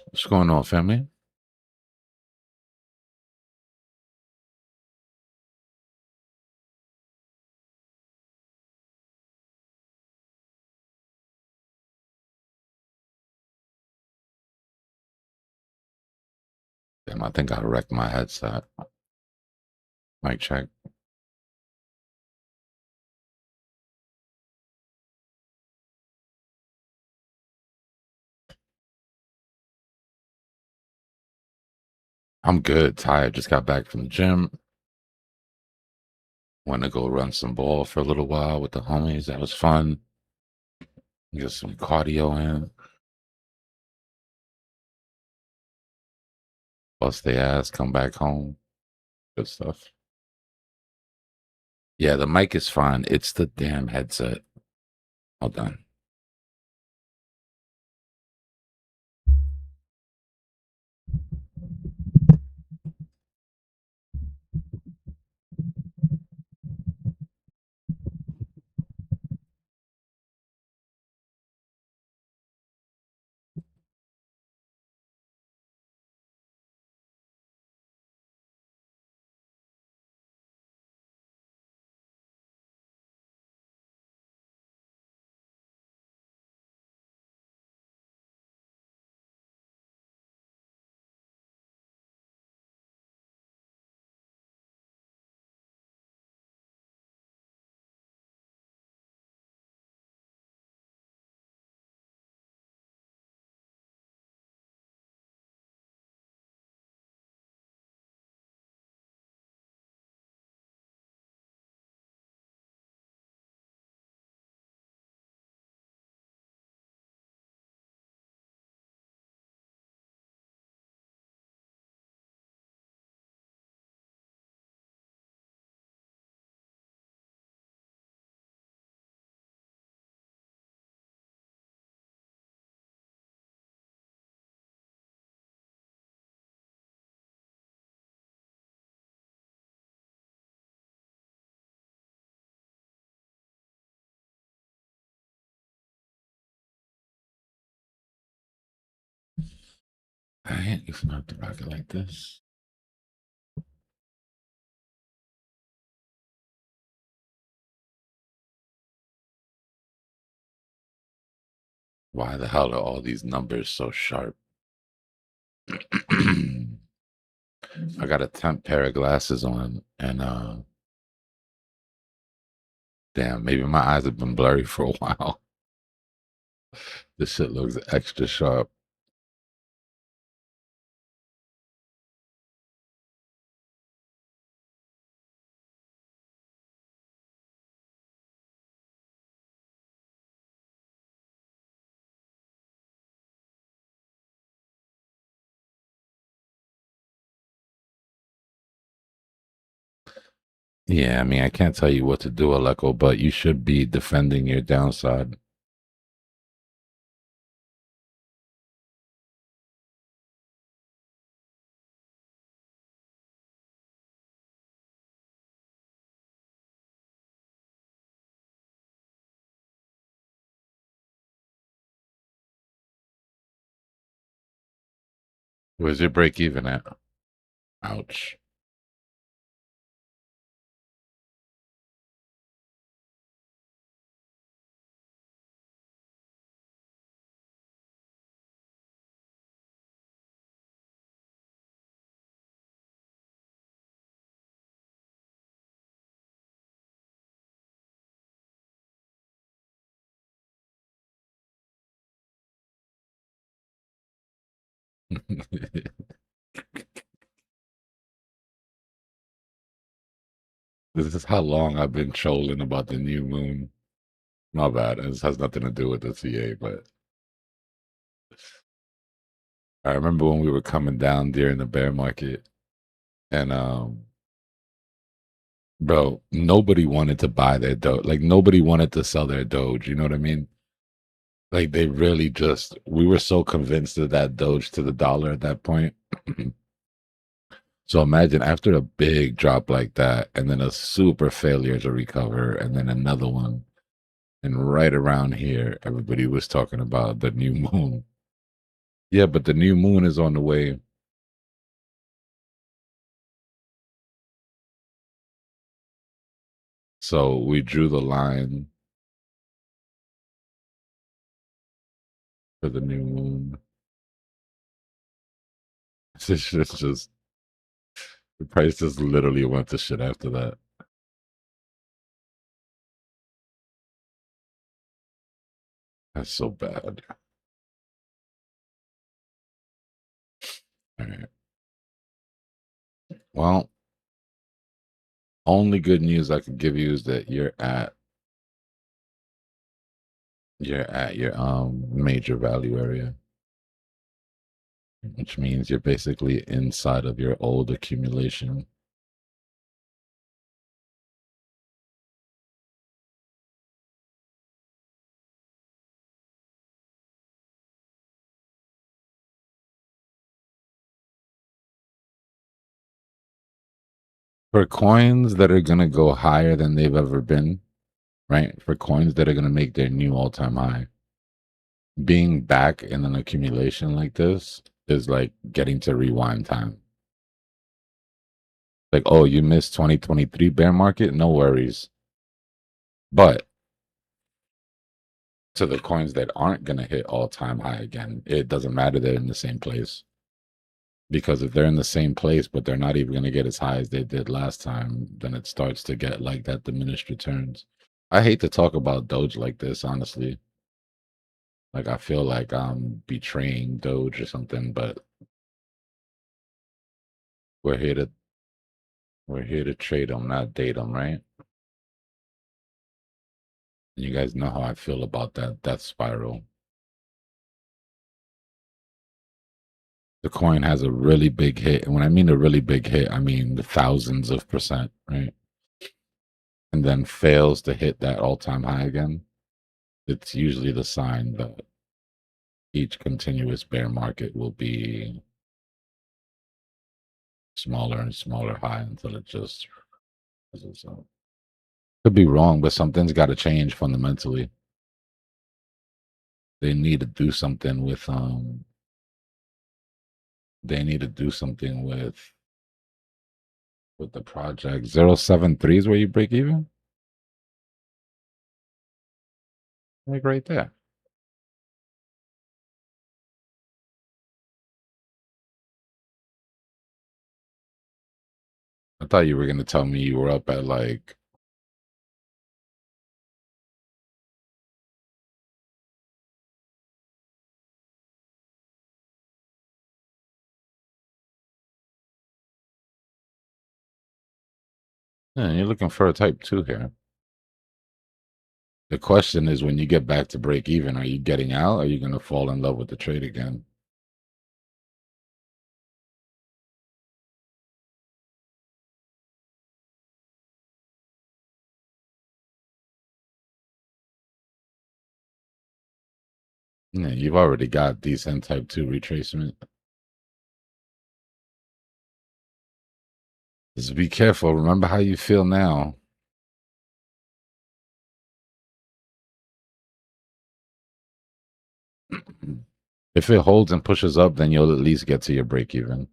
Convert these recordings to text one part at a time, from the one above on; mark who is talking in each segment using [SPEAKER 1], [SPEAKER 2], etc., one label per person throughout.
[SPEAKER 1] What's going on, family? Damn, I think I wrecked my headset. Mic check. I'm good. Tired. Just got back from the gym. Went to go run some ball for a little while with the homies. That was fun. Get some cardio in. Bust their ass. Come back home. Good stuff. Yeah, the mic is fine. It's the damn headset. Hold on. I ain't used to have to rock it like this. Why the hell are all these numbers so sharp? I got a 10th pair of glasses on, and damn, maybe my eyes have been blurry for a while. This shit looks extra sharp. Yeah, I mean, I can't tell you what to do, Aleko, but you should be defending your downside. Where's your break even at? Ouch. This is how long I've been trolling about the new moon. My bad. This has nothing to do with the CA, but I remember when we were coming down during the bear market, and bro, nobody wanted to buy their Doge. Like nobody wanted to sell their Doge. You know what I mean? Like they really just we were so convinced of that Doge to the dollar at that point. So imagine after a big drop like that, and then a super failure to recover, and then another one, and right around here, everybody was talking about the new moon. Yeah, but the new moon is on the way. So we drew the line for the new moon. It's just the price just literally went to shit after that. That's so bad. All right. Well, only good news I could give you is that you're at your major value area, which means you're basically inside of your old accumulation. For coins that are gonna go higher than they've ever been, right? For coins that are gonna make their new all-time high, being back in an accumulation like this is like getting to rewind time. Like, oh, you missed 2023 bear market? No worries. But to the coins that aren't going to hit all time high again, it doesn't matter. They're in the same place. Because if they're in the same place, but they're not even going to get as high as they did last time, then it starts to get like that diminished returns. I hate to talk about Doge like this, honestly. Like, I feel like I'm betraying Doge or something, but we're here to we're here to trade them, not date them, right? And you guys know how I feel about that death spiral. The coin has a really big hit. And when I mean a really big hit, I mean the thousands of percent, right? And then fails to hit that all time high again. It's usually the sign that each continuous bear market will be smaller and smaller high until it just fizzles out. Could be wrong, but something's got to change fundamentally. They need to do something with they need to do something with the project. 073 is where you break even? Like right there. I thought you were gonna tell me you were up at like yeah, you're looking for a type two here. The question is when you get back to break even, are you getting out? Or are you gonna fall in love with the trade again? Yeah, you've already got decent type two retracement. Just be careful. Remember how you feel now. If it holds and pushes up, then you'll at least get to your break even.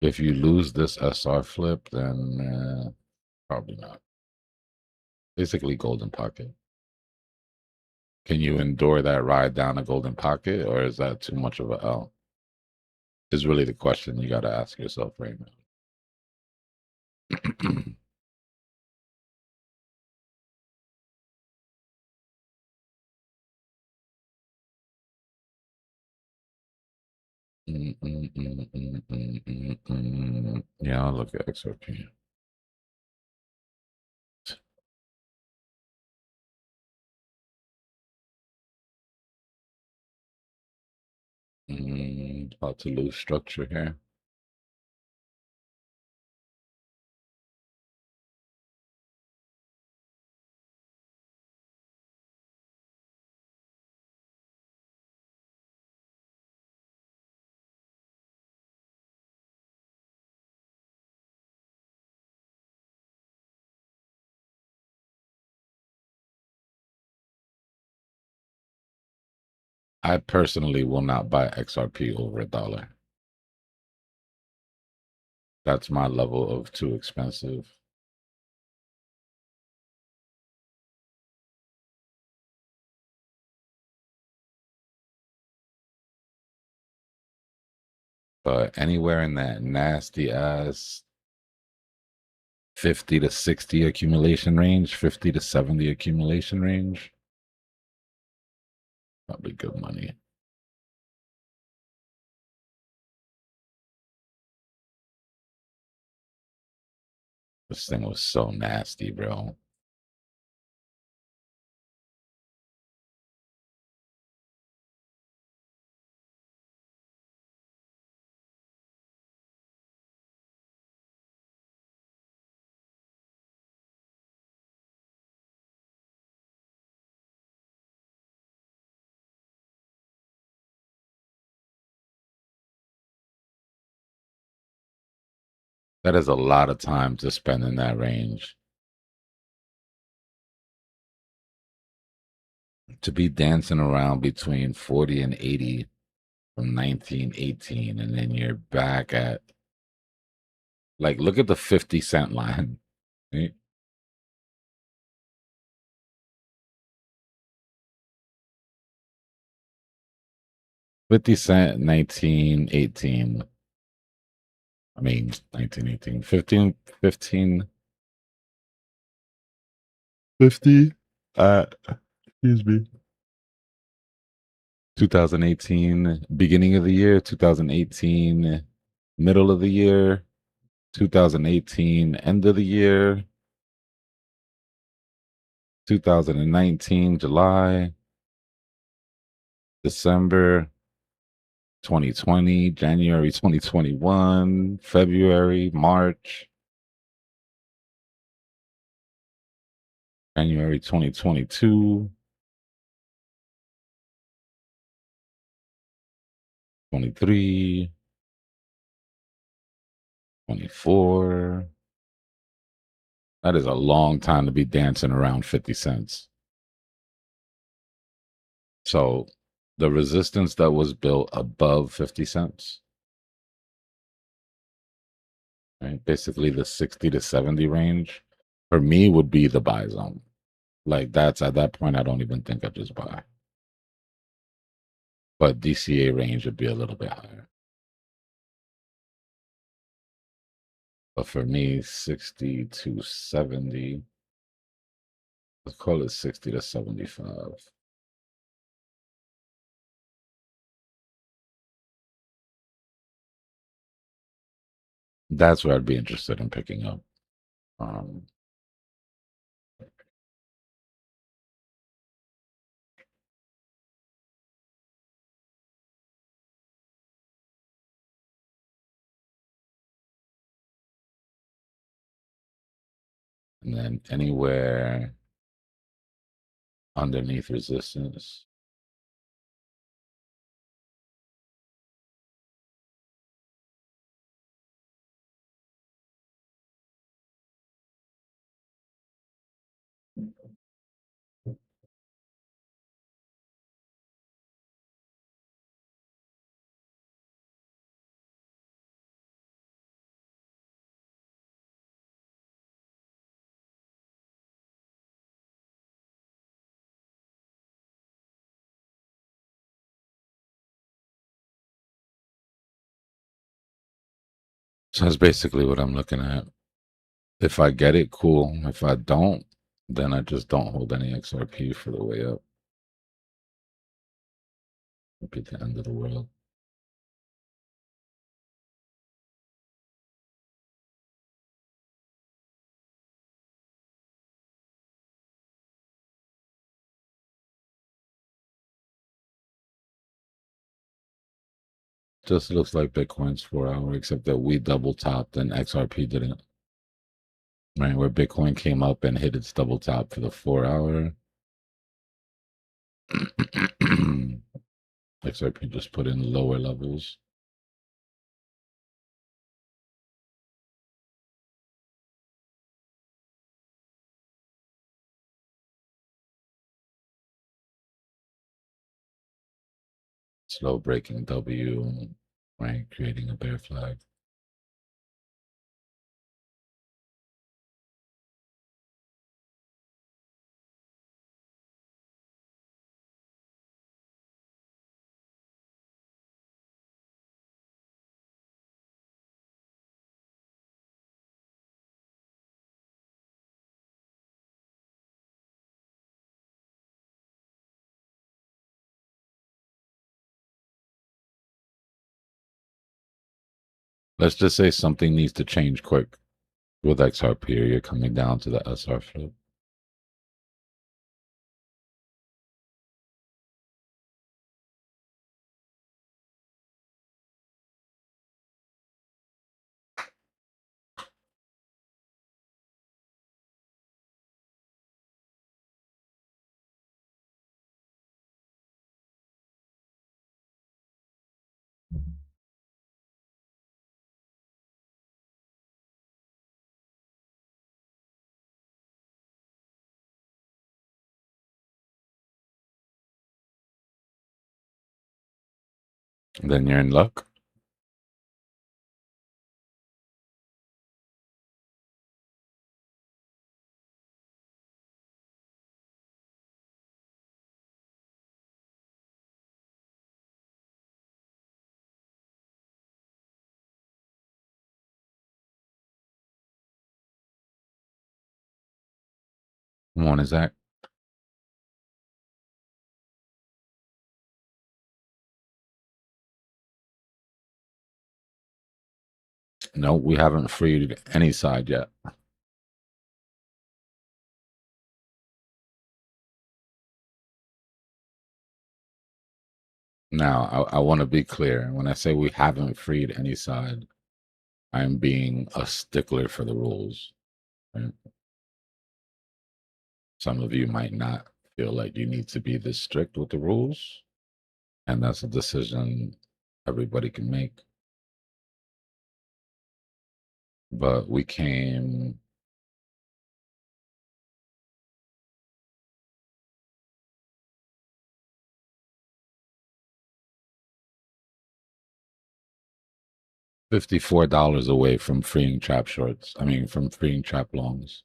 [SPEAKER 1] If you lose this SR flip, then probably not. Basically, golden pocket. Can you endure that ride down a golden pocket, or is that too much of a L? Is really the question you got to ask yourself right now. Yeah, I'll look at XRP. About to lose structure here. I personally will not buy XRP over $1. That's my level of too expensive. But anywhere in that nasty ass 50 to 60 accumulation range, 50 to 70 accumulation range, probably good money. This thing was so nasty, bro. That is a lot of time to spend in that range. To be dancing around between 40 and 80 from 1918, and then you're back at, like, look at the 50 cent line. Right? 50 cent, 1918. I mean, 1918, 15, 50, excuse me. 2018, beginning of the year, 2018, middle of the year, 2018, end of the year, 2019, July, December 2020, January 2021, February, March, January 2022, 23, 24. That is a long time to be dancing around 50 cents. So the resistance that was built above 50 cents, right? Basically the 60 to 70 range for me would be the buy zone. Like that's at that point, I don't even think I just buy. But DCA range would be a little bit higher. But for me, 60 to 70, let's call it 60 to 75. That's where I'd be interested in picking up. Um, and then anywhere underneath resistance, so that's basically what I'm looking at. If I get it, cool. If I don't, then I just don't hold any XRP for the way up. It'll be the end of the world. Just looks like Bitcoin's 4 hour, except that we double topped and XRP didn't. Right, where Bitcoin came up and hit its double top for the 4 hour. XRP just put in lower levels. Slow breaking W, right? Creating a bear flag. Let's just say something needs to change quick with XRP, or you're coming down to the SR flip. Then you're in luck. One is that. No, we haven't freed any side yet. Now, I want to be clear. When I say we haven't freed any side, I'm being a stickler for the rules. Right? Some of you might not feel like you need to be this strict with the rules, and that's a decision everybody can make. But we came $54 away from freeing trap shorts. I mean, from freeing trap longs.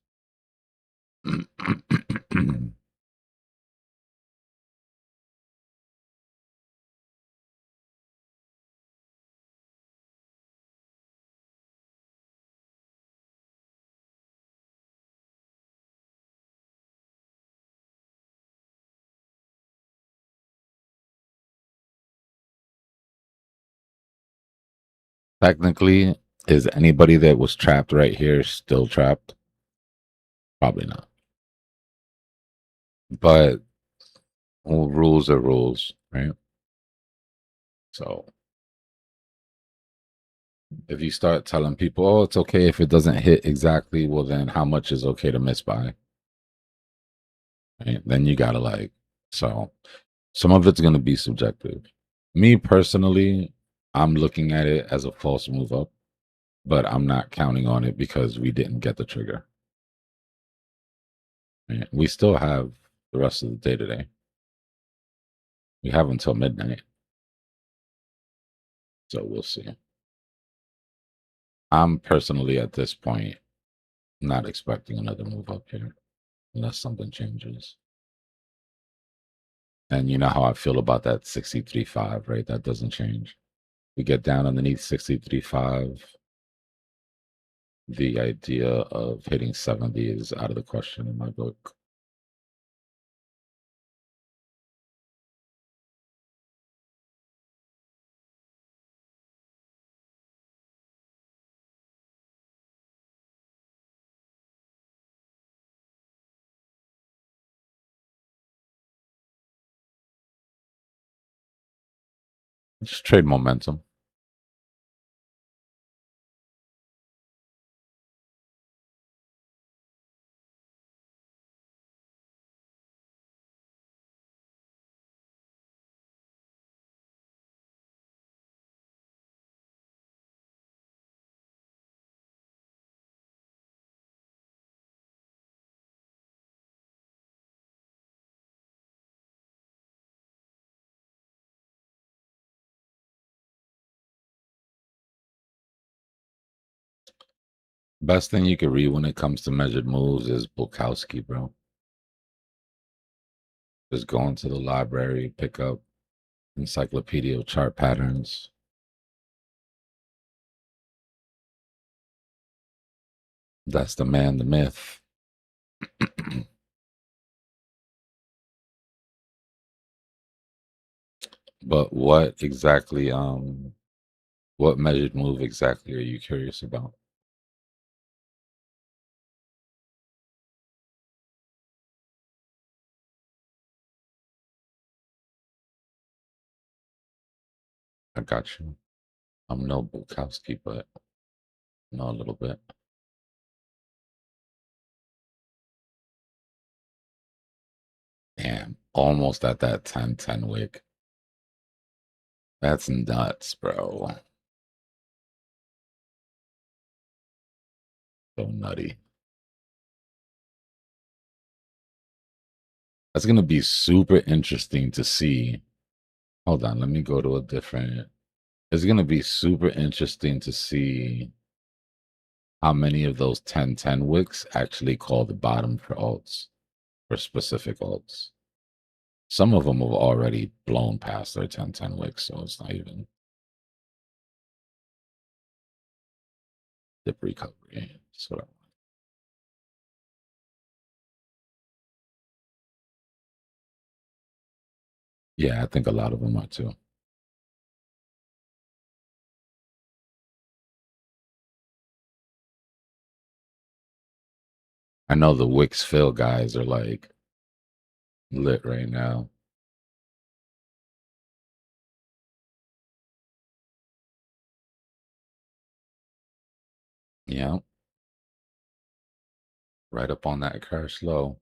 [SPEAKER 1] Technically, is anybody that was trapped right here still trapped? Probably not. But well, rules are rules, right? So if you start telling people, oh, it's okay if it doesn't hit exactly, well, then how much is okay to miss by? Right? Then you gotta like, so some of it's gonna be subjective. Me personally, I'm looking at it as a false move up, but I'm not counting on it because we didn't get the trigger. Right? We still have the rest of the day today. We have until midnight. So we'll see. I'm personally at this point not expecting another move up here unless something changes. And you know how I feel about that 63.5, right? That doesn't change. We get down underneath 63.5. The idea of hitting 70 is out of the question in my book. Just trade momentum. Best thing you could read when it comes to measured moves is Bukowski, bro. Just go into the library, pick up Encyclopedia of Chart Patterns. That's the man, the myth. But what exactly, what measured move exactly are you curious about? I got you. I'm no Bukowski, but know a little bit. Damn, almost at that 10-10 wick. That's nuts, bro. So nutty. That's gonna be super interesting to see. Hold on, let me go to a different. It's gonna be super interesting to see how many of those 10-10 wicks actually call the bottom for alts, for specific alts. Some of them have already blown past their 10-10 wicks, so it's not even dip recovery. That's what I want. Yeah, I think a lot of them are too. I know the Wicks Phil guys are like lit right now. Yeah, right up on that curse low.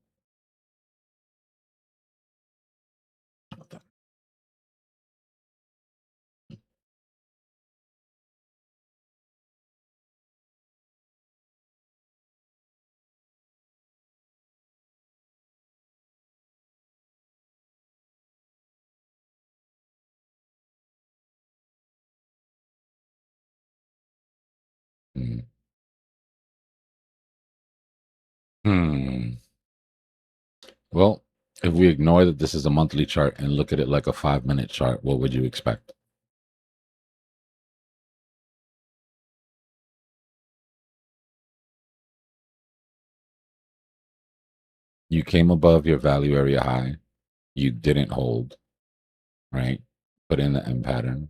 [SPEAKER 1] Mm. Hmm. Well, if we ignore that this is a monthly chart and look at it like a 5-minute chart, what would you expect? You came above your value area high. You didn't hold, right? Put in the M pattern.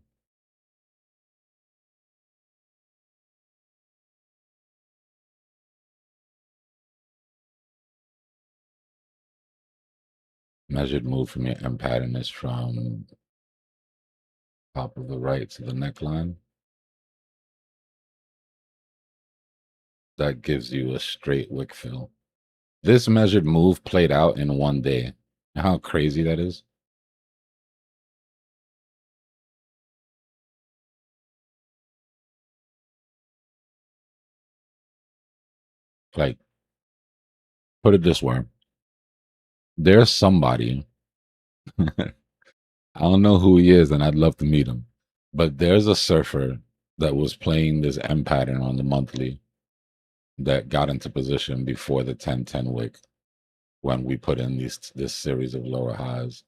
[SPEAKER 1] Measured move from your M pattern is from top of the right to the neckline. That gives you a straight wick fill. This measured move played out in one day. How crazy that is? Like, put it this way. There's somebody, I don't know who he is, and I'd love to meet him, but there's a surfer that was playing this M pattern on the monthly that got into position before the 10-10 wick when we put in this series of lower highs.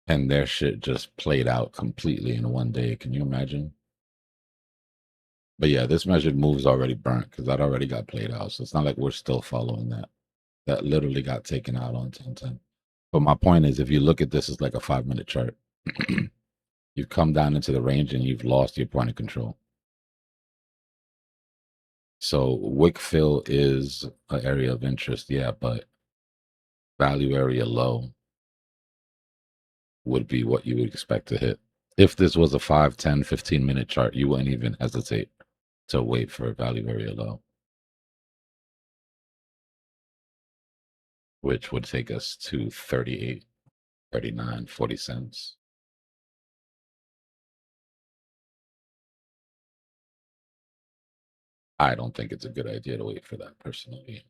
[SPEAKER 1] And their shit just played out completely in one day. Can you imagine? But yeah, this measured move's already burnt because that already got played out. So it's not like we're still following that. That literally got taken out on 10-10. But my point is, if you look at this as like a 5-minute chart, you've come down into the range and you've lost your point of control. So wick fill is an area of interest, yeah, but value area low would be what you would expect to hit. If this was a 5, 10, 15-minute chart, you wouldn't even hesitate to wait for a value area low, which would take us to 38, 39, 40 cents. I don't think it's a good idea to wait for that personally.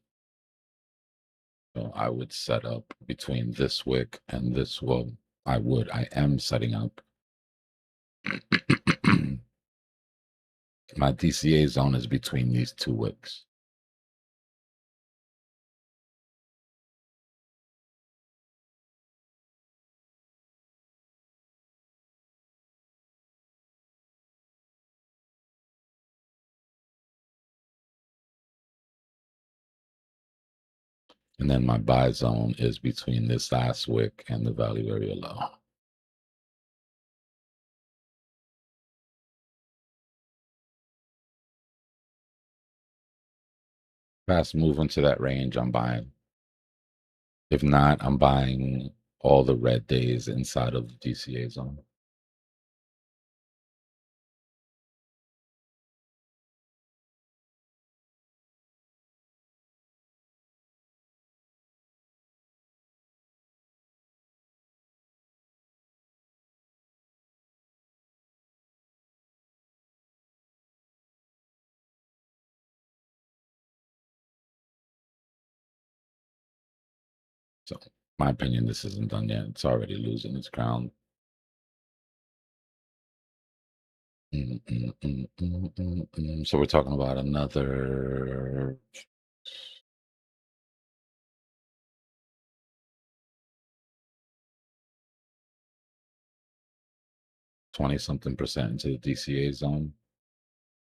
[SPEAKER 1] So I would set up between this wick and this. Well, I am setting up. My DCA zone is between these two wicks. And then my buy zone is between this last wick and the value area low. Fast move into that range, I'm buying. If not, I'm buying all the red days inside of the DCA zone. So, my opinion, this isn't done yet. It's already losing its ground. So we're talking about another 20-something% into the DCA zone,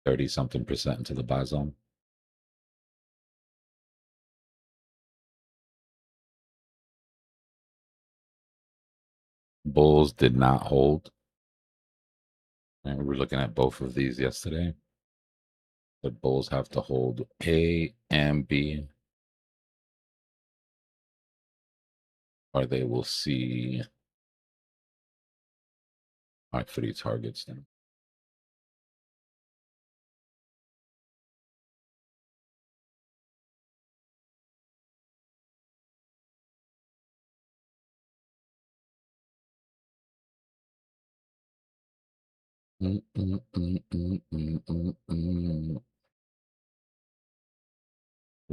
[SPEAKER 1] 30-something% into the buy zone. Bulls did not hold. And we were looking at both of these yesterday. The bulls have to hold A and B, or they will see our 3 targets then. We've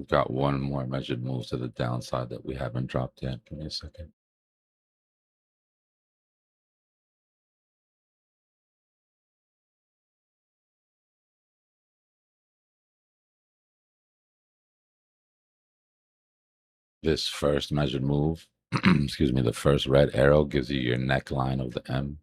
[SPEAKER 1] got one more measured move to the downside that we haven't dropped yet. Give me a second. This first measured move, excuse me, the first red arrow gives you your neckline of the M.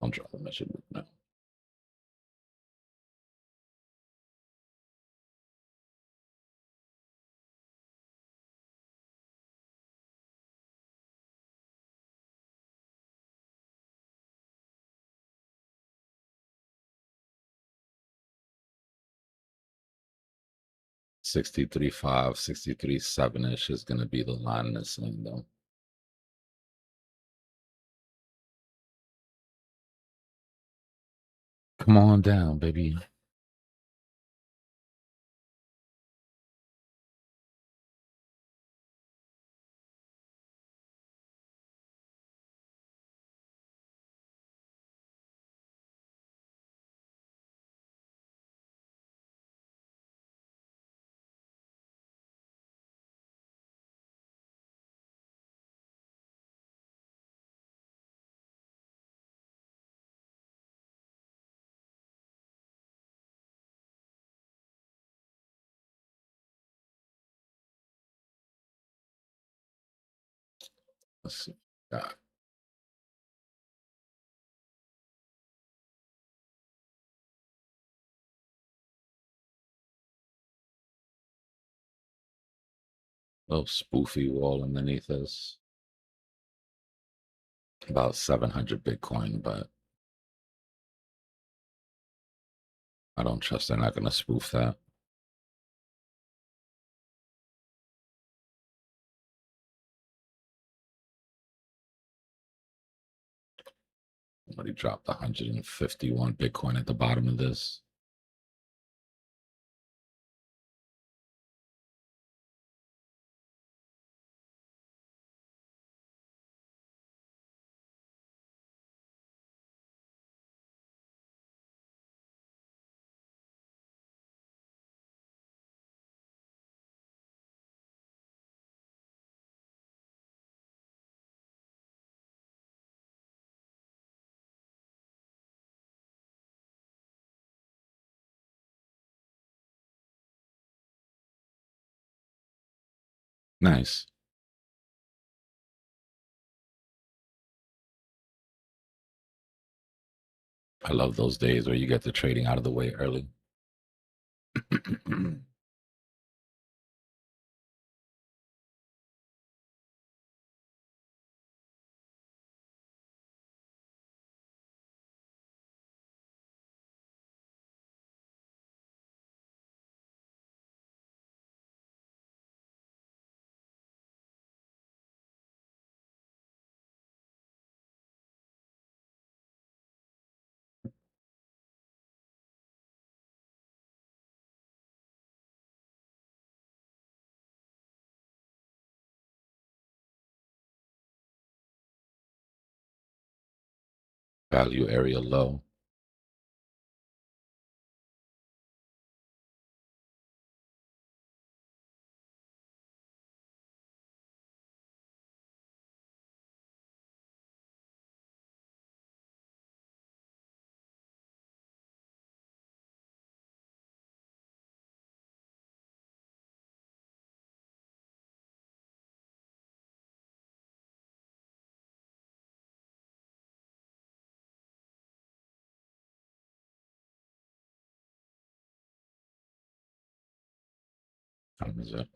[SPEAKER 1] I'll draw the measured move now. $63.5, $63.7-ish is going to be the line in this thing, though. Come on down, baby. Let's see. Got a little spoofy wall underneath us. About 700 Bitcoin, but I don't trust they're not going to spoof that. Somebody dropped 151 Bitcoin at the bottom of this. Nice. I love those days where you get the trading out of the way early. Value area low. Time is up.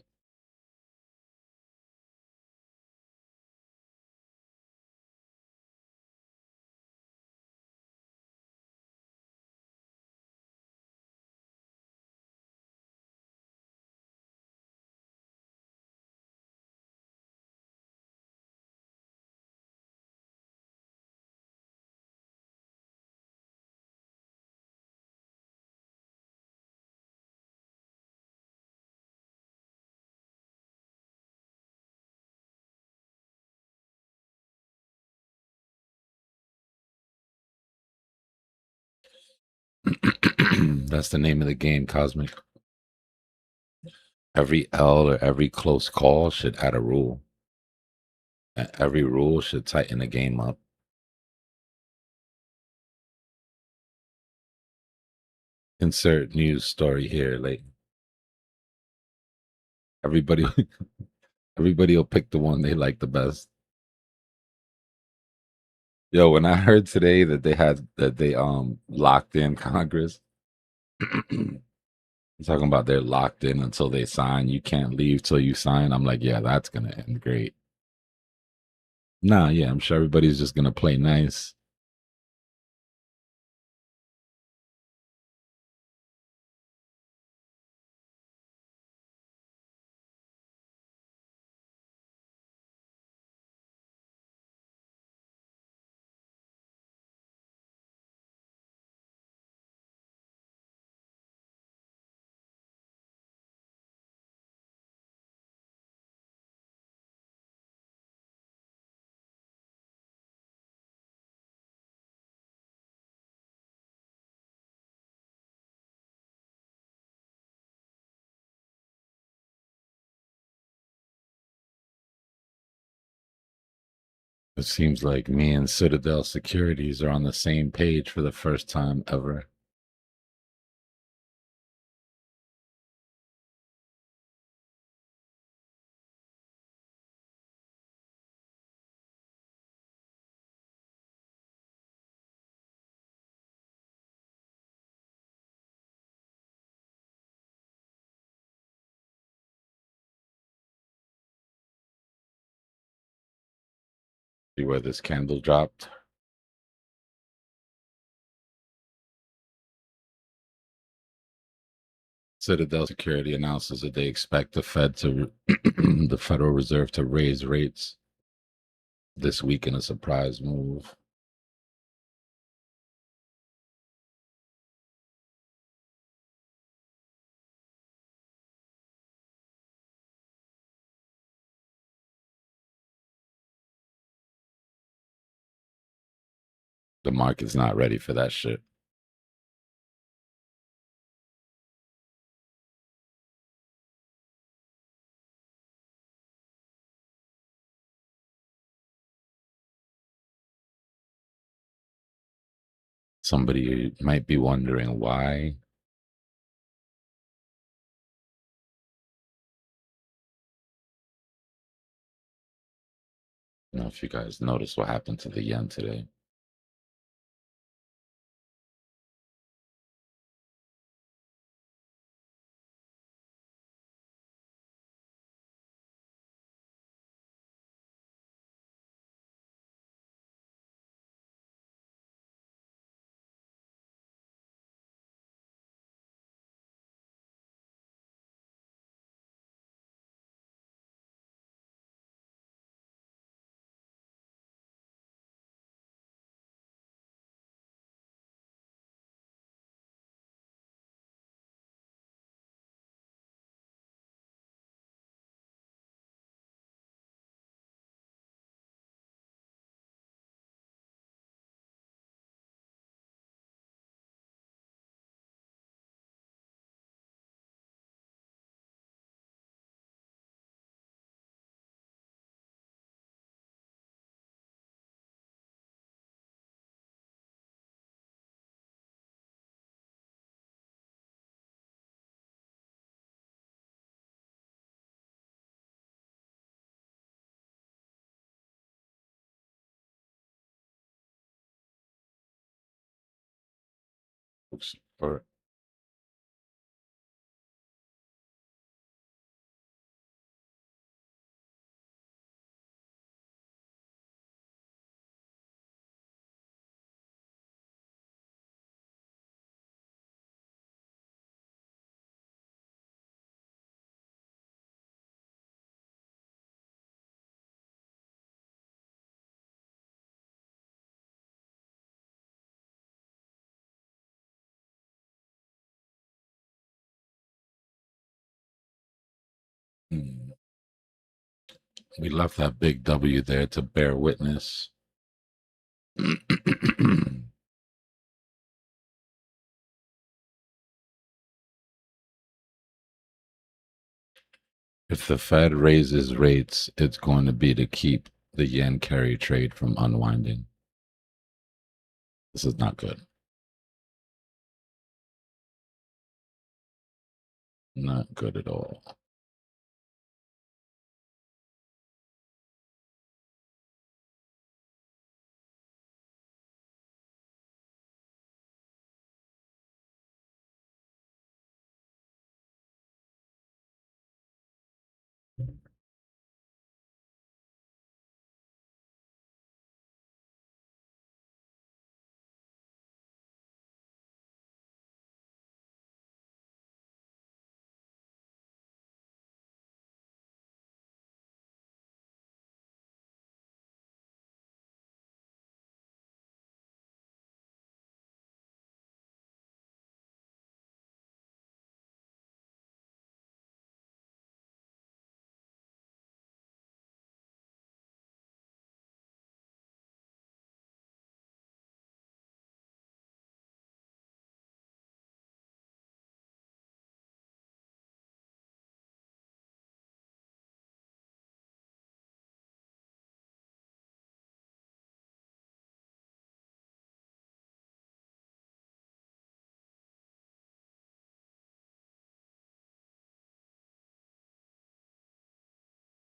[SPEAKER 1] That's the name of the game, Cosmic. Every L or every close call should add a rule. And every rule should tighten the game up. Insert news story here. Like everybody, everybody will pick the one they like the best. Yo, when I heard today that they locked in Congress, talking about they're locked in until they sign. You can't leave till you sign. I'm like, yeah, that's gonna end great. Nah, yeah, I'm sure everybody's just gonna play nice. It seems like me and Citadel Securities are on the same page for the first time ever. See where this candle dropped? Citadel Security announces that they expect the the Federal Reserve to raise rates this week in a surprise move. The market's not ready for that shit. Somebody might be wondering why. I don't know if you guys noticed what happened to the yen today. Or we left that big W there to bear witness. If the Fed raises rates, it's going to be to keep the yen carry trade from unwinding. This is not good. Not good at all.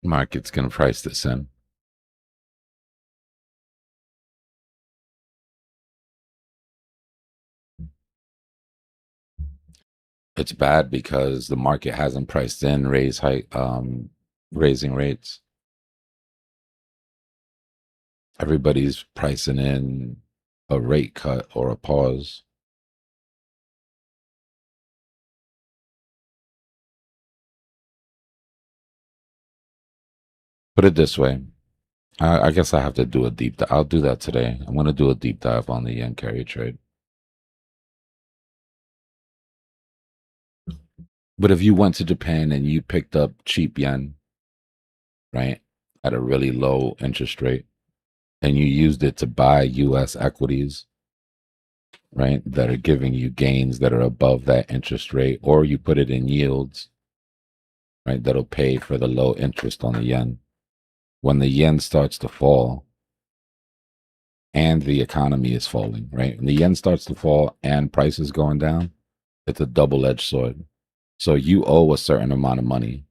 [SPEAKER 1] Market's going to price this in. It's bad because the market hasn't priced in raising rates. Everybody's pricing in a rate cut or a pause. Put it this way. I guess I have to do a deep dive. I'll do that today. I'm going to do a deep dive on the yen carry trade. But if you went to Japan and you picked up cheap yen, right, at a really low interest rate, and you used it to buy US equities, right, that are giving you gains that are above that interest rate, or you put it in yields, right, that'll pay for the low interest on the yen. When the yen starts to fall and the economy is falling, right, when the yen starts to fall and prices going down, it's a double-edged sword. So you owe a certain amount of money.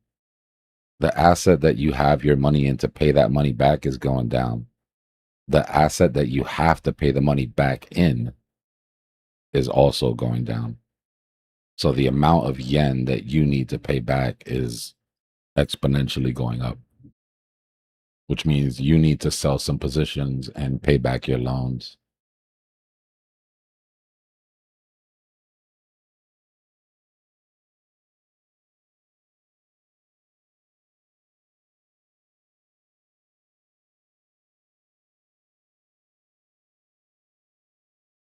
[SPEAKER 1] The asset that you have your money in to pay that money back is going down. The asset that you have to pay the money back in is also going down. So the amount of yen that you need to pay back is exponentially going up, which means you need to sell some positions and pay back your loans.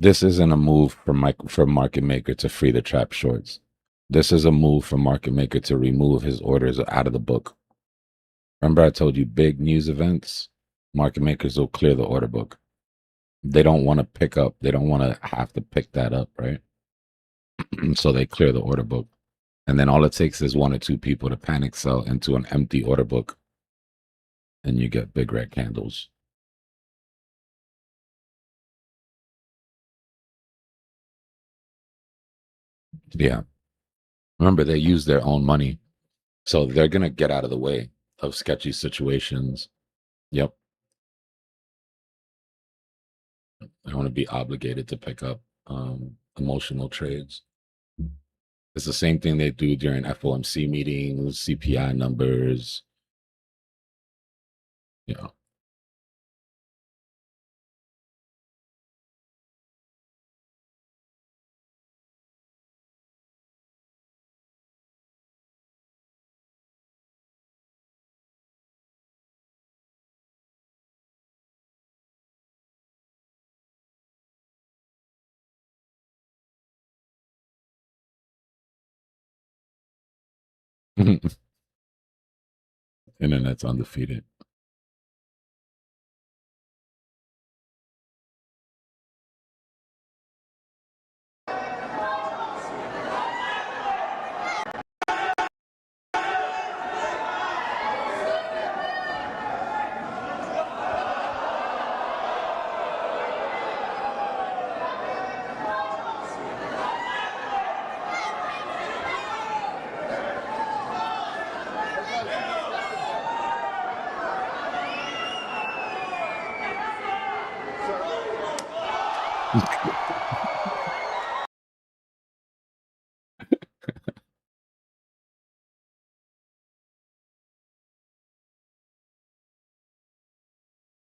[SPEAKER 1] This isn't a move for market maker to free the trap shorts. This is a move for market maker to remove his orders out of the book. Remember I told you big news events, market makers will clear the order book. They don't want to pick up. They don't want to have to pick that up, right? So they clear the order book. And then all it takes is one or two people to panic sell into an empty order book. And you get big red candles. Yeah. Remember, they use their own money. So they're going to get out of the way of sketchy situations. Yep. I want to be obligated to pick up. emotional trades. It's the same thing they do during FOMC meetings, CPI numbers. You know, internet's undefeated.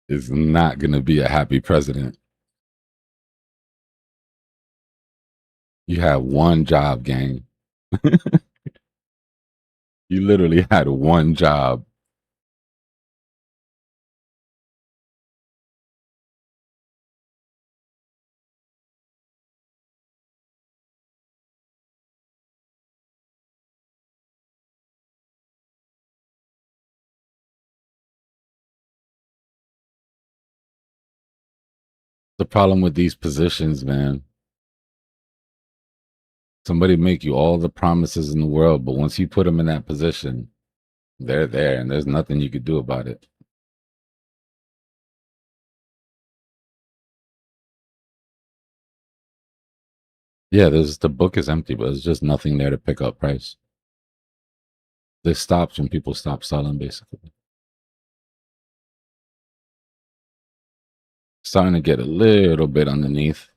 [SPEAKER 1] Is not going to be a happy president. You had one job, gang. You literally had one job. The problem with these positions, man. Somebody make you all the promises in the world, but once you put them in that position, they're there, and there's nothing you could do about it. Yeah, there's the book is empty, but there's just nothing there to pick up price. This stops when people stop selling, basically. Starting to get a little bit underneath.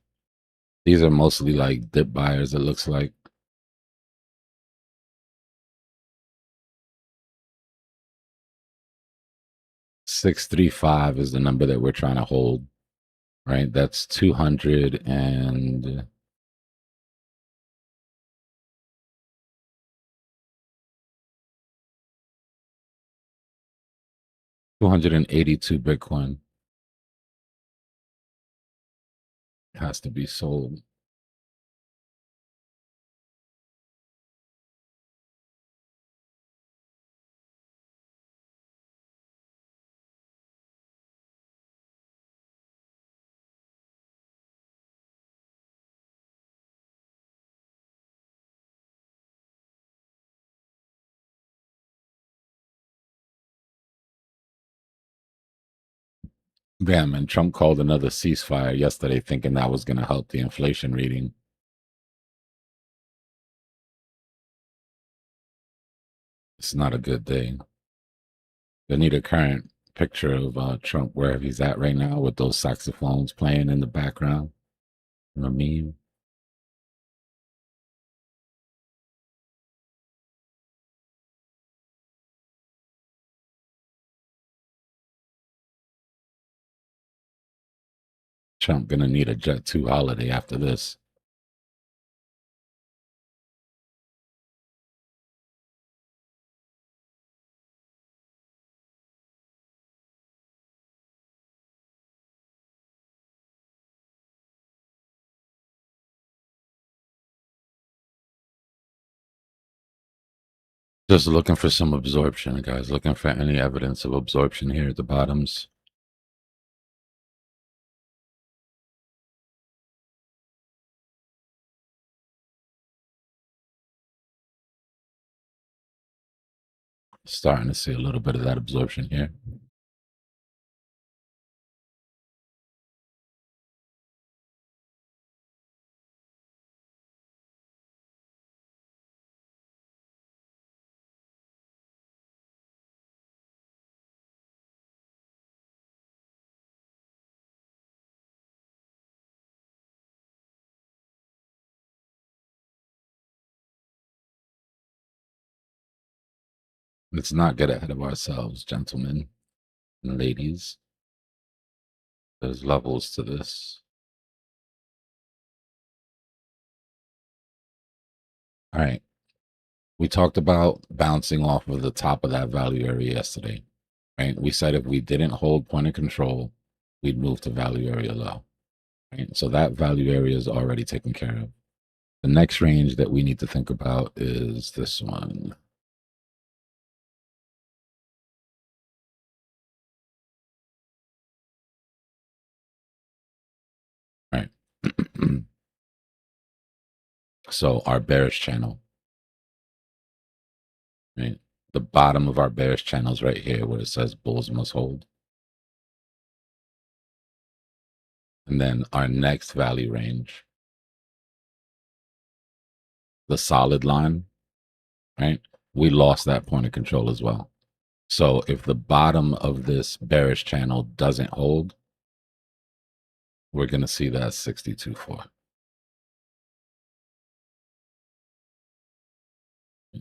[SPEAKER 1] These are mostly like dip buyers, it looks like. 635 is the number that we're trying to hold, right? That's 200 and 282 Bitcoin has to be sold. Damn, and Trump called another ceasefire yesterday, thinking that was going to help the inflation reading. It's not a good day. They need a current picture of Trump wherever he's at right now with those saxophones playing in the background. A meme. Trump gonna need a Jet 2 holiday after this. Just looking for some absorption, guys. Looking for any evidence of absorption here at the bottoms. Starting to see a little bit of that absorption here. Let's not get ahead of ourselves, gentlemen and ladies. There's levels to this. All right. We talked about bouncing off of the top of that value area yesterday, right? We said if we didn't hold point of control, we'd move to value area low, right? So that value area is already taken care of. The next range that we need to think about is this one. All right. So our bearish channel, right? The bottom of our bearish channel is right here where it says bulls must hold. And then our next value range, the solid line, right? We lost that point of control as well. So if the bottom of this bearish channel doesn't hold, we're going to see that 62.4.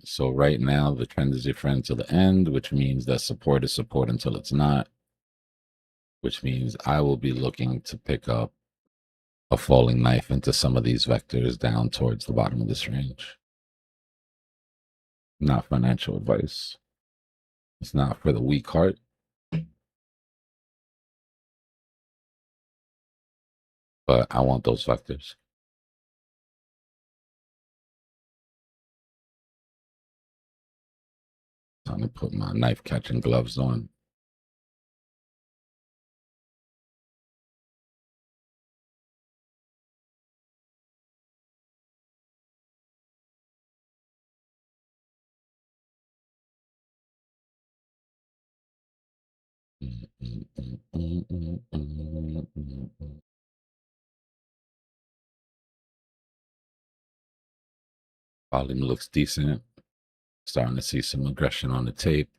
[SPEAKER 1] So right now, the trend is your friend to the end, which means that support is support until it's not, which means I will be looking to pick up a falling knife into some of these vectors down towards the bottom of this range. Not financial advice. It's not for the weak heart. But I want those vectors. Time to put my knife catching gloves on. Volume looks decent. Starting to see some aggression on the tape.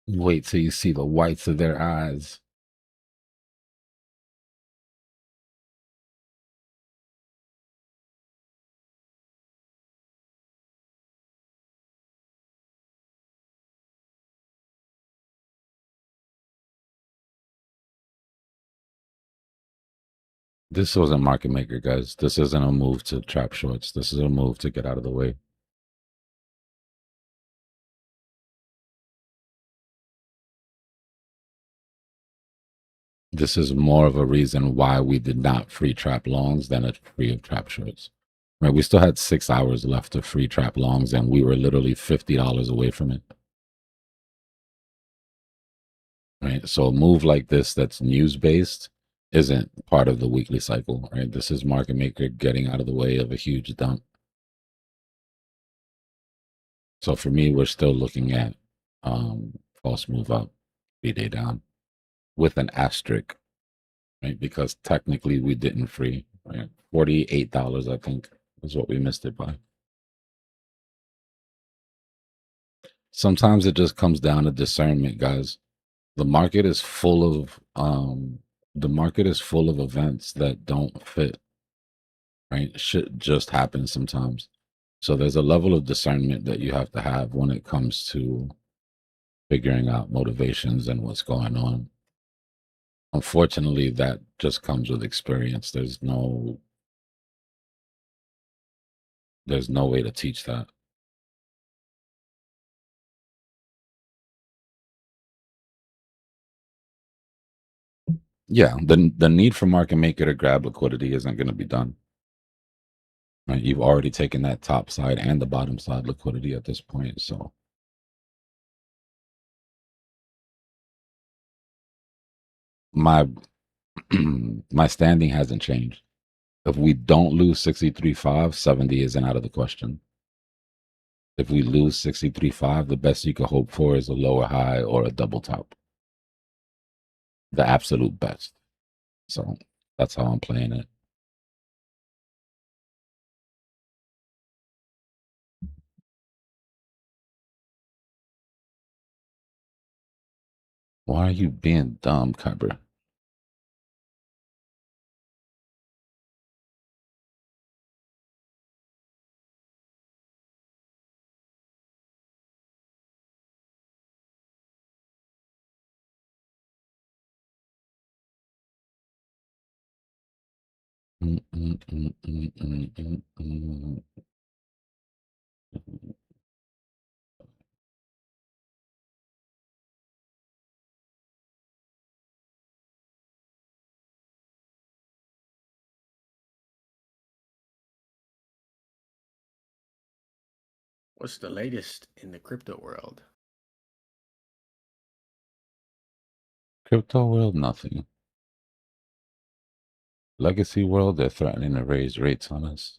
[SPEAKER 1] Wait till you see the whites of their eyes. This wasn't market maker, guys. This isn't a move to trap shorts. This is a move to get out of the way. This is more of a reason why we did not free trap longs than a free of trap shorts. Right? We still had 6 hours left to free trap longs, and we were literally $50 away from it. Right? So a move like this that's news based isn't part of the weekly cycle, right? This is market maker getting out of the way of a huge dump. So for me, we're still looking at false move up, 3-day down with an asterisk, right? Because technically we didn't free, right? $48, I think, is what we missed it by. Sometimes it just comes down to discernment, guys. The market is full of events that don't fit, right? Shit just happens sometimes. So there's a level of discernment that you have to have when it comes to figuring out motivations and what's going on. Unfortunately, that just comes with experience. There's no way to teach that. Yeah, the need for market maker to grab liquidity isn't going to be done. Right? You've already taken that top side and the bottom side liquidity at this point. So my my standing hasn't changed. If we don't lose 63.5, 70 isn't out of the question. If we lose 63.5, the best you could hope for is a lower high or a double top. The absolute best. So that's how I'm playing it. Why are you being dumb, Kyber?
[SPEAKER 2] What's the latest in the crypto world?
[SPEAKER 1] Crypto world, nothing. Legacy world, they're threatening to raise rates on us.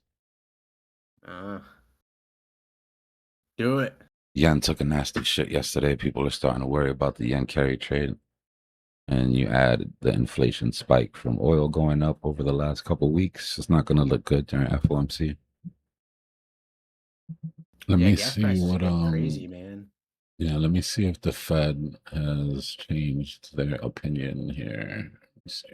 [SPEAKER 2] Do it.
[SPEAKER 1] Yen took a nasty shit yesterday. People are starting to worry about the yen carry trade. And you add the inflation spike from oil going up over the last couple weeks. It's not going to look good during FOMC. Let me
[SPEAKER 2] Gas
[SPEAKER 1] see
[SPEAKER 2] prices are
[SPEAKER 1] what
[SPEAKER 2] getting crazy, man.
[SPEAKER 1] Yeah, let me see if the Fed has changed their opinion here. Let me see.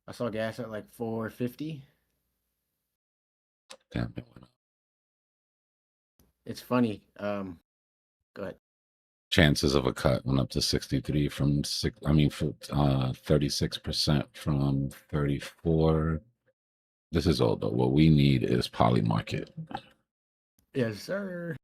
[SPEAKER 2] I saw gas at like 450.
[SPEAKER 1] Damn, it went up.
[SPEAKER 2] It's funny. Go ahead.
[SPEAKER 1] Chances of a cut went up to 63 from 36% from 34. This is all though. What we need is poly market.
[SPEAKER 2] Yes, sir.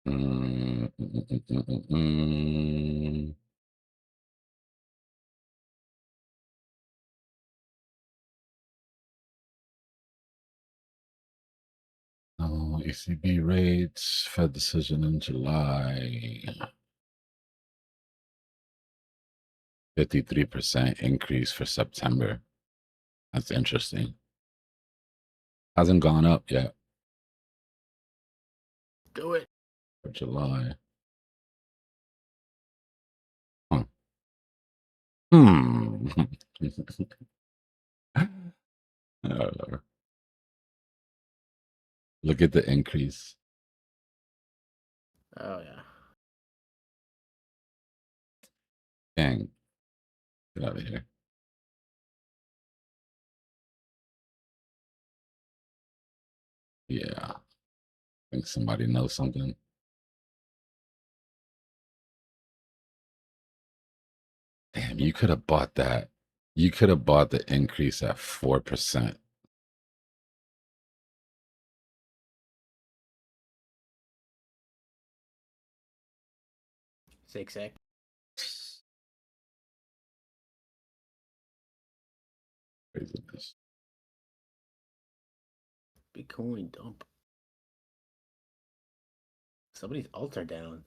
[SPEAKER 1] Mm, mm, mm, mm, mm, mm. Oh, ECB rates, Fed decision in July. 53% increase for September. That's interesting. Hasn't gone up yet
[SPEAKER 2] Do it.
[SPEAKER 1] for July. Huh. Hmm. Look at the increase.
[SPEAKER 2] Oh yeah.
[SPEAKER 1] Dang. Get out of here. Yeah. I think somebody knows something. Damn, you could have bought that. You could have bought the increase at 4%.
[SPEAKER 2] Six.
[SPEAKER 1] Craziness.
[SPEAKER 2] Bitcoin dump. Somebody's altar down.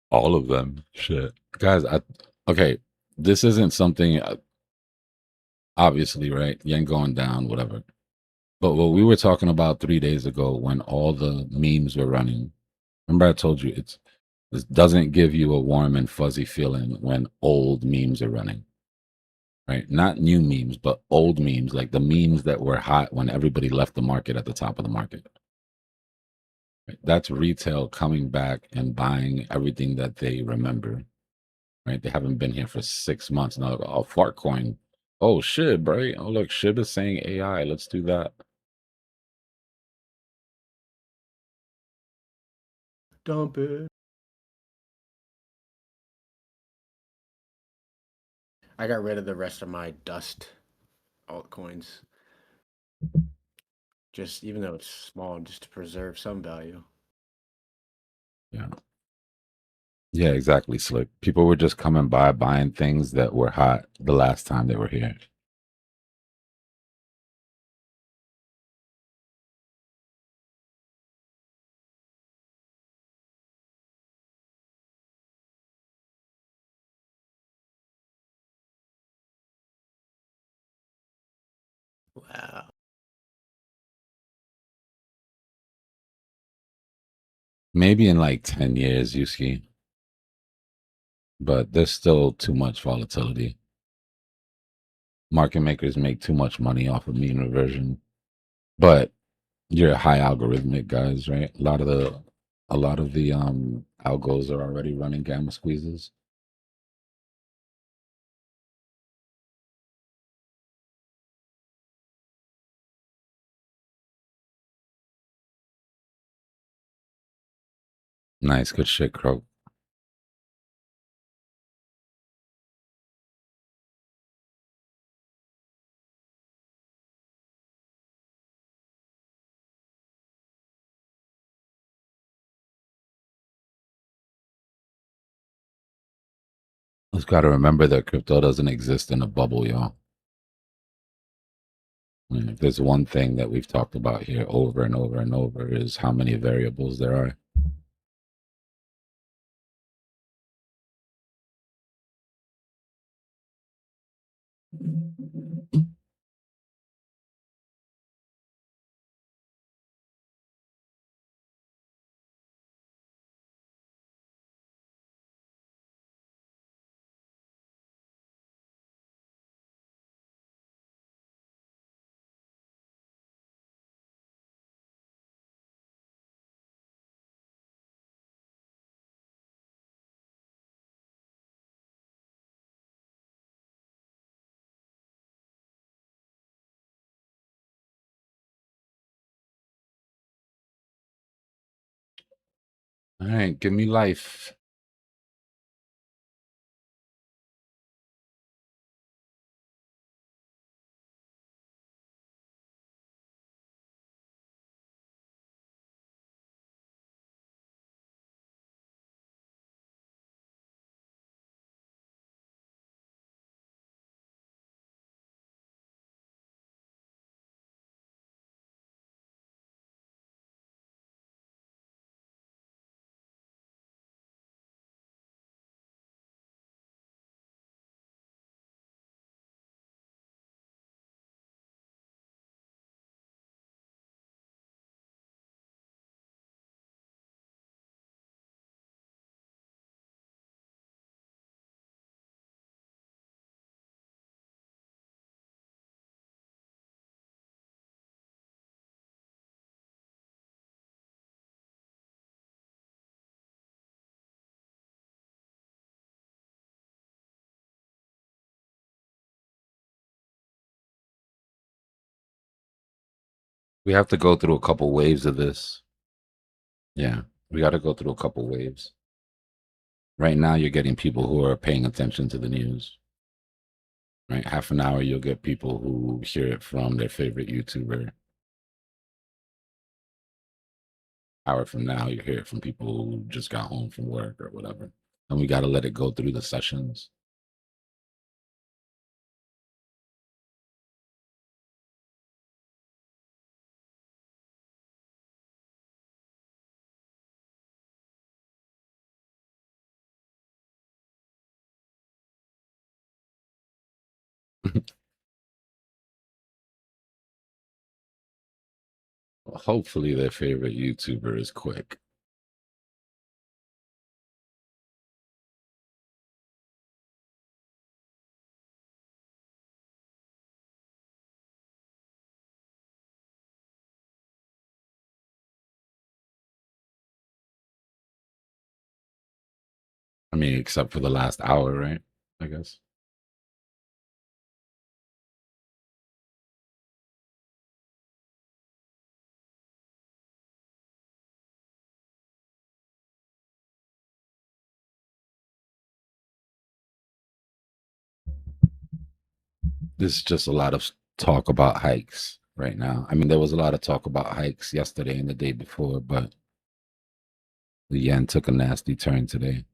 [SPEAKER 1] All of them. Shit. Guys, okay. This isn't something, obviously, right? Yen going down, whatever. But what we were talking about 3 days ago when all the memes were running, remember I told you this doesn't give you a warm and fuzzy feeling when old memes are running, right? Not new memes, but old memes, like the memes that were hot when everybody left the market at the top of the market. Right? That's retail coming back and buying everything that they remember, right? They haven't been here for 6 months now. Oh, fart coin. Oh shit, bro. Oh look, Shib is saying AI. Let's do that.
[SPEAKER 2] Dump it. I got rid of the rest of my dust altcoins. Just even though it's small, just to preserve some value.
[SPEAKER 1] Yeah. Yeah, exactly, Slick. People were just coming by buying things that were hot the last time they were here.
[SPEAKER 2] Wow.
[SPEAKER 1] Maybe in like 10 years, you ski, but there's still too much volatility. Market makers make too much money off of mean reversion, but you're high algorithmic guys, right? A lot of the algos are already running gamma squeezes. Nice, good shit, Croak. Just got to remember that crypto doesn't exist in a bubble, y'all. I mean, if there's one thing that we've talked about here over and over and over is how many variables there are. All right, give me life. We have to go through a couple waves of this. Yeah, we got to go through a couple waves. Right now, you're getting people who are paying attention to the news. Right, half an hour, you'll get people who hear it from their favorite YouTuber. Hour from now, you hear it from people who just got home from work or whatever. And we got to let it go through the sessions. Hopefully, their favorite YouTuber is quick. I mean, except for the last hour, right? I guess. There's just a lot of talk about hikes right now. I mean, there was a lot of talk about hikes yesterday and the day before, but the yen took a nasty turn today.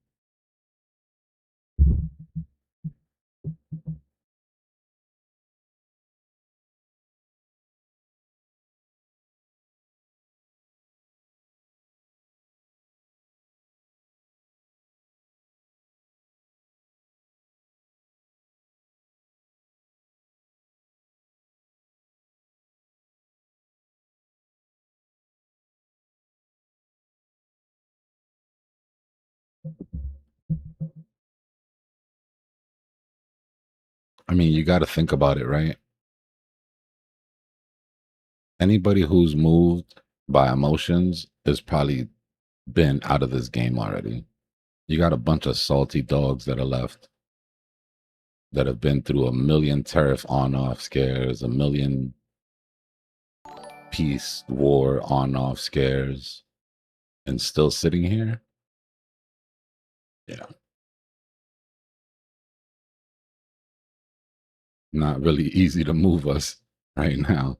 [SPEAKER 1] I mean, you got to think about it, right? Anybody who's moved by emotions has probably been out of this game already. You got a bunch of salty dogs that are left that have been through a million tariff on off scares, a million peace war on off scares, and still sitting here. Yeah. Not really easy to move us right now.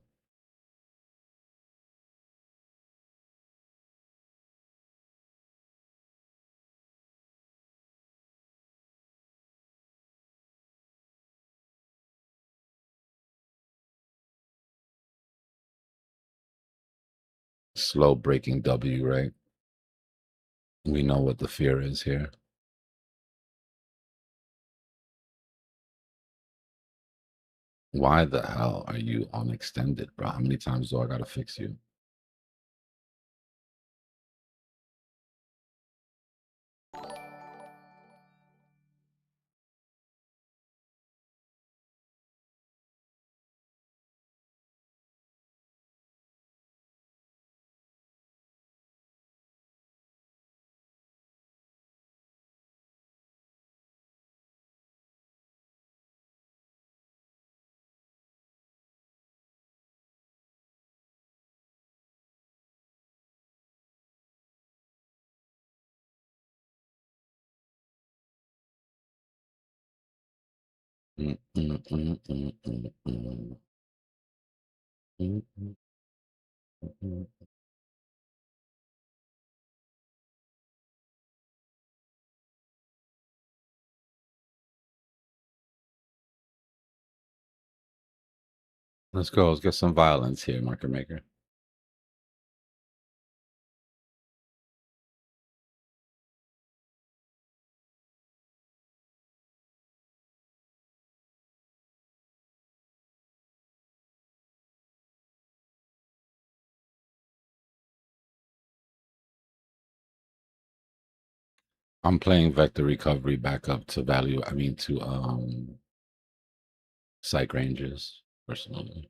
[SPEAKER 1] Slow breaking W, right? We know what the fear is here. Why the hell are you on extended, bro? How many times do I gotta fix you? Mm, mm, mm, mm, mm, mm. Mm, mm, mm. Let's go. Let's get some violence here, market maker. I'm playing vector recovery back up to value. I mean to psych ranges personally.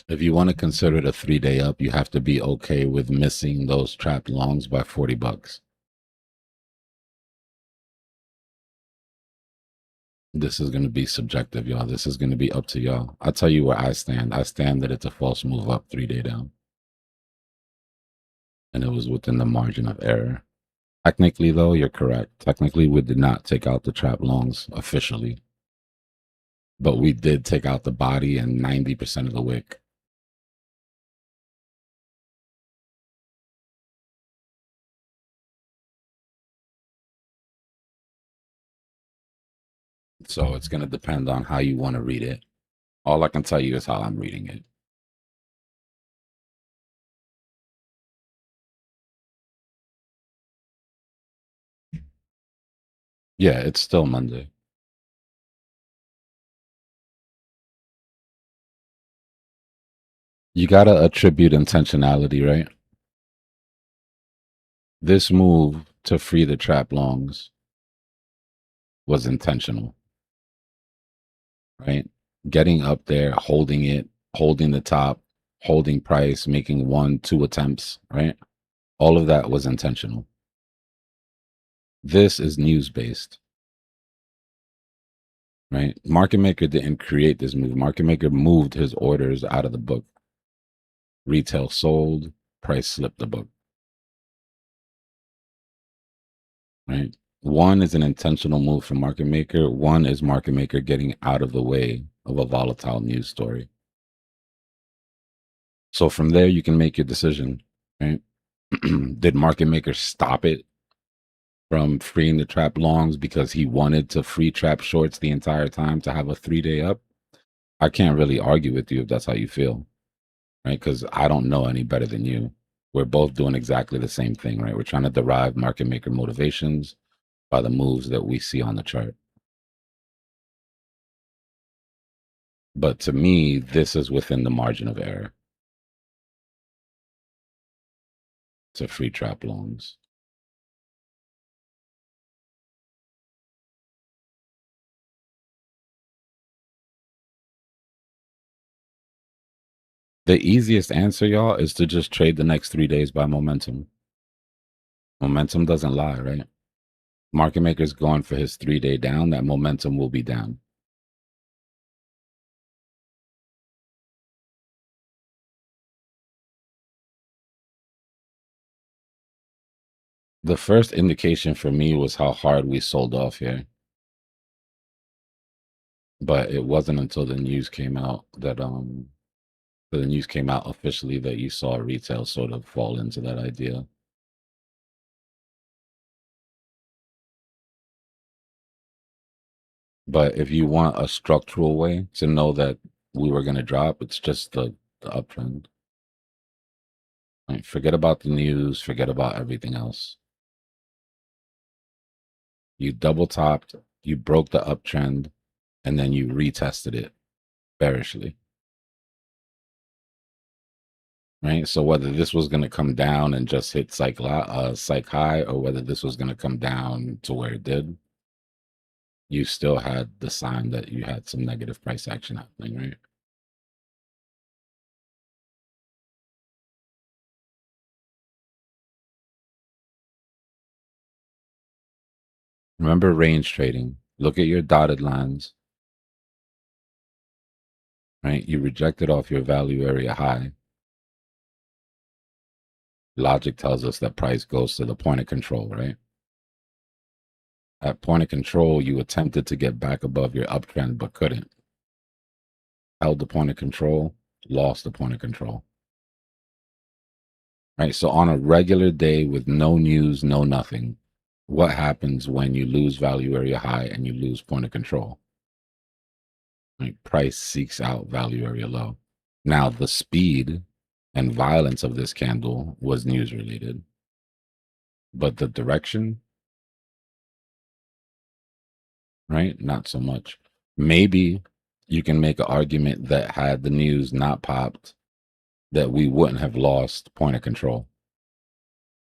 [SPEAKER 1] If you want to consider it a 3-day up, you have to be okay with missing those trapped longs by $40. This is going to be subjective, y'all. This is going to be up to y'all. I'll tell you where I stand. I stand that it's a false move up, 3-day down. And it was within the margin of error. Technically, though, you're correct. Technically, we did not take out the trap longs officially, but we did take out the body and 90% of the wick. So it's going to depend on how you want to read it. All I can tell you is how I'm reading it. Yeah, it's still Monday. You gotta attribute intentionality, right? This move to free the trap longs was intentional, right? Getting up there, holding it, holding the top, holding price, making 1, 2 attempts, right? All of that was intentional. This is news based, right? Market maker didn't create this move. Market maker moved his orders out of the book. Retail sold, price slipped the book, right? One is an intentional move from market maker. One is market maker getting out of the way of a volatile news story. So from there, you can make your decision, right? Did market maker stop it from freeing the trap longs because he wanted to free trap shorts the entire time to have a 3-day up? I can't really argue with you if that's how you feel, right? Because I don't know any better than you. We're both doing exactly the same thing, right? We're trying to derive market maker motivations by the moves that we see on the chart. But to me, this is within the margin of error to free trap longs. The easiest answer, y'all, is to just trade the next 3 days by momentum. Momentum doesn't lie, right? Market maker's going for his 3-day down. That momentum will be down. The first indication for me was how hard we sold off here. But it wasn't until the news came out that the news came out officially that you saw retail sort of fall into that idea. But if you want a structural way to know that we were going to drop, it's just the uptrend. Like, forget about the news, forget about everything else. You double topped, you broke the uptrend, and then you retested it bearishly. Right. So whether this was going to come down and just hit psych high, or whether this was going to come down to where it did, you still had the sign that you had some negative price action happening, right? Remember range trading. Look at your dotted lines, right? You rejected off your value area high. Logic tells us that price goes to the point of control, right? At point of control, you attempted to get back above your uptrend, but couldn't. Held the point of control, lost the point of control. Right. So on a regular day with no news, no nothing, what happens when you lose value area high and you lose point of control? Right? Price seeks out value area low. Now, the speed and violence of this candle was news related, but the direction, right? Not so much. Maybe you can make an argument that had the news not popped, that we wouldn't have lost point of control.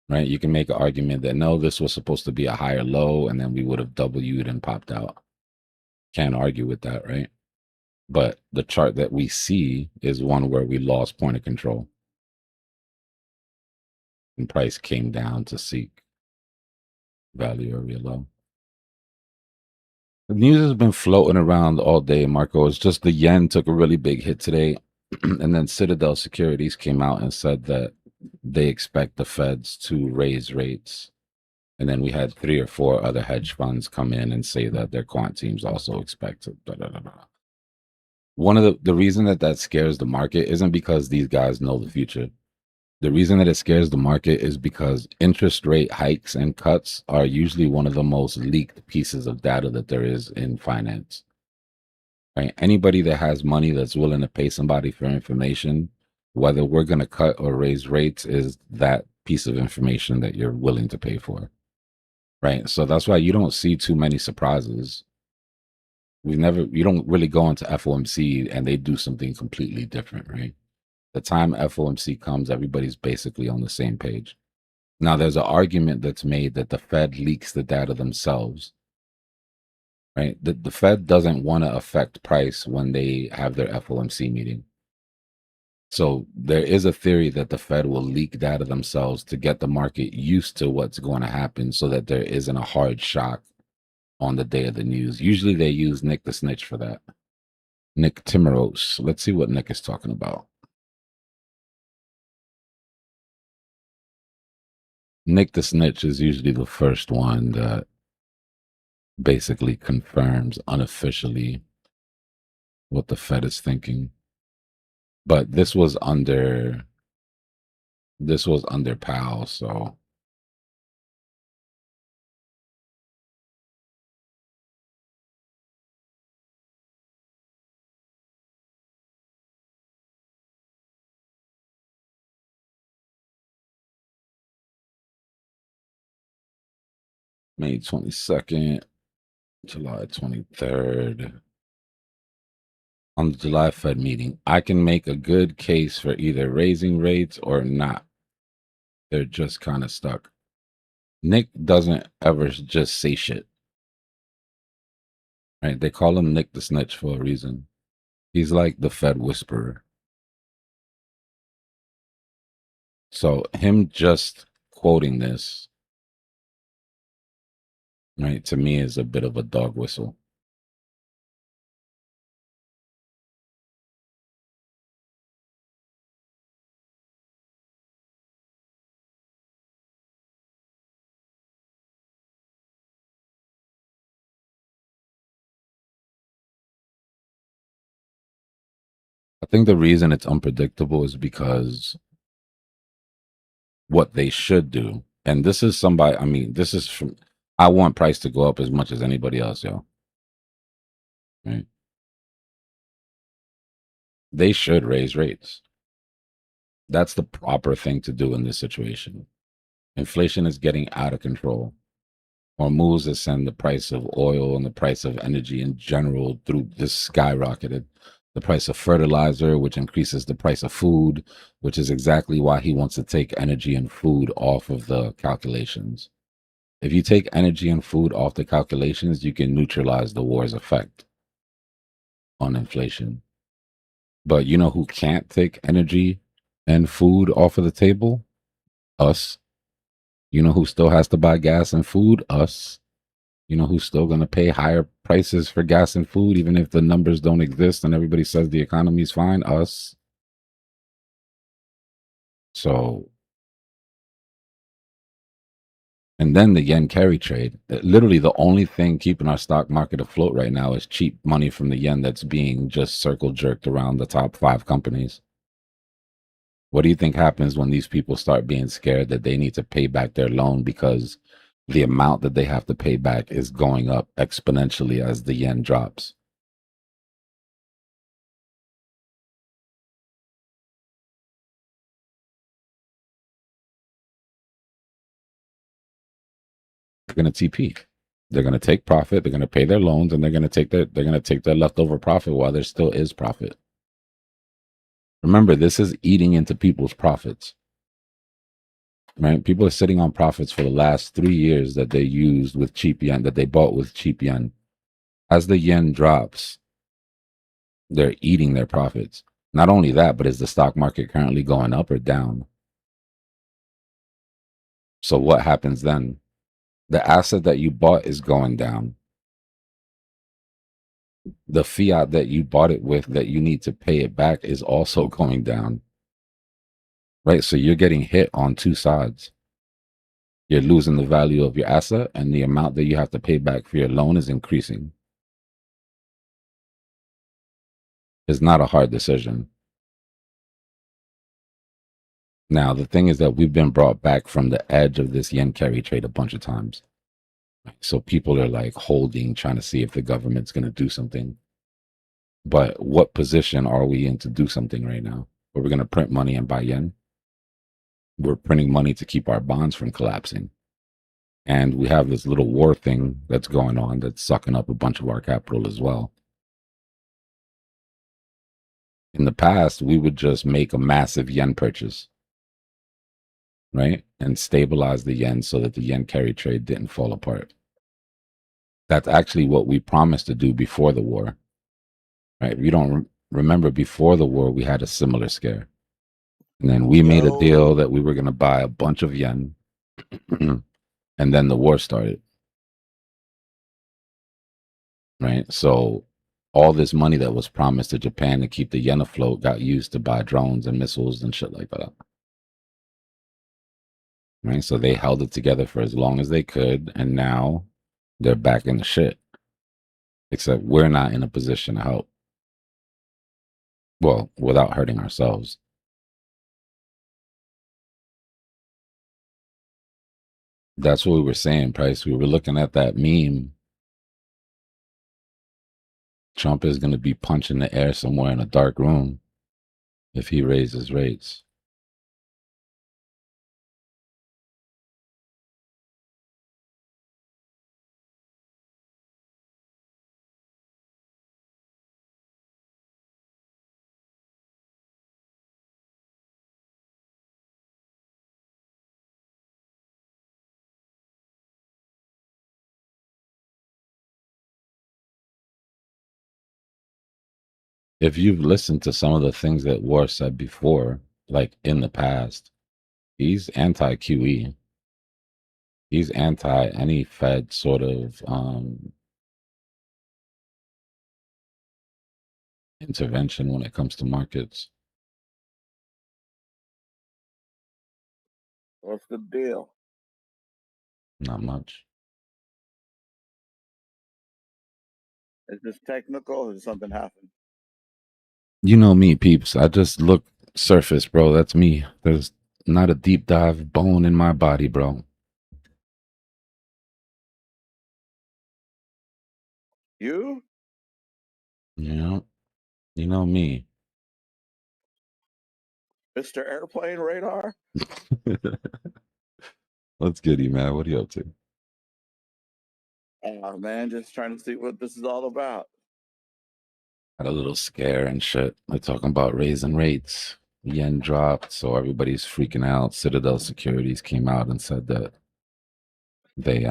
[SPEAKER 1] Right? You can make an argument that no, this was supposed to be a higher low, and then we would have W'd and popped out. Can't argue with that, right? But the chart that we see is one where we lost point of control. And price came down to seek value area low. The news has been floating around all day, Marco. It's just the yen took a really big hit today. And then Citadel Securities came out and said that they expect the feds to raise rates. And then we had 3 or 4 other hedge funds come in and say that their quant teams also expect to. One of the reason that scares the market isn't because these guys know the future. The reason that it scares the market is because interest rate hikes and cuts are usually one of the most leaked pieces of data that there is in finance. Right? Anybody that has money that's willing to pay somebody for information, whether we're going to cut or raise rates, is that piece of information that you're willing to pay for. Right. So that's why you don't see too many surprises. You don't really go into FOMC and they do something completely different, right? The time FOMC comes, everybody's basically on the same page. Now, there's an argument that's made that the Fed leaks the data themselves, right? The Fed doesn't want to affect price when they have their FOMC meeting. So there is a theory that the Fed will leak data themselves to get the market used to what's going to happen so that there isn't a hard shock on the day of the news. Usually they use Nick the Snitch for that. Nick Timmeros. Let's see what Nick is talking about. Nick the Snitch is usually the first one that basically confirms unofficially what the Fed is thinking. But this was under Powell, so May 22nd, July 23rd. On the July Fed meeting, I can make a good case for either raising rates or not. They're just kind of stuck. Nick doesn't ever just say shit. Right? They call him Nick the Snitch for a reason. He's like the Fed whisperer. So him just quoting this, right, to me is a bit of a dog whistle. I think the reason it's unpredictable is because what they should do, and this is somebody, I mean, this is from, I want price to go up as much as anybody else, yo. Right? They should raise rates. That's the proper thing to do in this situation. Inflation is getting out of control. Or moves that send the price of oil and the price of energy in general through this skyrocketed. The price of fertilizer, which increases the price of food, which is exactly why he wants to take energy and food off of the calculations. If you take energy and food off the calculations, you can neutralize the war's effect on inflation. But you know who can't take energy and food off of the table? Us. You know who still has to buy gas and food? Us. You know who's still going to pay higher prices for gas and food, even if the numbers don't exist and everybody says the economy's fine? Us. So, and then the yen carry trade. Literally, the only thing keeping our stock market afloat right now is cheap money from the yen that's being just circle jerked around the top 5 companies. What do you think happens when these people start being scared that they need to pay back their loan because the amount that they have to pay back is going up exponentially as the yen drops? They're going to TP. They're going to take profit. They're going to pay their loans, and they're going to take their leftover profit while there still is profit. Remember, this is eating into people's profits. Right? People are sitting on profits for the last 3 years that they used with cheap yen, that they bought with cheap yen. As the yen drops, they're eating their profits. Not only that, but is the stock market currently going up or down? So what happens then? The asset that you bought is going down. The fiat that you bought it with that you need to pay it back is also going down. Right? So you're getting hit on 2 sides. You're losing the value of your asset, and the amount that you have to pay back for your loan is increasing. It's not a hard decision. Now, the thing is that we've been brought back from the edge of this yen carry trade a bunch of times. So people are like holding, trying to see if the government's going to do something. But what position are we in to do something right now? Are we going to print money and buy yen? We're printing money to keep our bonds from collapsing. And we have this little war thing that's going on that's sucking up a bunch of our capital as well. In the past, we would just make a massive yen purchase, right? And stabilize the yen so that the yen carry trade didn't fall apart. That's actually what we promised to do before the war, right? You don't remember before the war, we had a similar scare. And then we made a deal that we were going to buy a bunch of yen. And then the war started, right? So all this money that was promised to Japan to keep the yen afloat got used to buy drones and missiles and shit like that. Right? So they held it together for as long as they could. And now they're back in the shit. Except we're not in a position to help. Well, without hurting ourselves. That's what we were saying, Price. We were looking at that meme. Trump is going to be punching the air somewhere in a dark room if he raises rates. If you've listened to some of the things that War said before, like in the past, he's anti QE. He's anti any Fed sort of intervention when it comes to markets.
[SPEAKER 3] What's the deal?
[SPEAKER 1] Not much.
[SPEAKER 3] Is this technical or did something happen?
[SPEAKER 1] You know me, peeps. I just look surface, bro. That's me. There's not a deep dive bone in my body, bro.
[SPEAKER 3] You?
[SPEAKER 1] Yeah. You know me.
[SPEAKER 3] Mr. Airplane Radar?
[SPEAKER 1] What's goody, man? What are you up to?
[SPEAKER 3] Oh, man, just trying to see what this is all about.
[SPEAKER 1] Had a little scare and shit. They're talking about raising rates. Yen dropped, so everybody's freaking out. Citadel Securities came out and said that they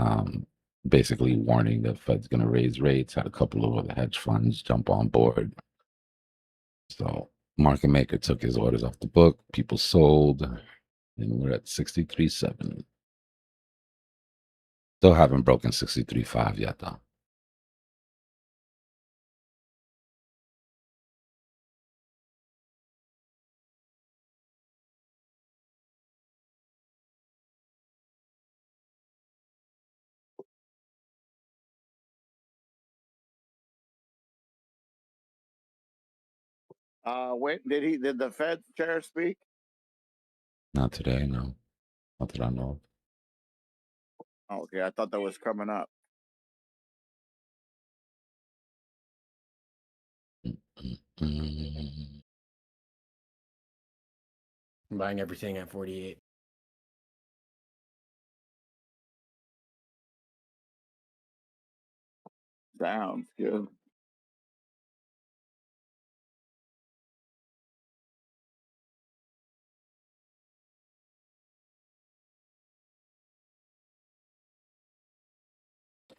[SPEAKER 1] basically warning that Fed's gonna raise rates. Had a couple of other hedge funds jump on board. So market maker took his orders off the book. People sold, and we're at 63.7. Still haven't broken 63.5 yet, though.
[SPEAKER 3] Wait, did the Fed chair speak?
[SPEAKER 1] Not today, no. Not that I know
[SPEAKER 3] Okay, I thought that was coming up.
[SPEAKER 1] of. Mm.
[SPEAKER 2] I'm buying everything at 48.
[SPEAKER 3] Sounds good.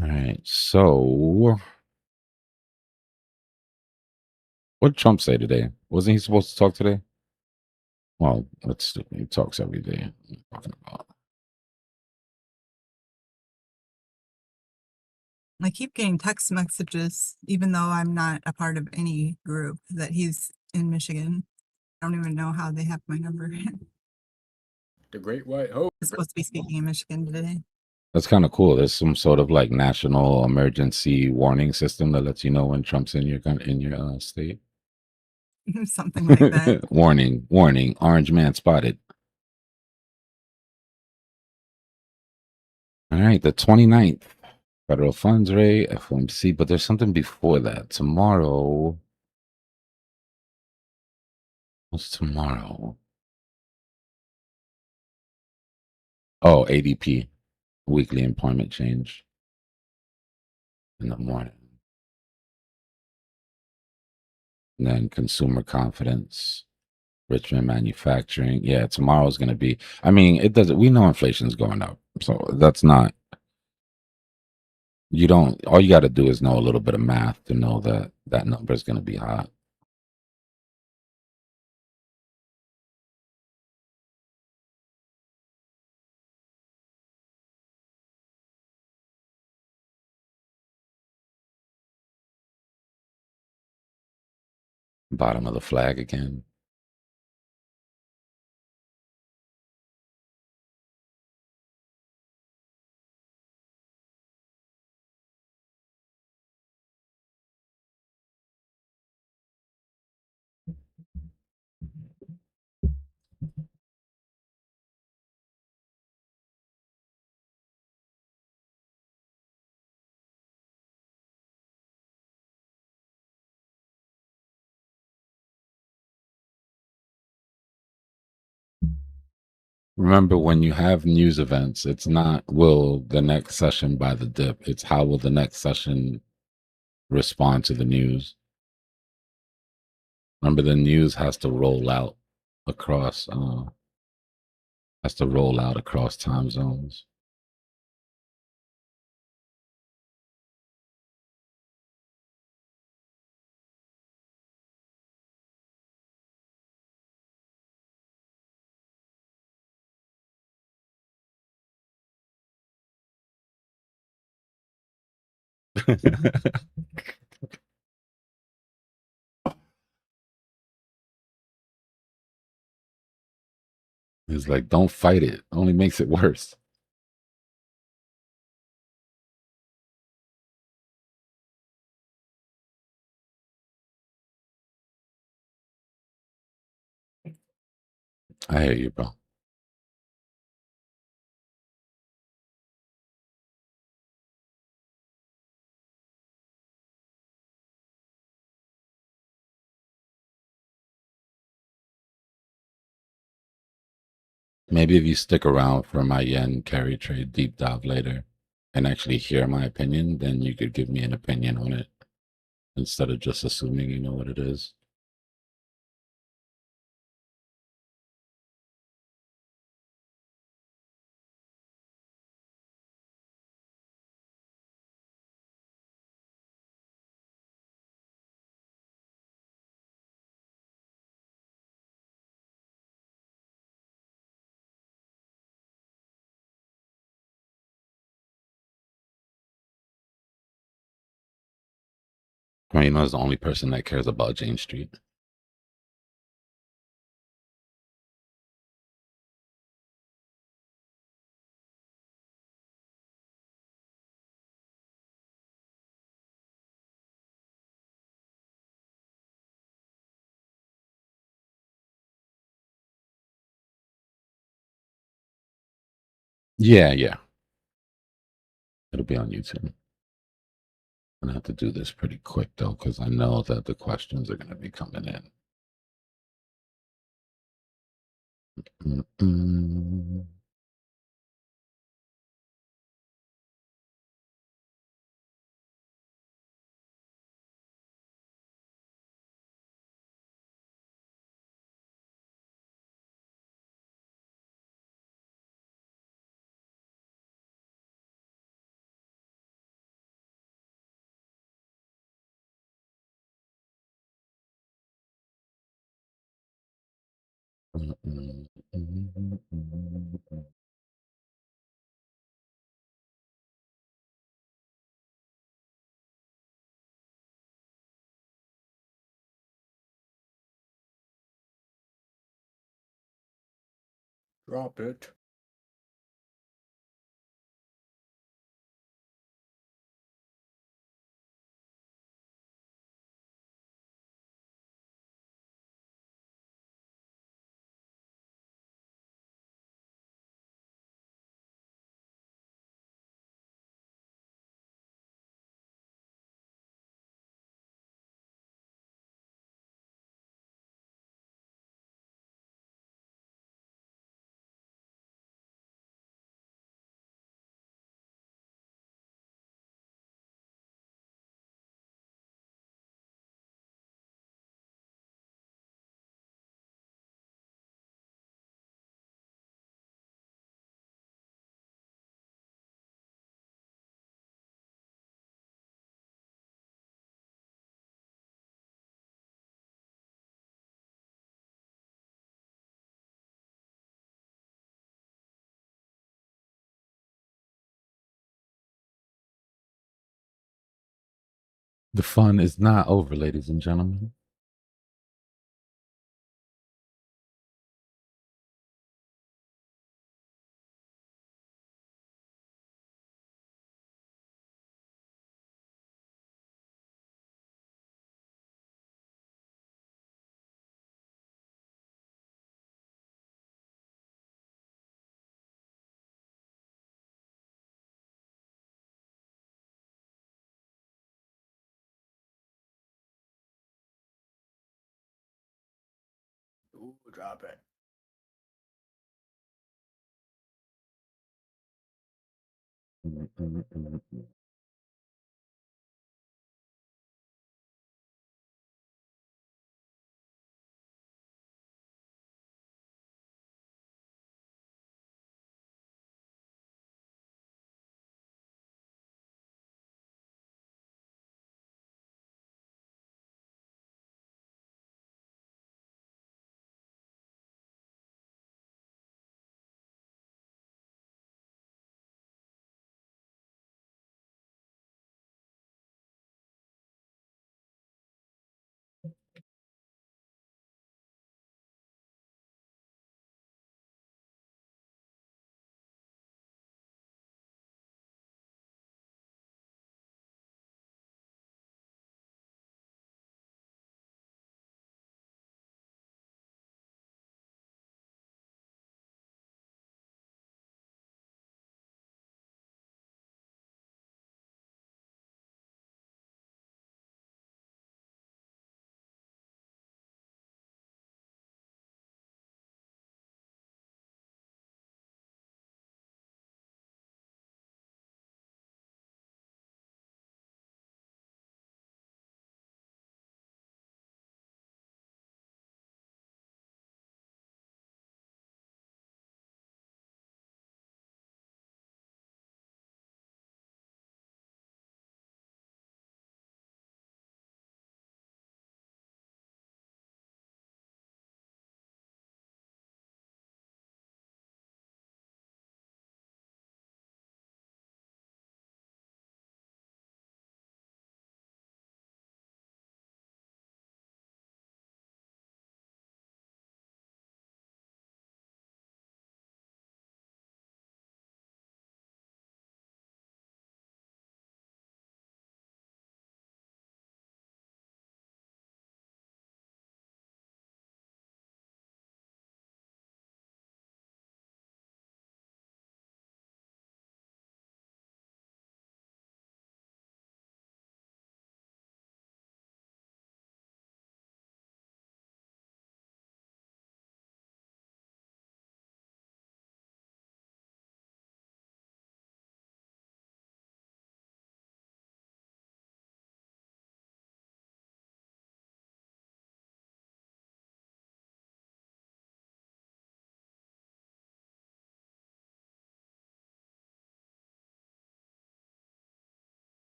[SPEAKER 1] All right, so what did Trump say today? Wasn't he supposed to talk today? Well, he talks every day. What I'm talking about.
[SPEAKER 4] I keep getting text messages, even though I'm not a part of any group, that he's in Michigan. I don't even know how they have my number.
[SPEAKER 2] The Great White Hope.
[SPEAKER 4] He's supposed to be speaking in Michigan today.
[SPEAKER 1] That's kind of cool. There's some sort of like national emergency warning system that lets you know when Trump's in your state.
[SPEAKER 4] Something like that.
[SPEAKER 1] Warning, warning, orange man spotted. All right, the 29th. Federal funds rate, FOMC, but there's something before that. Tomorrow. What's tomorrow? Oh, ADP, weekly employment change in the morning. And then consumer confidence, Richmond manufacturing. Yeah, tomorrow's going to be, I mean, it doesn't, we know inflation's going up. So that's not, you don't, all you got to do is know a little bit of math to know that that number is going to be hot. Bottom of the flag again. Remember, when you have news events, it's not will the next session buy the dip. It's how will the next session respond to the news. Remember, the news has to roll out across time zones. It's like, don't fight it. Only makes it worse. I hear you, bro. Maybe if you stick around for my yen carry trade deep dive later and actually hear my opinion, then you could give me an opinion on it instead of just assuming you know what it is. Marino's the only person that cares about Jane Street. Yeah, yeah. It'll be on YouTube. I'm gonna have to do this pretty quick though, because I know that the questions are gonna be coming in. Mm-mm. Mm-mm. Mm-mm.
[SPEAKER 2] Drop it.
[SPEAKER 1] The fun is not over, ladies and gentlemen.
[SPEAKER 2] Ooh, drop it.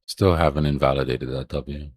[SPEAKER 1] Still haven't invalidated that W.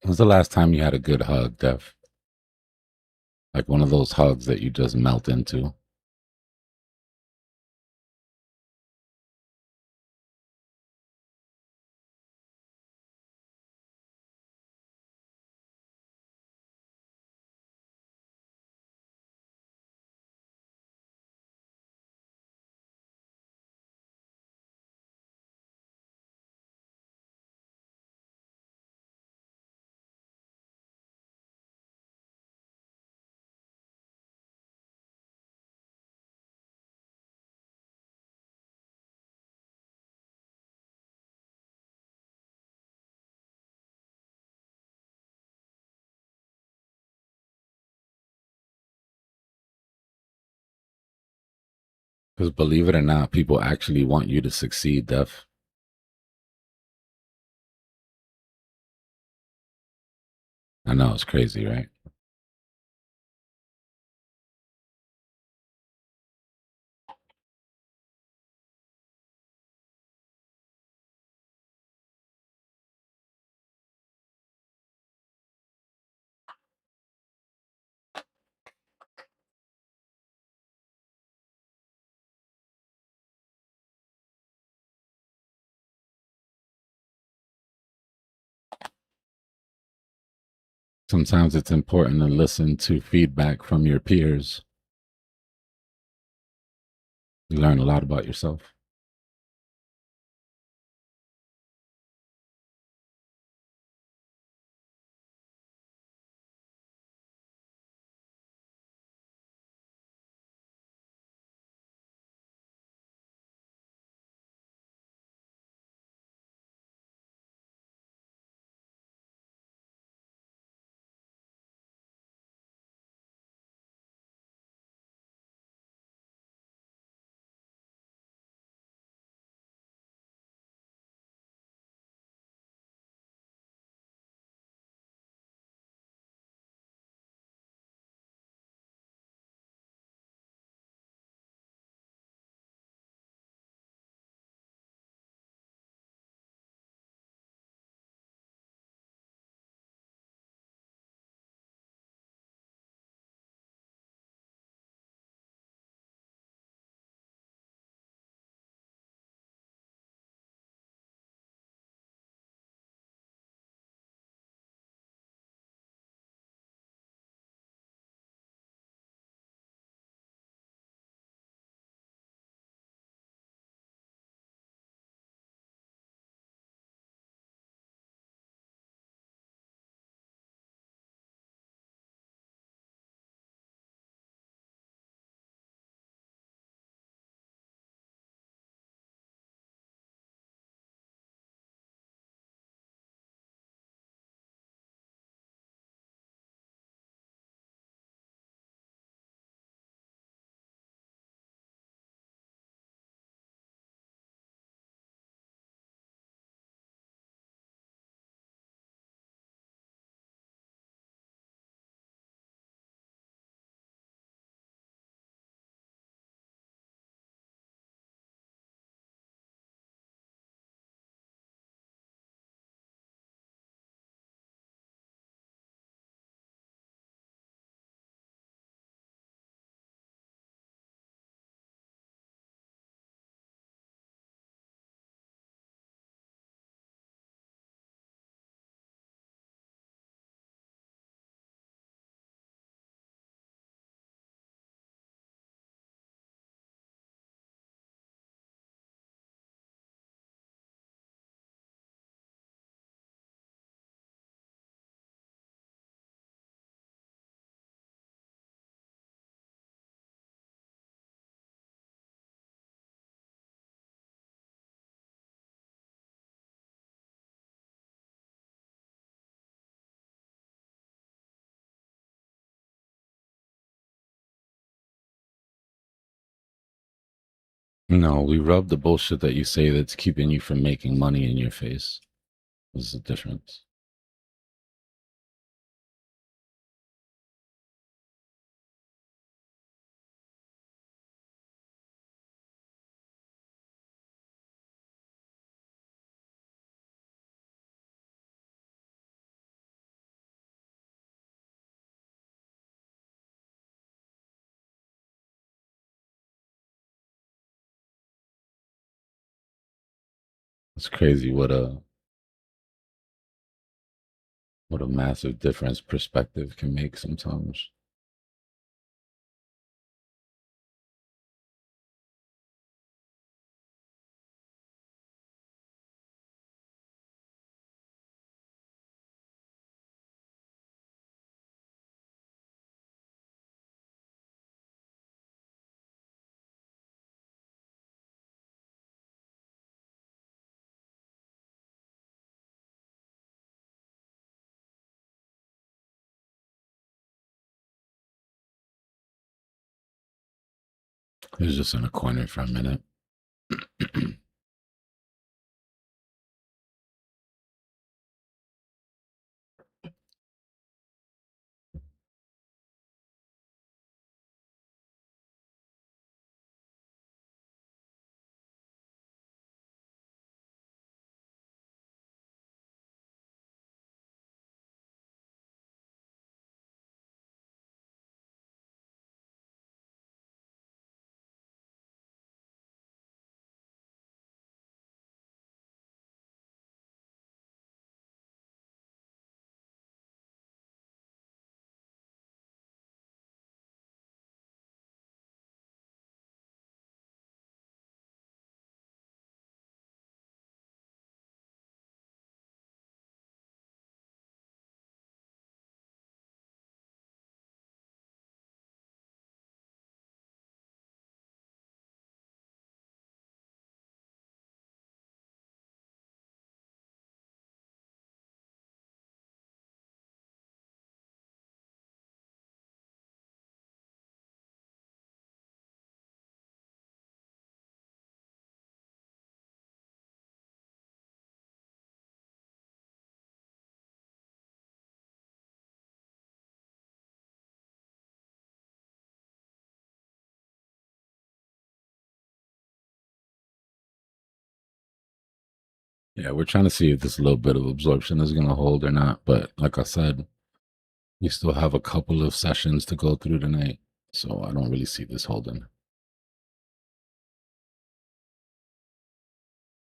[SPEAKER 1] When was the last time you had a good hug, Def? Like one of those hugs that you just melt into? Because believe it or not, people actually want you to succeed, Def. I know it's crazy, right? Sometimes it's important to listen to feedback from your peers. You learn a lot about yourself. No, we rub the bullshit that you say that's keeping you from making money in your face. This is the difference. It's crazy what a massive difference perspective can make sometimes. He was just in a corner for a minute. Yeah, we're trying to see if this little bit of absorption is going to hold or not. But like I said, we still have a couple of sessions to go through tonight. So I don't really see this holding.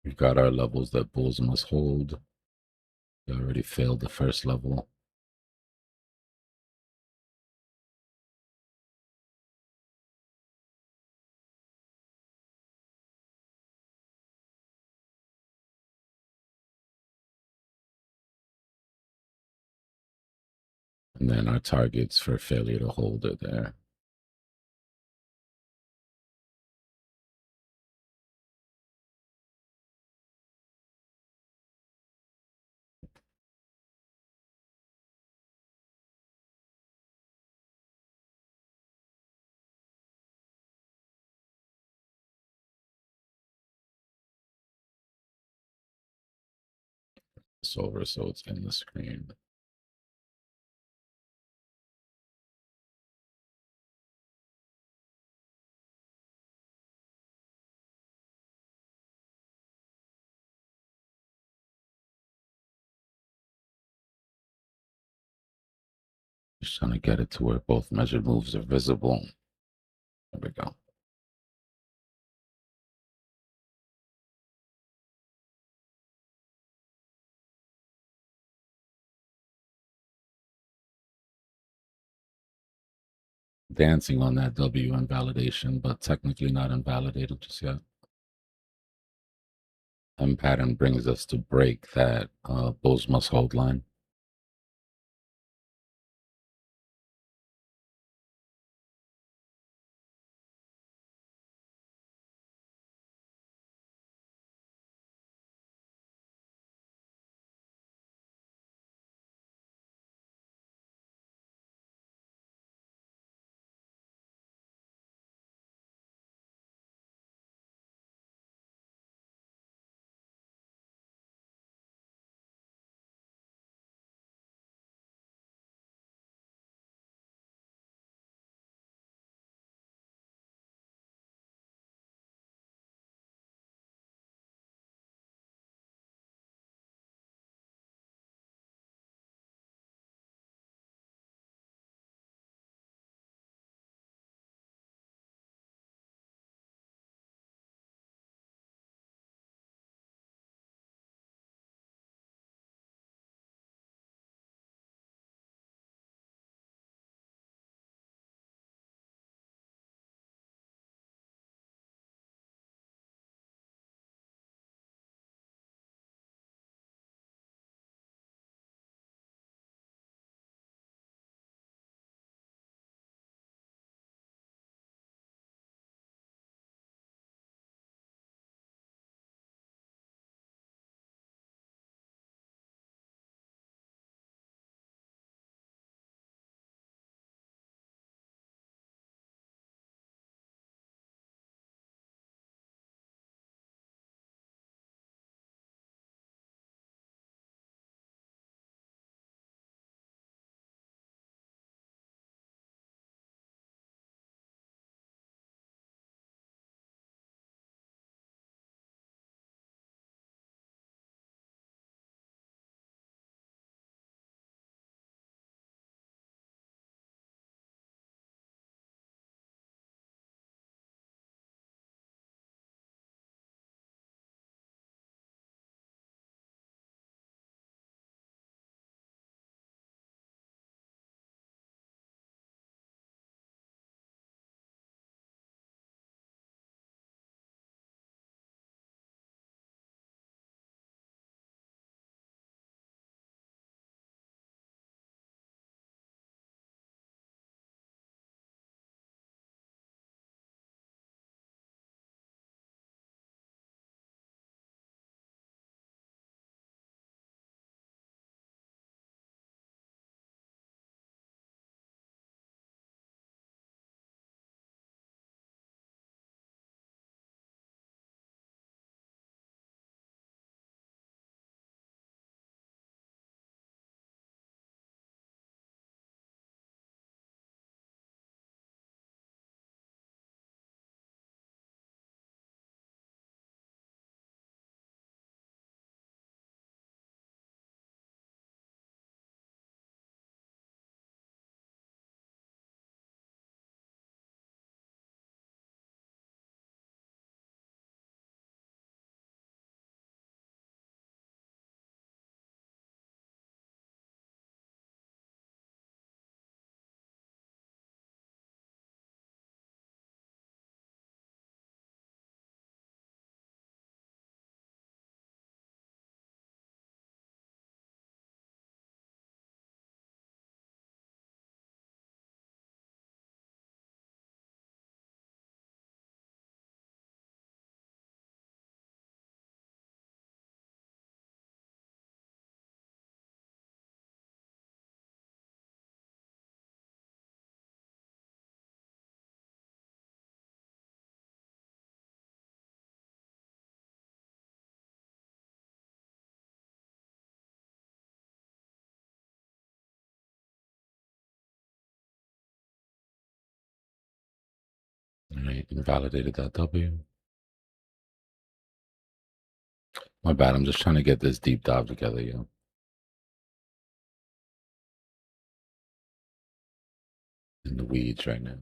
[SPEAKER 1] We've got our levels that bulls must hold. We already failed the first level. And then our targets for failure to hold are there. It's over, so it's in the screen. Just trying to get it to where both measured moves are visible. There we go. Dancing on that W invalidation, but technically not invalidated just yet. M pattern brings us to break that bulls must hold line. right, invalidated that W. My bad. I'm just trying to get this deep dive together, yo. In the weeds right now.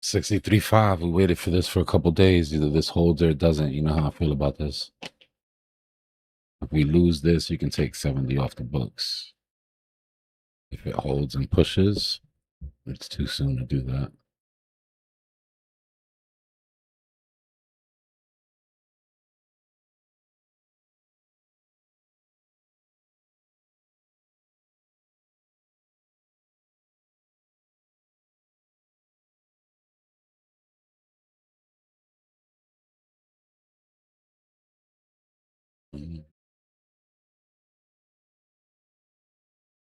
[SPEAKER 1] 63.5. We waited for this for a couple days. Either this holds or it doesn't. You know how I feel about this. If we lose this, you can take 70 off the books. If it holds and pushes, it's too soon to do that.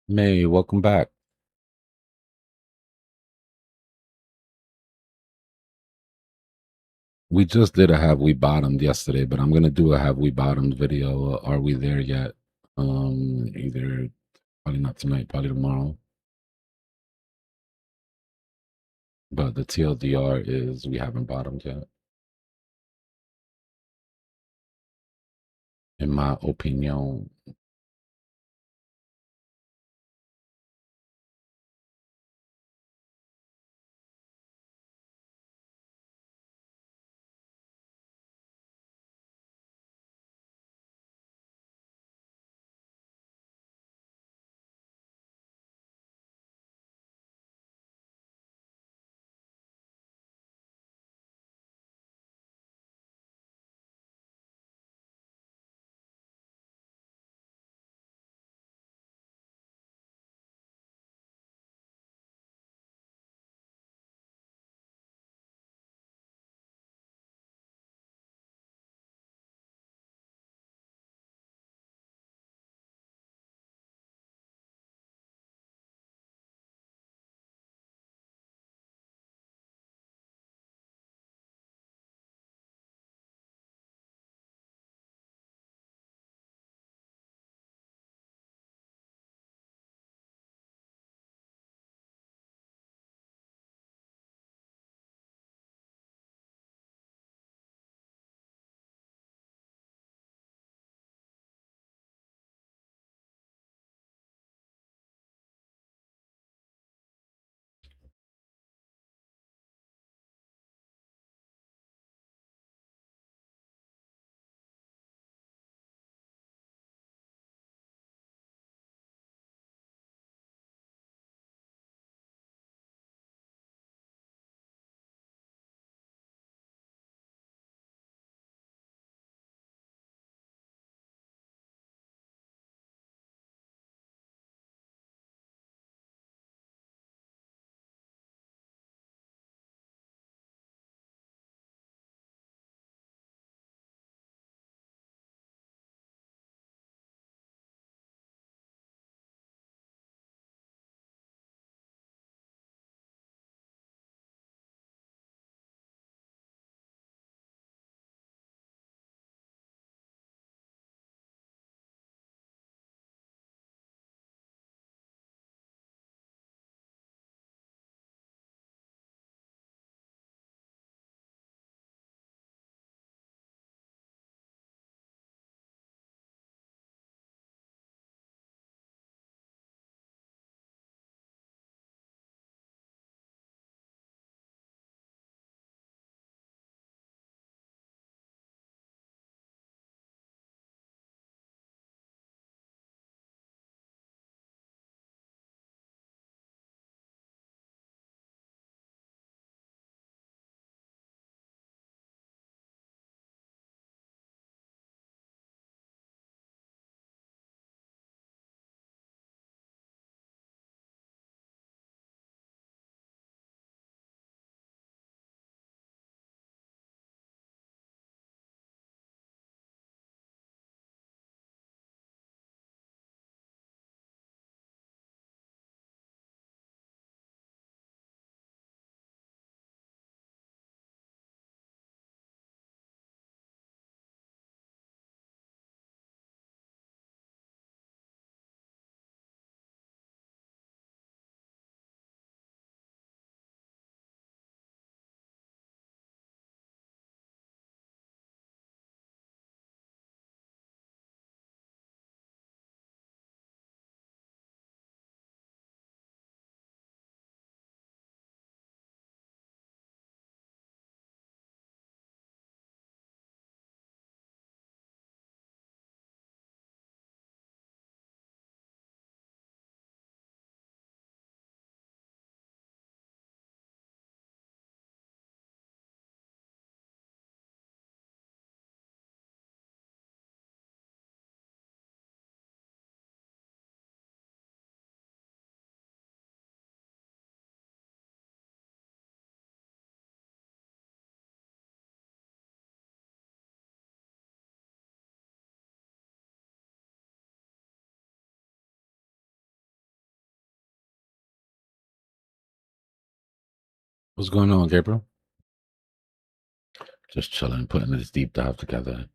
[SPEAKER 1] May, welcome back. We just did a have we bottomed yesterday, but I'm gonna do a have we bottomed video. Are we there yet? Either probably not tonight, probably tomorrow. But the TLDR is we haven't bottomed yet. In my opinion. What's going on, Gabriel? Just chilling, putting this deep dive together.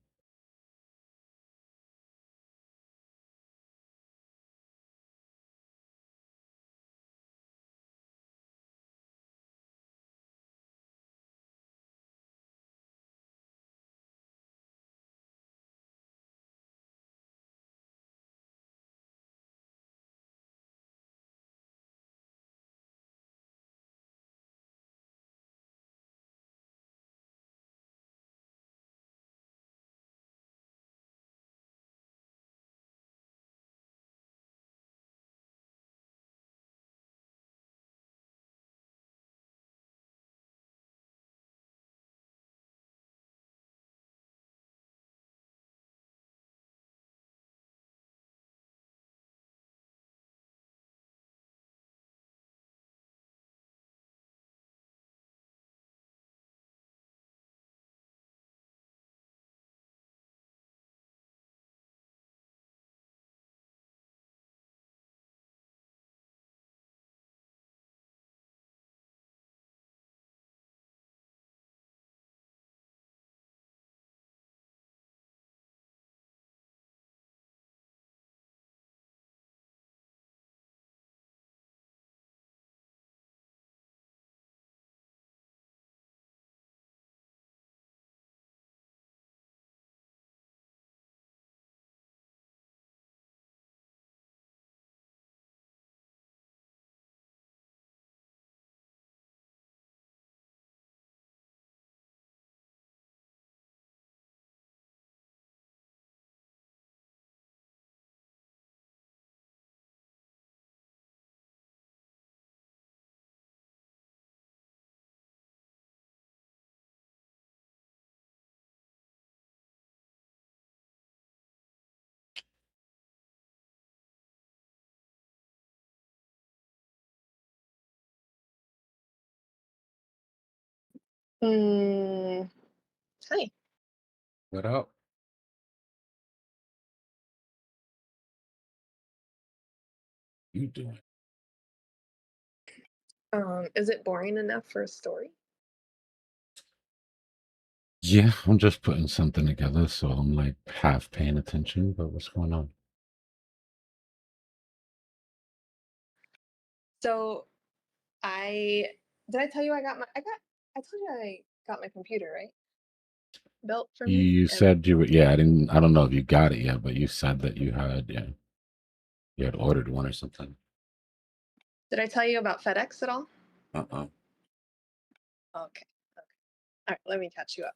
[SPEAKER 5] Hi.
[SPEAKER 1] What up? You doing?
[SPEAKER 5] Is it boring enough for a story?
[SPEAKER 1] Yeah, I'm just putting something together, so I'm like half paying attention. But what's going on?
[SPEAKER 5] So did I tell you I told you I got my computer, right? Built for me.
[SPEAKER 1] You
[SPEAKER 5] And
[SPEAKER 1] said you were. Yeah, I don't know if you got it yet, but you said that you had. Yeah, you had ordered one or something.
[SPEAKER 5] did I tell you about FedEx at all?
[SPEAKER 1] Uh-uh.
[SPEAKER 5] Okay. All right, let me catch you up.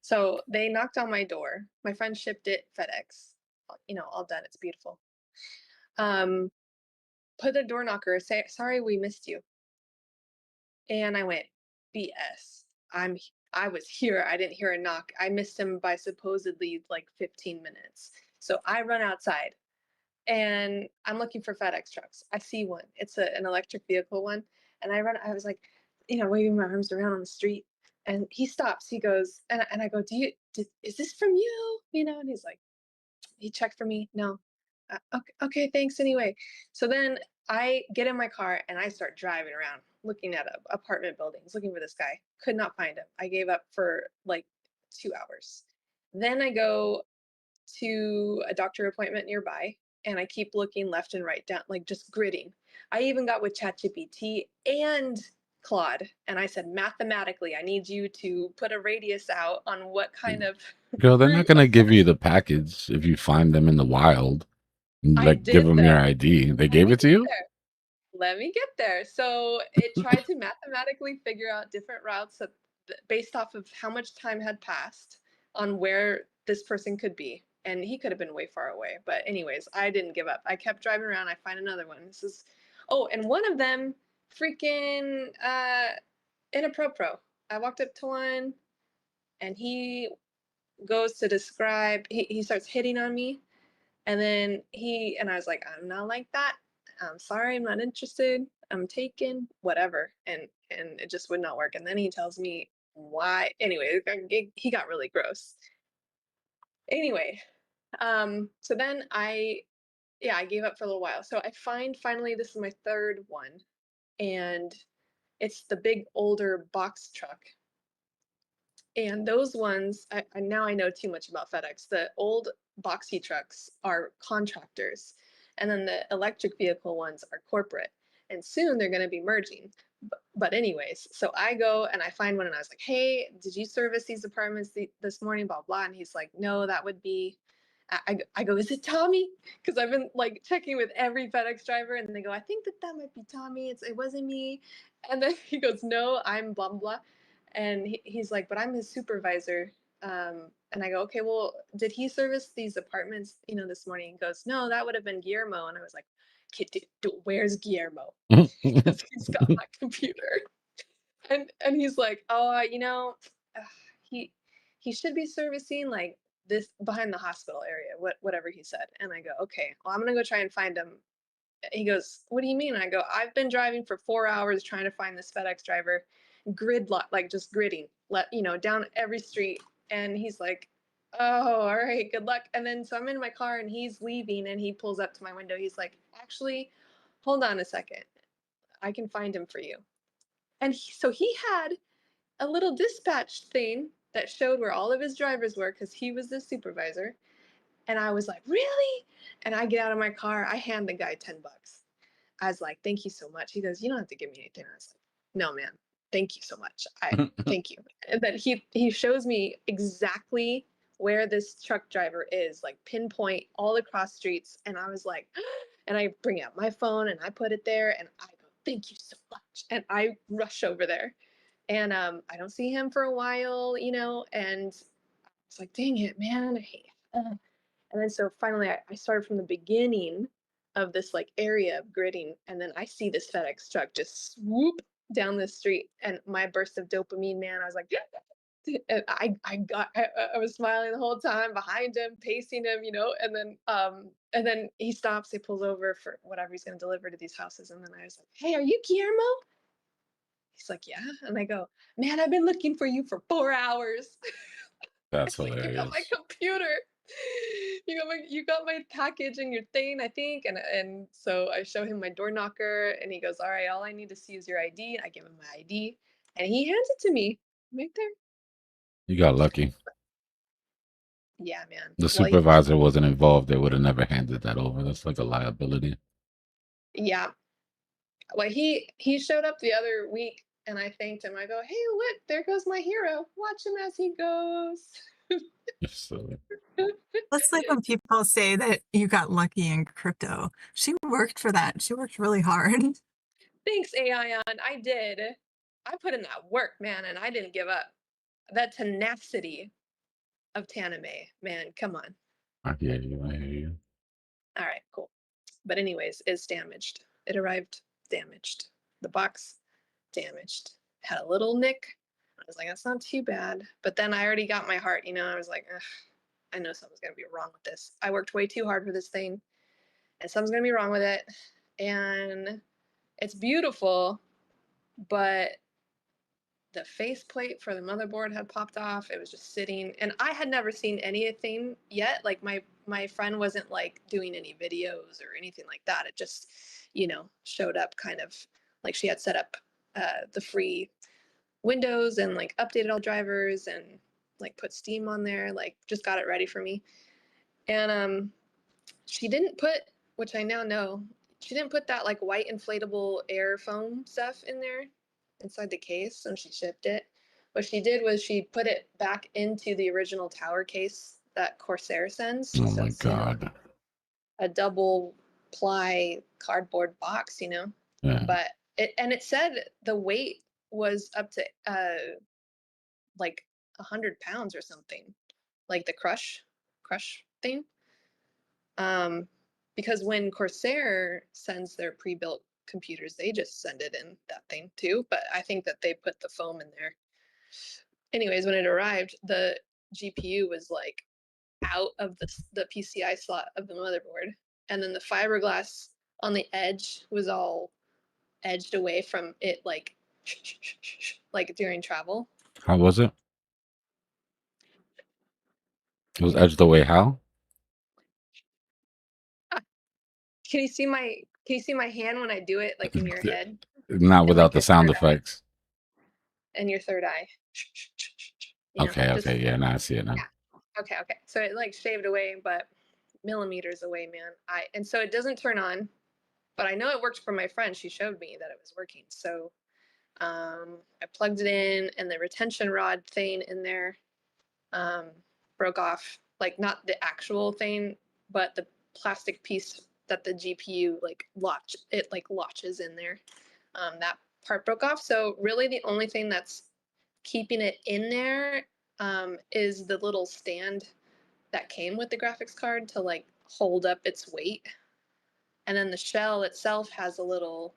[SPEAKER 5] So they knocked on my door. My friend shipped it FedEx. All done. It's beautiful. Put a door knocker, say sorry we missed you. And I went, BS. I was here. I didn't hear a knock. I missed him by supposedly like 15 minutes. So I run outside and I'm looking for FedEx trucks. I see one. It's an electric vehicle one. And I was like, waving my arms around on the street. And he stops. He goes, and I go, is this from you? And he's like, he checked for me. No. Okay, thanks anyway. So then I get in my car and I start driving around looking at apartment buildings, looking for this guy. Could not find him. I gave up for like 2 hours. Then I go to a doctor appointment nearby and I keep looking left and right down, like just gridding. I even got with ChatGPT and Claude and I said, mathematically, I need you to put a radius out on what kind of
[SPEAKER 1] Girl, they're not
[SPEAKER 5] route
[SPEAKER 1] gonna give you the package if you find them in the wild.
[SPEAKER 5] I
[SPEAKER 1] Like, give
[SPEAKER 5] did
[SPEAKER 1] them your
[SPEAKER 5] though.
[SPEAKER 1] ID. They
[SPEAKER 5] Let
[SPEAKER 1] gave
[SPEAKER 5] me
[SPEAKER 1] it to
[SPEAKER 5] get
[SPEAKER 1] you?
[SPEAKER 5] there. Let me get there. So it tried to mathematically figure out different routes based off of how much time had passed on where this person could be. And he could have been way far away. But anyways, I didn't give up. I kept driving around. I find another one. And one of them freaking inappropriate. I walked up to one and he goes to describe, he starts hitting on me. And then I was like, I'm not like that. I'm sorry, I'm not interested. I'm taken, whatever. And it just would not work. And then he tells me why. Anyway, he got really gross. Anyway, so then I gave up for a little while. So I find finally this is my third one. And It's the big older box truck. And those ones, now I know too much about FedEx. The old boxy trucks are contractors, and then the electric vehicle ones are corporate. And soon they're going to be merging. But anyways, so I go and I find one, and I was like, "Hey, did you service these apartments this morning?" Blah blah. And he's like, "No, that would be." I go, "Is it Tommy?" Because I've been like checking with every FedEx driver, and they go, "I think that might be Tommy. It wasn't me." And then he goes, "No, I'm blah blah blah." And he's like, "But I'm his supervisor." And I go, "Okay, well, did he service these apartments, this morning?" He goes, "No, that would have been Guillermo." And I was like, "Kid, where's Guillermo?" Because he's got my computer. And he's like, "Oh, he should be servicing like this behind the hospital area," whatever he said. And I go, "Okay, well, I'm gonna go try and find him." He goes, "What do you mean?" And I go, "I've been driving for 4 hours trying to find this FedEx driver, gridlock, like just gridding, down every street." And he's like, "Oh, all right, good luck." And then so I'm in my car and he's leaving and he pulls up to my window. He's like, "Actually, hold on a second. I can find him for you." And so he had a little dispatch thing that showed where all of his drivers were because he was the supervisor. And I was like, "Really?" And I get out of my car. I hand the guy $10. I was like, "Thank you so much." He goes, "You don't have to give me anything." I was like, "No, man. Thank you so much. Thank you." And then he shows me exactly where this truck driver is, like pinpoint all across streets. And I was like, and I bring out my phone and I put it there and I go, "Thank you so much." And I rush over there. And I don't see him for a while, and it's like, dang it, man. And then so finally I started from the beginning of this like area of gridding, and then I see this FedEx truck just swoop down the street, and my burst of dopamine, man, I was like, and I was smiling the whole time behind him, pacing him, and then he stops, he pulls over for whatever he's gonna deliver to these houses, and then I was like, "Hey, are you Guillermo?" He's like, "Yeah." And I go, "Man, I've been looking for you for 4 hours."
[SPEAKER 1] That's
[SPEAKER 5] Like, "You got my
[SPEAKER 1] hilarious.
[SPEAKER 5] computer. You got my package and your thing, I think." And so I show him my door knocker and he goes, "All right, all I need to see is your ID." I give him my ID and he hands it to me right there.
[SPEAKER 1] You got lucky.
[SPEAKER 5] Yeah, man.
[SPEAKER 1] The
[SPEAKER 5] Well,
[SPEAKER 1] supervisor wasn't involved. They would have never handed that over. That's like a liability.
[SPEAKER 5] yeah. Well, he showed up the other week and I thanked him. I go, "Hey, look, there goes my hero. Watch him as he goes."
[SPEAKER 1] So,
[SPEAKER 4] That's like when people say that you got lucky in crypto. She worked for that. She worked really hard.
[SPEAKER 5] Thanks, AION. I did. I put in that work, man, and I didn't give up. That tenacity of Taname, man, come on.
[SPEAKER 1] I hear you. I hear you.
[SPEAKER 5] All right, cool. But anyways, it's damaged. It arrived damaged. The box damaged. Had a little nick. I was like, "That's not too bad." But then I already got my heart, I was like, ugh, I know something's gonna be wrong with this. I worked way too hard for this thing, and something's gonna be wrong with it. And it's beautiful, but the faceplate for the motherboard had popped off. It was just sitting, and I had never seen anything yet. Like my friend wasn't like doing any videos or anything like that. It just, showed up kind of like she had set up the free Windows and like updated all drivers and like put Steam on there, like just got it ready for me. And she didn't put, which I now know, she didn't put that like white inflatable air foam stuff in there inside the case when she shipped it. What she did was she put it back into the original tower case that Corsair sends.
[SPEAKER 1] Oh
[SPEAKER 5] So
[SPEAKER 1] my
[SPEAKER 5] it's,
[SPEAKER 1] God.
[SPEAKER 5] a double ply cardboard box,
[SPEAKER 1] Yeah.
[SPEAKER 5] but it said the weight was up to like 100 pounds or something, like the crush thing. Because when Corsair sends their pre-built computers, they just send it in that thing too. But I think that they put the foam in there. Anyways, when it arrived, the GPU was like out of the PCI slot of the motherboard, and then the fiberglass on the edge was all edged away from it, like like during travel.
[SPEAKER 1] How was it? It was edged away. How?
[SPEAKER 5] Can you see my hand when I do it, like in your head?
[SPEAKER 1] Not
[SPEAKER 5] And,
[SPEAKER 1] without
[SPEAKER 5] like,
[SPEAKER 1] the
[SPEAKER 5] your
[SPEAKER 1] sound
[SPEAKER 5] third eye.
[SPEAKER 1] effects.
[SPEAKER 5] And your third eye. You know,
[SPEAKER 1] Okay,
[SPEAKER 5] just-
[SPEAKER 1] okay, yeah, now I see it now.
[SPEAKER 5] Yeah. Okay. So it like shaved away, but millimeters away, man. And so it doesn't turn on, but I know it worked for my friend. She showed me that it was working. So I plugged it in, and the retention rod thing in there broke off. Like not the actual thing, but the plastic piece that the GPU like latches in there. That part broke off. So really, the only thing that's keeping it in there is the little stand that came with the graphics card to like hold up its weight. And then the shell itself has a little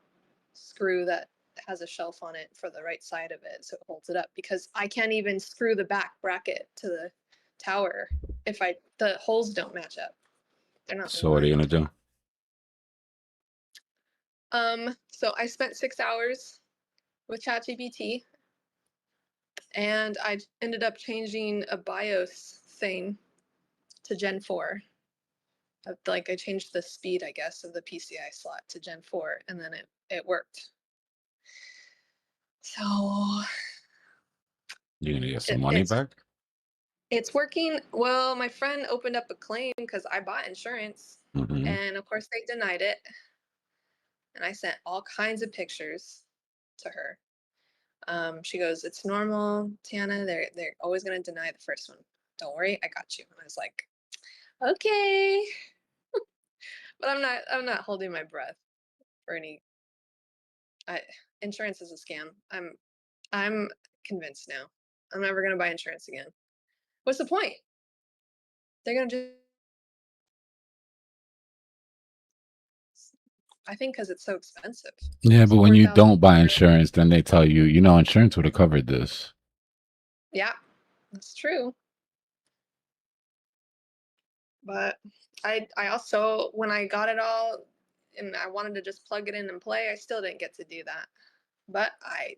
[SPEAKER 5] screw that has a shelf on it for the right side of it, so it holds it up, because I can't even screw the back bracket to the tower if the holes don't match up. They're not
[SPEAKER 1] So what are you gonna
[SPEAKER 5] aligned.
[SPEAKER 1] do?
[SPEAKER 5] So I spent 6 hours with ChatGPT, and I ended up changing a BIOS thing to Gen 4. Like I changed the speed, I guess, of the PCI slot to Gen 4, and then it worked. So
[SPEAKER 1] You gonna get some money back?
[SPEAKER 5] it's working. Well, my friend opened up a claim because I bought insurance,
[SPEAKER 1] Mm-hmm.
[SPEAKER 5] and of course they denied it. And I sent all kinds of pictures to her. She goes, "It's normal, Tiana. They're always gonna deny the first one. Don't worry, I got you." And I was like, "Okay," but I'm not holding my breath for any. Insurance is a scam. I'm convinced now. I'm never gonna buy insurance again. What's the point? They're gonna just. I think because it's so expensive.
[SPEAKER 1] Yeah,
[SPEAKER 5] It's
[SPEAKER 1] but when you
[SPEAKER 5] 4,000.
[SPEAKER 1] don't buy insurance, then they tell you, insurance would have covered this.
[SPEAKER 5] Yeah, that's true. But I also, when I got it all and I wanted to just plug it in and play, I still didn't get to do that. But I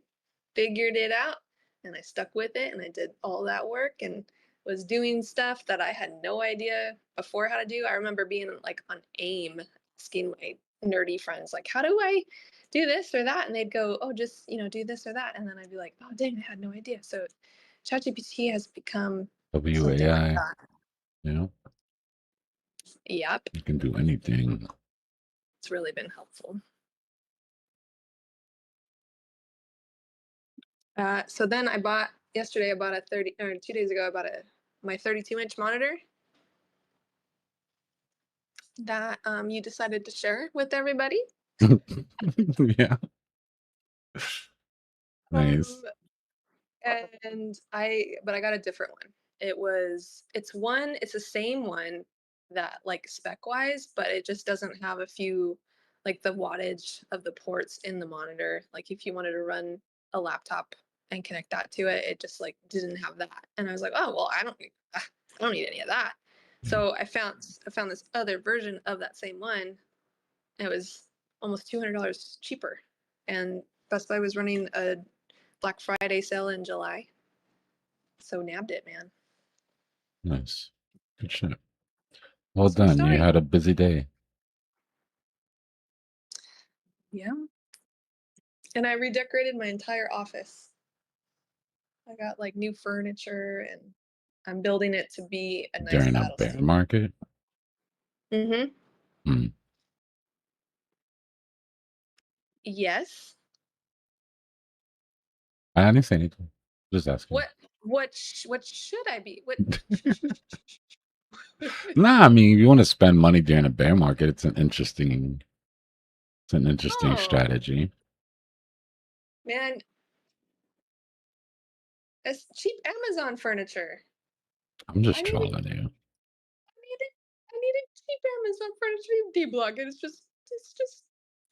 [SPEAKER 5] figured it out, and I stuck with it, and I did all that work and was doing stuff that I had no idea before how to do. I remember being like on AIM, asking my nerdy friends, like, how do I do this or that? And they'd go, oh, just, do this or that. And then I'd be like, oh, dang, I had no idea. So ChatGPT has become something like
[SPEAKER 1] WAI,
[SPEAKER 5] that. Yep,
[SPEAKER 1] you can do anything.
[SPEAKER 5] it's really been helpful. So then yesterday I bought 2 days ago, I bought my 32-inch monitor that you decided to share with everybody.
[SPEAKER 1] Yeah. Nice.
[SPEAKER 5] But I got a different one. It's the same one that like spec wise, but it just doesn't have a few, like the wattage of the ports in the monitor. Like if you wanted to run a laptop and connect that to it, it just like didn't have that. And I was like, oh well, I don't need any of that. So I found this other version of that same one. It was almost $200 cheaper, and Best Buy was running a Black Friday sale in July. So nabbed it, man.
[SPEAKER 1] Nice. Good shit. Well
[SPEAKER 5] Awesome
[SPEAKER 1] done. You
[SPEAKER 5] story.
[SPEAKER 1] had a busy day.
[SPEAKER 5] Yeah. And I redecorated my entire office. I got like new furniture, and I'm building it to be a nice
[SPEAKER 1] During a
[SPEAKER 5] battle
[SPEAKER 1] bear
[SPEAKER 5] station.
[SPEAKER 1] market?
[SPEAKER 5] Mm-hmm.
[SPEAKER 1] Hmm.
[SPEAKER 5] Yes.
[SPEAKER 1] I didn't say anything. Just asking.
[SPEAKER 5] What should I be? What?
[SPEAKER 1] Nah, I mean, if you want to spend money during a bear market, it's an interesting
[SPEAKER 5] Oh,
[SPEAKER 1] strategy.
[SPEAKER 5] man, it's cheap Amazon furniture.
[SPEAKER 1] I'm just
[SPEAKER 5] I needed
[SPEAKER 1] trolling you.
[SPEAKER 5] I needed cheap Amazon furniture. Dbloc, and it's just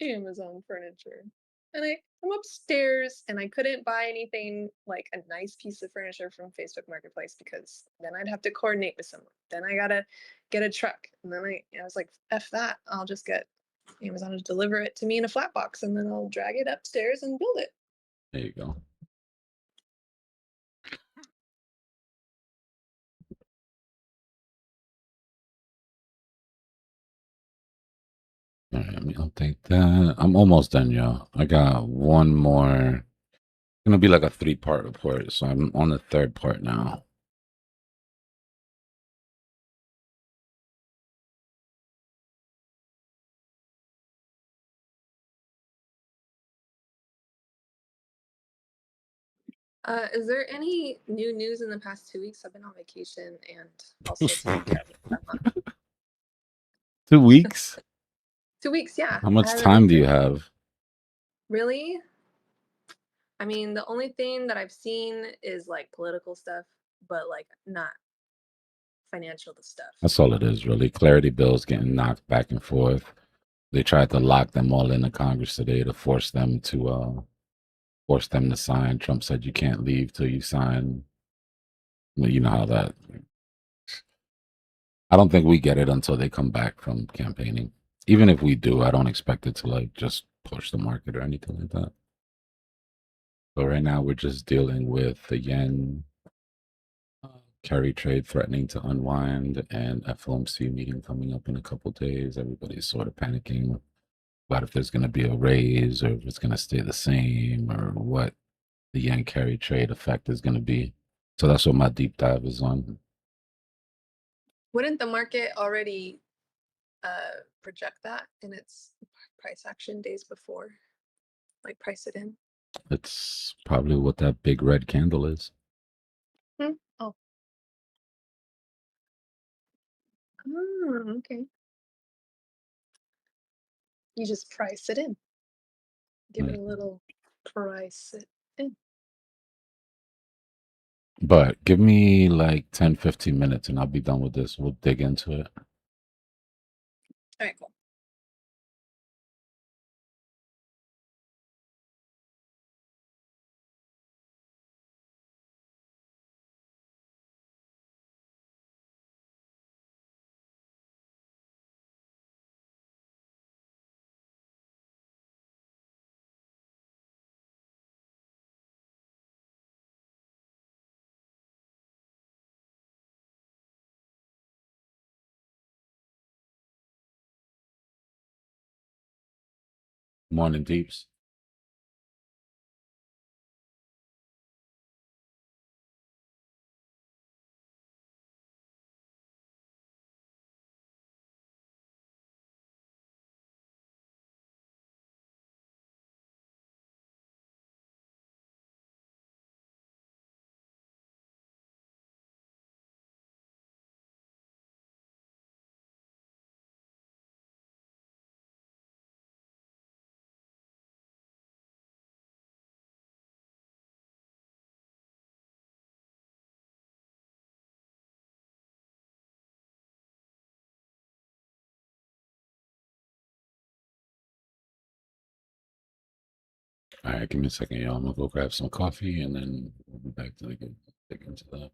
[SPEAKER 5] Amazon furniture. And I'm upstairs, and I couldn't buy anything like a nice piece of furniture from Facebook Marketplace, because then I'd have to coordinate with someone. Then I gotta get a truck, and then I was like, F that. I'll just get Amazon to deliver it to me in a flat box, and then I'll drag it upstairs and build it.
[SPEAKER 1] There you go. All right, let me update that. I'm almost done, y'all. I got one more. It's gonna be like a 3-part report, so I'm on the 3rd part now.
[SPEAKER 5] Is there any new news in the past 2 weeks? I've been on vacation and also taking care of my grandma.
[SPEAKER 1] 2 weeks?
[SPEAKER 5] 2 weeks, yeah.
[SPEAKER 1] How
[SPEAKER 5] I
[SPEAKER 1] much
[SPEAKER 5] haven't
[SPEAKER 1] time
[SPEAKER 5] been
[SPEAKER 1] do you
[SPEAKER 5] here.
[SPEAKER 1] have?
[SPEAKER 5] Really? I mean, the only thing that I've seen is like political stuff, but like not financial stuff.
[SPEAKER 1] That's all it is, really. Clarity bills getting knocked back and forth. They tried to lock them all into Congress today to force them to sign. Trump said you can't leave till you sign. Well, you know how that. I don't think we get it until they come back from campaigning. Even if we do, I don't expect it to like just push the market or anything like that. But right now, we're just dealing with the yen carry trade threatening to unwind and FOMC meeting coming up in a couple days. Everybody's sort of panicking about if there's going to be a raise or if it's going to stay the same or what the yen carry trade effect is going to be. So that's what my deep dive is on.
[SPEAKER 5] Wouldn't the market already project that in its price action days before? Like price it in?
[SPEAKER 1] It's probably what that big red candle is.
[SPEAKER 5] Oh. Okay. You just price it in. Give it a little price it in.
[SPEAKER 1] But give me like 10, 15 minutes and I'll be done with this. We'll dig into it.
[SPEAKER 5] All right, cool.
[SPEAKER 1] Morning, Deeps. All right, give me a second, y'all. I'm gonna go grab some coffee and then we'll be back to dig into that.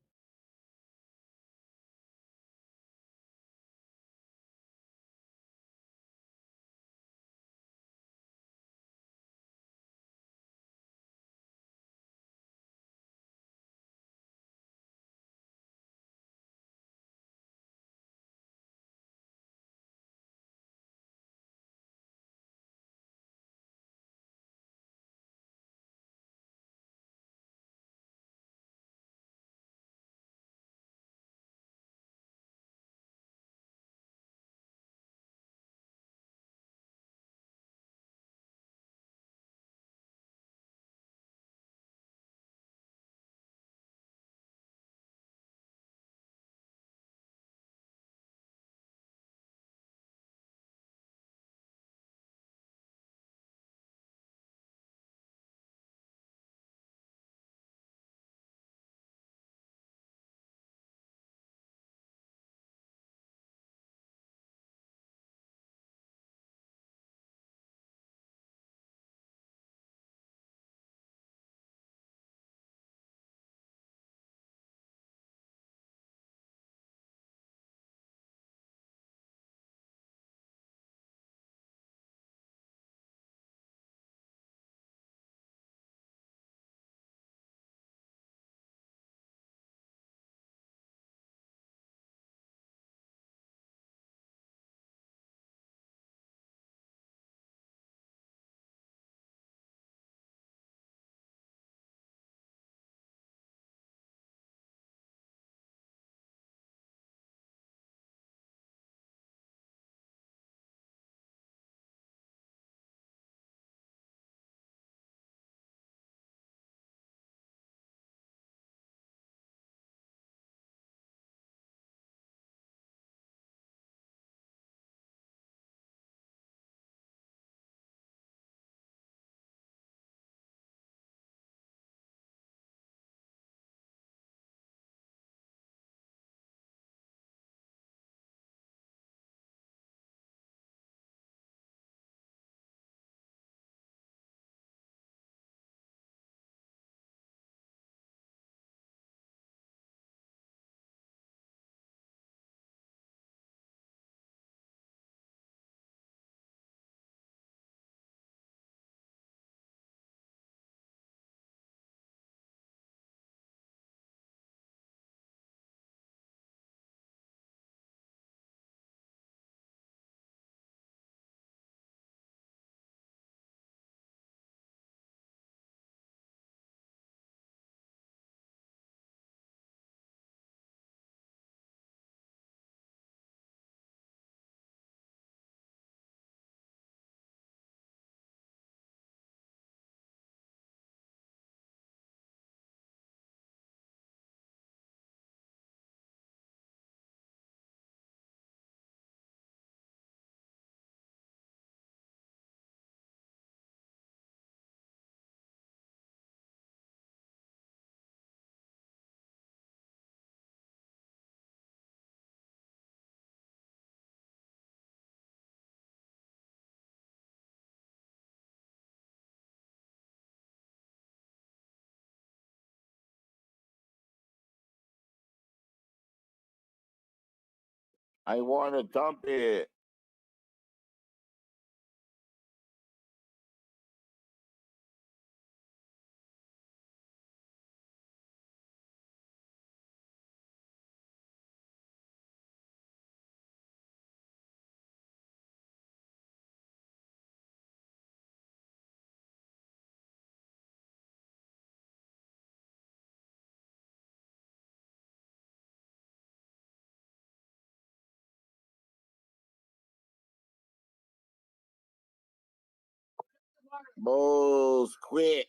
[SPEAKER 3] I want to dump it. Bulls quit.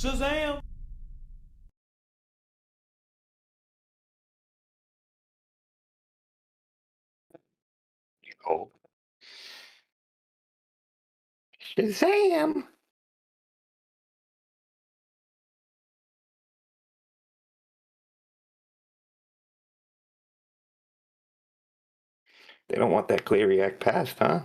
[SPEAKER 6] Shazam!
[SPEAKER 7] Oh. Shazam! They don't want that Cleary Act passed, huh?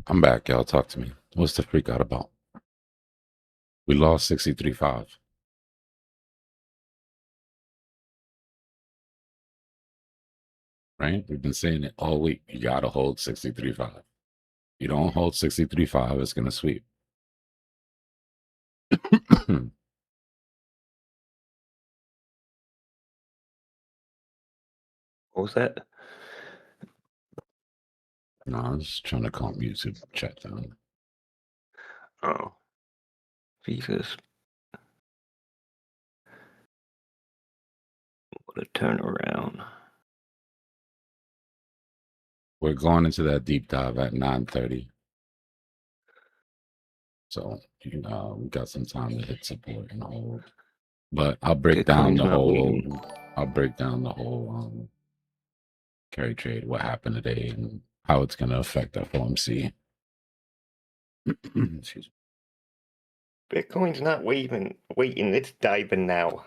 [SPEAKER 1] I'm back, y'all. Talk to me. What's the freak out about? We lost 63.5. Right? We've been saying it all week. You gotta hold 63.5. You don't hold 63.5, it's gonna sweep.
[SPEAKER 7] What was that?
[SPEAKER 1] No, I was trying to calm YouTube chat down.
[SPEAKER 7] Oh. Jesus. What a turnaround.
[SPEAKER 1] We're going into that deep dive at 9:30. So, we got some time to hit support and hold. But I'll break down
[SPEAKER 7] Bitcoin's
[SPEAKER 1] the
[SPEAKER 7] not
[SPEAKER 1] whole.
[SPEAKER 7] waiting.
[SPEAKER 1] I'll break down the whole carry trade, what happened today, and how it's going to affect FOMC. Excuse me.
[SPEAKER 7] Bitcoin's not waiting. It's diving now.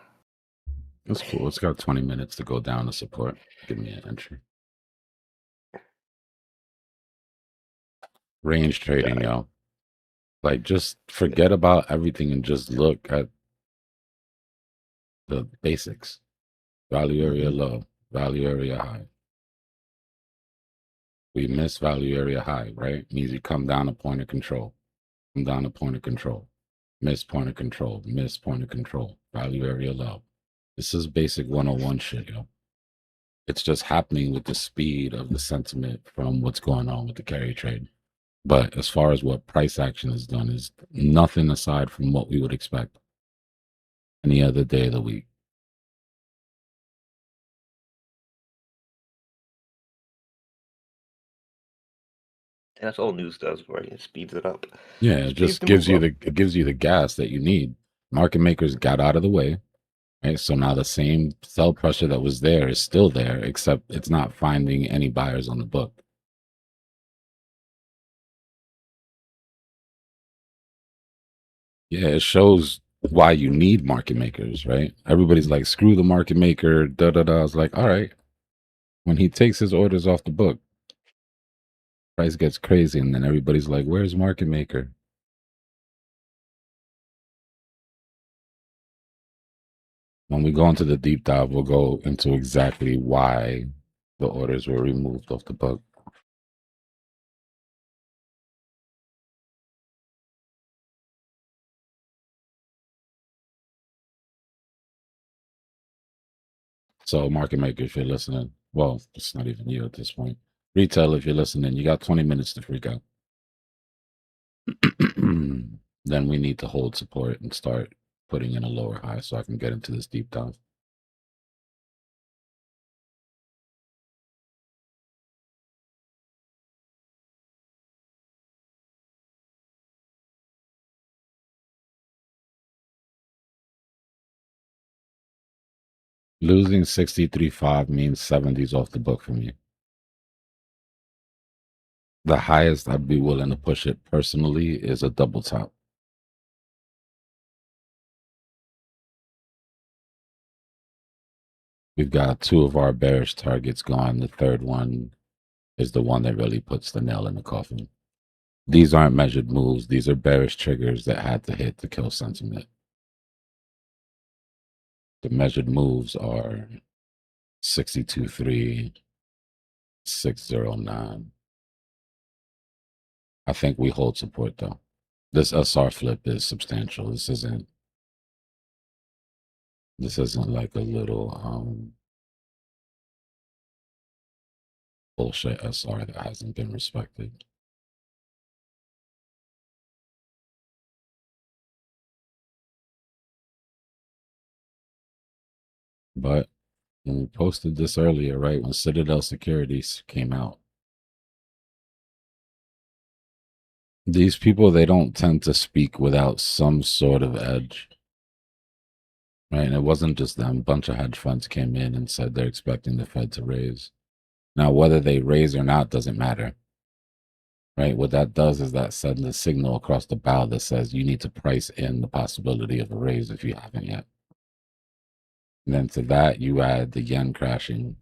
[SPEAKER 1] That's cool. It's got 20 minutes to go down to support. Give me an entry. Range trading, yo. Like, just forget about everything and just look at the basics. Value area low, value area high. We miss value area high, right? Means you come down a point of control. Come down a point of control. Miss point of control. Miss point of control. Value area low. This is basic 101 shit, yo. It's just happening with the speed of the sentiment from what's going on with the carry trade. But as far as what price action has done is nothing aside from what we would expect any other day of the week.
[SPEAKER 7] That's all news does, right? It speeds it up.
[SPEAKER 1] Yeah, it
[SPEAKER 7] Speeds
[SPEAKER 1] just
[SPEAKER 7] the
[SPEAKER 1] gives
[SPEAKER 7] move
[SPEAKER 1] you
[SPEAKER 7] up.
[SPEAKER 1] it gives you the gas that you need. Market makers got out of the way, right? So now the same sell pressure that was there is still there, except it's not finding any buyers on the book. Yeah, it shows why you need market makers, right? Everybody's like, screw the market maker, da da da. I was like, all right. When he takes his orders off the book, price gets crazy, and then everybody's like, where's market maker? When we go into the deep dive, we'll go into exactly why the orders were removed off the book. So, market maker, if you're listening, well, it's not even you at this point. Retail, if you're listening, you got 20 minutes to freak out. Then we need to hold support and start putting in a lower high so I can get into this deep dive. Losing 63.5 means 70s off the book for me. The highest I'd be willing to push it personally is a double top. We've got two of our bearish targets gone. The third one is the one that really puts the nail in the coffin. These aren't measured moves. These are bearish triggers that had to hit to kill sentiment. The measured moves are 62.3, 609. I think we hold support though. This SR flip is substantial. This isn't like a little bullshit SR that hasn't been respected. But when we posted this earlier, right, when Citadel Securities came out, these people, they don't tend to speak without some sort of edge. Right. And it wasn't just them. A bunch of hedge funds came in and said they're expecting the Fed to raise. Now, whether they raise or not doesn't matter. Right. What that does is that sends a signal across the bow that says you need to price in the possibility of a raise if you haven't yet. And then to that, you add the yen crashing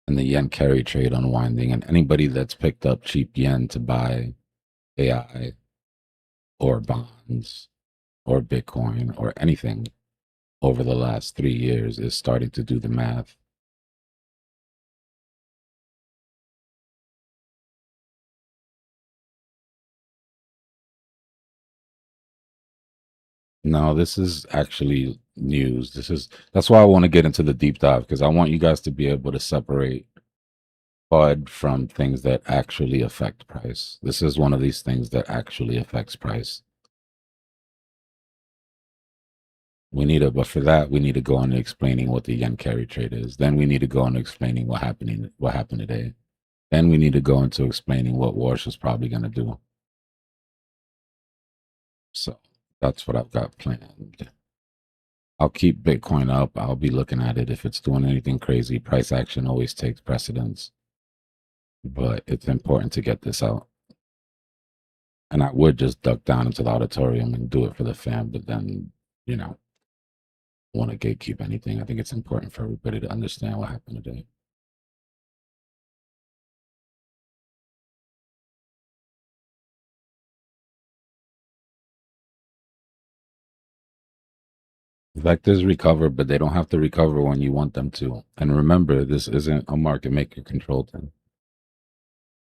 [SPEAKER 1] and the yen carry trade unwinding. And anybody that's picked up cheap yen to buy AI or bonds or Bitcoin or anything over the last 3 years is starting to do the math. No, this is actually news. That's why I want to get into the deep dive, because I want you guys to be able to separate FUD from things that actually affect price. This is one of these things that actually affects price. But for that, we need to go on to explaining what the yen carry trade is. Then we need to go on to explaining what happened today. Then we need to go into explaining what Warsh is probably going to do. So that's what I've got planned. I'll keep Bitcoin up. I'll be looking at it. If it's doing anything crazy, price action always takes precedence. But it's important to get this out. And I would just duck down into the auditorium and do it for the fam, but then, want to gatekeep anything. I think it's important for everybody to understand what happened today. Vectors recover, but they don't have to recover when you want them to. And remember, this isn't a market maker controlled thing.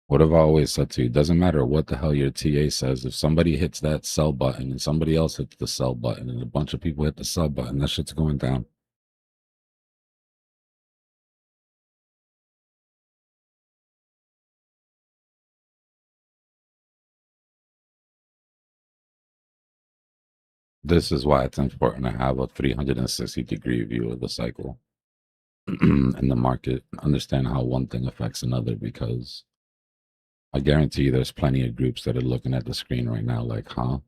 [SPEAKER 1] What have I always said to you? Doesn't matter what the hell your TA says. If somebody hits that sell button and somebody else hits the sell button and a bunch of people hit the sell button, that shit's going down. This is why it's important to have a 360-degree view of the cycle in the market. Understand how one thing affects another, because I guarantee you there's plenty of groups that are looking at the screen right now like, huh?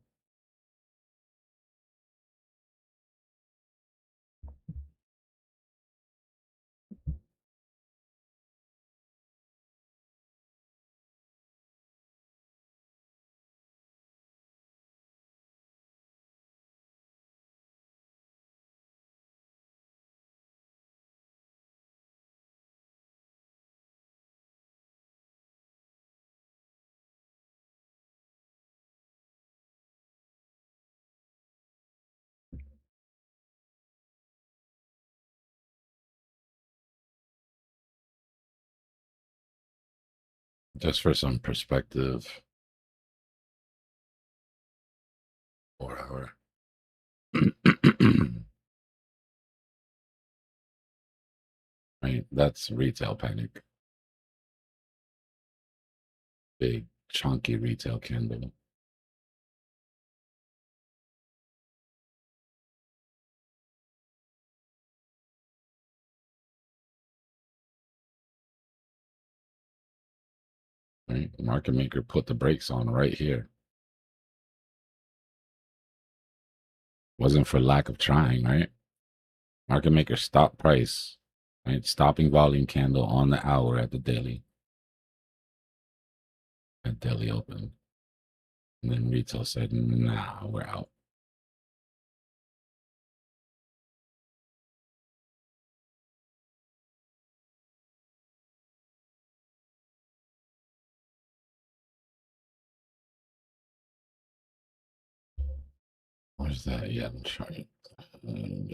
[SPEAKER 1] Just for some perspective. 4 hour. Right, that's retail panic. Big chunky retail candle. Right, market maker put the brakes on right here. Wasn't for lack of trying, right? Market maker stop price, right? Stopping volume candle on the hour at the daily. At daily open. And then retail said, nah, we're out. Where's that yen chart? And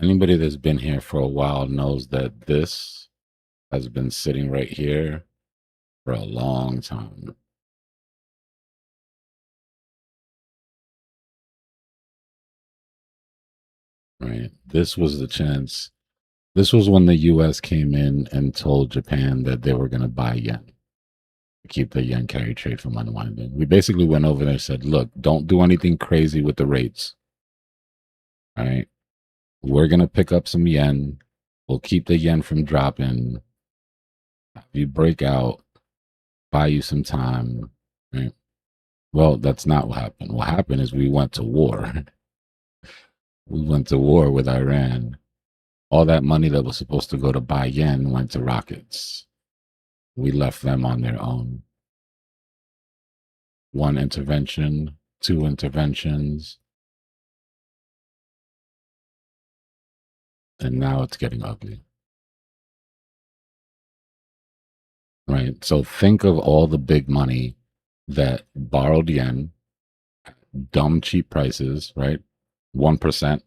[SPEAKER 1] Anybody that's been here for a while knows that this has been sitting right here for a long time. Right? This was the chance. This was when the US came in and told Japan that they were going to buy yen to keep the yen carry trade from unwinding. We basically went over there and said, look, don't do anything crazy with the rates. All right. We're going to pick up some yen. We'll keep the yen from dropping. If you break out, buy you some time. Right? Well, that's not what happened. What happened is we went to war. We went to war with Iran. All that money that was supposed to go to buy yen went to rockets. We left them on their own. One intervention, two interventions, and now it's getting ugly. Right? So think of all the big money that borrowed yen, dumb cheap prices, right? 1%.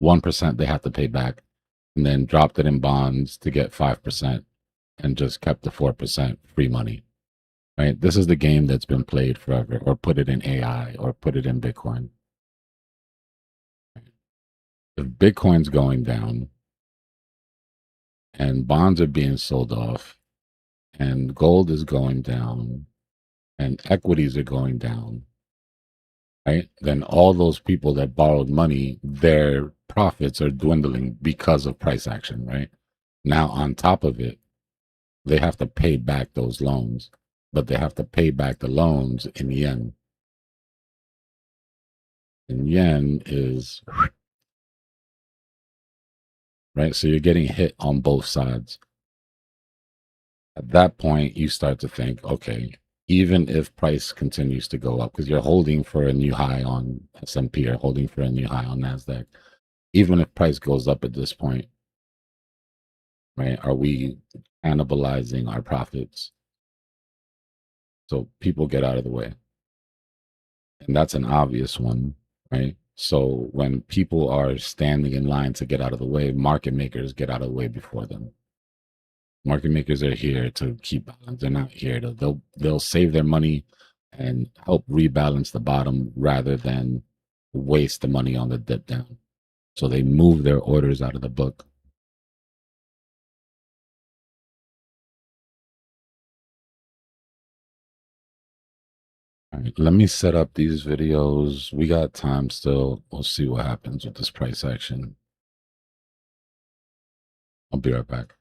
[SPEAKER 1] 1% they have to pay back, and then dropped it in bonds to get 5% and just kept the 4% free money. Right? This is the game that's been played forever, or put it in AI, or put it in Bitcoin. If Bitcoin's going down and bonds are being sold off and gold is going down and equities are going down, right? Then all those people that borrowed money, their profits are dwindling because of price action, right? Now, on top of it, they have to pay back those loans, but they have to pay back the loans in yen. And yen is, right? So you're getting hit on both sides. At that point, you start to think, okay, even if price continues to go up, because you're holding for a new high on S&P or holding for a new high on NASDAQ, even if price goes up at this point, right, are we cannibalizing our profits? So people get out of the way. And that's an obvious one, right? So when people are standing in line to get out of the way, market makers get out of the way before them. Market makers are here to keep balance. They're not here to, they'll save their money and help rebalance the bottom rather than waste the money on the dip down. So they move their orders out of the book. All right, let me set up these videos. We got time still. We'll see what happens with this price action. I'll be right back.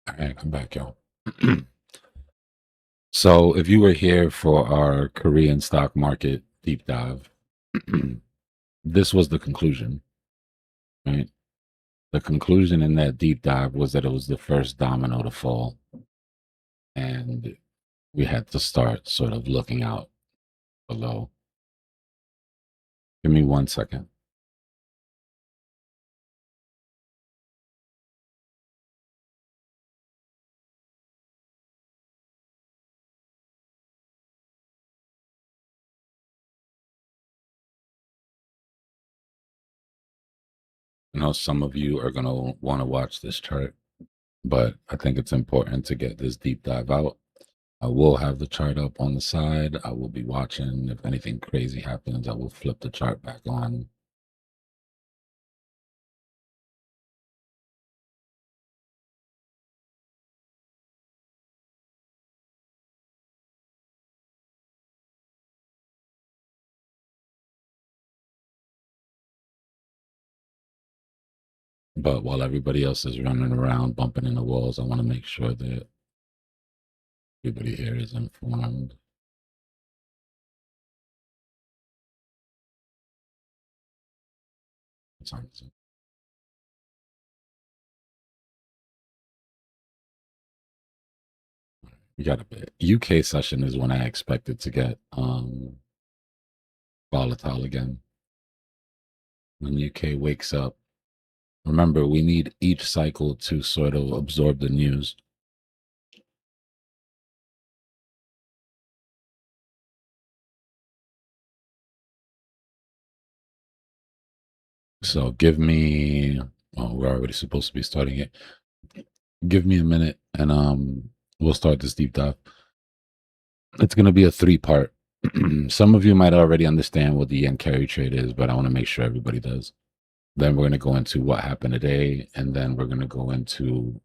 [SPEAKER 1] All right, come back, y'all. So if you were here for our Korean stock market deep dive, this was the conclusion, right? The conclusion in that deep dive was that it was the first domino to fall. And we had to start sort of looking out below. Give me 1 second. I know some of you are going to want to watch this chart, but I think it's important to get this deep dive out. I will have the chart up on the side. I will be watching. If anything crazy happens, I will flip the chart back on. But while everybody else is running around bumping into walls, I want to make sure that everybody here is informed. What time is it? We got a bit. UK session is when I expect it to get volatile again. When UK wakes up, remember, we need each cycle to sort of absorb the news. So give me, oh, we're already supposed to be starting it. Give me a minute and we'll start this deep dive. It's going to be a 3-part. Some of you might already understand what the yen carry trade is, but I want to make sure everybody does. Then we're going to go into what happened today, and then we're going to go into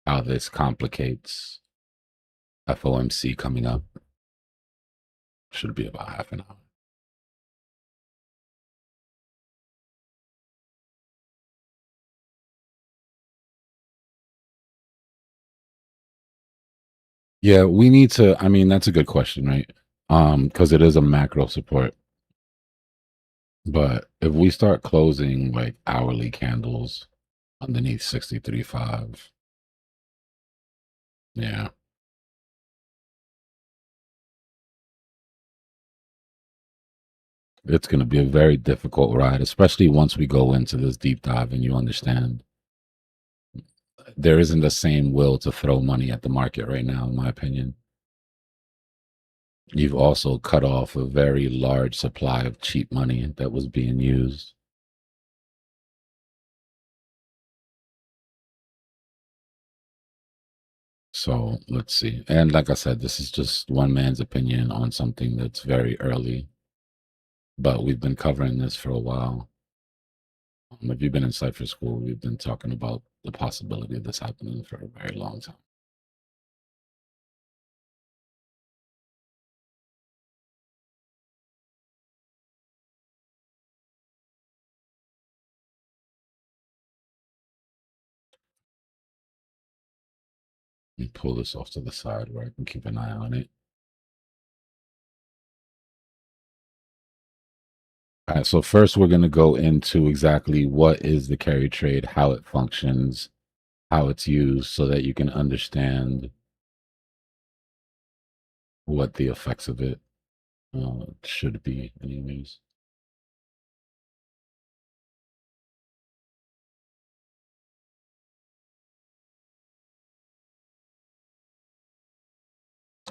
[SPEAKER 1] how this complicates FOMC coming up. Should be about half an hour. Yeah, we need to, I mean, that's a good question, right? Because it is a macro support. But if we start closing like hourly candles underneath 63.5, yeah. It's going to be a very difficult ride, especially once we go into this deep dive and you understand there isn't the same will to throw money at the market right now, in my opinion. You've also cut off a very large supply of cheap money that was being used. So let's see. And like I said, this is just one man's opinion on something that's very early, but we've been covering this for a while. If you've been in Cypher school, we've been talking about the possibility of this happening for a very long time. Let me pull this off to the side where I can keep an eye on it. All right, so first we're going to go into exactly what is the carry trade, how it functions, how it's used, so that you can understand what the effects of it should be anyways.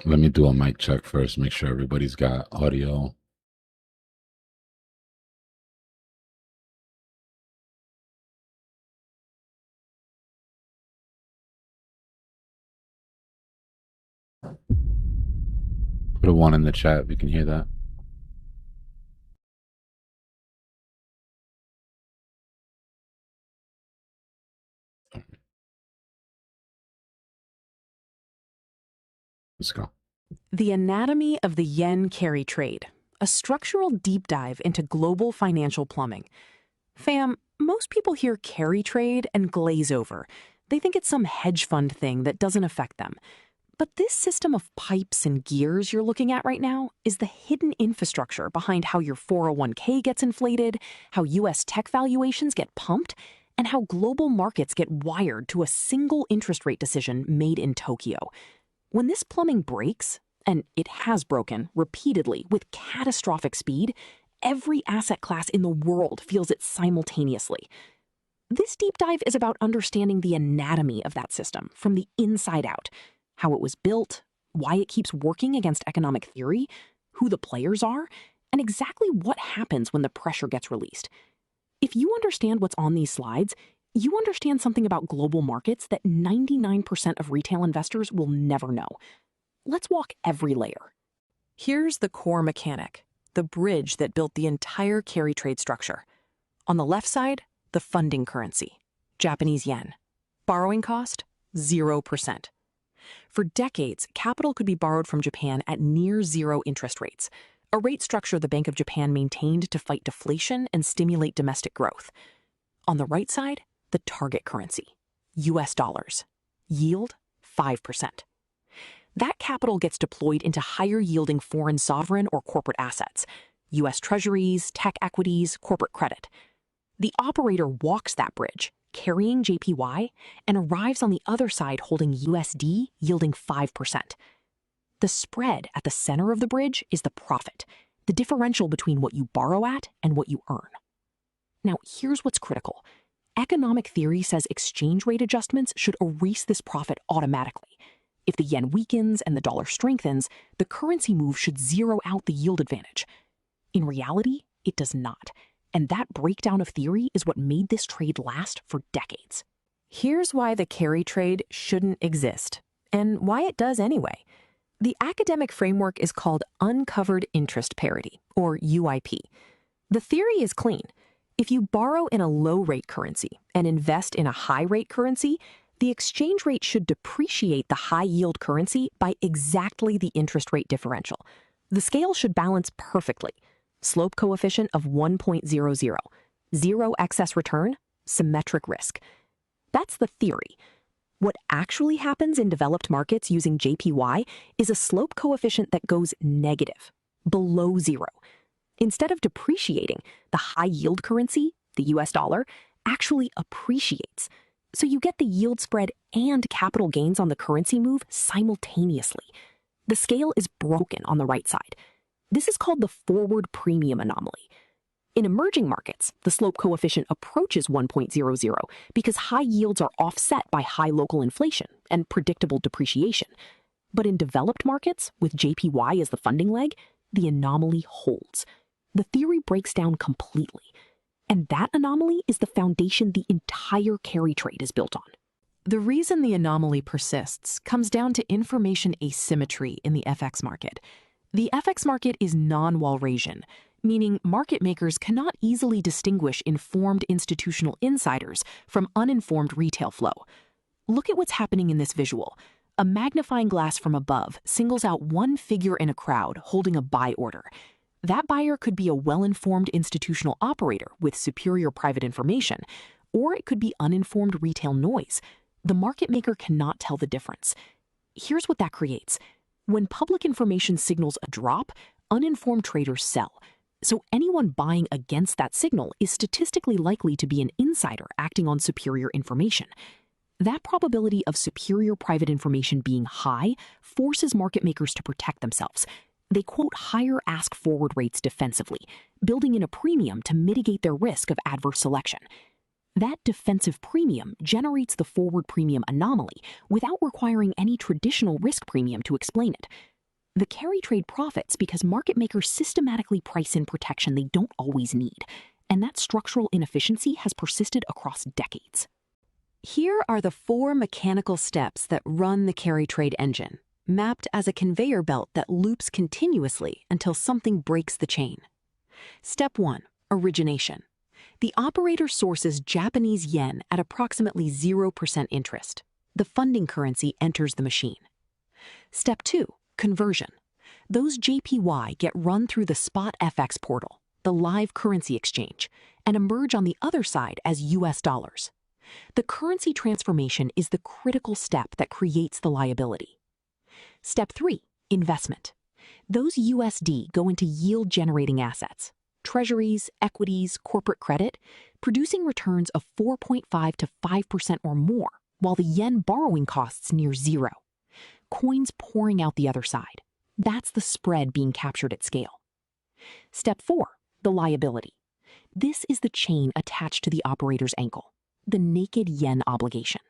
[SPEAKER 1] Let me do a mic check first, make sure everybody's got audio. Put a 1 in the chat if you can hear that. Let's go.
[SPEAKER 6] The Anatomy of the Yen Carry Trade, a structural deep dive into global financial plumbing. Fam, most people hear carry trade and glaze over. They think it's some hedge fund thing that doesn't affect them. But this system of pipes and gears you're looking at right now is the hidden infrastructure behind how your 401k gets inflated, how US tech valuations get pumped, and how global markets get wired to a single interest rate decision made in Tokyo. When this plumbing breaks, and it has broken repeatedly with catastrophic speed, every asset class in the world feels it simultaneously. This deep dive is about understanding the anatomy of that system from the inside out, how it was built, why it keeps working against economic theory, who the players are, and exactly what happens when the pressure gets released. If you understand what's on these slides, you understand something about global markets that 99% of retail investors will never know. Let's walk every layer. Here's the core mechanic, the bridge that built the entire carry trade structure. On the left side, the funding currency, Japanese yen. Borrowing cost, 0%. For decades, capital could be borrowed from Japan at near zero interest rates, a rate structure the Bank of Japan maintained to fight deflation and stimulate domestic growth. On the right side, the target currency, US dollars. Yield, 5%. That capital gets deployed into higher-yielding foreign sovereign or corporate assets, US treasuries, tech equities, corporate credit. The operator walks that bridge, carrying JPY, and arrives on the other side holding USD yielding 5%. The spread at the center of the bridge is the profit, the differential between what you borrow at and what you earn. Now, here's what's critical. Economic theory says exchange rate adjustments should erase this profit automatically. If the yen weakens and the dollar strengthens, the currency move should zero out the yield advantage. In reality, it does not. And that breakdown of theory is what made this trade last for decades. Here's why the carry trade shouldn't exist, and why it does anyway. The academic framework is called uncovered interest parity, or UIP. The theory is clean. If you borrow in a low-rate currency and invest in a high-rate currency, the exchange rate should depreciate the high-yield currency by exactly the interest rate differential. The scale should balance perfectly. Slope coefficient of 1.00, zero excess return, symmetric risk. That's the theory. What actually happens in developed markets using JPY is a slope coefficient that goes negative, below zero. Instead of depreciating, the high-yield currency, the US dollar, actually appreciates. So you get the yield spread and capital gains on the currency move simultaneously. The scale is broken on the right side. This is called the forward premium anomaly. In emerging markets, the slope coefficient approaches 1.00 because high yields are offset by high local inflation and predictable depreciation. But in developed markets, with JPY as the funding leg, the anomaly holds. The theory breaks down completely. And that anomaly is the foundation the entire carry trade is built on. The reason the anomaly persists comes down to information asymmetry in the FX market. The FX market is non-Walrasian, meaning market makers cannot easily distinguish informed institutional insiders from uninformed retail flow. Look at what's happening in this visual. A magnifying glass from above singles out one figure in a crowd holding a buy order. That buyer could be a well-informed institutional operator with superior private information, or it could be uninformed retail noise. The market maker cannot tell the difference. Here's what that creates. When public information signals a drop, uninformed traders sell. So anyone buying against that signal is statistically likely to be an insider acting on superior information. That probability of superior private information being high forces market makers to protect themselves. They quote higher ask forward rates defensively, building in a premium to mitigate their risk of adverse selection. That defensive premium generates the forward premium anomaly without requiring any traditional risk premium to explain it. The carry trade profits because market makers systematically price in protection they don't always need, and that structural inefficiency has persisted across decades. Here are the 4 mechanical steps that run the carry trade engine, mapped as a conveyor belt that loops continuously until something breaks the chain. Step 1, origination. The operator sources Japanese yen at approximately 0% interest. The funding currency enters the machine. Step 2, conversion. Those JPY get run through the spot FX portal, the live currency exchange, and emerge on the other side as US dollars. The currency transformation is the critical step that creates the liability. Step 3, investment. Those USD go into yield-generating assets, treasuries, equities, corporate credit, producing returns of 4.5 to 5% or more, while the yen borrowing costs near zero. Coins pouring out the other side. That's the spread being captured at scale. Step 4, the liability. This is the chain attached to the operator's ankle, the naked yen obligation.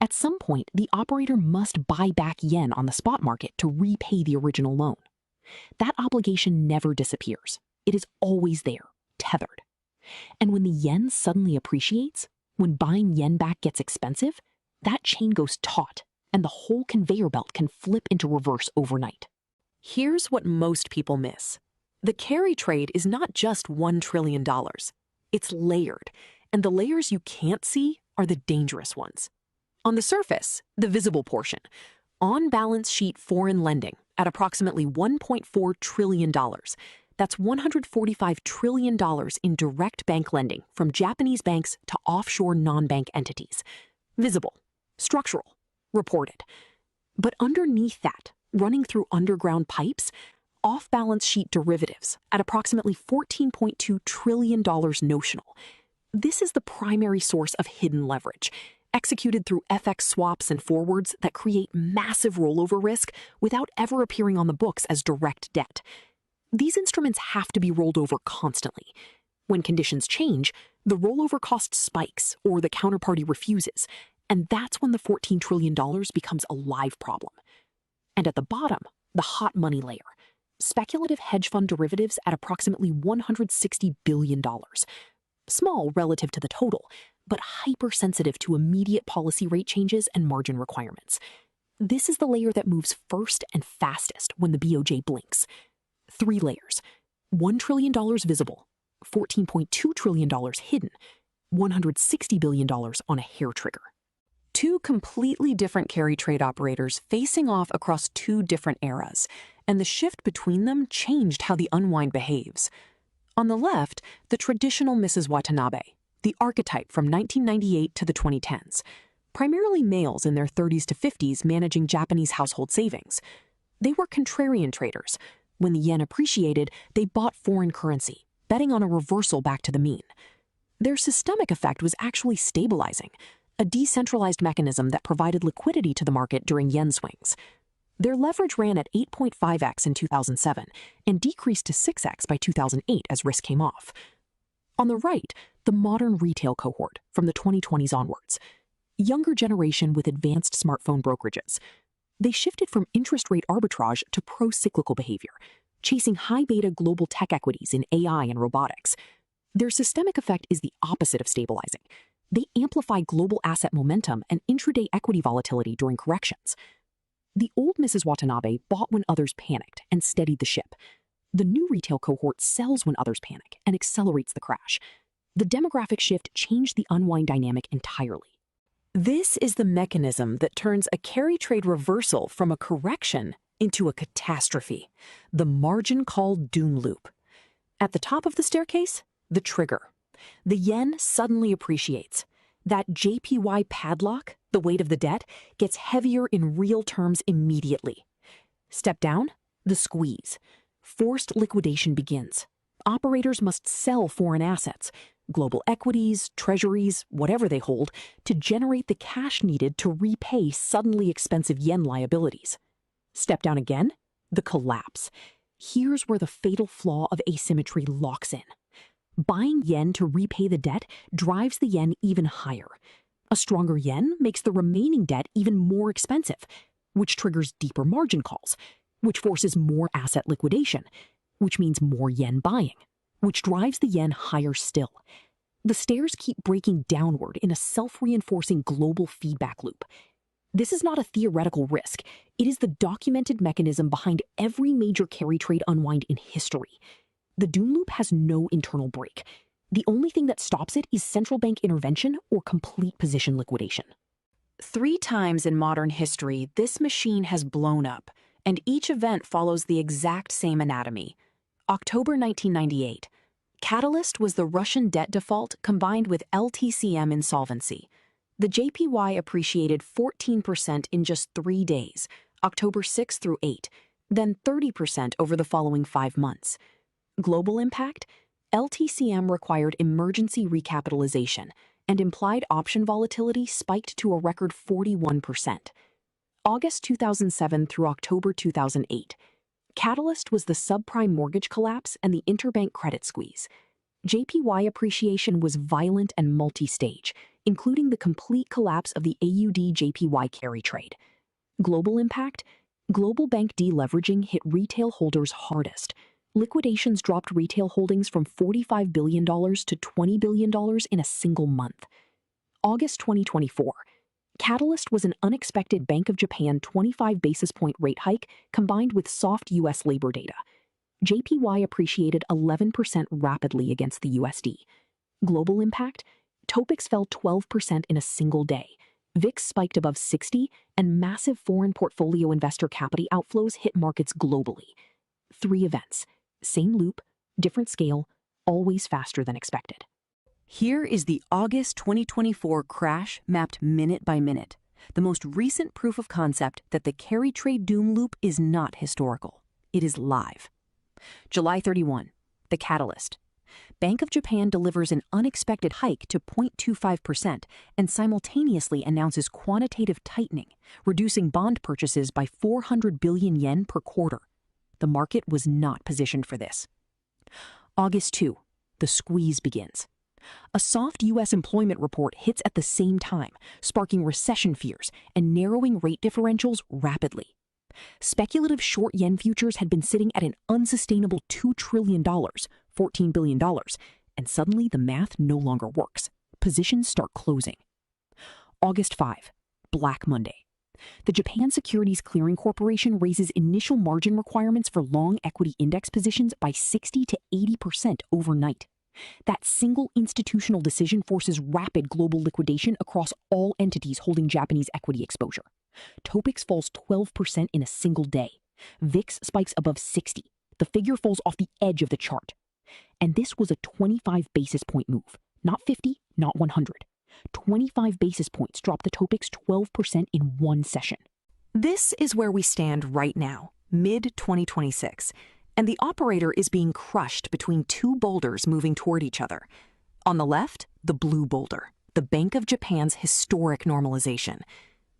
[SPEAKER 6] At some point, the operator must buy back yen on the spot market to repay the original loan. That obligation never disappears. It is always there, tethered. And when the yen suddenly appreciates, when buying yen back gets expensive, that chain goes taut, and the whole conveyor belt can flip into reverse overnight. Here's what most people miss. The carry trade is not just $1 trillion. It's layered, and the layers you can't see are the dangerous ones. On the surface, the visible portion, on-balance sheet foreign lending at approximately $1.4 trillion. That's $145 trillion in direct bank lending from Japanese banks to offshore non-bank entities. Visible, structural, reported. But underneath that, running through underground pipes, off-balance sheet derivatives at approximately $14.2 trillion notional. This is the primary source of hidden leverage, executed through FX swaps and forwards that create massive rollover risk without ever appearing on the books as direct debt. These instruments have to be rolled over constantly. When conditions change, the rollover cost spikes or the counterparty refuses, and that's when the $14 trillion becomes a live problem. And at the bottom, the hot money layer, speculative hedge fund derivatives at approximately $160 billion. Small relative to the total, but hypersensitive to immediate policy rate changes and margin requirements. This is the layer that moves first and fastest when the BOJ blinks. 3 layers. $1 trillion visible, $14.2 trillion hidden, $160 billion on a hair trigger. 2 completely different carry trade operators facing off across 2 different eras, and the shift between them changed how the unwind behaves. On the left, the traditional Mrs. Watanabe, the archetype from 1998 to the 2010s, primarily males in their 30s to 50s managing Japanese household savings. They were contrarian traders. When the yen appreciated, they bought foreign currency, betting on a reversal back to the mean. Their systemic effect was actually stabilizing, a decentralized mechanism that provided liquidity to the market during yen swings. Their leverage ran at 8.5x in 2007 and decreased to 6x by 2008 as risk came off. On the right, the modern retail cohort from the 2020s onwards. Younger generation with advanced smartphone brokerages. They shifted from interest rate arbitrage to pro-cyclical behavior, chasing high-beta global tech equities in AI and robotics. Their systemic effect is the opposite of stabilizing. They amplify global asset momentum and intraday equity volatility during corrections. The old Mrs. Watanabe bought when others panicked and steadied the ship. The new retail cohort sells when others panic and accelerates the crash. The demographic shift changed the unwind dynamic entirely. This is the mechanism that turns a carry trade reversal from a correction into a catastrophe, the margin call doom loop. At the top of the staircase, the trigger. The yen suddenly appreciates. That JPY padlock, the weight of the debt, gets heavier in real terms immediately. Step down, the squeeze. Forced liquidation begins. Operators must sell foreign assets, global equities, treasuries, whatever they hold, to generate the cash needed to repay suddenly expensive yen liabilities. Step down again, the collapse. Here's where the fatal flaw of asymmetry locks in. Buying yen to repay the debt drives the yen even higher. A stronger yen makes the remaining debt even more expensive, which triggers deeper margin calls, which forces more asset liquidation, which means more yen buying, which drives the yen higher still. The stairs keep breaking downward in a self-reinforcing global feedback loop. This is not a theoretical risk. It is the documented mechanism behind every major carry trade unwind in history. The doom loop has no internal break. The only thing that stops it is central bank intervention or complete position liquidation. 3 times in modern history, this machine has blown up, and each event follows the exact same anatomy. October 1998. Catalyst was the Russian debt default combined with LTCM insolvency. The JPY appreciated 14% in just 3 days, October 6 through 8, then 30% over the following 5 months. Global impact? LTCM required emergency recapitalization, and implied option volatility spiked to a record 41%. August 2007 through October 2008. Catalyst was the subprime mortgage collapse and the interbank credit squeeze. JPY appreciation was violent and multi-stage, including the complete collapse of the AUD JPY carry trade. Global impact? Global bank deleveraging hit retail holders hardest. Liquidations dropped retail holdings from $45 billion to $20 billion in a single month. August 2024. Catalyst was an unexpected Bank of Japan 25 basis point rate hike combined with soft U.S. labor data. JPY appreciated 11% rapidly against the USD. Global impact? Topix fell 12% in a single day. VIX spiked above 60, and massive foreign portfolio investor capital outflows hit markets globally. 3 events. Same loop, different scale, always faster than expected.
[SPEAKER 8] Here is the August 2024 crash mapped minute by minute, the most recent proof of concept that the carry trade doom loop is not historical. It is live. July 31, the catalyst. Bank of Japan delivers an unexpected hike to 0.25% and simultaneously announces quantitative tightening, reducing bond purchases by 400 billion yen per quarter. The market was not positioned for this. August 2, the squeeze begins. A soft U.S. employment report hits at the same time, sparking recession fears and narrowing rate differentials rapidly. Speculative short yen futures had been sitting at an unsustainable $2 trillion, $14 billion, and suddenly the math no longer works. Positions start closing. August 5, Black Monday. The Japan Securities Clearing Corporation raises initial margin requirements for long equity index positions by 60 to 80% overnight. That single institutional decision forces rapid global liquidation across all entities holding Japanese equity exposure. Topix falls 12% in a single day. VIX spikes above 60. The figure falls off the edge of the chart. And this was a 25 basis point move. Not 50, not 100. 25 basis points dropped the Topix 12% in one session.
[SPEAKER 6] This is where we stand right now, mid-2026, and the operator is being crushed between 2 boulders moving toward each other. On the left, the blue boulder, the Bank of Japan's historic normalization.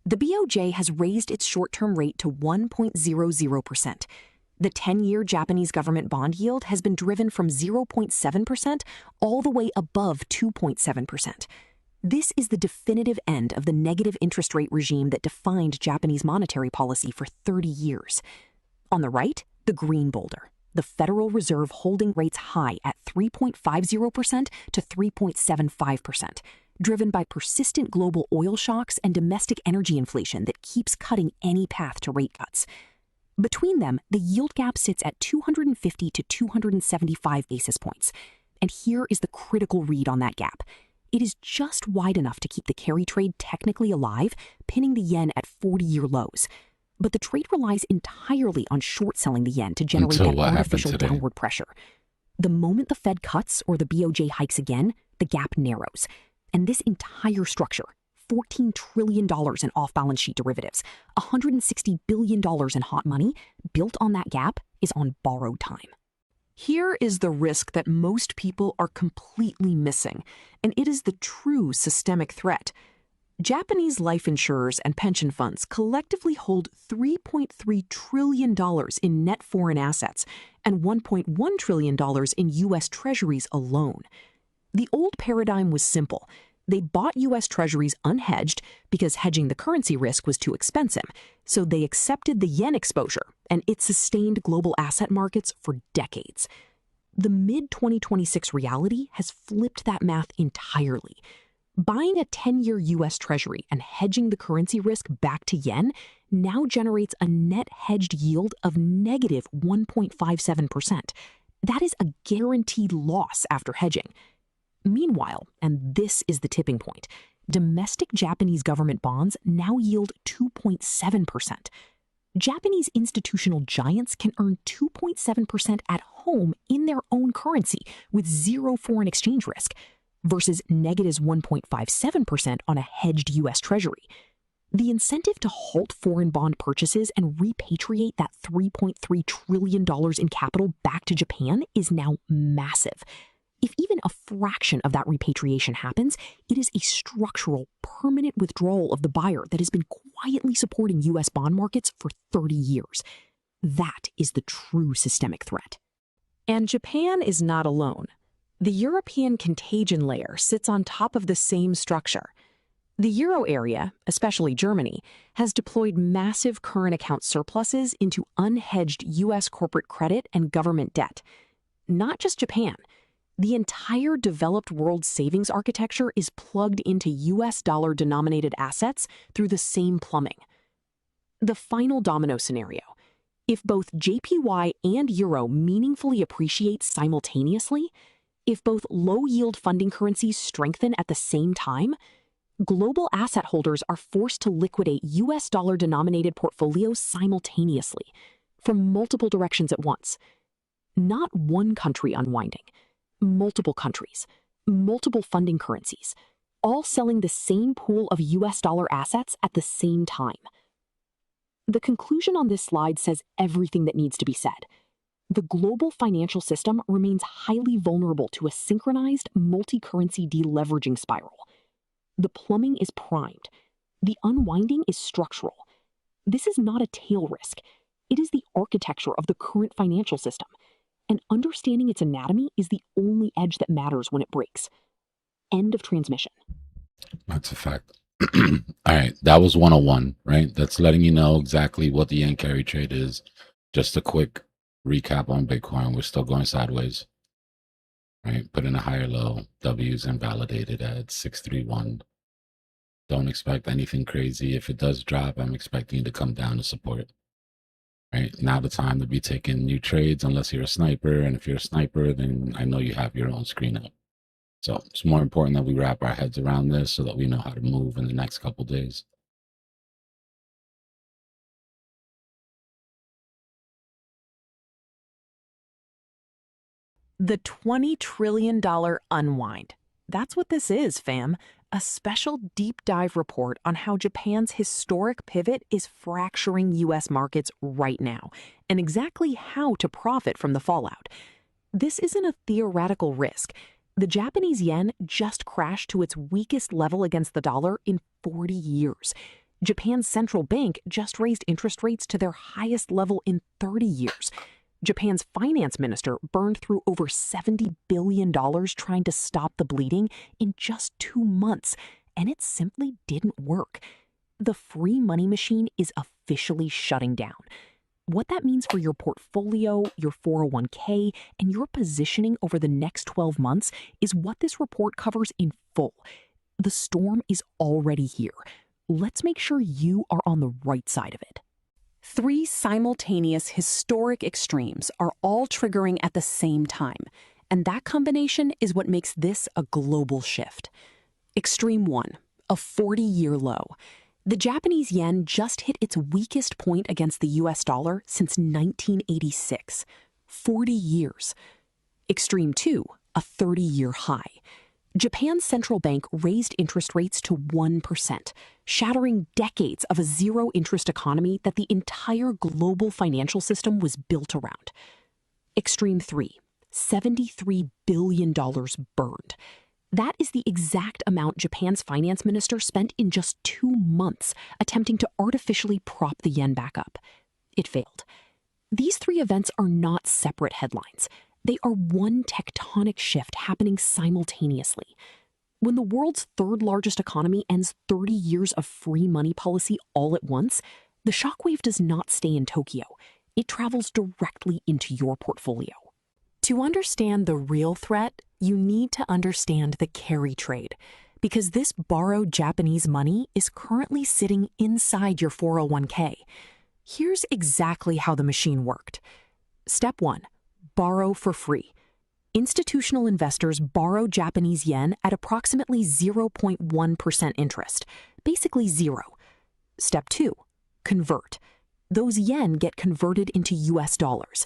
[SPEAKER 6] The BOJ has raised its short-term rate to 1.00%. The 10-year Japanese government bond yield has been driven from 0.7% all the way above 2.7%. This is the definitive end of the negative interest rate regime that defined Japanese monetary policy for 30 years. On the right, the green boulder, the Federal Reserve holding rates high at 3.50% to 3.75%, driven by persistent global oil shocks and domestic energy inflation that keeps cutting any path to rate cuts. Between them, the yield gap sits at 250 to 275 basis points. And here is the critical read on that gap. It is just wide enough to keep the carry trade technically alive, pinning the yen at 40-year lows. But the trade relies entirely on short selling the yen to generate that artificial downward pressure. The moment the Fed cuts or the BOJ hikes again, the gap narrows. And this entire structure, $14 trillion in off-balance sheet derivatives, $160 billion in hot money, built on that gap, is on borrowed time.
[SPEAKER 8] Here is the risk that most people are completely missing, and it is the true systemic threat. Japanese life insurers and pension funds collectively hold $3.3 trillion in net foreign assets and $1.1 trillion in U.S. treasuries alone. The old paradigm was simple. They bought U.S. treasuries unhedged because hedging the currency risk was too expensive, so they accepted the yen exposure, and it sustained global asset markets for decades. The mid-2026 reality has flipped that math entirely. Buying a 10-year U.S. treasury and hedging the currency risk back to yen now generates a net hedged yield of negative 1.57%. That is a guaranteed loss after hedging. Meanwhile, and this is the tipping point, domestic Japanese government bonds now yield 2.7%. Japanese institutional giants can earn 2.7% at
[SPEAKER 6] home in their own currency with zero foreign exchange risk versus negative 1.57% on a hedged U.S. Treasury. The incentive to halt foreign bond purchases and repatriate that $3.3 trillion in capital back to Japan is now massive. If even a fraction of that repatriation happens, it is a structural, permanent withdrawal of the buyer that has been quietly supporting U.S. bond markets for 30 years. That is the true systemic threat. And Japan is not alone. The European contagion layer sits on top of the same structure. The euro area, especially Germany, has deployed massive current account surpluses into unhedged U.S. corporate credit and government debt. Not just Japan. The entire developed world savings architecture is plugged into U.S. dollar-denominated assets through the same plumbing. The final domino scenario. If both JPY and euro meaningfully appreciate simultaneously, if both low-yield funding currencies strengthen at the same time, global asset holders are forced to liquidate U.S. dollar-denominated portfolios simultaneously, from multiple directions at once. Not one country unwinding. Multiple countries, multiple funding currencies, all selling the same pool of U.S. dollar assets at the same time. The conclusion on this slide says everything that needs to be said. The global financial system remains highly vulnerable to a synchronized multi-currency deleveraging spiral. The plumbing is primed. The unwinding is structural. This is not a tail risk. It is the architecture of the current financial system. And understanding its anatomy is the only edge that matters when it breaks. End of transmission.
[SPEAKER 1] That's a fact. All right, that was 101, right? That's letting you know exactly what the yen carry trade is. Just a quick recap on Bitcoin. We're still going sideways, right? Put in a higher low. W's invalidated at 631. Don't expect anything crazy. If it does drop, I'm expecting it to come down to support. Right now, the time to be taking new trades, unless you're a sniper. And if you're a sniper, then I know you have your own screen up. So it's more important that we wrap our heads around this so that we know how to move in the next couple days.
[SPEAKER 6] The $20 trillion unwind. That's what this is, fam. A special deep dive report on how Japan's historic pivot is fracturing U.S. markets right now, and exactly how to profit from the fallout. This isn't a theoretical risk. The Japanese yen just crashed to its weakest level against the dollar in 40 years. Japan's central bank just raised interest rates to their highest level in 30 years. Japan's finance minister burned through over $70 billion trying to stop the bleeding in just 2 months, and it simply didn't work. The free money machine is officially shutting down. What that means for your portfolio, your 401k, and your positioning over the next 12 months is what this report covers in full. The storm is already here. Let's make sure you are on the right side of it. 3 simultaneous historic extremes are all triggering at the same time, and that combination is what makes this a global shift. Extreme 1, a 40-year low. The Japanese yen just hit its weakest point against the US dollar since 1986. 40 years. Extreme 2, a 30-year high. Japan's central bank raised interest rates to 1%, shattering decades of a zero-interest economy that the entire global financial system was built around. Extreme 3, $73 billion burned. That is the exact amount Japan's finance minister spent in just 2 months attempting to artificially prop the yen back up. It failed. These 3 events are not separate headlines. They are one tectonic shift happening simultaneously. When the world's 3rd largest economy ends 30 years of free money policy all at once, the shockwave does not stay in Tokyo. It travels directly into your portfolio. To understand the real threat, you need to understand the carry trade, because this borrowed Japanese money is currently sitting inside your 401k. Here's exactly how the machine worked. Step 1. Borrow for free. Institutional investors borrow Japanese yen at approximately 0.1% interest, basically zero. Step 2. Convert. Those yen get converted into US dollars.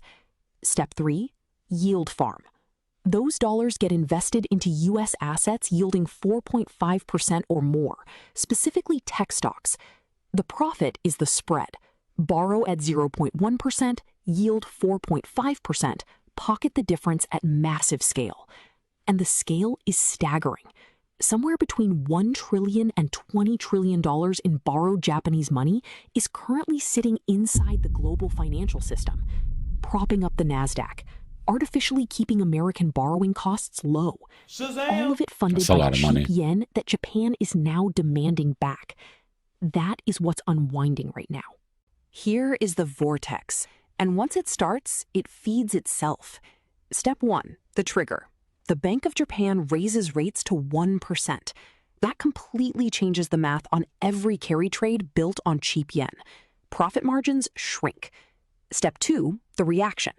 [SPEAKER 6] Step 3. yield farm. Those dollars get invested into U.S. assets yielding 4.5% or more, specifically tech stocks. The profit is the spread. Borrow at 0.1%, yield 4.5%, pocket the difference at massive scale. And the scale is staggering. Somewhere between $1 trillion and $20 trillion in borrowed Japanese money is currently sitting inside the global financial system, propping up the NASDAQ, artificially keeping American borrowing costs low. All of it funded
[SPEAKER 1] That's a
[SPEAKER 6] by
[SPEAKER 1] lot of money.
[SPEAKER 6] cheap yen that Japan is now demanding back. That is what's unwinding right now. Here is the vortex, and once it starts, it feeds itself. Step 1, the trigger. The Bank of Japan raises rates to 1%. That completely changes the math on every carry trade built on cheap yen. Profit margins shrink. Step 2, the reaction.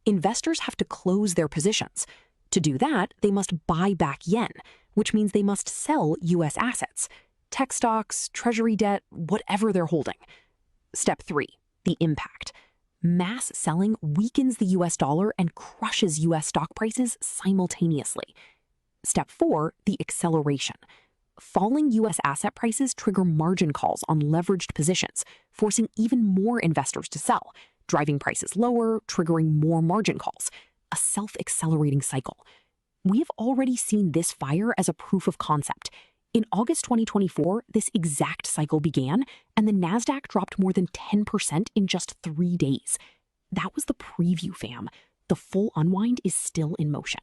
[SPEAKER 6] Investors have to close their positions. To do that, they must buy back yen, which means they must sell U.S. assets, tech stocks, treasury debt, whatever they're holding. Step 3, the impact. Mass selling weakens the U.S. dollar and crushes U.S. stock prices simultaneously. Step 4, the acceleration. Falling U.S. asset prices trigger margin calls on leveraged positions, forcing even more investors to sell, driving prices lower, triggering more margin calls. A self-accelerating cycle. We have already seen this fire as a proof of concept. In August 2024, this exact cycle began, and the NASDAQ dropped more than 10% in just 3 days. That was the preview, fam. The full unwind is still in motion.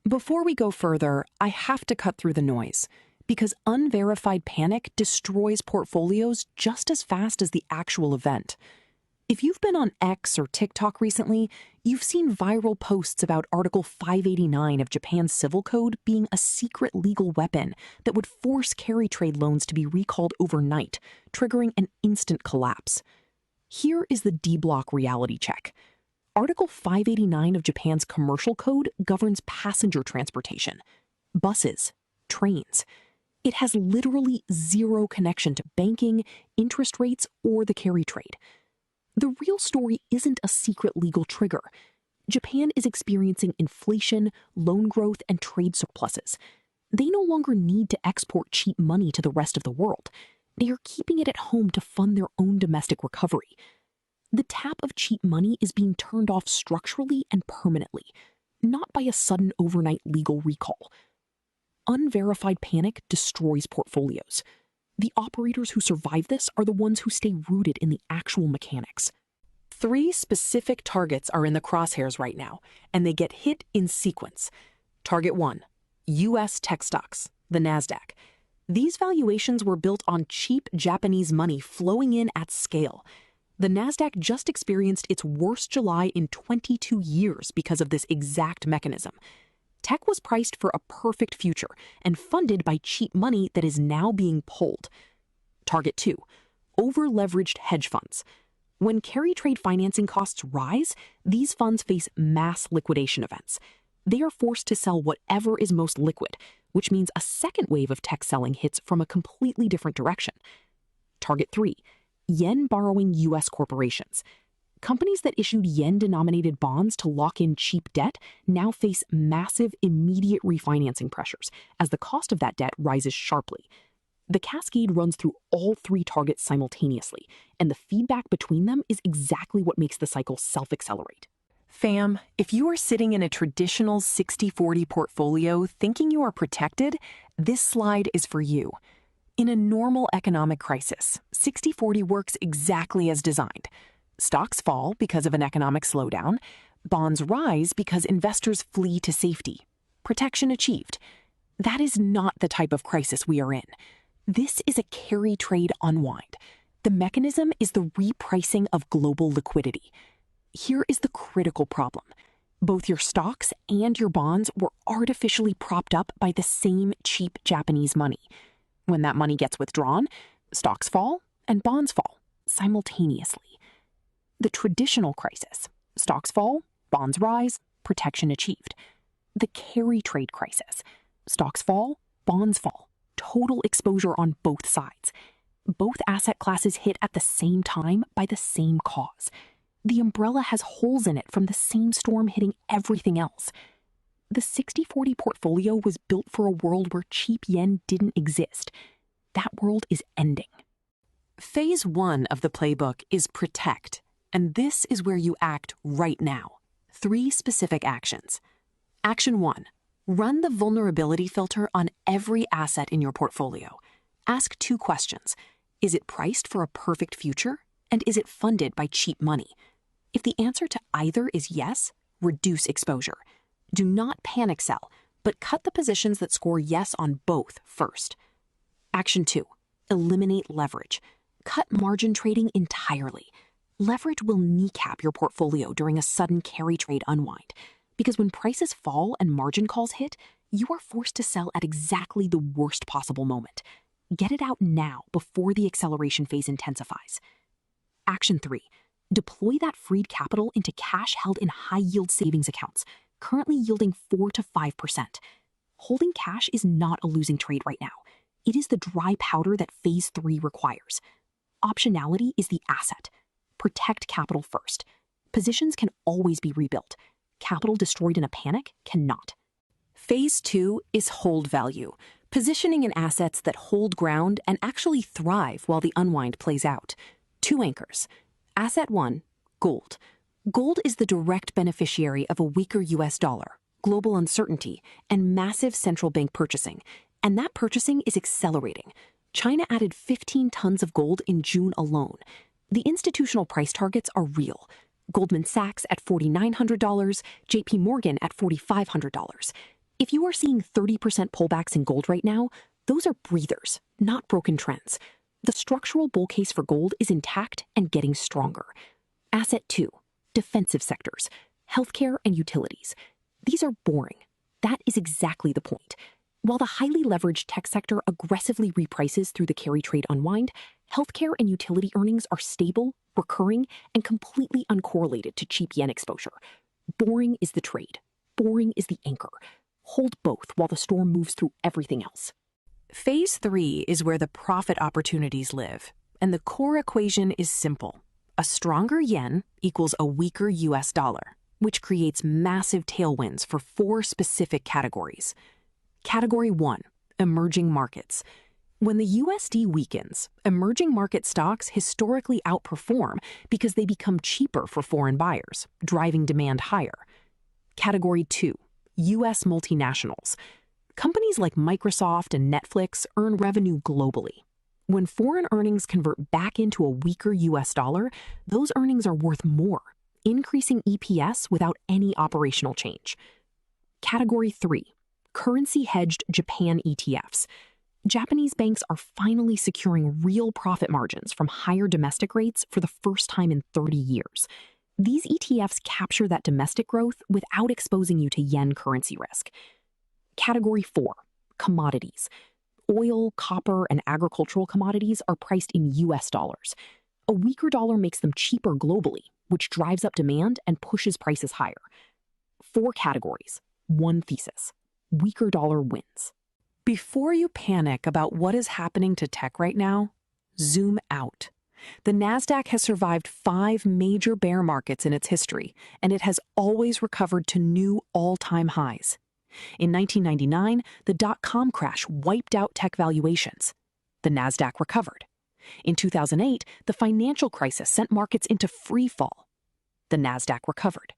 [SPEAKER 6] Before we go further, I have to cut through the noise, because unverified panic destroys portfolios just as fast as the actual event. If you've been on X or TikTok recently, you've seen viral posts about Article 589 of Japan's Civil Code being a secret legal weapon that would force carry trade loans to be recalled overnight, triggering an instant collapse. Here is the Dbloc reality check. Article 589 of Japan's Commercial Code governs passenger transportation, buses, trains. It has literally zero connection to banking, interest rates, or the carry trade. The real story isn't a secret legal trigger. Japan is experiencing inflation, loan growth, and trade surpluses. They no longer need to export cheap money to the rest of the world. They are keeping it at home to fund their own domestic recovery. The tap of cheap money is being turned off structurally and permanently, not by a sudden overnight legal recall. Unverified panic destroys portfolios. The operators who survive this are the ones who stay rooted in the actual mechanics. 3 specific targets are in the crosshairs right now, and they get hit in sequence. Target 1, U.S. tech stocks, the NASDAQ. These valuations were built on cheap Japanese money flowing in at scale. The NASDAQ just experienced its worst July in 22 years because of this exact mechanism. Tech was priced for a perfect future and funded by cheap money that is now being pulled. Target 2, over-leveraged hedge funds. When carry trade financing costs rise, these funds face mass liquidation events. They are forced to sell whatever is most liquid, which means a second wave of tech selling hits from a completely different direction. Target 3, yen borrowing U.S. corporations. Companies that issued yen-denominated bonds to lock in cheap debt now face massive immediate refinancing pressures as the cost of that debt rises sharply. The cascade runs through all 3 targets simultaneously, and the feedback between them is exactly what makes the cycle self-accelerate. Fam, if you are sitting in a traditional 60-40 portfolio thinking you are protected, this slide is for you. In a normal economic crisis, 60-40 works exactly as designed. Stocks fall because of an economic slowdown. Bonds rise because investors flee to safety. Protection achieved. That is not the type of crisis we are in. This is a carry trade unwind. The mechanism is the repricing of global liquidity. Here is the critical problem. Both your stocks and your bonds were artificially propped up by the same cheap Japanese money. When that money gets withdrawn, stocks fall and bonds fall simultaneously. The traditional crisis, stocks fall, bonds rise, protection achieved. The carry trade crisis, stocks fall, bonds fall, total exposure on both sides. Both asset classes hit at the same time by the same cause. The umbrella has holes in it from the same storm hitting everything else. The 60/40 portfolio was built for a world where cheap yen didn't exist. That world is ending. Phase 1 of the playbook is protect, and this is where you act right now. 3 specific actions. Action 1. Run the vulnerability filter on every asset in your portfolio. Ask 2 questions. Is it priced for a perfect future? And is it funded by cheap money? If the answer to either is yes, reduce exposure. Do not panic sell, but cut the positions that score yes on both first. Action 2. Eliminate leverage. Cut margin trading entirely. Leverage will kneecap your portfolio during a sudden carry trade unwind, because when prices fall and margin calls hit, you are forced to sell at exactly the worst possible moment. Get it out now before the acceleration phase intensifies. Action 3. Deploy that freed capital into cash held in high-yield savings accounts, currently yielding 4 to 5%. Holding cash is not a losing trade right now. It is the dry powder that Phase 3 requires. Optionality is the asset. Protect capital first. Positions can always be rebuilt. Capital destroyed in a panic cannot. Phase 2 is hold value, positioning in assets that hold ground and actually thrive while the unwind plays out. 2 anchors. Asset 1, gold. Gold is the direct beneficiary of a weaker US dollar, global uncertainty, and massive central bank purchasing. And that purchasing is accelerating. China added 15 tons of gold in June alone. The institutional price targets are real. Goldman Sachs at $4,900, JP Morgan at $4,500. If you are seeing 30% pullbacks in gold right now, those are breathers, not broken trends. The structural bull case for gold is intact and getting stronger. Asset 2, defensive sectors, healthcare and utilities. These are boring. That is exactly the point. While the highly leveraged tech sector aggressively reprices through the carry trade unwind, healthcare and utility earnings are stable, recurring, and completely uncorrelated to cheap yen exposure. Boring is the trade. Boring is the anchor. Hold both while the storm moves through everything else. Phase 3 is where the profit opportunities live, and the core equation is simple. A stronger yen equals a weaker US dollar, which creates massive tailwinds for 4 specific categories. Category 1, emerging markets. When the USD weakens, emerging market stocks historically outperform because they become cheaper for foreign buyers, driving demand higher. Category 2, US multinationals. Companies like Microsoft and Netflix earn revenue globally. When foreign earnings convert back into a weaker US dollar, those earnings are worth more, increasing EPS without any operational change. Category 3, currency-hedged Japan ETFs. Japanese banks are finally securing real profit margins from higher domestic rates for the first time in 30 years. These ETFs capture that domestic growth without exposing you to yen currency risk. Category 4, commodities. Oil, copper, and agricultural commodities are priced in US dollars. A weaker dollar makes them cheaper globally, which drives up demand and pushes prices higher. 4 categories, 1 thesis. Weaker dollar wins. Before you panic about what is happening to tech right now, zoom out. The NASDAQ has survived 5 major bear markets in its history, and it has always recovered to new all-time highs. In 1999, the dot-com crash wiped out tech valuations. The NASDAQ recovered. In 2008, the financial crisis sent markets into free fall. The NASDAQ recovered.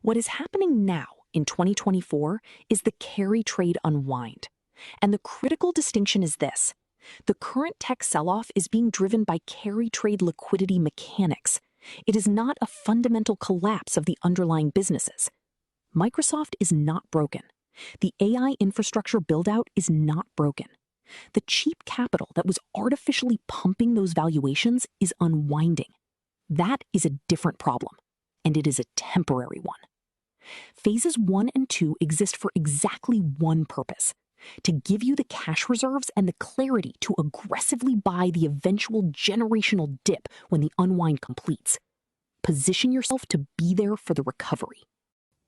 [SPEAKER 6] What is happening now in 2024 is the carry trade unwind. And the critical distinction is this. The current tech sell-off is being driven by carry trade liquidity mechanics. It is not a fundamental collapse of the underlying businesses. Microsoft is not broken. The AI infrastructure build-out is not broken. The cheap capital that was artificially pumping those valuations is unwinding. That is a different problem, and it is a temporary one. Phases 1 and 2 exist for exactly one purpose: to give you the cash reserves and the clarity to aggressively buy the eventual generational dip when the unwind completes. Position yourself to be there for the recovery.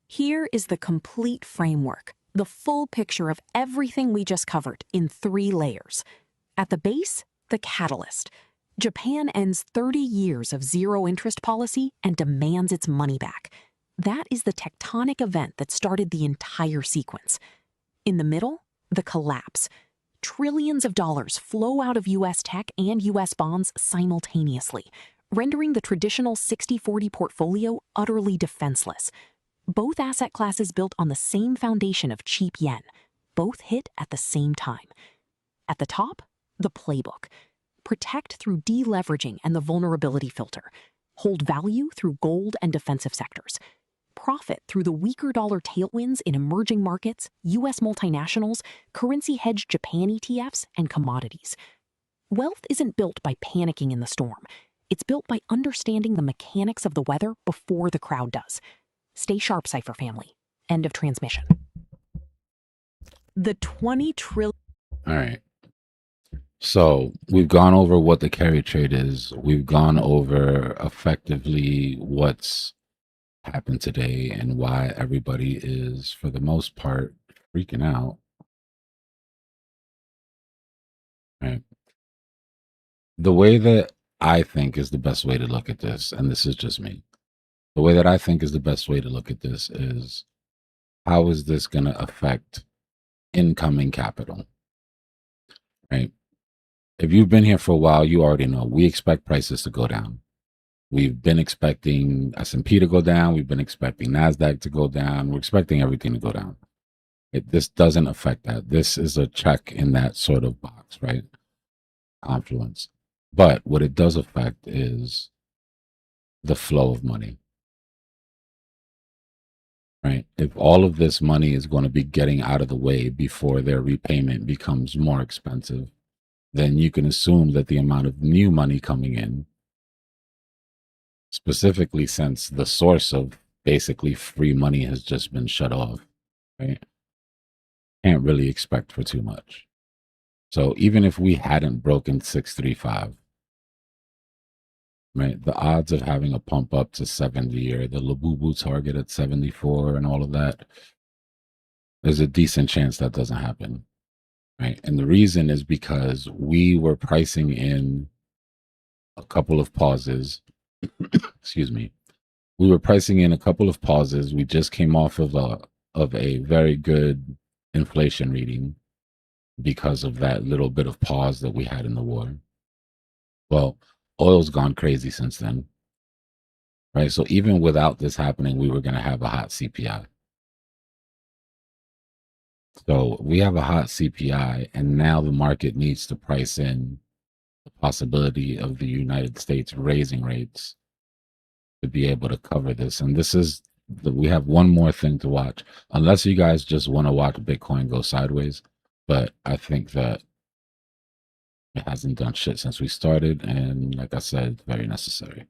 [SPEAKER 6] Here is the complete framework, the full picture of everything we just covered in 3 layers. At the base, the catalyst. Japan ends 30 years of zero-interest policy and demands its money back. That is the tectonic event that started the entire sequence. In the middle, the collapse. Trillions of dollars flow out of U.S. tech and U.S. bonds simultaneously, rendering the traditional 60-40 portfolio utterly defenseless. Both asset classes built on the same foundation of cheap yen. Both hit at the same time. At the top, the playbook. Protect through deleveraging and the vulnerability filter. Hold value through gold and defensive sectors. Profit through the weaker dollar tailwinds in emerging markets, U.S. multinationals, currency-hedged Japan ETFs, and commodities. Wealth isn't built by panicking in the storm. It's built by understanding the mechanics of the weather before the crowd does. Stay sharp, Cypher family. End of transmission. The 20 trillion...
[SPEAKER 1] All right. So we've gone over what the carry trade is. We've gone over effectively what's happened today and why everybody is, for the most part, freaking out. Right. The way that I think is the best way to look at this, and this is just me, the way that I think is the best way to look at this is, how is this going to affect incoming capital? Right. If you've been here for a while, you already know we expect prices to go down. We've been expecting S&P to go down. We've been expecting NASDAQ to go down. We're expecting everything to go down. This doesn't affect that. This is a check in that sort of box, right? Confluence. But what it does affect is the flow of money, right? If all of this money is going to be getting out of the way before their repayment becomes more expensive, then you can assume that the amount of new money coming in, specifically since the source of basically free money has just been shut off, right? Can't really expect for too much. So even if we hadn't broken 635, right, the odds of having a pump up to 70 or the Labubu target at 74 and all of that, there's a decent chance that doesn't happen, right? And the reason is because we were pricing in a couple of pauses. Excuse me. We were pricing in a couple of pauses. We just came off of a very good inflation reading because of that little bit of pause that we had in the war. Well, oil's gone crazy since then, right? So even without this happening, we were going to have a hot CPI. So we have a hot CPI, and now the market needs to price in the possibility of the United States raising rates to be able to cover this. And this is we have one more thing to watch, unless you guys just want to watch Bitcoin go sideways. But I think that it hasn't done shit since we started, and like I said, very necessary.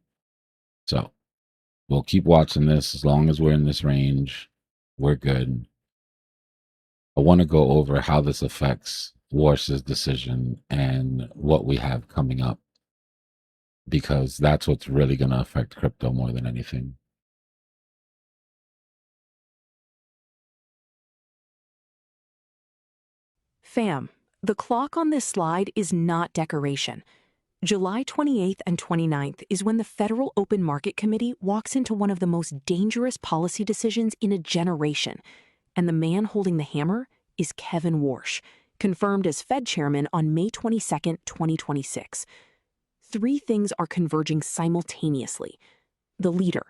[SPEAKER 1] So we'll keep watching this. As long as we're in this range, we're good. I want to go over how this affects Warsh's decision and what we have coming up, because that's what's really going to affect crypto more than anything.
[SPEAKER 6] Fam, the clock on this slide is not decoration. July 28th and 29th is when the Federal Open Market Committee walks into one of the most dangerous policy decisions in a generation. And the man holding the hammer is Kevin Warsh, confirmed as Fed chairman on May 22nd, 2026. Three things are converging simultaneously. The leader,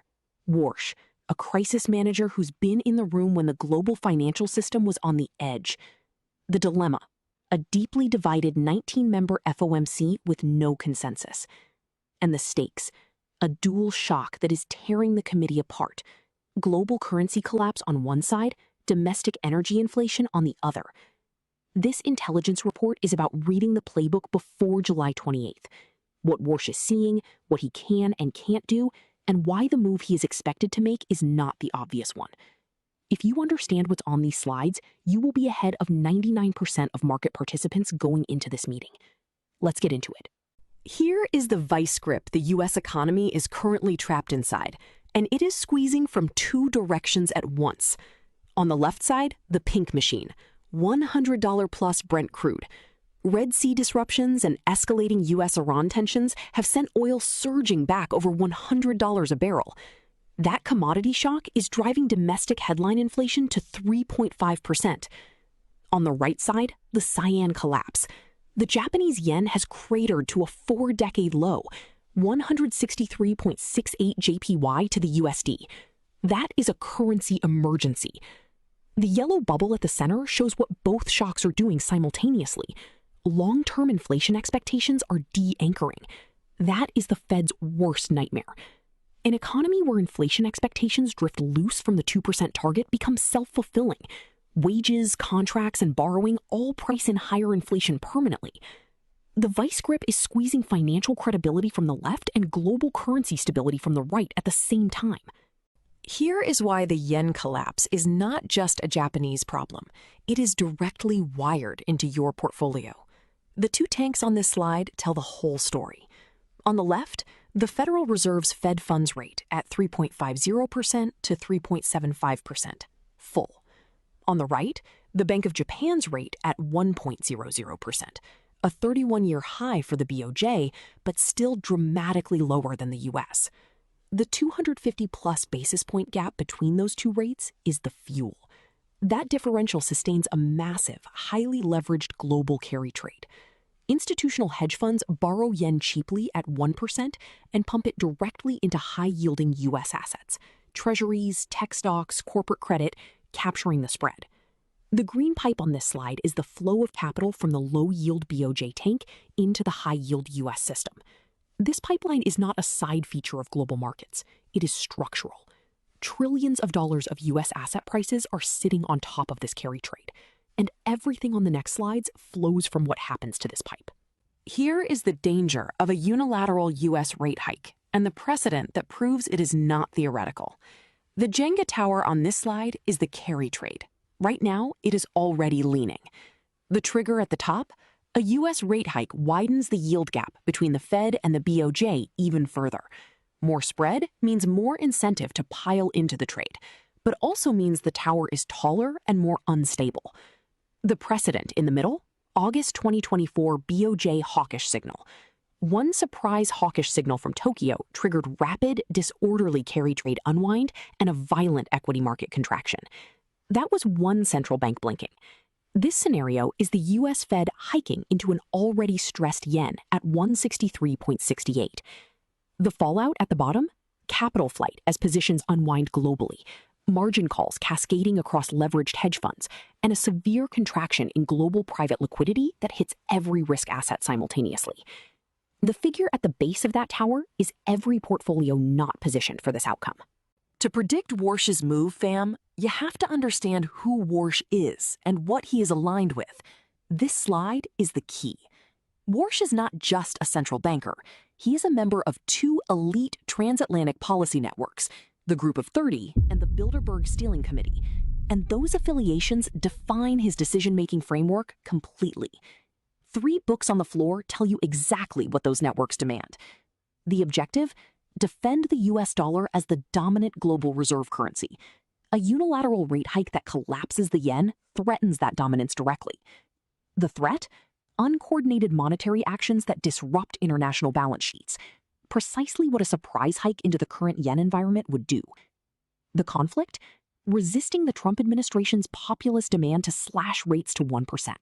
[SPEAKER 6] Warsh, a crisis manager who's been in the room when the global financial system was on the edge. The dilemma, a deeply divided 19-member FOMC with no consensus. And the stakes, a dual shock that is tearing the committee apart. Global currency collapse on one side, domestic energy inflation on the other. This intelligence report is about reading the playbook before July 28th. What Warsh is seeing, what he can and can't do, and why the move he is expected to make is not the obvious one. If you understand what's on these slides, you will be ahead of 99% of market participants going into this meeting. Let's get into it. Here is the vice grip the U.S. economy is currently trapped inside, and it is squeezing from two directions at once. On the left side, the pink machine, $100 plus Brent crude. Red Sea disruptions and escalating US-Iran tensions have sent oil surging back over $100 a barrel. That commodity shock is driving domestic headline inflation to 3.5%. On the right side, the cyan collapse. The Japanese yen has cratered to a 4-decade low, 163.68 JPY to the USD. That is a currency emergency. The yellow bubble at the center shows what both shocks are doing simultaneously. Long-term inflation expectations are de-anchoring. That is the Fed's worst nightmare. An economy where inflation expectations drift loose from the 2% target becomes self-fulfilling. Wages, contracts, and borrowing all price in higher inflation permanently. The vice grip is squeezing financial credibility from the left and global currency stability from the right at the same time. Here is why the yen collapse is not just a Japanese problem. It is directly wired into your portfolio. The two tanks on this slide tell the whole story. On the left, the Federal Reserve's Fed funds rate at 3.50% to 3.75%, full. On the right, the Bank of Japan's rate at 1.00%, a 31-year high for the BOJ, but still dramatically lower than the US. The 250-plus basis point gap between those two rates is the fuel. That differential sustains a massive, highly leveraged global carry trade. Institutional hedge funds borrow yen cheaply at 1% and pump it directly into high-yielding US assets, treasuries, tech stocks, corporate credit, capturing the spread. The green pipe on this slide is the flow of capital from the low-yield BOJ tank into the high-yield US system. This pipeline is not a side feature of global markets. It is structural. Trillions of dollars of US asset prices are sitting on top of this carry trade, and everything on the next slides flows from what happens to this pipe. Here is the danger of a unilateral US rate hike and the precedent that proves it is not theoretical. The Jenga tower on this slide is the carry trade. Right now, it is already leaning. The trigger at the top, a US rate hike widens the yield gap between the Fed and the BOJ even further. More spread means more incentive to pile into the trade, but also means the tower is taller and more unstable. The precedent in the middle, August 2024 BOJ hawkish signal. One surprise hawkish signal from Tokyo triggered rapid, disorderly carry trade unwind and a violent equity market contraction. That was one central bank blinking. This scenario is the US Fed hiking into an already stressed yen at 163.68. The fallout at the bottom? Capital flight as positions unwind globally, margin calls cascading across leveraged hedge funds, and a severe contraction in global private liquidity that hits every risk asset simultaneously. The figure at the base of that tower is every portfolio not positioned for this outcome. To predict Warsh's move, fam, you have to understand who Warsh is and what he is aligned with. This slide is the key. Warsh is not just a central banker. He is a member of two elite transatlantic policy networks, the Group of 30 and the Bilderberg Steering Committee. And those affiliations define his decision-making framework completely. 3 books on the floor tell you exactly what those networks demand. The objective? Defend the US dollar as the dominant global reserve currency. A unilateral rate hike that collapses the yen threatens that dominance directly. The threat? Uncoordinated monetary actions that disrupt international balance sheets. Precisely what a surprise hike into the current yen environment would do. The conflict? Resisting the Trump administration's populist demand to slash rates to 1%.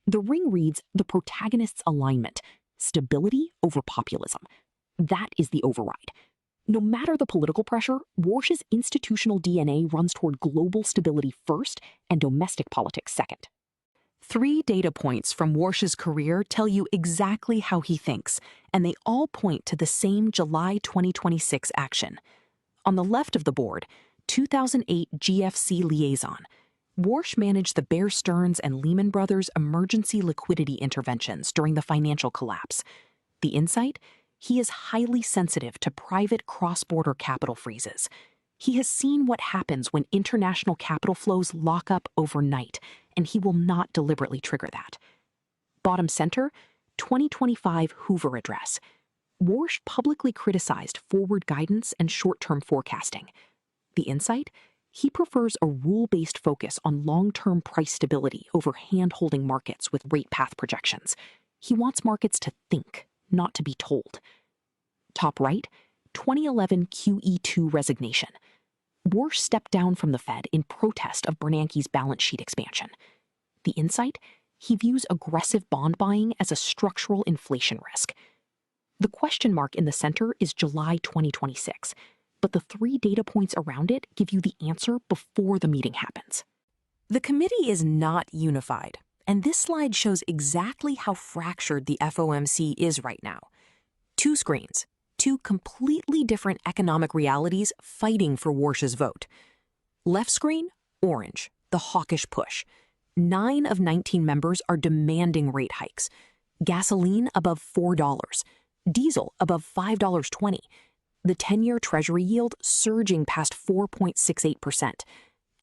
[SPEAKER 6] The ring reads the protagonist's alignment, stability over populism. That is the override. No matter the political pressure, Warsh's institutional DNA runs toward global stability first and domestic politics second. 3 data points from Warsh's career tell you exactly how he thinks, and they all point to the same July 2026 action. On the left of the board, 2008 GFC liaison. Warsh managed the Bear Stearns and Lehman Brothers emergency liquidity interventions during the financial collapse. The insight? He is highly sensitive to private cross-border capital freezes. He has seen what happens when international capital flows lock up overnight, and he will not deliberately trigger that. Bottom center, 2025 Hoover Address. Warsh publicly criticized forward guidance and short-term forecasting. The insight? He prefers a rule-based focus on long-term price stability over hand-holding markets with rate path projections. He wants markets to think, not to be told. Top right, 2011 QE2 resignation. Warsh stepped down from the Fed in protest of Bernanke's balance sheet expansion. The insight? He views aggressive bond buying as a structural inflation risk. The question mark in the center is July 2026, but the 3 data points around it give you the answer before the meeting happens.
[SPEAKER 8] The committee is not unified, and this slide shows exactly how fractured the FOMC is right now. 2 screens, 2 completely different economic realities fighting for Warsh's vote. Left screen, orange, the hawkish push. 9 of 19 members are demanding rate hikes. Gasoline above $4, diesel above $5.20, the 10-year Treasury yield surging past 4.68%,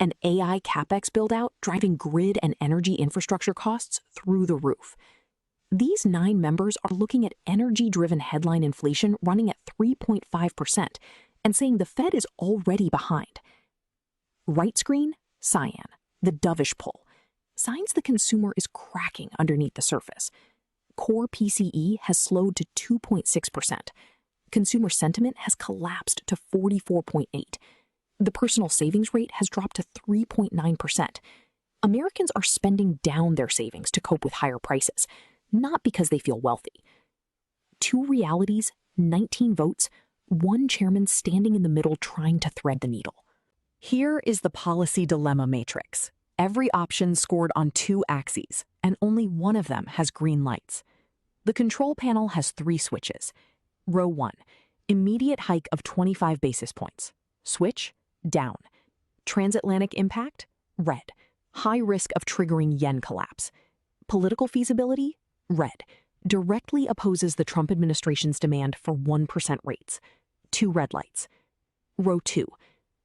[SPEAKER 8] and AI capex build-out driving grid and energy infrastructure costs through the roof. These 9 members are looking at energy-driven headline inflation running at 3.5% and saying the Fed is already behind. Right screen, cyan, the dovish pull. Signs the consumer is cracking underneath the surface. Core PCE has slowed to 2.6%. Consumer sentiment has collapsed to 44.8. The personal savings rate has dropped to 3.9%. Americans are spending down their savings to cope with higher prices, not because they feel wealthy. 2 realities, 19 votes, 1 chairman standing in the middle trying to thread the needle.
[SPEAKER 6] Here is the policy dilemma matrix. Every option scored on 2 axes, and only one of them has green lights. The control panel has 3 switches. Row 1, immediate hike of 25 basis points. Switch, down. Transatlantic impact, red. High risk of triggering yen collapse. Political feasibility, red. Directly opposes the Trump administration's demand for 1% rates. 2 red lights. Row 2,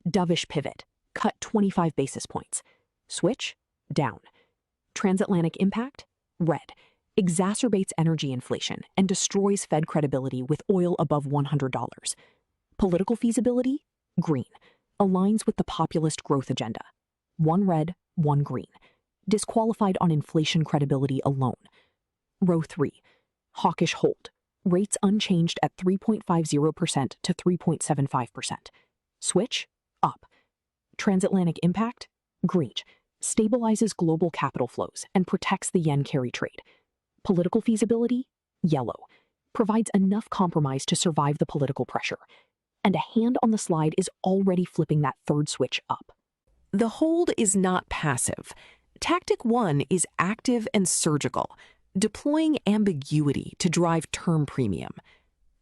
[SPEAKER 6] dovish pivot, cut 25 basis points. Switch, down. Transatlantic impact, red. Exacerbates energy inflation and destroys Fed credibility with oil above $100. Political feasibility, green. Aligns with the populist growth agenda. 1 red, 1 green. Disqualified on inflation credibility alone. Row 3, hawkish hold. Rates unchanged at 3.50% to 3.75%. Switch, up. Transatlantic impact, green. Stabilizes global capital flows and protects the yen carry trade. Political feasibility, yellow. Provides enough compromise to survive the political pressure. And a hand on the slide is already flipping that 3rd switch up.
[SPEAKER 8] The hold is not passive. Tactic 1 is active and surgical, deploying ambiguity to drive term premium.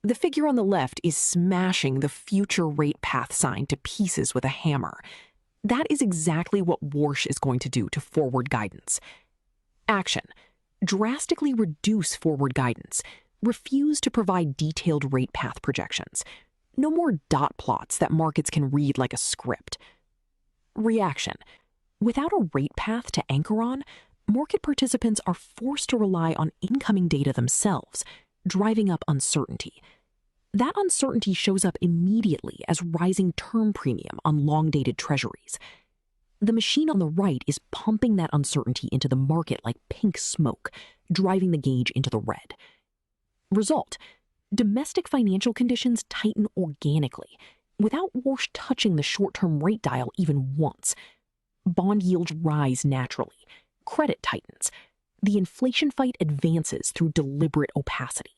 [SPEAKER 8] The figure on the left is smashing the future rate path sign to pieces with a hammer. That is exactly what Warsh is going to do to forward guidance. Action. Drastically reduce forward guidance. Refuse to provide detailed rate path projections. No more dot plots that markets can read like a script. Reaction. Without a rate path to anchor on, market participants are forced to rely on incoming data themselves, driving up uncertainty. That uncertainty shows up immediately as rising term premium on long-dated treasuries. The machine on the right is pumping that uncertainty into the market like pink smoke, driving the gauge into the red. Result: domestic financial conditions tighten organically, without Warsh touching the short-term rate dial even once. Bond yields rise naturally. Credit tightens. The inflation fight advances through deliberate opacity.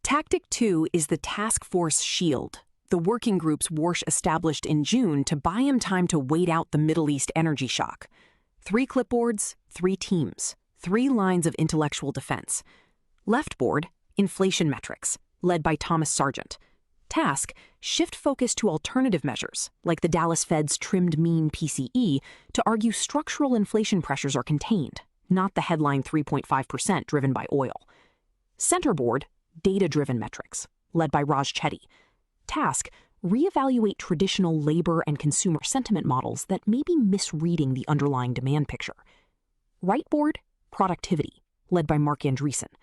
[SPEAKER 8] Tactic 2 is the Task Force Shield, the working groups Warsh established in June to buy him time to wait out the Middle East energy shock. 3 clipboards, 3 teams, 3 lines of intellectual defense. Left board, inflation metrics, led by Thomas Sargent. Task, shift focus to alternative measures, like the Dallas Fed's trimmed mean PCE, to argue structural inflation pressures are contained, not the headline 3.5% driven by oil. Center board, data-driven metrics, led by Raj Chetty. Task, reevaluate traditional labor and consumer sentiment models that may be misreading the underlying demand picture. Right board, productivity, led by Mark Andreessen.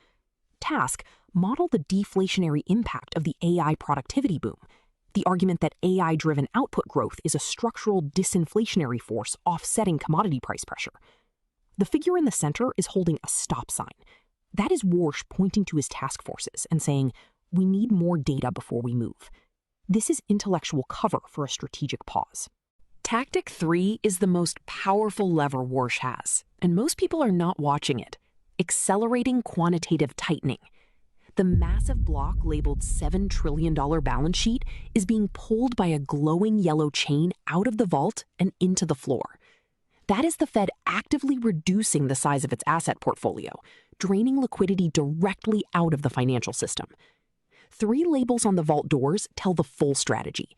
[SPEAKER 8] Task, model the deflationary impact of the AI productivity boom.
[SPEAKER 6] The argument that AI-driven output growth is a structural disinflationary force offsetting commodity price pressure. The figure in the center is holding a stop sign. That is Warsh pointing to his task forces and saying, we need more data before we move. This is intellectual cover for a strategic pause. Tactic 3 is the most powerful lever Warsh has, and most people are not watching it. Accelerating quantitative tightening. The massive block labeled $7 trillion balance sheet is being pulled by a glowing yellow chain out of the vault and into the floor. That is the Fed actively reducing the size of its asset portfolio, draining liquidity directly out of the financial system. 3 labels on the vault doors tell the full strategy.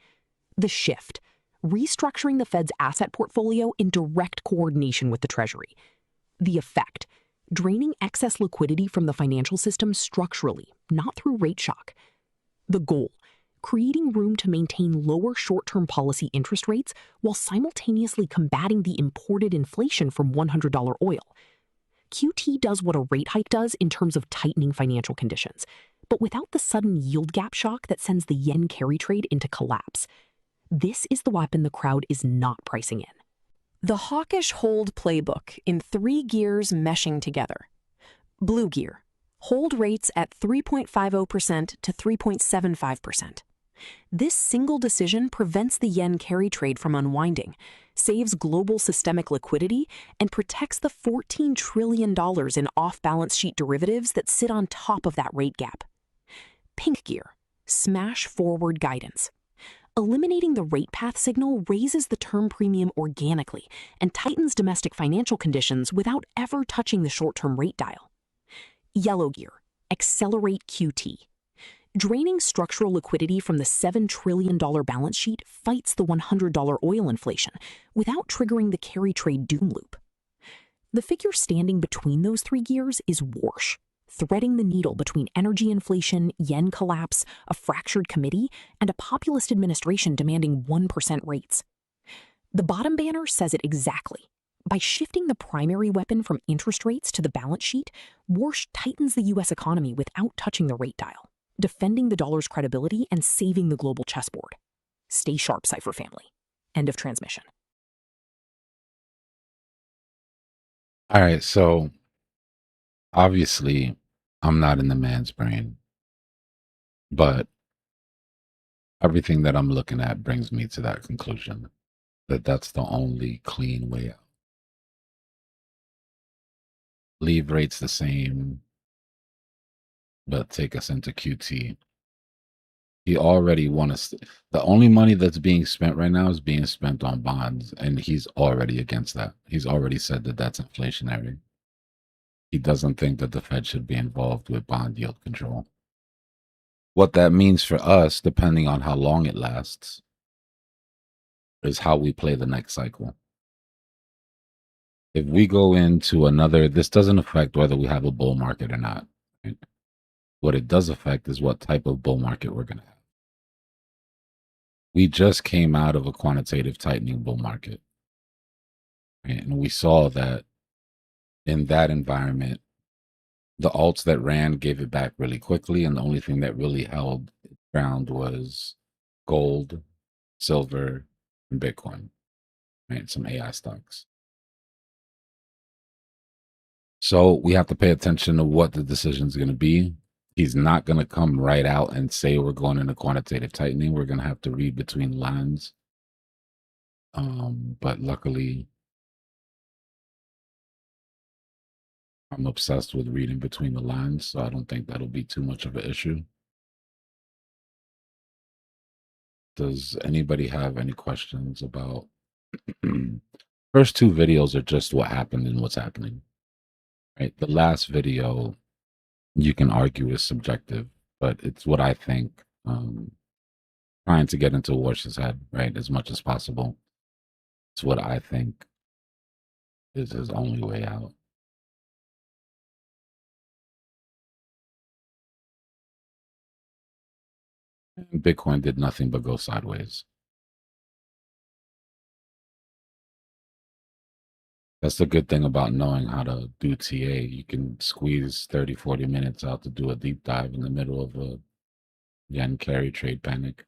[SPEAKER 6] The shift, restructuring the Fed's asset portfolio in direct coordination with the Treasury. The effect, draining excess liquidity from the financial system structurally, not through rate shock. The goal, creating room to maintain lower short-term policy interest rates while simultaneously combating the imported inflation from $100 oil. QT does what a rate hike does in terms of tightening financial conditions, but without the sudden yield gap shock that sends the yen carry trade into collapse. This is the weapon the crowd is not pricing in. The hawkish hold playbook in 3 gears meshing together. Blue gear, hold rates at 3.50% to 3.75%. This single decision prevents the yen carry trade from unwinding, saves global systemic liquidity, and protects the $14 trillion in off-balance sheet derivatives that sit on top of that rate gap. Pink gear, smash forward guidance. Eliminating the rate path signal raises the term premium organically and tightens domestic financial conditions without ever touching the short-term rate dial. Yellow gear, accelerate QT. Draining structural liquidity from the $7 trillion balance sheet fights the $100 oil inflation without triggering the carry trade doom loop. The figure standing between those 3 gears is Warsh, threading the needle between energy inflation, yen collapse, a fractured committee, and a populist administration demanding 1% rates. The bottom banner says it exactly. By shifting the primary weapon from interest rates to the balance sheet, Warsh tightens the U.S. economy without touching the rate dial, defending the dollar's credibility and saving the global chessboard. Stay sharp, Cypher family. End of transmission.
[SPEAKER 1] All right, so obviously I'm not in the man's brain, but everything that I'm looking at brings me to that conclusion, that that's the only clean way out. Leave rates the same, but take us into QT. He already won us. The only money that's being spent right now is being spent on bonds, and he's already against that. He's already said that that's inflationary. He doesn't think that the Fed should be involved with bond yield control. What that means for us, depending on how long it lasts, is how we play the next cycle. If we go into another, this doesn't affect whether we have a bull market or not. Right? What it does affect is what type of bull market we're going to have. We just came out of a quantitative tightening bull market. Right? And we saw that in that environment, the alts that ran gave it back really quickly. And the only thing that really held ground was gold, silver, and Bitcoin, right? Some AI stocks. So we have to pay attention to what the decision is going to be. He's not going to come right out and say we're going into quantitative tightening. We're going to have to read between lines. But luckily, I'm obsessed with reading between the lines, so I don't think that'll be too much of an issue. Does anybody have any questions about first 2 videos are just what happened and what's happening, right? The last video, you can argue is subjective, but it's what I think. Trying to get into Warsh's head, right, as much as possible. It's what I think is his only way out. And Bitcoin did nothing but go sideways. That's the good thing about knowing how to do TA. You can squeeze 30, 40 minutes out to do a deep dive in the middle of a yen carry trade panic.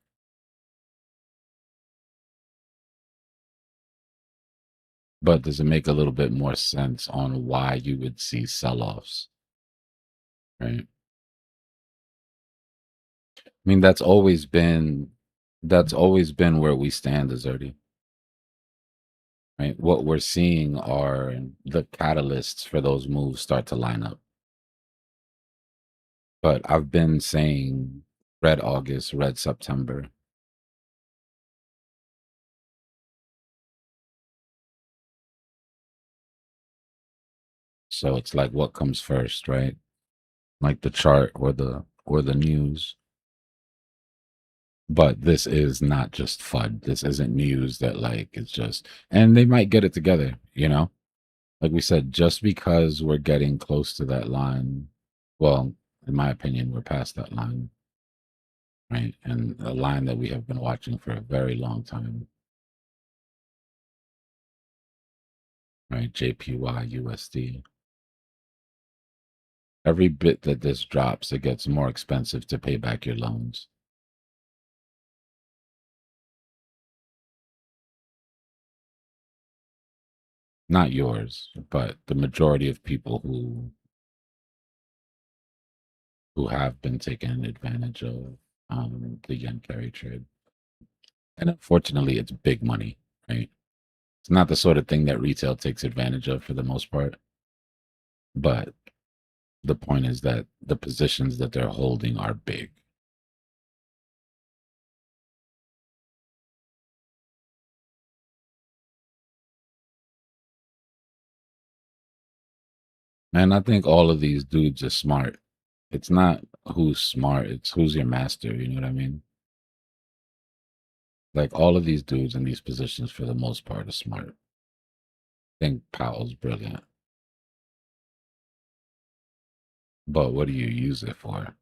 [SPEAKER 1] But does it make a little bit more sense on why you would see sell-offs? Right. I mean, that's always been where we stand, Azerty. Right. What we're seeing are the catalysts for those moves start to line up. But I've been saying red August, red September. So it's like what comes first, right? Like the chart or the news. But this is not just FUD. This isn't news that like it's just, and they might get it together, you know? Like we said, just because we're getting close to that line, well, in my opinion, we're past that line, right? And a line that we have been watching for a very long time, right? JPY USD. Every bit that this drops, it gets more expensive to pay back your loans. Not yours, but the majority of people who have been taken advantage of the yen carry trade. And unfortunately, it's big money, right? It's not the sort of thing that retail takes advantage of for the most part. But the point is that the positions that they're holding are big. And I think all of these dudes are smart. It's not who's smart, it's who's your master, you know what I mean? Like all of these dudes in these positions for the most part are smart. I think Powell's brilliant. But what do you use it for?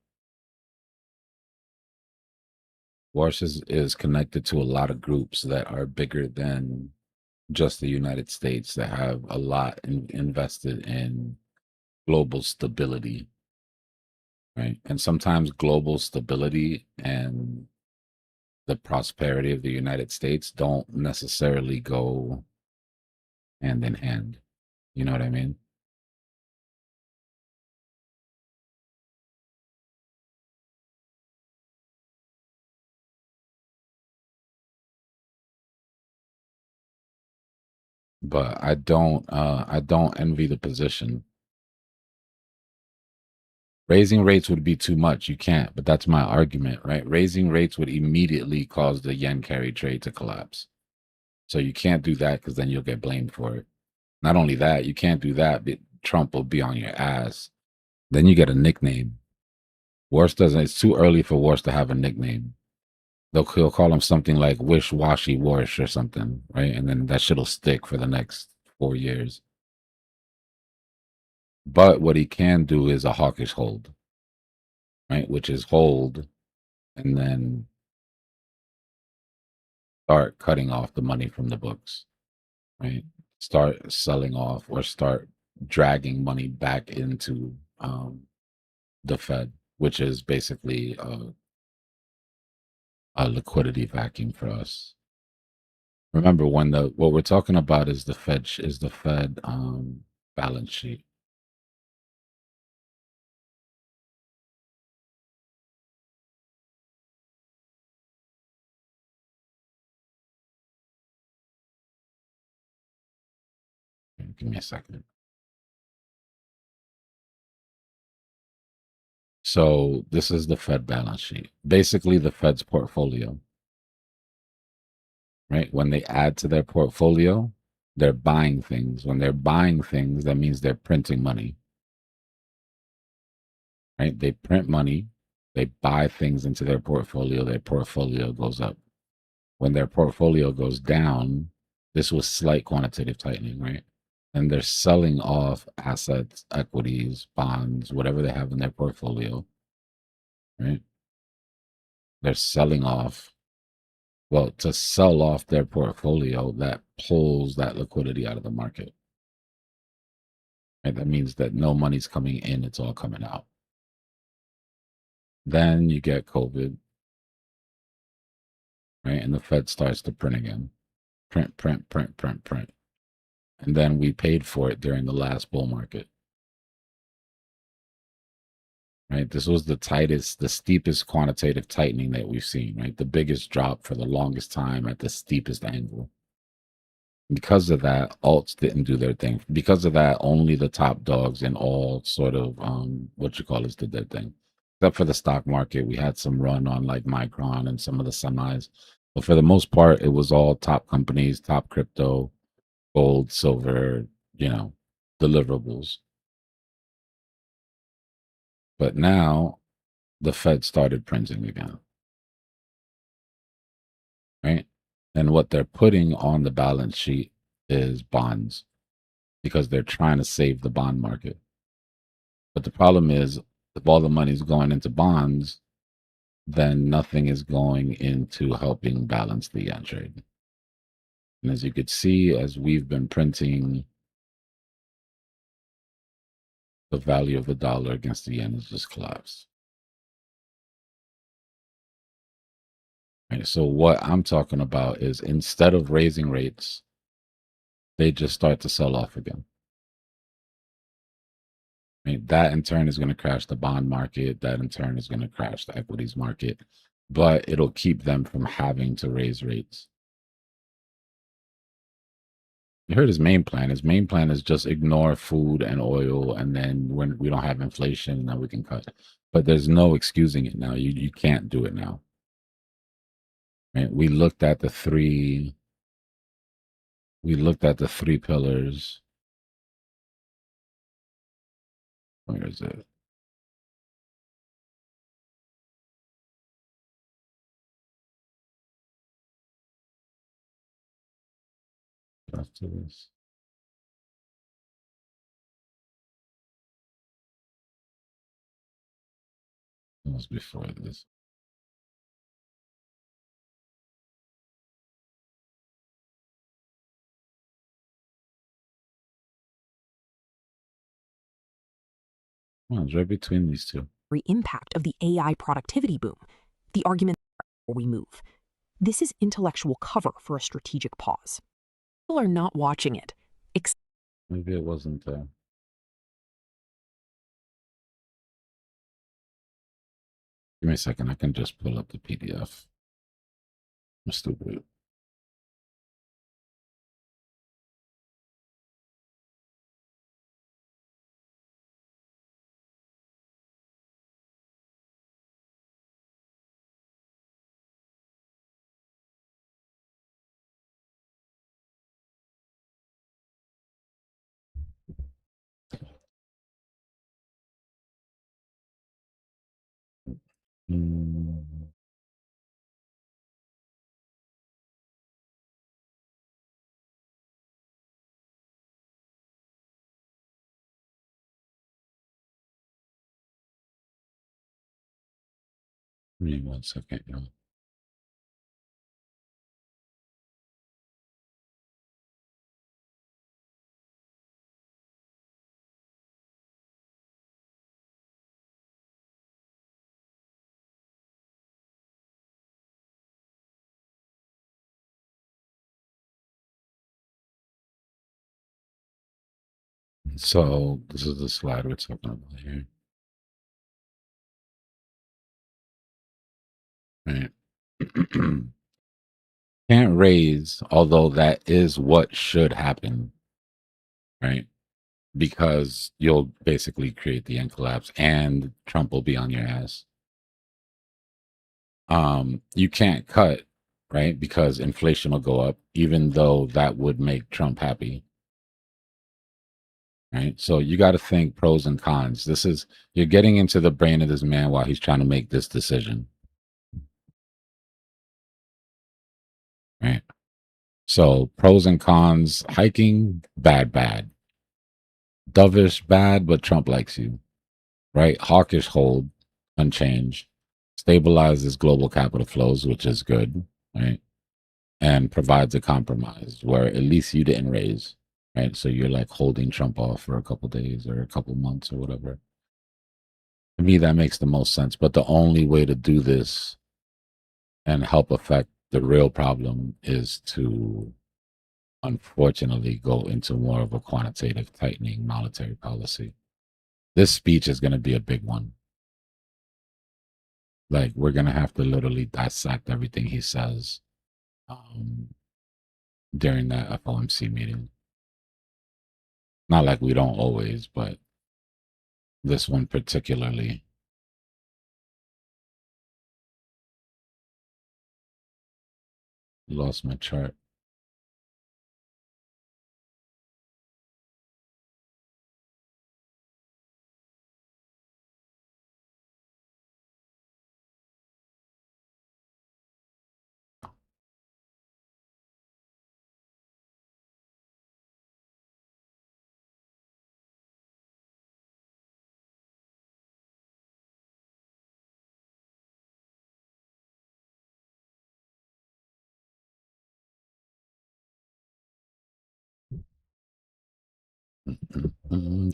[SPEAKER 1] Warsh is connected to a lot of groups that are bigger than just the United States, that have a lot invested in global stability, right? And sometimes global stability and the prosperity of the United States don't necessarily go hand in hand. You know what I mean? But I don't envy the position. Raising rates would be too much. You can't, but that's my argument, right? Raising rates would immediately cause the yen carry trade to collapse. So you can't do that because then you'll get blamed for it. Not only that, you can't do that, but Trump will be on your ass. Then you get a nickname. Worse doesn't, it's too early for Worse to have a nickname. He'll call him something like Wish Washy Warsh or something, right? And then that shit'll stick for the next 4 years. But what he can do is a hawkish hold, right? Which is hold and then start cutting off the money from the books, right? Start selling off or start dragging money back into the Fed, which is basically a liquidity vacuum for us. Remember, when what we're talking about is the Fed balance sheet. Give me a second. So this is the Fed balance sheet. Basically, the Fed's portfolio. Right? When they add to their portfolio, they're buying things. When they're buying things, that means they're printing money. Right? They print money, they buy things into their portfolio goes up. When their portfolio goes down, this was slight quantitative tightening, right? And they're selling off assets, equities, bonds, whatever they have in their portfolio, right? They're selling off. Well, to sell off their portfolio, that pulls that liquidity out of the market. Right? That means that no money's coming in, it's all coming out. Then you get COVID, right? And the Fed starts to print again. Print. And then we paid for it during the last bull market. Right? This was the steepest quantitative tightening that we've seen, right? The biggest drop for the longest time at the steepest angle. Because of that, alts didn't do their thing. Because of that, only the top dogs and all sort of did their thing. Except for the stock market, we had some run on like Micron and some of the semis. But for the most part, it was all top companies, top crypto, gold, silver, deliverables. But now the Fed started printing again. Right? And what they're putting on the balance sheet is bonds because they're trying to save the bond market. But the problem is, if all the money is going into bonds, then nothing is going into helping balance the yen trade. And as you could see, as we've been printing, the value of the dollar against the yen has just collapsed. Right, so what I'm talking about is instead of raising rates, they just start to sell off again. Right, that in turn is going to crash the bond market. That in turn is going to crash the equities market, but it'll keep them from having to raise rates. You heard his main plan. His main plan is just ignore food and oil, and then when we don't have inflation, now we can cut. But there's no excusing it now. You can't do it now. Right? We looked at the three pillars. Where is it? After this. It was before this. Well, it's right between these two.
[SPEAKER 6] Impact of the AI productivity boom. The argument where we move. This is intellectual cover for a strategic pause. People are not watching it.
[SPEAKER 1] Maybe it wasn't there. Give me a second. I can just pull up the PDF. I'm stupid. Give me 1 second, y'all. So this is the slide we're talking about here. Right. Can't raise, although that is what should happen, right? Because you'll basically create the end collapse and Trump will be on your ass. You can't cut, right? Because inflation will go up, even though that would make Trump happy. Right. So you got to think pros and cons. You're getting into the brain of this man while he's trying to make this decision. Right. So pros and cons: hiking, bad. Dovish, bad, but Trump likes you. Right. Hawkish, hold, unchanged. Stabilizes global capital flows, which is good. Right. And provides a compromise where at least you didn't raise. Right. So you're like holding Trump off for a couple days or a couple months or whatever. To me, that makes the most sense. But the only way to do this and help affect the real problem is to unfortunately go into more of a quantitative tightening monetary policy. This speech is going to be a big one. Like, we're going to have to literally dissect everything he says during that FOMC meeting. Not like we don't always, but this one particularly. Lost my chart.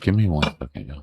[SPEAKER 1] Give me 1 second, yo.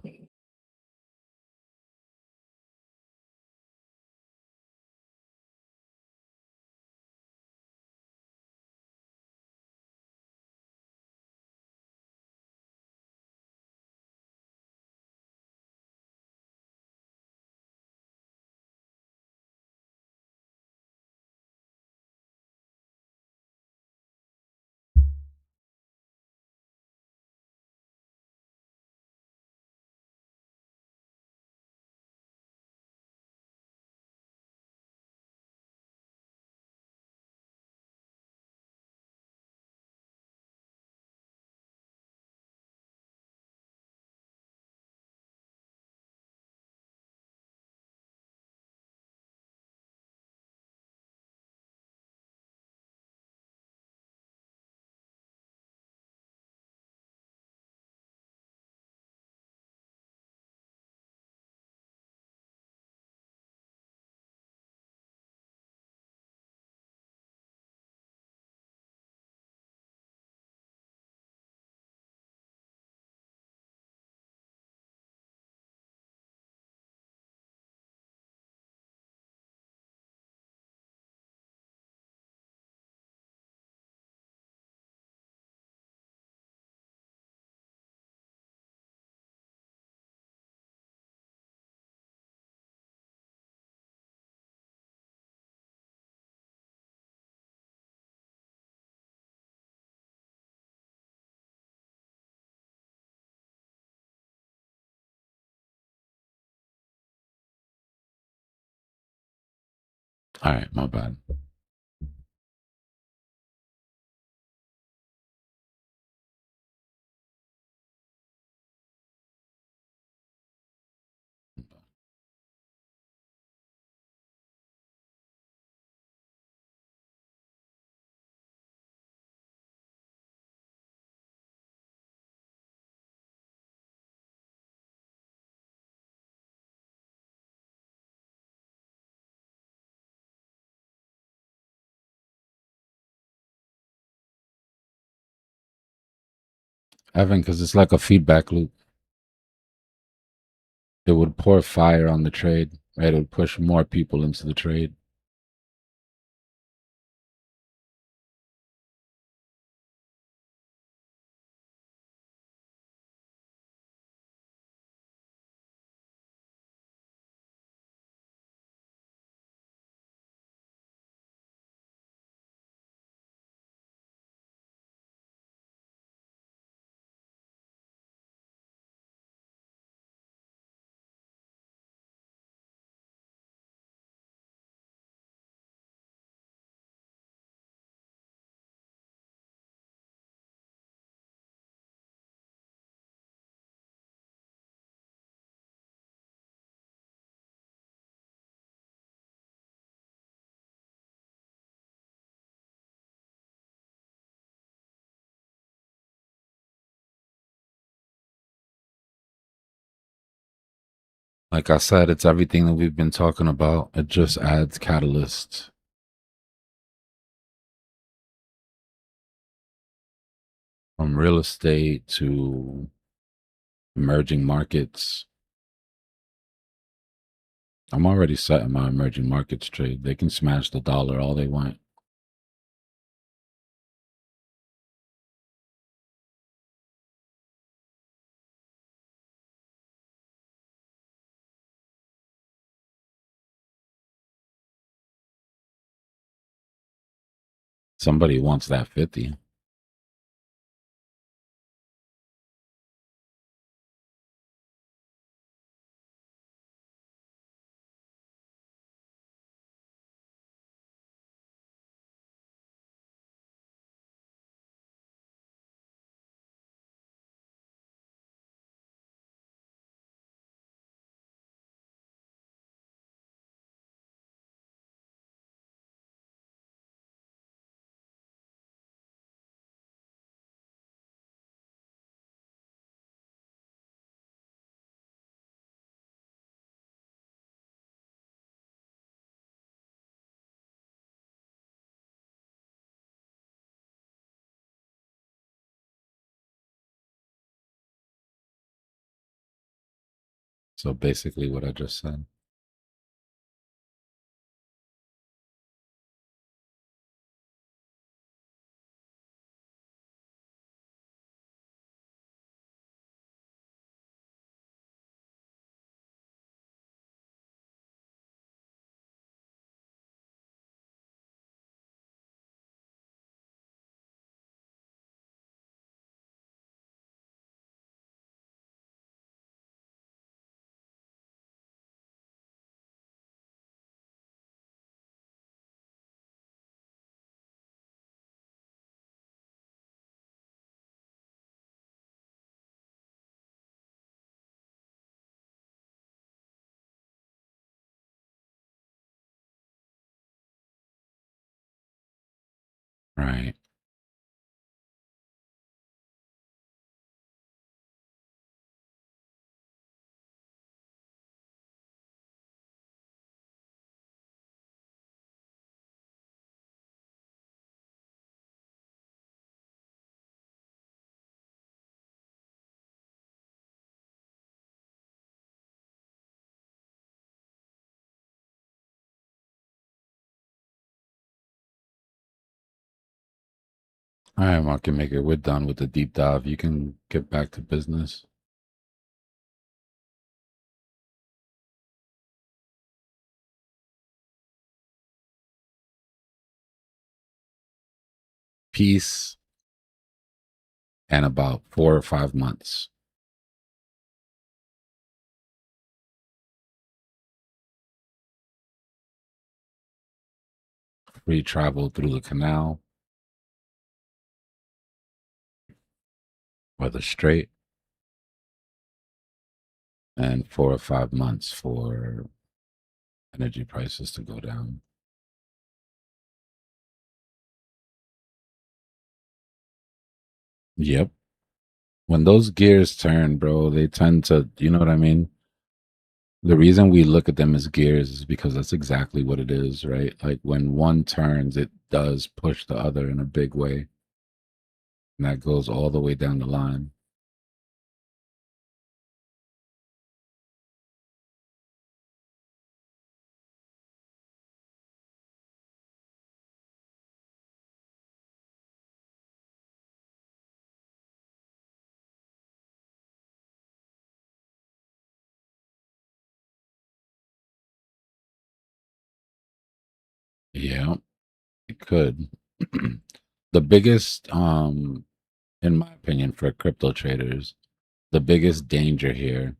[SPEAKER 1] All right, my bad. Evan, because it's like a feedback loop. It would pour fire on the trade, right? It would push more people into the trade. Like I said, it's everything that we've been talking about. It just adds catalyst. From real estate to emerging markets. I'm already setting my emerging markets trade. They can smash the dollar all they want. Somebody wants that 50. So basically what I just said. Right. All right, market maker, we're done with the deep dive. You can get back to business. Peace. And about 4 or 5 months. Free travel through the canal. Weather straight. And 4 or 5 months for energy prices to go down. Yep. When those gears turn, bro, they tend to, you know what I mean? The reason we look at them as gears is because that's exactly what it is, right? Like when one turns, it does push the other in a big way. And that goes all the way down the line. Yeah, it could. The biggest, in my opinion, for crypto traders, the biggest danger here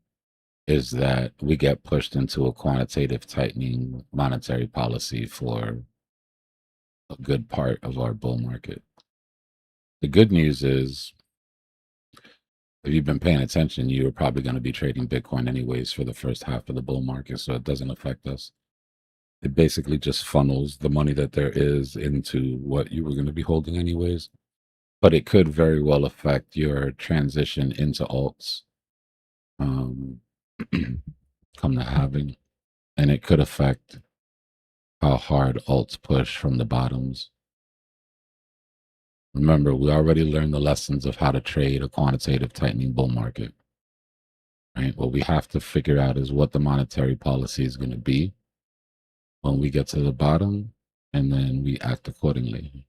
[SPEAKER 1] is that we get pushed into a quantitative tightening monetary policy for a good part of our bull market. The good news is, if you've been paying attention, you're probably going to be trading Bitcoin anyways for the first half of the bull market, so it doesn't affect us. It basically just funnels the money that there is into what you were going to be holding anyways. But it could very well affect your transition into alts, um, come to halving, and it could affect how hard alts push from the bottoms. Remember, we already learned the lessons of how to trade a quantitative tightening bull market, right? What we have to figure out is what the monetary policy is going to be when we get to the bottom, and then we act accordingly.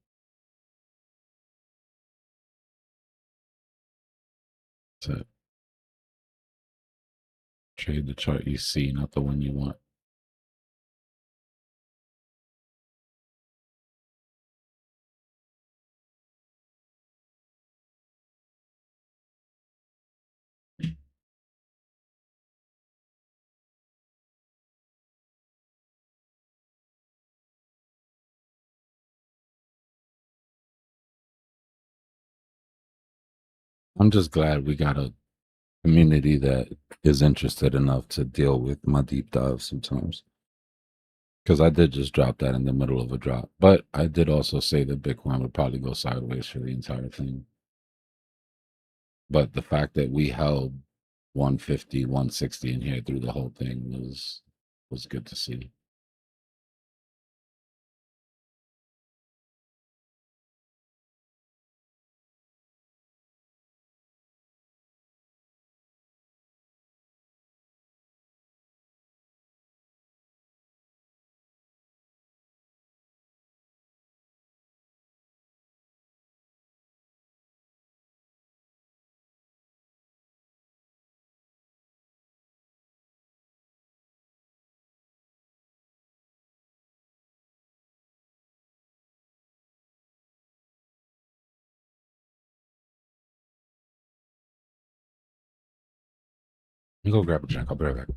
[SPEAKER 1] That's it. Trade the chart you see, not the one you want. I'm just glad we got a community that is interested enough to deal with my deep dive sometimes. Because I did just drop that in the middle of a drop. But I did also say that Bitcoin would probably go sideways for the entire thing. But the fact that we held 150, 160 in here through the whole thing was good to see. You go grab a drink. I'll be right back.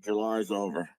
[SPEAKER 3] July's over.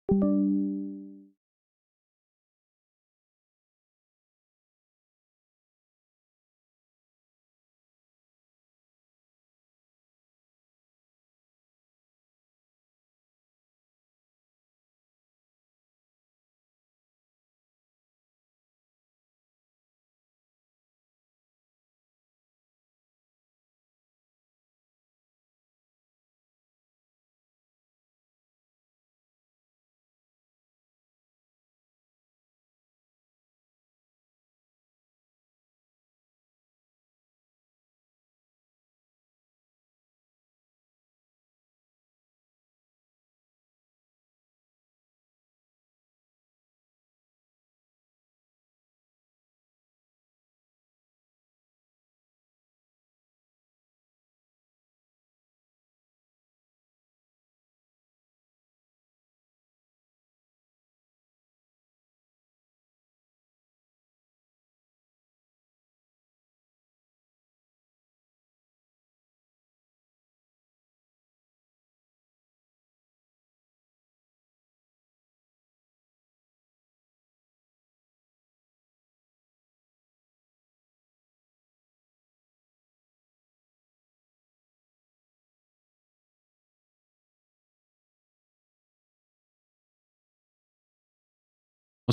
[SPEAKER 1] What's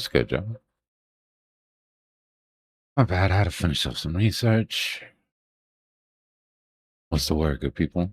[SPEAKER 1] good, Joe? My bad. I had to finish up some research. What's the word, good people?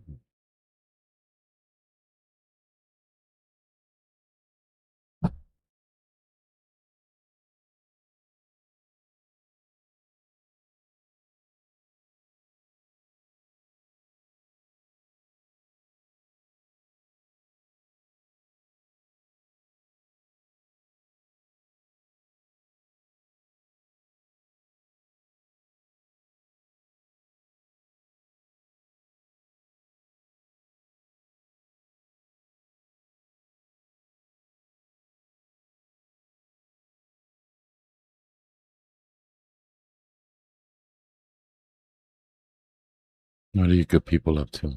[SPEAKER 1] What are you good people up to?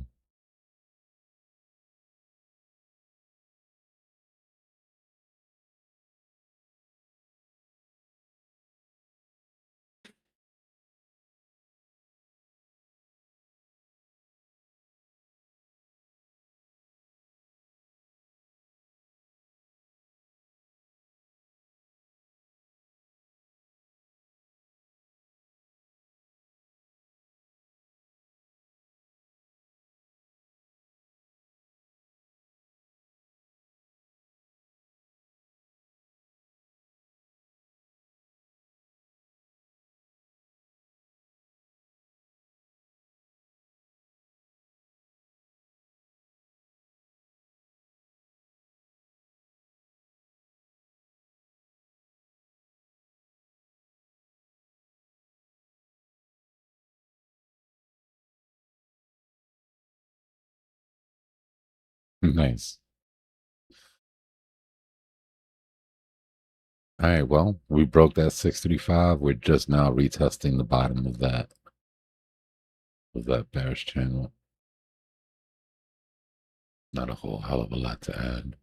[SPEAKER 1] Nice. All right, well, we broke that 635. We're just now retesting the bottom of that bearish channel. Not a whole hell of a lot to add.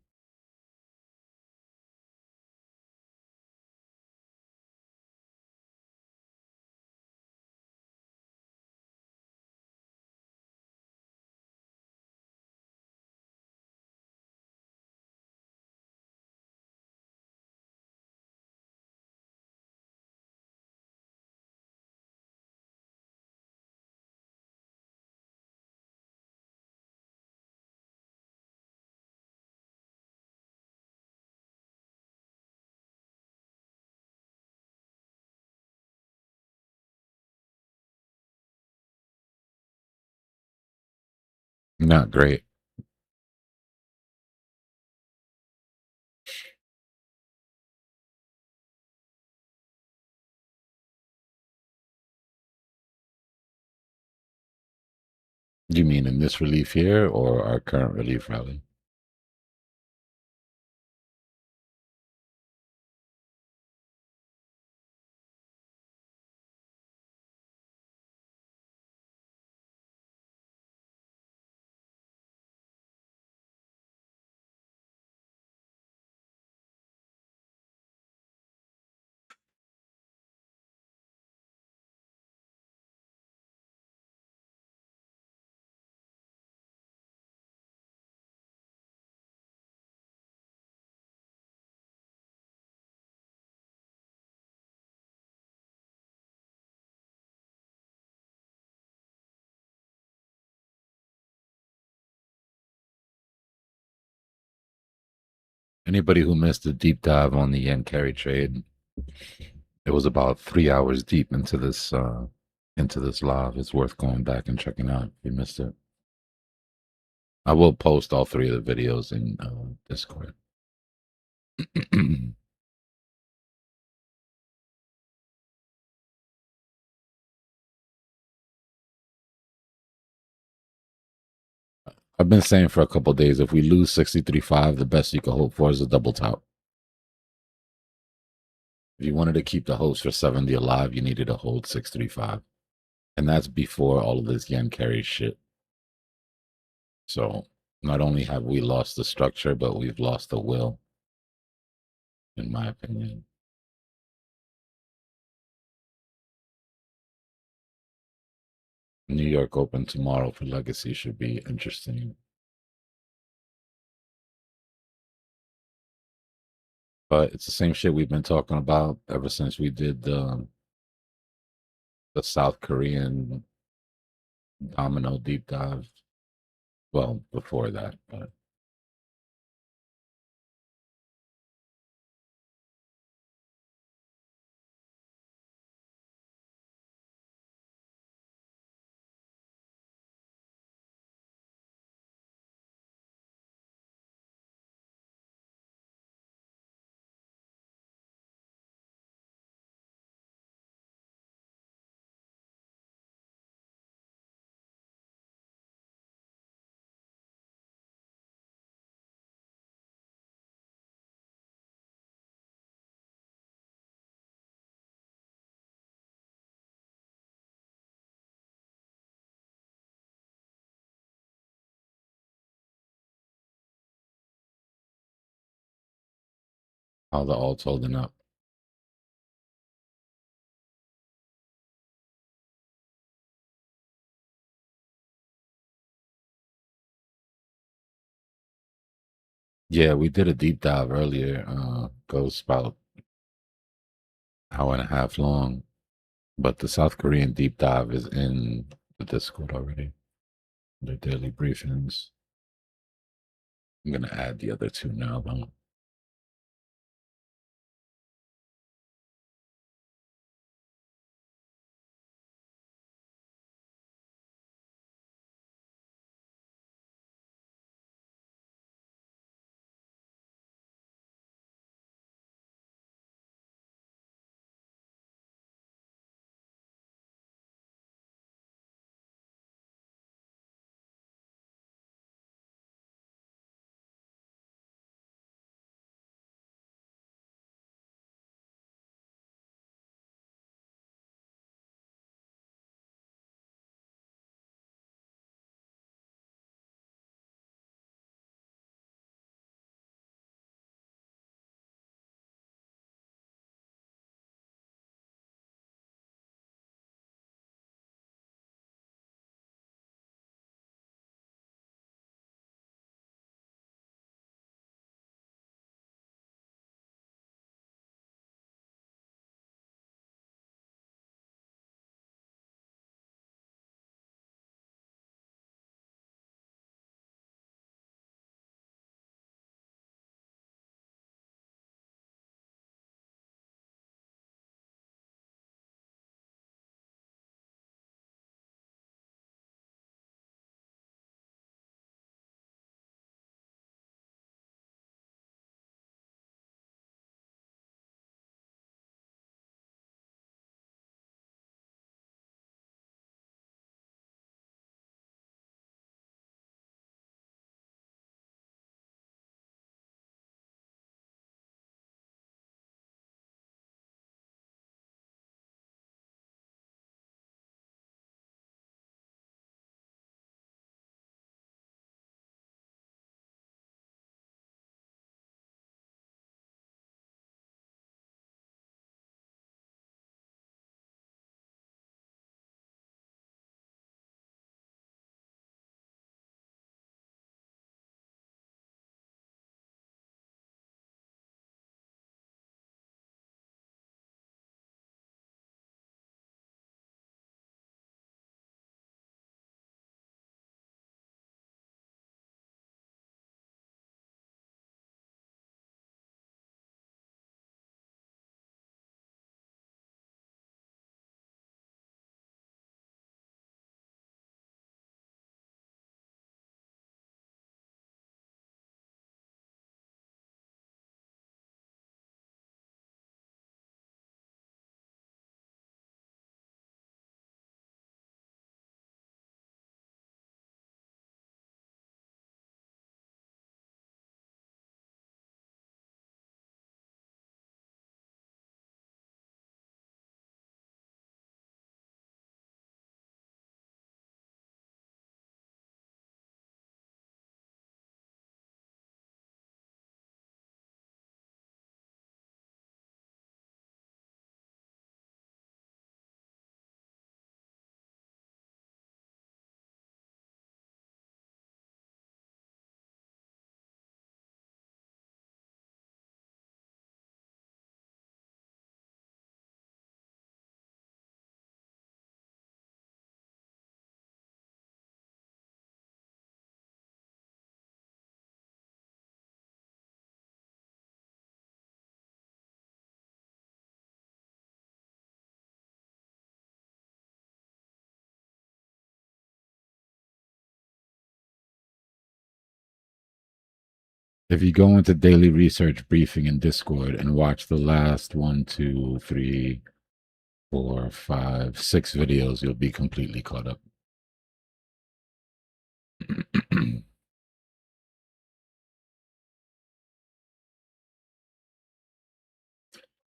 [SPEAKER 1] Not great. You mean in this relief here or our current relief rally? Anybody who missed the deep dive on the yen carry trade, it was about 3 hours deep into this live. It's worth going back and checking out if you missed it. I will post all 3 of the videos in Discord. I've been saying for a couple days, if we lose 63.5, the best you can hope for is a double top. If you wanted to keep the host for 70 alive, you needed to hold 635. And that's before all of this yen carry shit. So not only have we lost the structure, but we've lost the will, in my opinion. New York Open tomorrow for Legacy should be interesting. But it's the same shit we've been talking about ever since we did the South Korean domino deep dive. Well, before that, but how the alt's holding up. Yeah, we did a deep dive earlier. Goes about hour and a half long. But the South Korean deep dive is in the Discord already. The daily briefings. I'm gonna add the other 2 now though. If you go into daily research briefing in Discord and watch the last 1, 2, 3, 4, 5, 6 videos, you'll be completely caught up.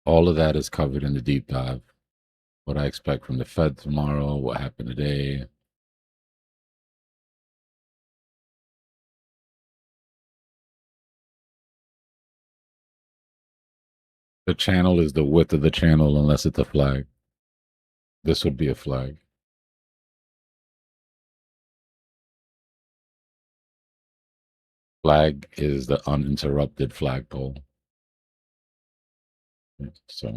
[SPEAKER 1] All of that is covered in the deep dive. What I expect from the Fed tomorrow, what happened today. The channel is the width of the channel unless it's a flag. This would be a flag. Flag is the uninterrupted flagpole. So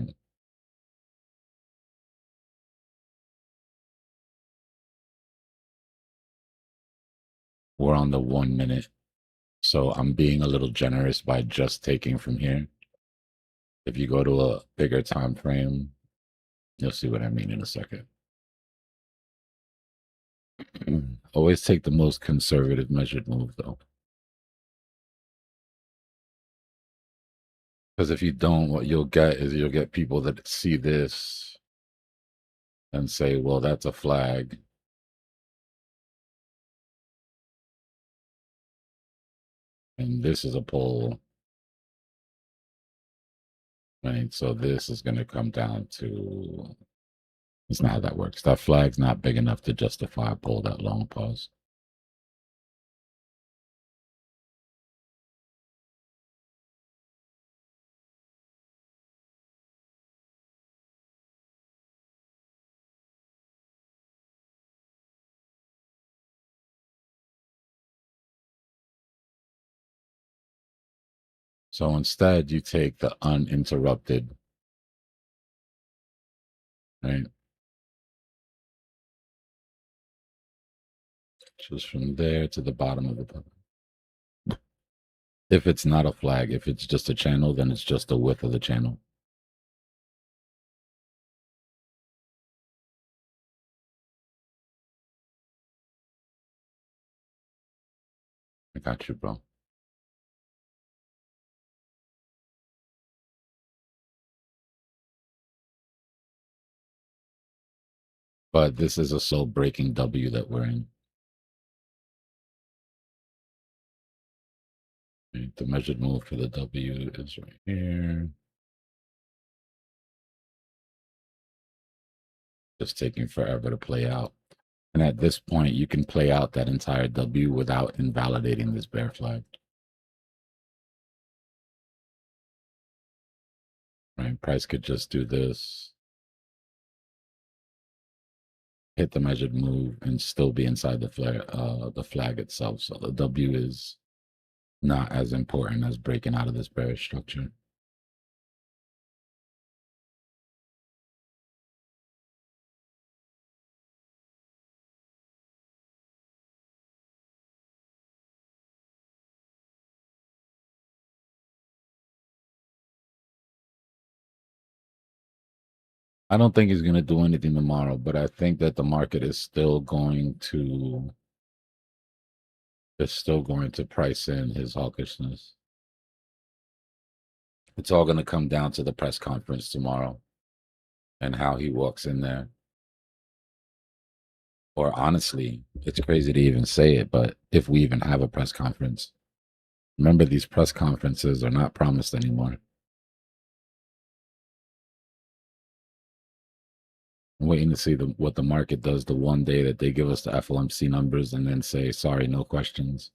[SPEAKER 1] we're on the 1 minute. So I'm being a little generous by just taking from here. If you go to a bigger time frame, you'll see what I mean in a second. Always take the most conservative measured move though. Because if you don't, what you'll get is you'll get people that see this and say, well, that's a flag. And this is a pole. Right? So this is going to come down to, it's not how that works. That flag's not big enough to justify a pull that long pause. So instead, you take the uninterrupted, right? Just from there to the bottom of the button. If it's not a flag, if it's just a channel, then it's just the width of the channel. I got you, bro. But this is a slow breaking W that we're in. Right, the measured move for the W is right here. Just taking forever to play out. And at this point, you can play out that entire W without invalidating this bear flag. Right, price could just do this, hit the measured move, and still be inside the flag itself. So the W is not as important as breaking out of this bearish structure. I don't think he's going to do anything tomorrow, but I think that the market is still going to price in his hawkishness. It's all going to come down to the press conference tomorrow and how he walks in there. Or honestly, it's crazy to even say it, but if we even have a press conference, remember these press conferences are not promised anymore. I'm waiting to see what the market does the one day that they give us the FOMC numbers and then say, sorry, no questions.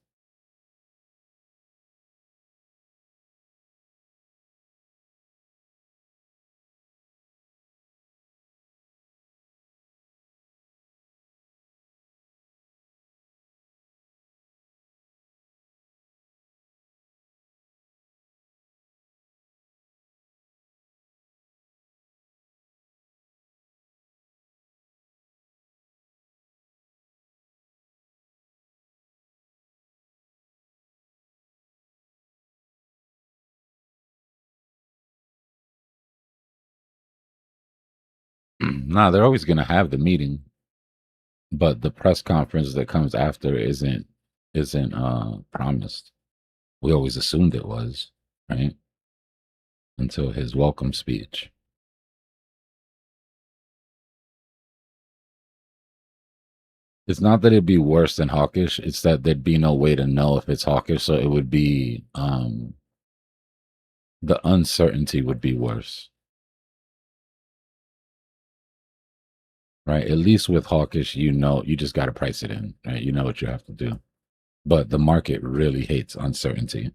[SPEAKER 1] Nah, they're always going to have the meeting, but the press conference that comes after isn't promised. We always assumed it was, right? Until his welcome speech. It's not that it'd be worse than hawkish, it's that there'd be no way to know if it's hawkish, so it would be the uncertainty would be worse. Right? At least with hawkish, you know, you just got to price it in, right? You know what you have to do. But the market really hates uncertainty.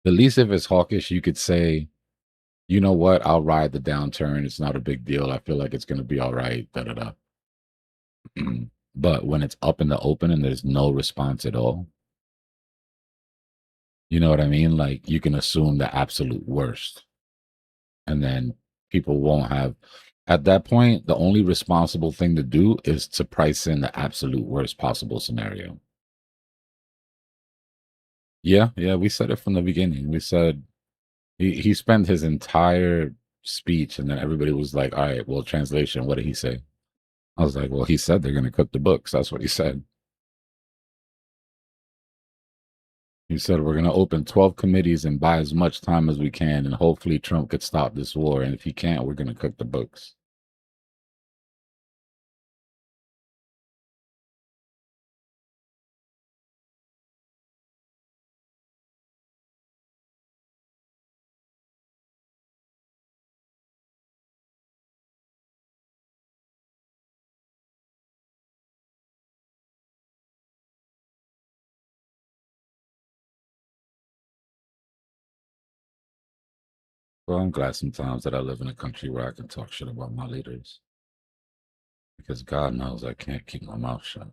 [SPEAKER 1] At least if it's hawkish, you could say, you know what, I'll ride the downturn. It's not a big deal. I feel like it's going to be all right. Da da da. But when it's up in the open and there's no response at all, you know what I mean? Like you can assume the absolute worst. And then people won't have, at that point, the only responsible thing to do is to price in the absolute worst possible scenario. Yeah, we said it from the beginning. We said he spent his entire speech and then everybody was like, all right, well, translation, what did he say? I was like, well, he said they're going to cook the books. That's what he said. He said, we're going to open 12 committees and buy as much time as we can. And hopefully Trump could stop this war. And if he can't, we're going to cook the books. Well, I'm glad sometimes that I live in a country where I can talk shit about my leaders. Because God knows I can't keep my mouth shut.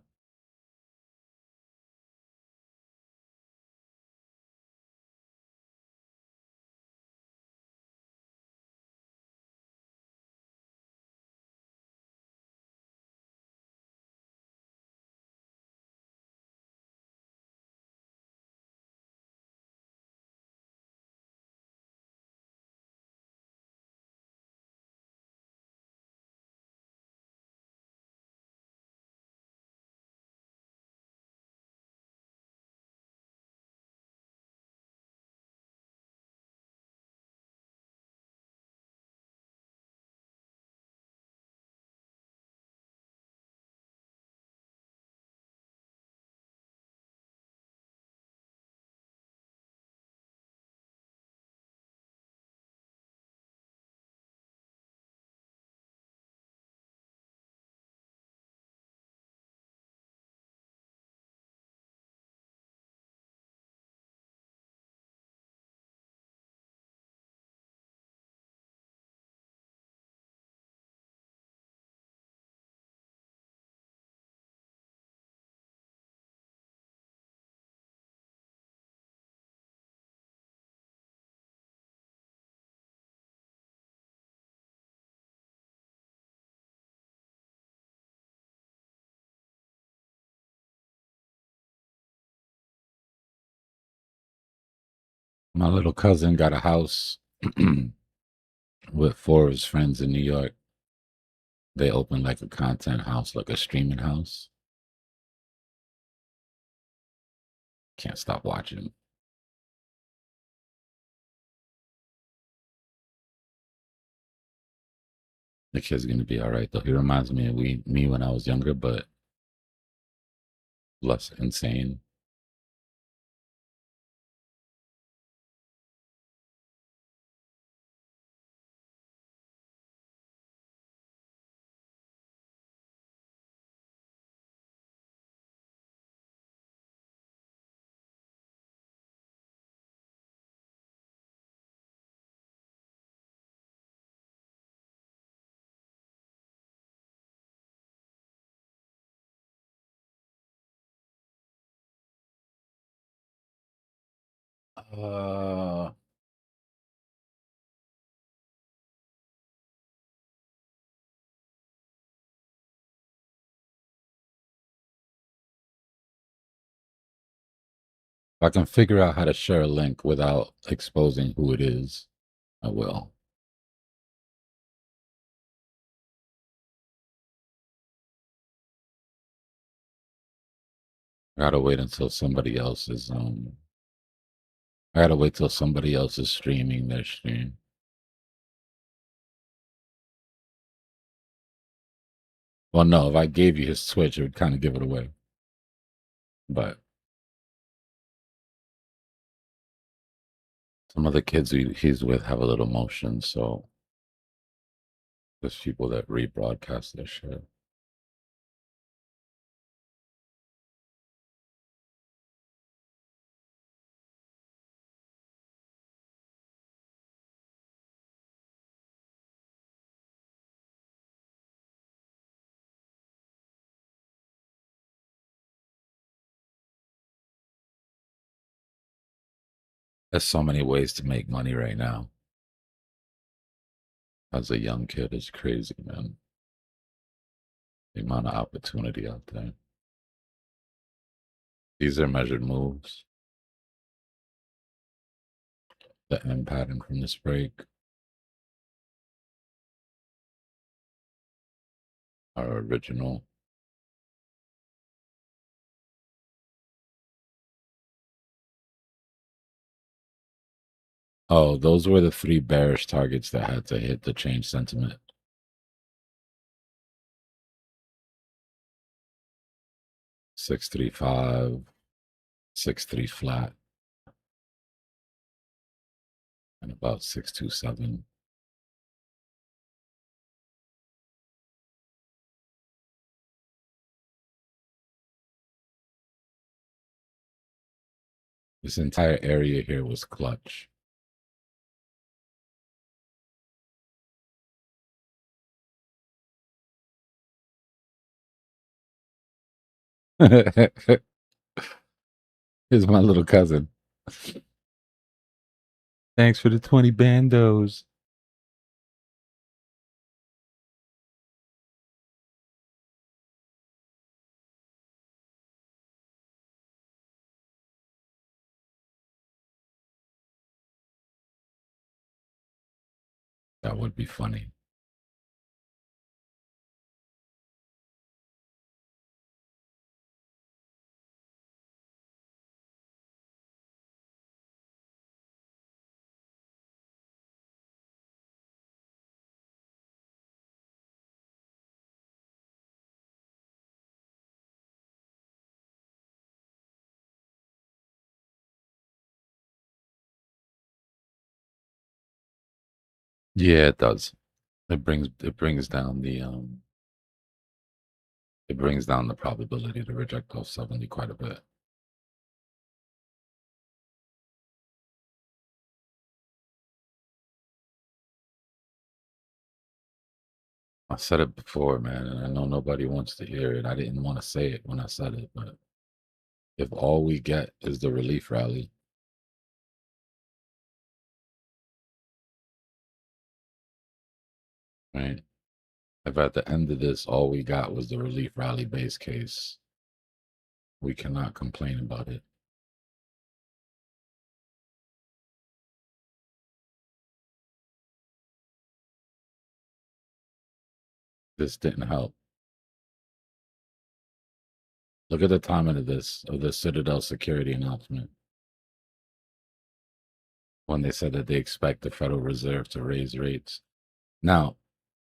[SPEAKER 1] My little cousin got a house with 4 of his friends in New York. They opened like a content house, like a streaming house. Can't stop watching. The kid's gonna be all right though. He reminds me of me when I was younger, but less insane. Uh, if I can figure out how to share a link without exposing who it is, I will. I gotta wait until somebody else is I gotta wait till somebody else is streaming their stream. Well, no, if I gave you his Twitch, it would kind of give it away. But some of the kids he's with have a little motion, so there's people that rebroadcast their shit. There's so many ways to make money right now. As a young kid, it's crazy, man. The amount of opportunity out there. These are measured moves. The M pattern from this break are original. Oh, those were the 3 bearish targets that had to hit to change sentiment. Six 6.35, 6.3 flat, and about 6.27. This entire area here was clutch. Here's my little cousin. Thanks for the 20 bandos. That would be funny. Yeah, it does. It brings down the it brings down the probability to reject off 70 quite a bit. I said it before, man, and I know nobody wants to hear it. I didn't want to say it when I said it, but if all we get is the relief rally, right? If at the end of this, all we got was the relief rally base case, we cannot complain about it. This didn't help. Look at the timing of the Citadel security announcement. When they said that they expect the Federal Reserve to raise rates. Now,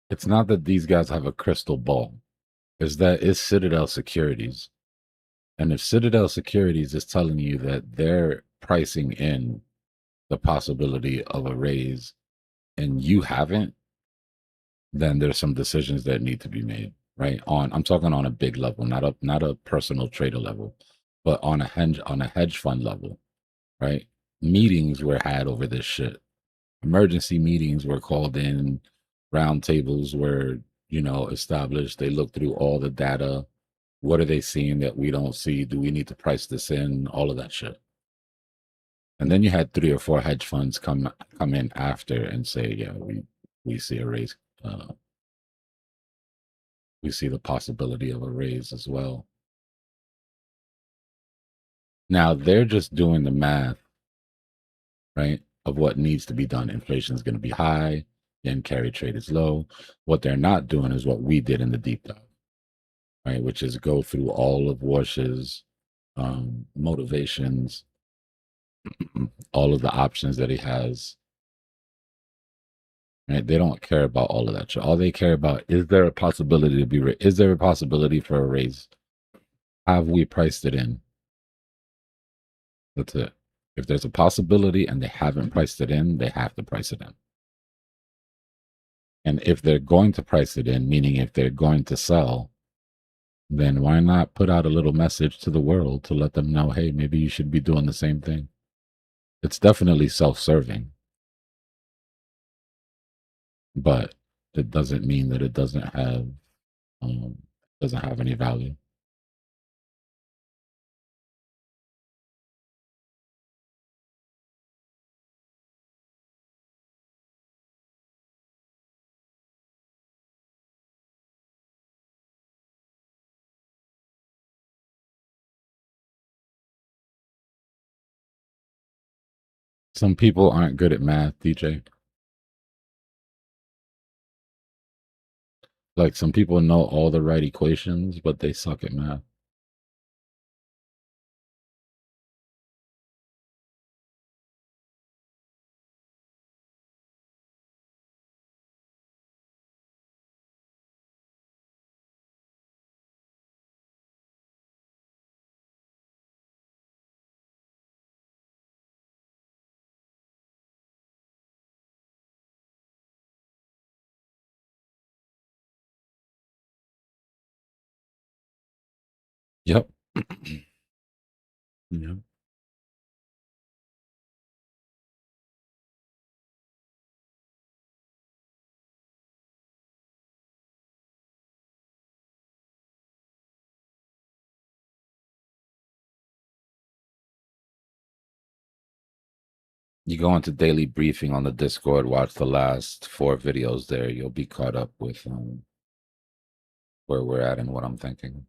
[SPEAKER 1] it's not that these guys have a crystal ball. It's Citadel Securities. And if Citadel Securities is telling you that they're pricing in the possibility of a raise and you haven't, then there's some decisions that need to be made, right? I'm talking on a big level, not a personal trader level, but on a hedge fund level, right? Meetings were had over this shit. Emergency meetings were called in, round tables were, established. They looked through all the data. What are they seeing that we don't see? Do we need to price this in? All of that shit. And then you had 3 or 4 hedge funds come in after and say, yeah, we see a raise. We see the possibility of a raise as well. Now they're just doing the math, right, of what needs to be done. Inflation is going to be high, then carry trade is low. What they're not doing is what we did in the deep dive, right, which is go through all of Warsh's motivations, all of the options that he has. Right? They don't care about all of that shit. All they care about is there a possibility to be is there a possibility for a raise? Have we priced it in? That's it. If there's a possibility and they haven't priced it in, they have to price it in. And if they're going to price it in, meaning if they're going to sell, then why not put out a little message to the world to let them know, hey, maybe you should be doing the same thing. It's definitely self-serving, but it doesn't mean that it doesn't have any value. Some people aren't good at math, DJ. Like some people know all the right equations, but they suck at math. Yep. Yep. You go into daily briefing on the Discord, watch the last 4 videos there. You'll be caught up with where we're at and what I'm thinking.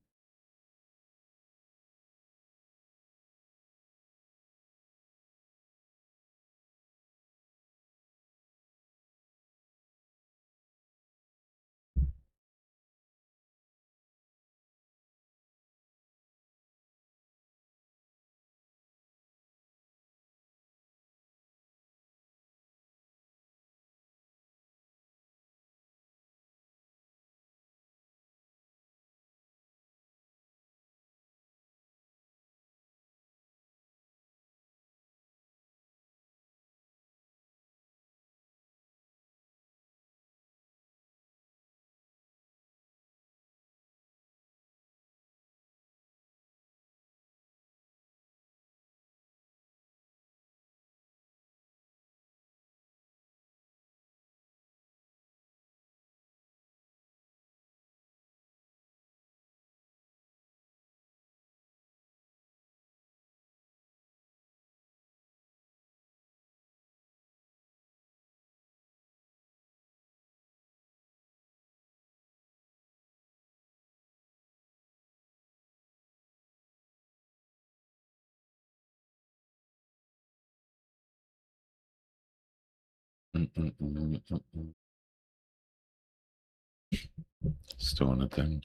[SPEAKER 1] Just doing a thing.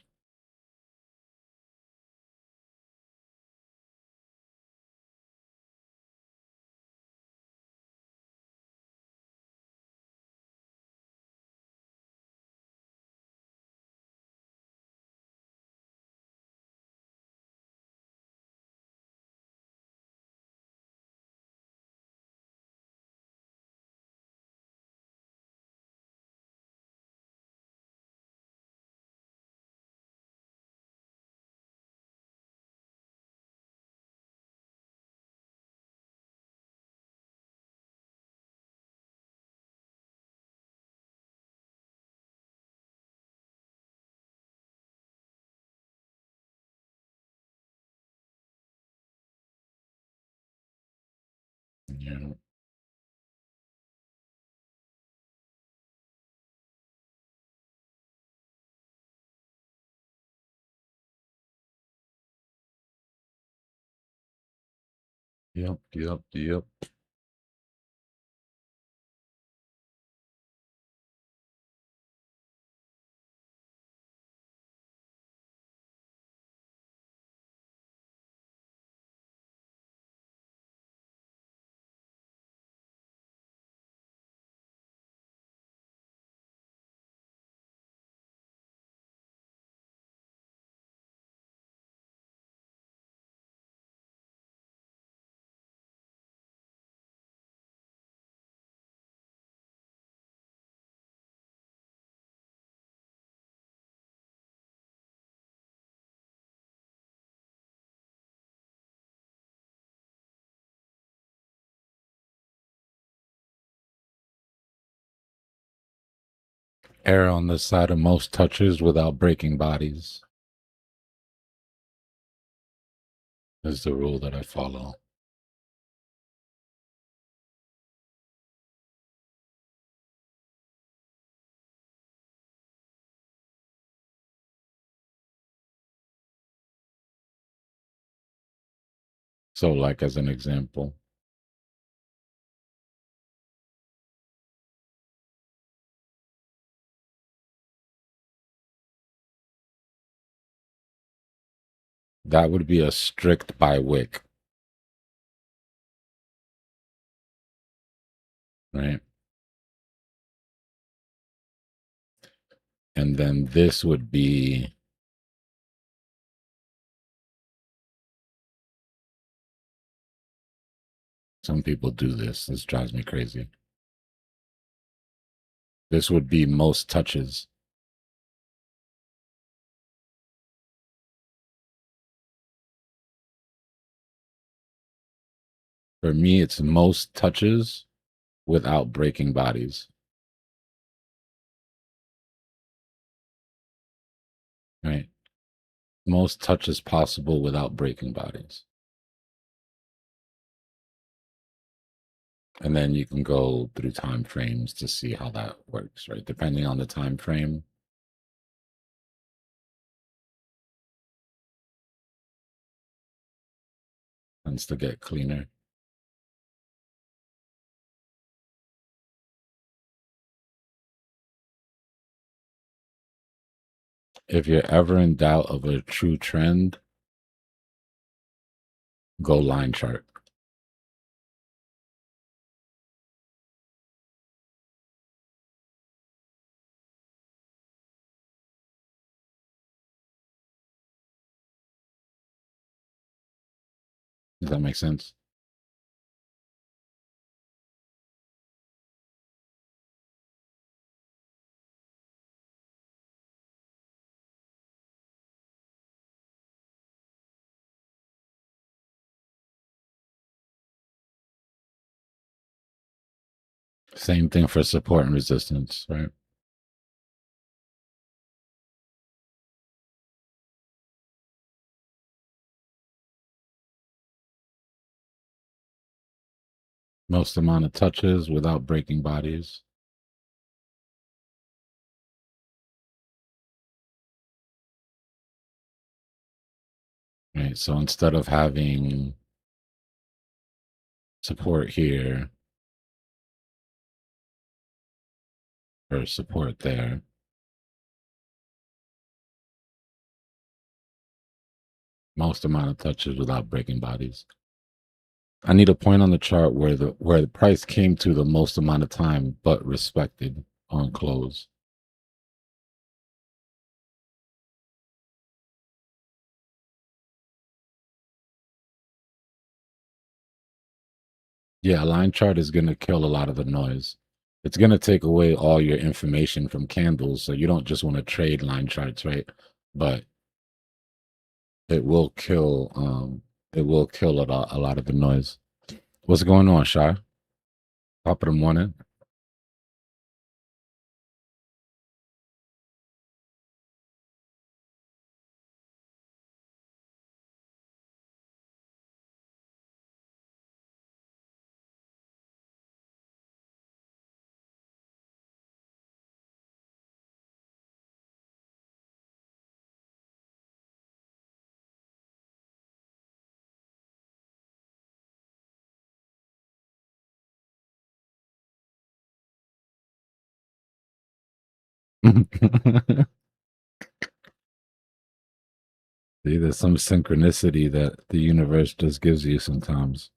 [SPEAKER 1] Yeah. Yep. Err on the side of most touches without breaking bodies is the rule that I follow. So, like, as an example, that would be a strict by wick, right? And then this would be some people do this. This drives me crazy. This would be most touches. For me, it's most touches without breaking bodies. Right? Most touches possible without breaking bodies. And then you can go through time frames to see how that works, right? Depending on the time frame. Tends to get cleaner. If you're ever in doubt of a true trend, go line chart. Does that make sense? Same thing for support and resistance, right? Most amount of touches without breaking bodies. Right, so instead of having support here or support there, most amount of touches without breaking bodies. I need a point on the chart where the price came to the most amount of time but respected on close. Yeah, a line chart is going to kill a lot of the noise. It's going to take away all your information from candles, so you don't just want to trade line charts, right? But it will kill a lot of the noise. What's going on, Shy? Top of the morning. See, there's some synchronicity that the universe just gives you sometimes.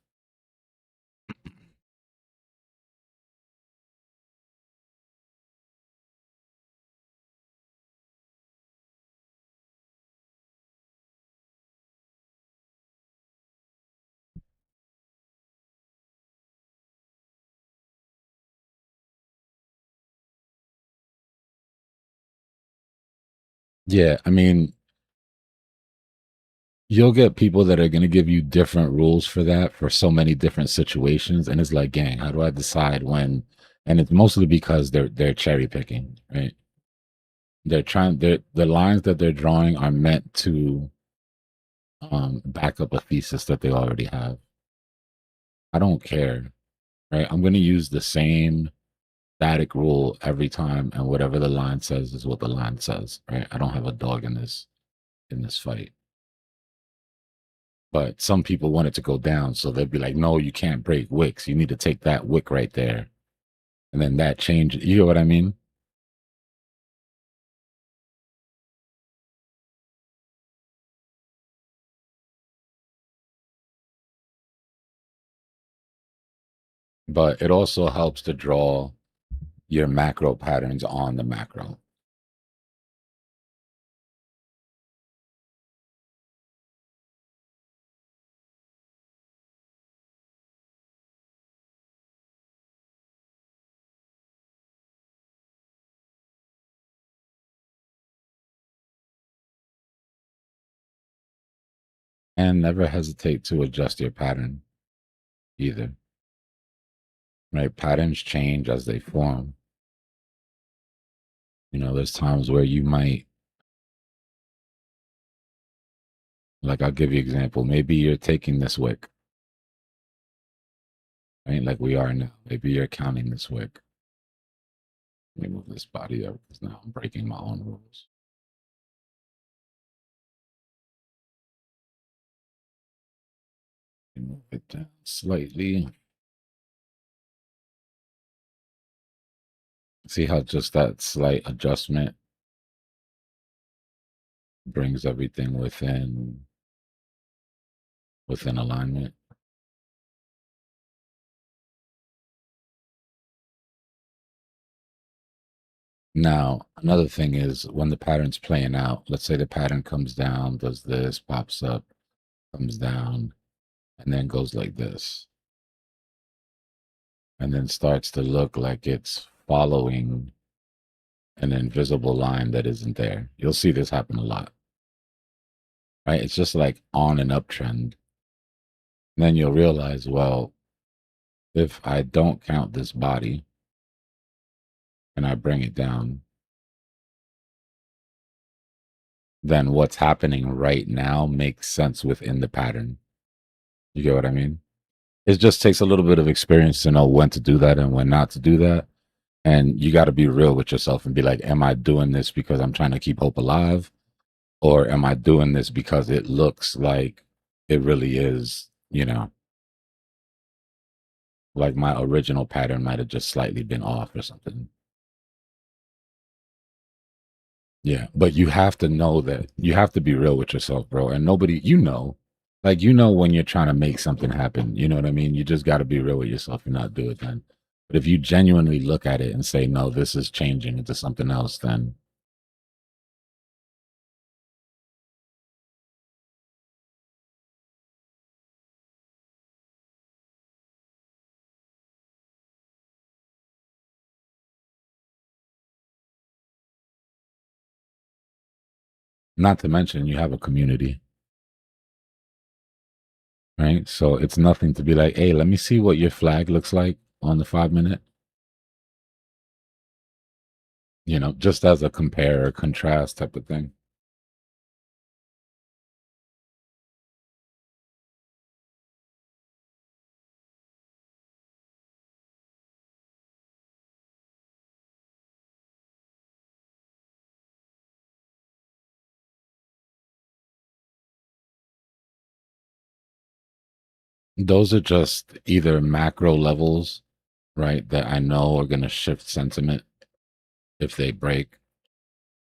[SPEAKER 1] Yeah, I mean, you'll get people that are going to give you different rules for that for so many different situations, and it's like, gang, how do I decide when? And it's mostly because they're cherry picking, right? the lines that they're drawing are meant to back up a thesis that they already have. I don't care, right? I'm going to use the same static rule every time, and whatever the line says is what the line says, right? I don't have a dog in this fight. But some people want it to go down, so they'll be like, no, you can't break wicks. You need to take that wick right there. And then that changes. You know what I mean? But it also helps to draw your macro patterns on the macro. And never hesitate to adjust your pattern either. Right? Patterns change as they form. You know, there's times where you might, like, I'll give you an example. Maybe you're taking this wick, right? Like we are now. Maybe you're counting this wick. Let me move this body up because now I'm breaking my own rules. Move it down slightly. See how just that slight adjustment brings everything within alignment. Now, another thing is when the pattern's playing out, let's say the pattern comes down, does this, pops up, comes down, and then goes like this. And then starts to look like it's following an invisible line that isn't there. You'll see this happen a lot. Right? It's just like on an uptrend. And then you'll realize, well, if I don't count this body and I bring it down, then what's happening right now makes sense within the pattern. You get what I mean? It just takes a little bit of experience to know when to do that and when not to do that. And you got to be real with yourself and be like, am I doing this because I'm trying to keep hope alive? Or am I doing this because it looks like it really is, you know, like my original pattern might have just slightly been off or something. Yeah, but you have to know that. You have to be real with yourself, bro. And nobody, you know, like, you know, when you're trying to make something happen, you know what I mean? You just got to be real with yourself and not do it then. But if you genuinely look at it and say, no, this is changing into something else, then not to mention you have a community, right? So it's nothing to be like, hey, let me see what your flag looks like on the 5 minute. You know, just as a compare or contrast type of thing. Those are just either macro levels, right, that I know are going to shift sentiment if they break,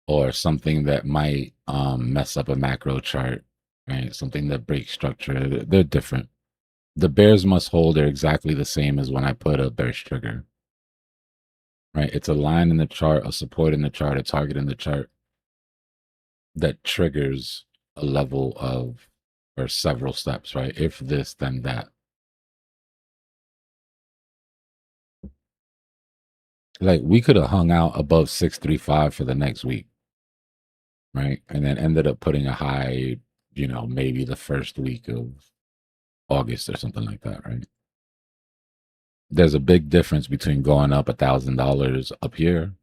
[SPEAKER 1] or something that might mess up a macro chart, right? Something that breaks structure. They're different. The bears must hold are exactly the same as when I put a bearish trigger, right? It's a line in the chart, a support in the chart, a target in the chart that triggers a level of, or several steps, right? If this, then that. Like, we could have hung out above 635 for the next week, right? And then ended up putting a high, you know, maybe the first week of August or something like that, right? There's a big difference between going up $1,000 up here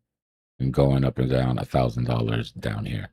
[SPEAKER 1] and going up and down $1,000 down here.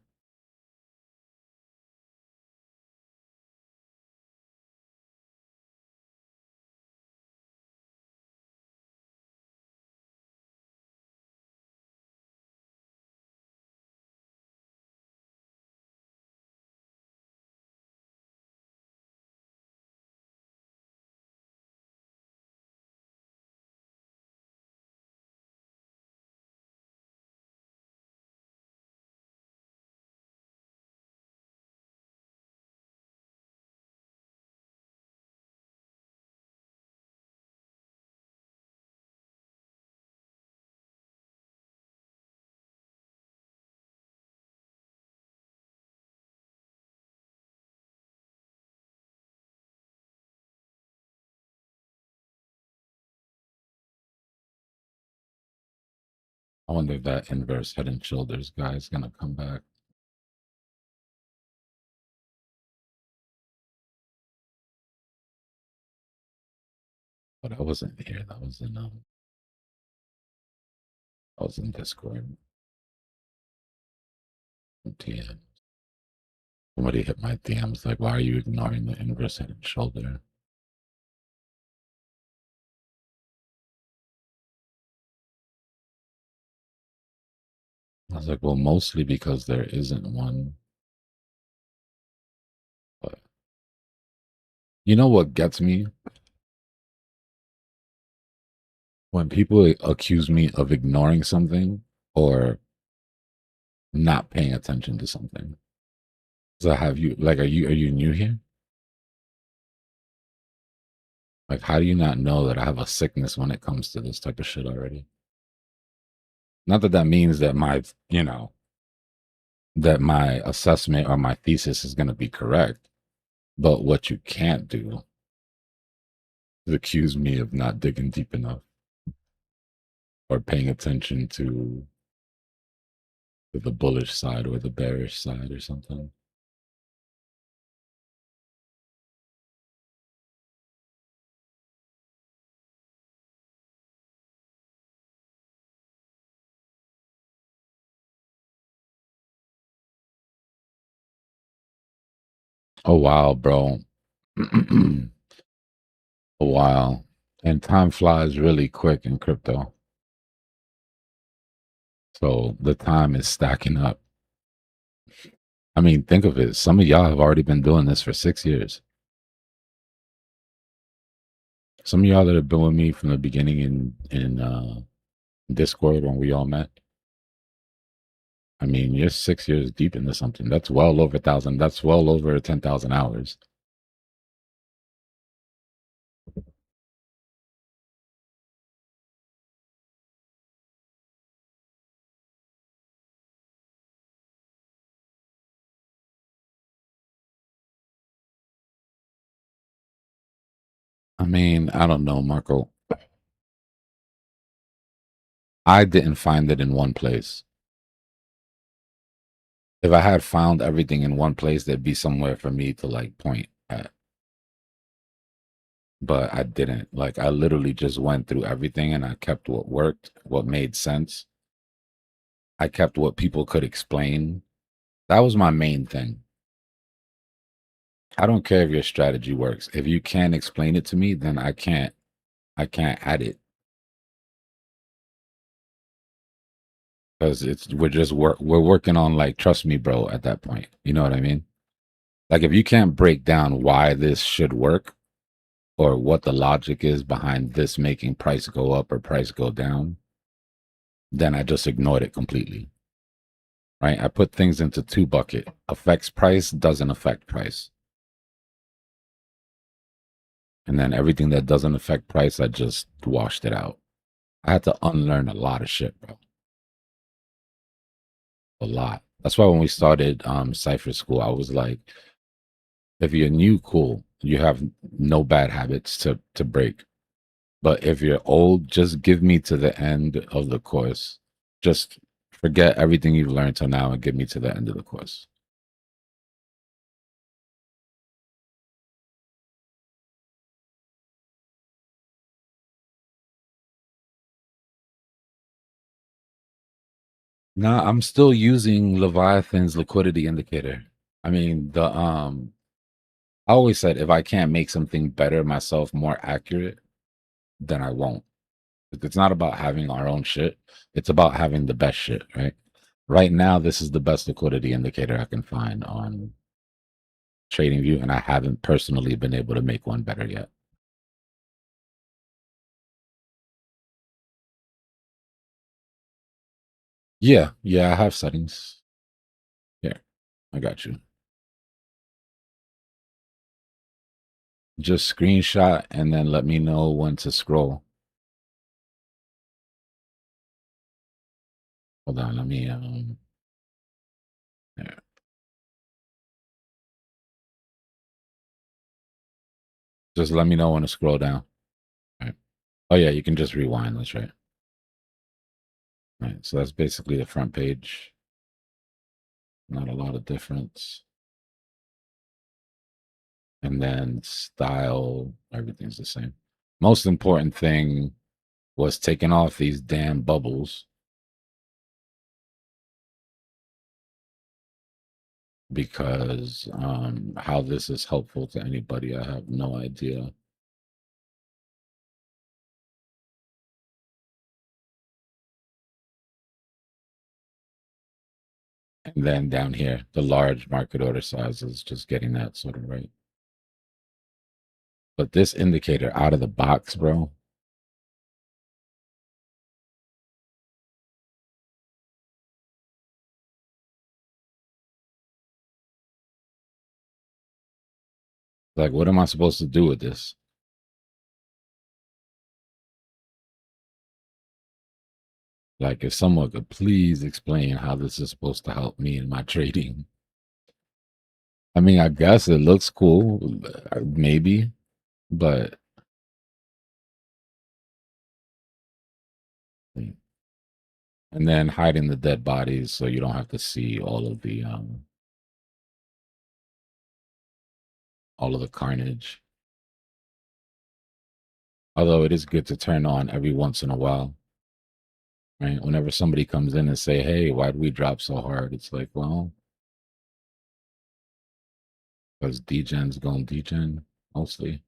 [SPEAKER 1] I wonder if that inverse head and shoulders guy is gonna come back. But I wasn't here. That was in Discord. TM. Somebody hit my DMs like, why are you ignoring the inverse head and shoulder? I was like, well, mostly because there isn't one. But you know what gets me? When people accuse me of ignoring something or not paying attention to something. So have you like are you new here? Like how do you not know that I have a sickness when it comes to this type of shit already? Not that that means that that my assessment or my thesis is going to be correct, but what you can't do is accuse me of not digging deep enough or paying attention to the bullish side or the bearish side or something. Oh wow, bro. A while. And time flies really quick in crypto. So the time is stacking up. I mean, think of it. Some of y'all have already been doing this for 6 years. Some of y'all that have been with me from the beginning in Discord when we all met. I mean, you're 6 years deep into something. That's well over 1,000. That's well over 10,000 hours. I mean, I don't know, Marco. I didn't find it in one place. If I had found everything in one place, there'd be somewhere for me to like point at. But I didn't. Like, I literally just went through everything and I kept what worked, what made sense. I kept what people could explain. That was my main thing. I don't care if your strategy works. If you can't explain it to me, then I can't add it. Because we're working on like, trust me, bro, at that point. You know what I mean? Like if you can't break down why this should work or what the logic is behind this making price go up or price go down, then I just ignored it completely. Right? I put things into two buckets. Affects price, doesn't affect price. And then everything that doesn't affect price, I just washed it out. I had to unlearn a lot of shit, bro. A lot. That's why when we started Cypher School, I was like, if you're new, cool. You have no bad habits to break. But if you're old, just give me to the end of the course. Just forget everything you've learned till now and give me to the end of the course. No, I'm still using Leviathan's liquidity indicator. I mean, I always said if I can't make something better myself, more accurate, then I won't. It's not about having our own shit. It's about having the best shit, right? Right now, this is the best liquidity indicator I can find on TradingView, and I haven't personally been able to make one better yet. Yeah, I have settings. Here, I got you. Just screenshot and then let me know when to scroll. Hold on, let me there. Just let me know when to scroll down. All right. Oh yeah, you can just rewind. That's right. All right, so that's basically the front page. Not a lot of difference. And then style, everything's the same. Most important thing was taking off these damn bubbles. Because how this is helpful to anybody, I have no idea. And then down here, the large market order size is just getting that sort of right. But this indicator out of the box, bro. Like, what am I supposed to do with this? Like, if someone could please explain how this is supposed to help me in my trading. I mean, I guess it looks cool, maybe, but and then hiding the dead bodies so you don't have to see all of the carnage. Although it is good to turn on every once in a while, right? Whenever somebody comes in and say, "Hey, why did we drop so hard?" It's like, well, because degen's going degen mostly.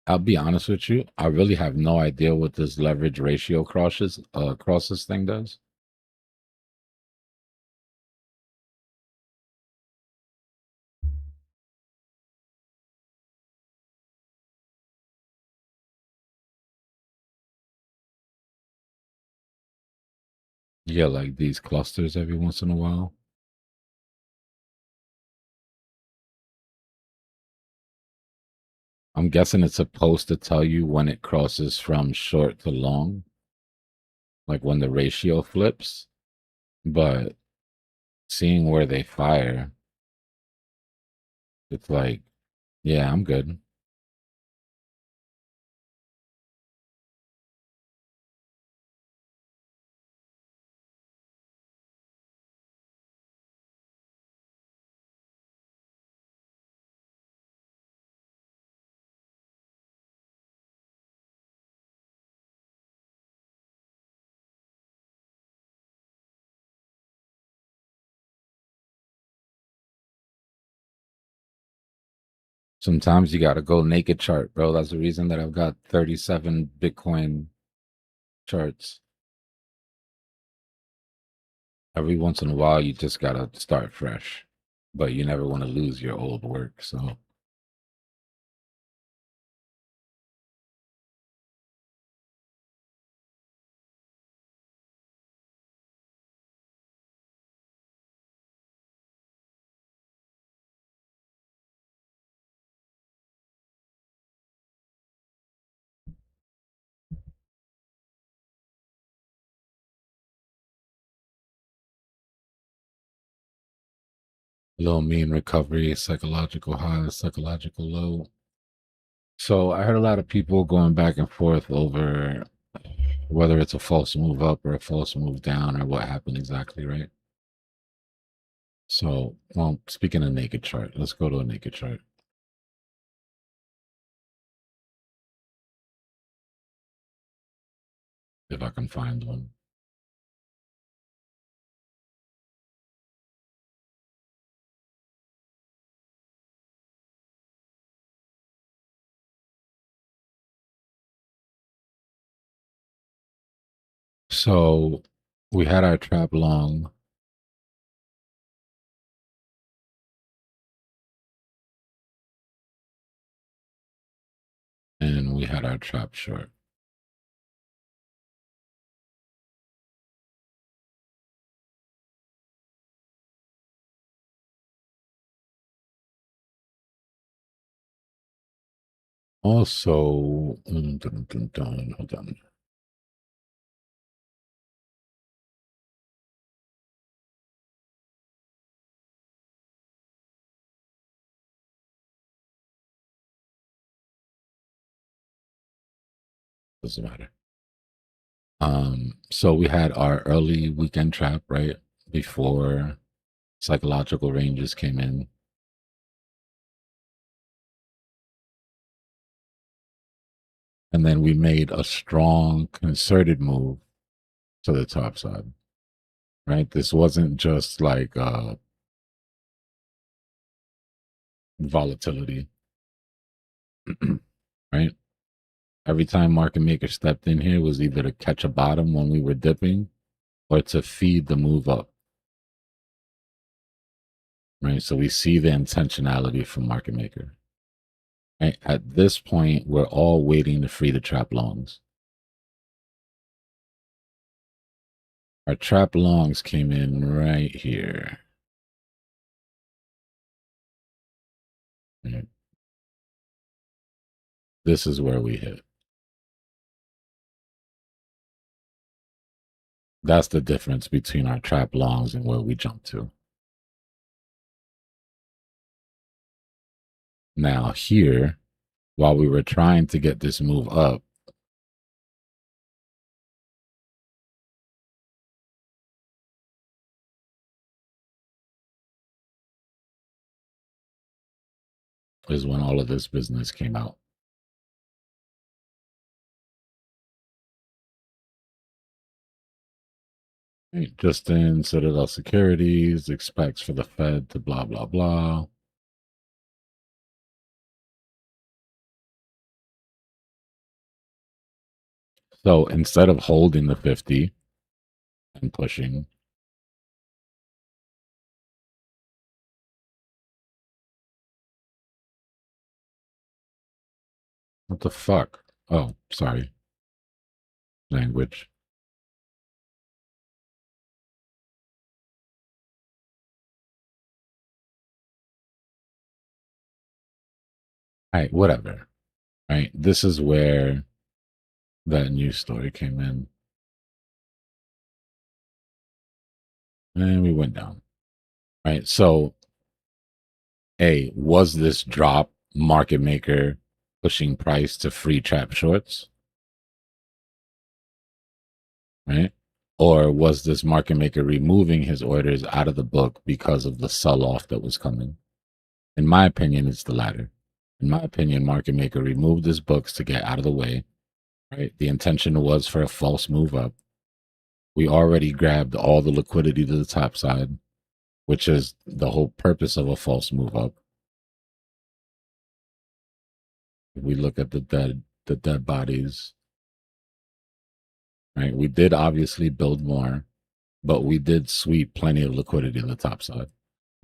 [SPEAKER 1] I'll be honest with you. I really have no idea what this leverage ratio crosses thing does. You get like these clusters every once in a while. I'm guessing it's supposed to tell you when it crosses from short to long, like when the ratio flips. But seeing where they fire, it's like, yeah, I'm good. Sometimes you got to go naked chart, bro. That's the reason that I've got 37 Bitcoin charts. Every once in a while, you just got to start fresh, but you never want to lose your old work. So Low mean recovery, psychological high, psychological low. So I heard a lot of people going back and forth over whether it's a false move up or a false move down or what happened exactly, right? So, well, speaking of naked chart, let's go to a naked chart. If I can find one. So we had our trap long. And we had our trap short. Also, hold on. Doesn't matter. So we had our early weekend trap, right? Before psychological ranges came in. And then we made a strong concerted move to the top side, right? This wasn't just like volatility, right? Every time market maker stepped in here was either to catch a bottom when we were dipping or to feed the move up, right? So we see the intentionality from market maker. Right? At this point, we're all waiting to free the trap longs. Our trap longs came in right here. Right? This is where we hit. That's the difference between our trap longs and where we jump to. Now here, while we were trying to get this move up, is when all of this business came out. Right? Justin, Citadel Securities expects for the Fed to blah, blah, blah. So instead of holding the 50 and pushing, what the fuck? Oh, sorry. Language. All right, whatever. Right? This is where that news story came in. And we went down. Right? So, A, was this drop market maker pushing price to free trap shorts? Right? Or was this market maker removing his orders out of the book because of the sell-off that was coming? In my opinion, it's the latter. In my opinion, market maker removed his books to get out of the way. Right? The intention was for a false move up. We already grabbed all the liquidity to the top side, which is the whole purpose of a false move up. If we look at the dead bodies, right? We did obviously build more, but we did sweep plenty of liquidity to the top side.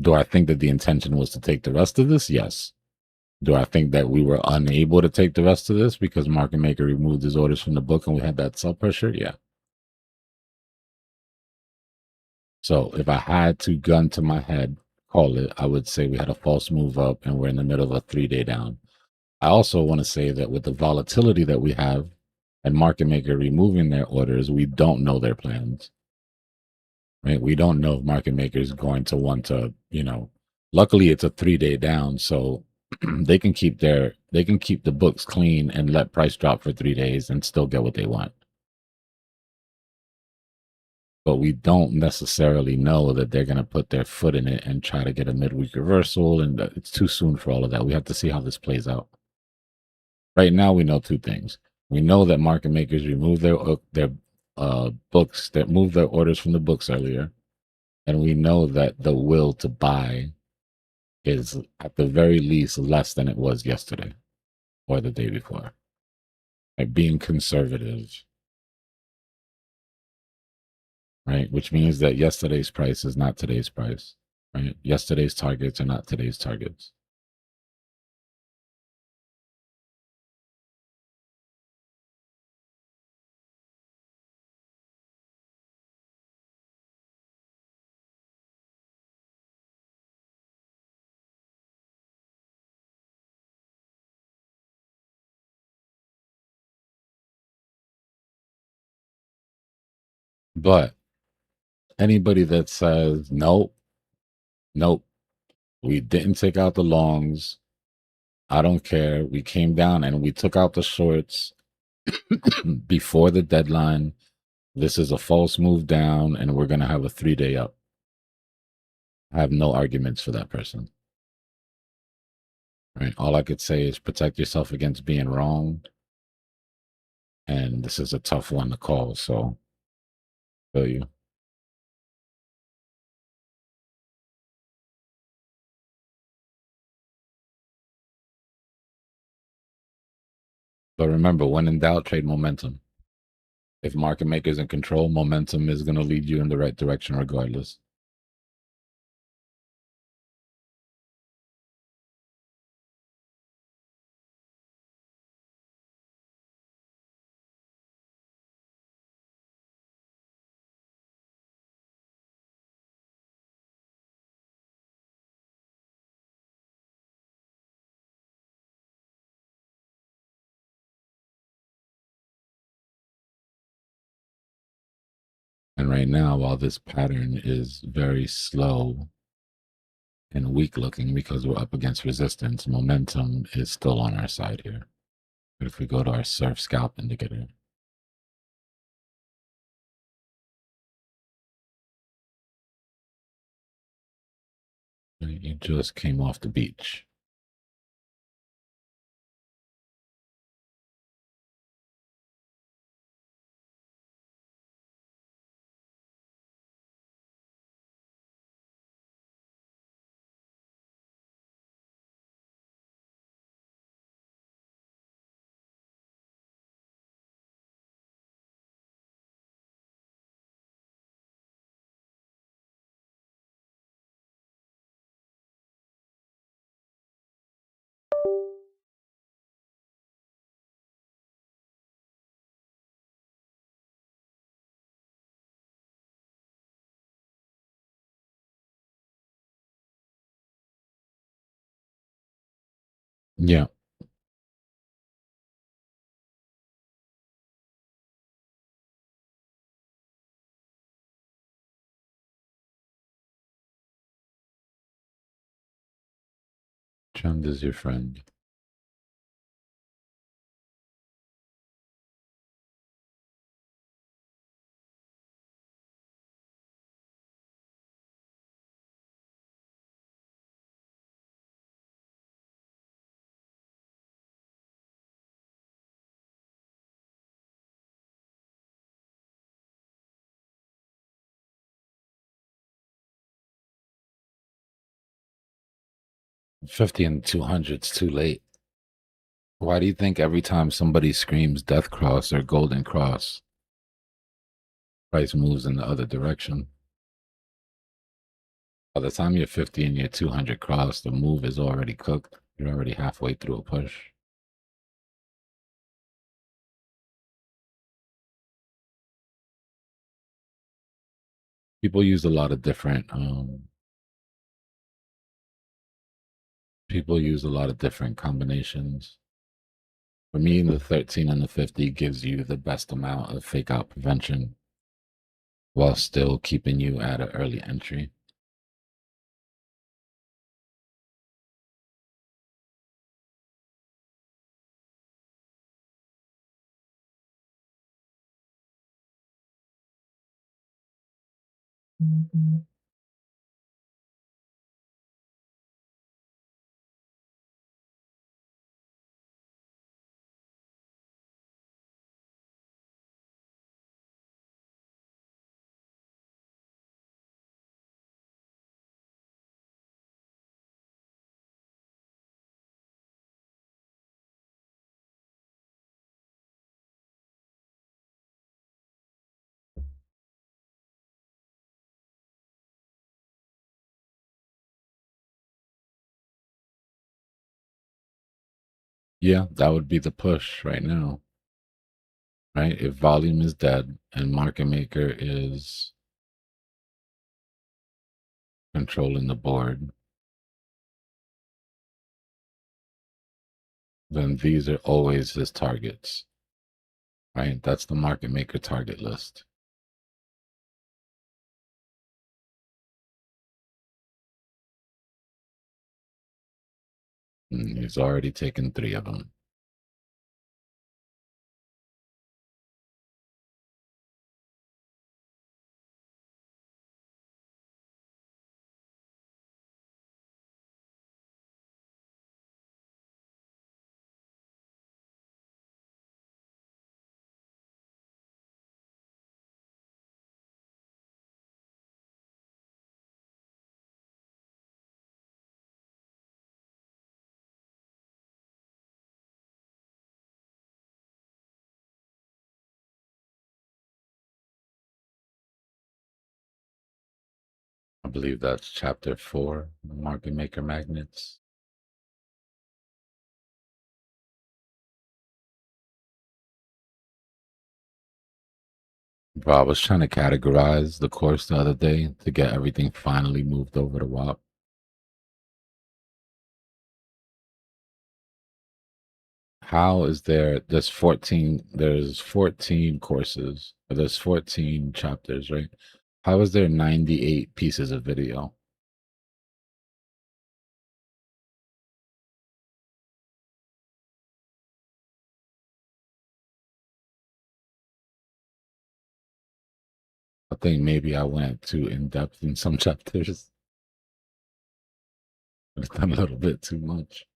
[SPEAKER 1] Do I think that the intention was to take the rest of this? Yes. Do I think that we were unable to take the rest of this because market maker removed his orders from the book and we had that sell pressure? Yeah. So if I had to gun to my head, call it, I would say we had a false move up and we're in the middle of a 3-day down. I also want to say that with the volatility that we have and market maker removing their orders, we don't know their plans. Right? We don't know if market maker is going to want to, Luckily, it's a 3-day down, so they can keep the books clean and let price drop for 3 days and still get what they want. But we don't necessarily know that they're going to put their foot in it and try to get a midweek reversal, and it's too soon for all of that. We have to see how this plays out. Right now, we know two things. We know that market makers remove their books, that move their orders from the books earlier, and we know that the will to buy is at the very least less than it was yesterday or the day before. Like being conservative, right? Which means that yesterday's price is not today's price, right? Yesterday's targets are not today's targets. But anybody that says, nope, we didn't take out the longs, I don't care. We came down and we took out the shorts before the deadline. This is a false move down, and we're going to have a 3-day up. I have no arguments for that person. Right? All I could say is protect yourself against being wrong. And this is a tough one to call, so feel you. But remember, when in doubt, trade momentum. If market makers in control, momentum is going to lead you in the right direction regardless. And right now, while this pattern is very slow and weak looking because we're up against resistance, momentum is still on our side here. But if we go to our surf scalp indicator, you just came off the beach. Yeah. Trend is your friend. $50 and $200's too late. Why do you think every time somebody screams death cross or golden cross, price moves in the other direction? By the time you're 50 and you're 200 cross, the move is already cooked. You're already halfway through a push. People use a lot of different combinations. For me, the 13 and the 50 gives you the best amount of fake out prevention while still keeping you at an early entry. Yeah, that would be the push right now, right? If volume is dead and market maker is controlling the board, then these are always his targets, right? That's the market maker target list. And he's already taken 3 of them. I believe that's chapter 4, the market maker magnets. Bro, I was trying to categorize the course the other day to get everything finally moved over to WAP. How is there's 14 courses, or there's 14 chapters, right? How is there 98 pieces of video? I think maybe I went too in depth in some chapters. I've done a little bit too much.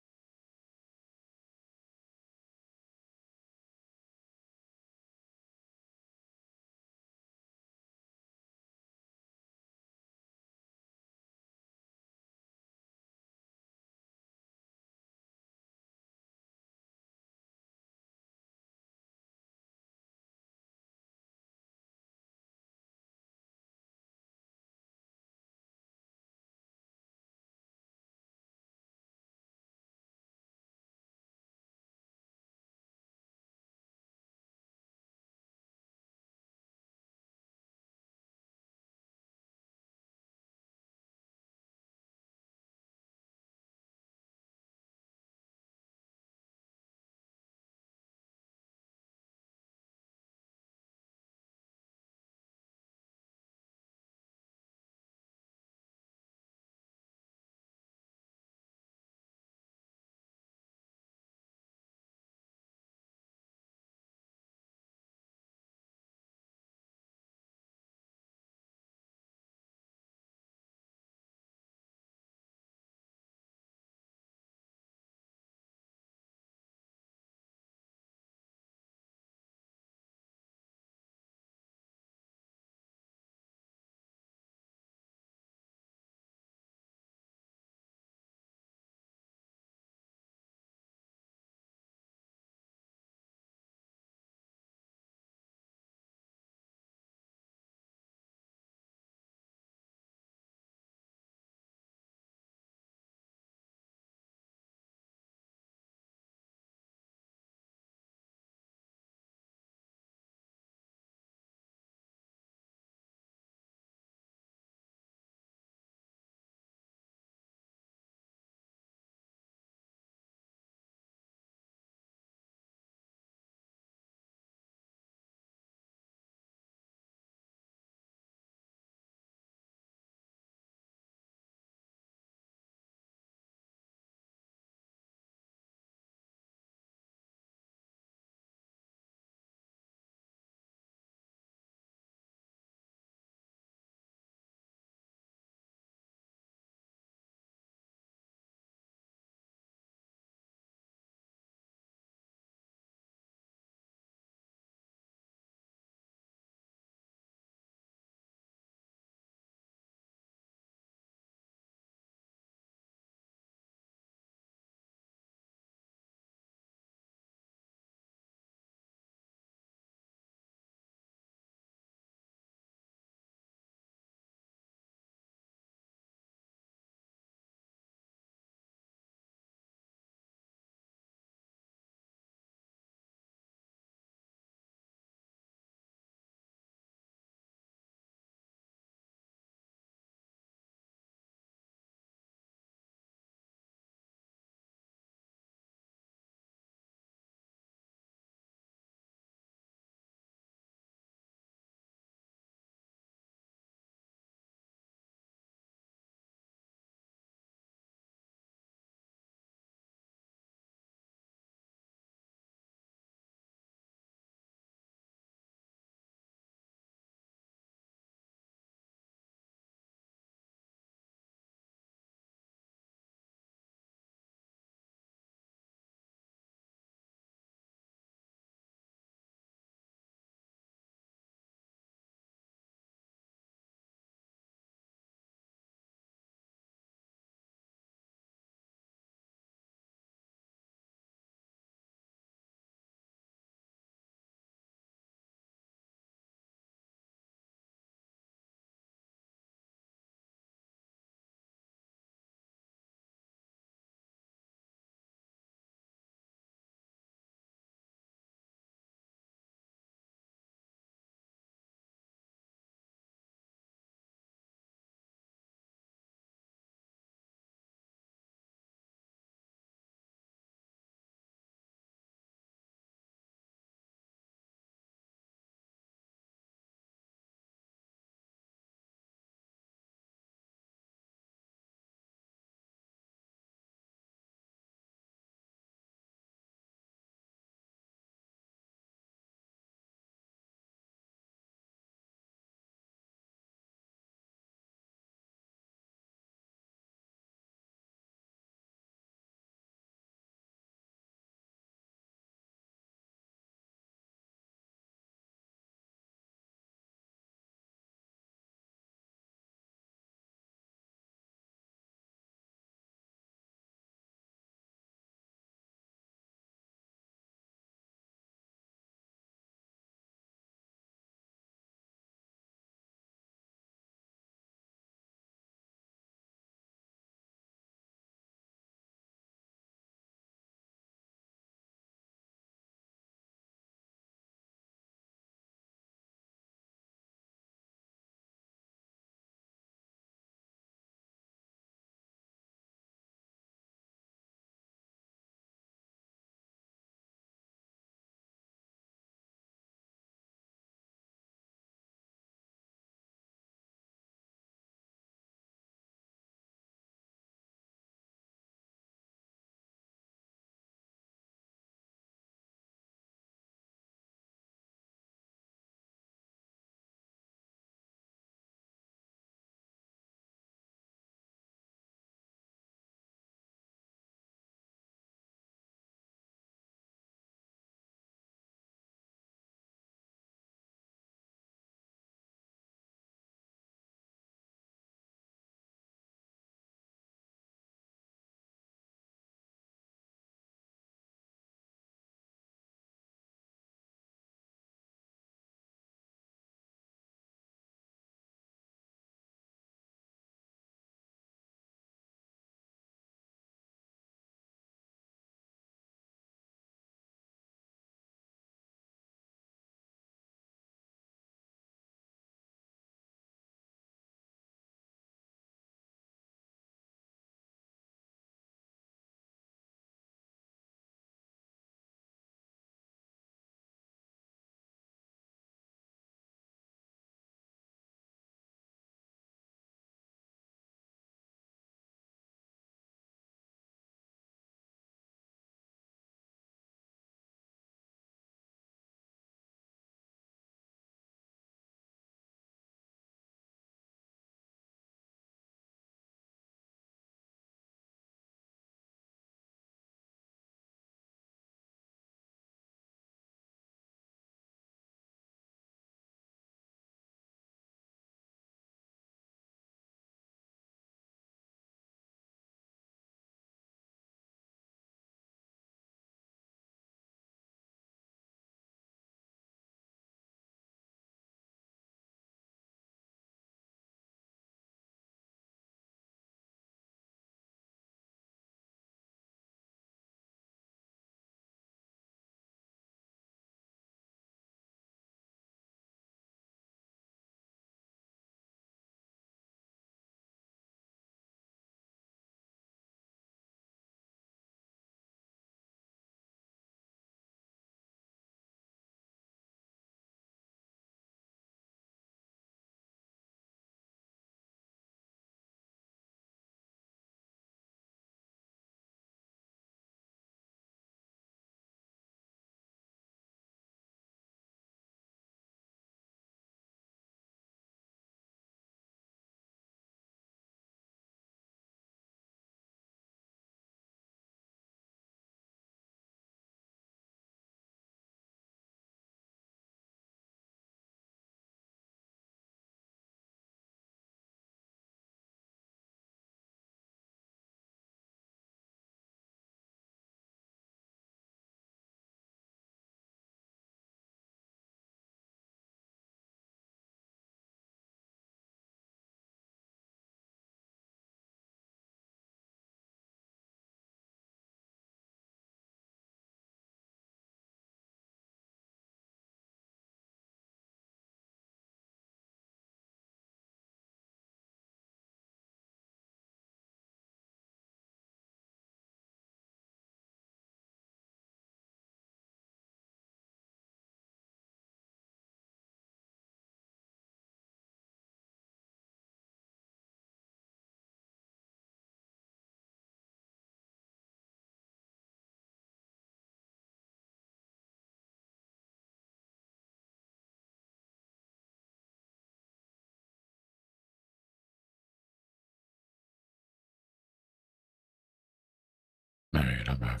[SPEAKER 1] All right, I'm back.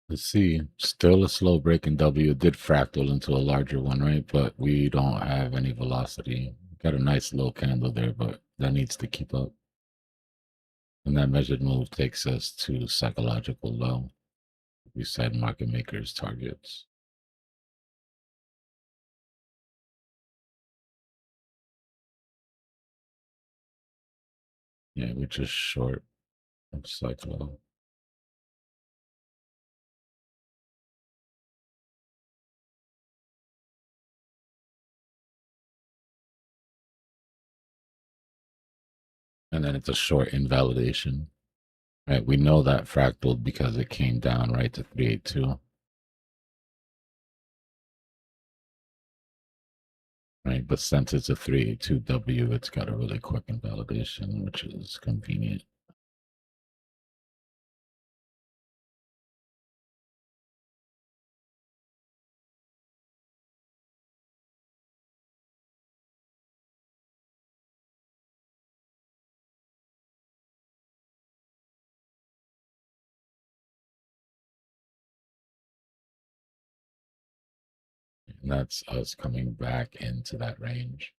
[SPEAKER 1] Let's see. Still a slow breaking W. It did fractal into a larger one, right? But we don't have any velocity. Got a nice low candle there, but that needs to keep up. And that measured move takes us to psychological low. We said market makers targets. Yeah, we're just short of cycle. And then it's a short invalidation. Right, we know that fractal because it came down right to 382. Right, but since it's a 382W, it's got a really quick invalidation, which is convenient. And that's us coming back into that range.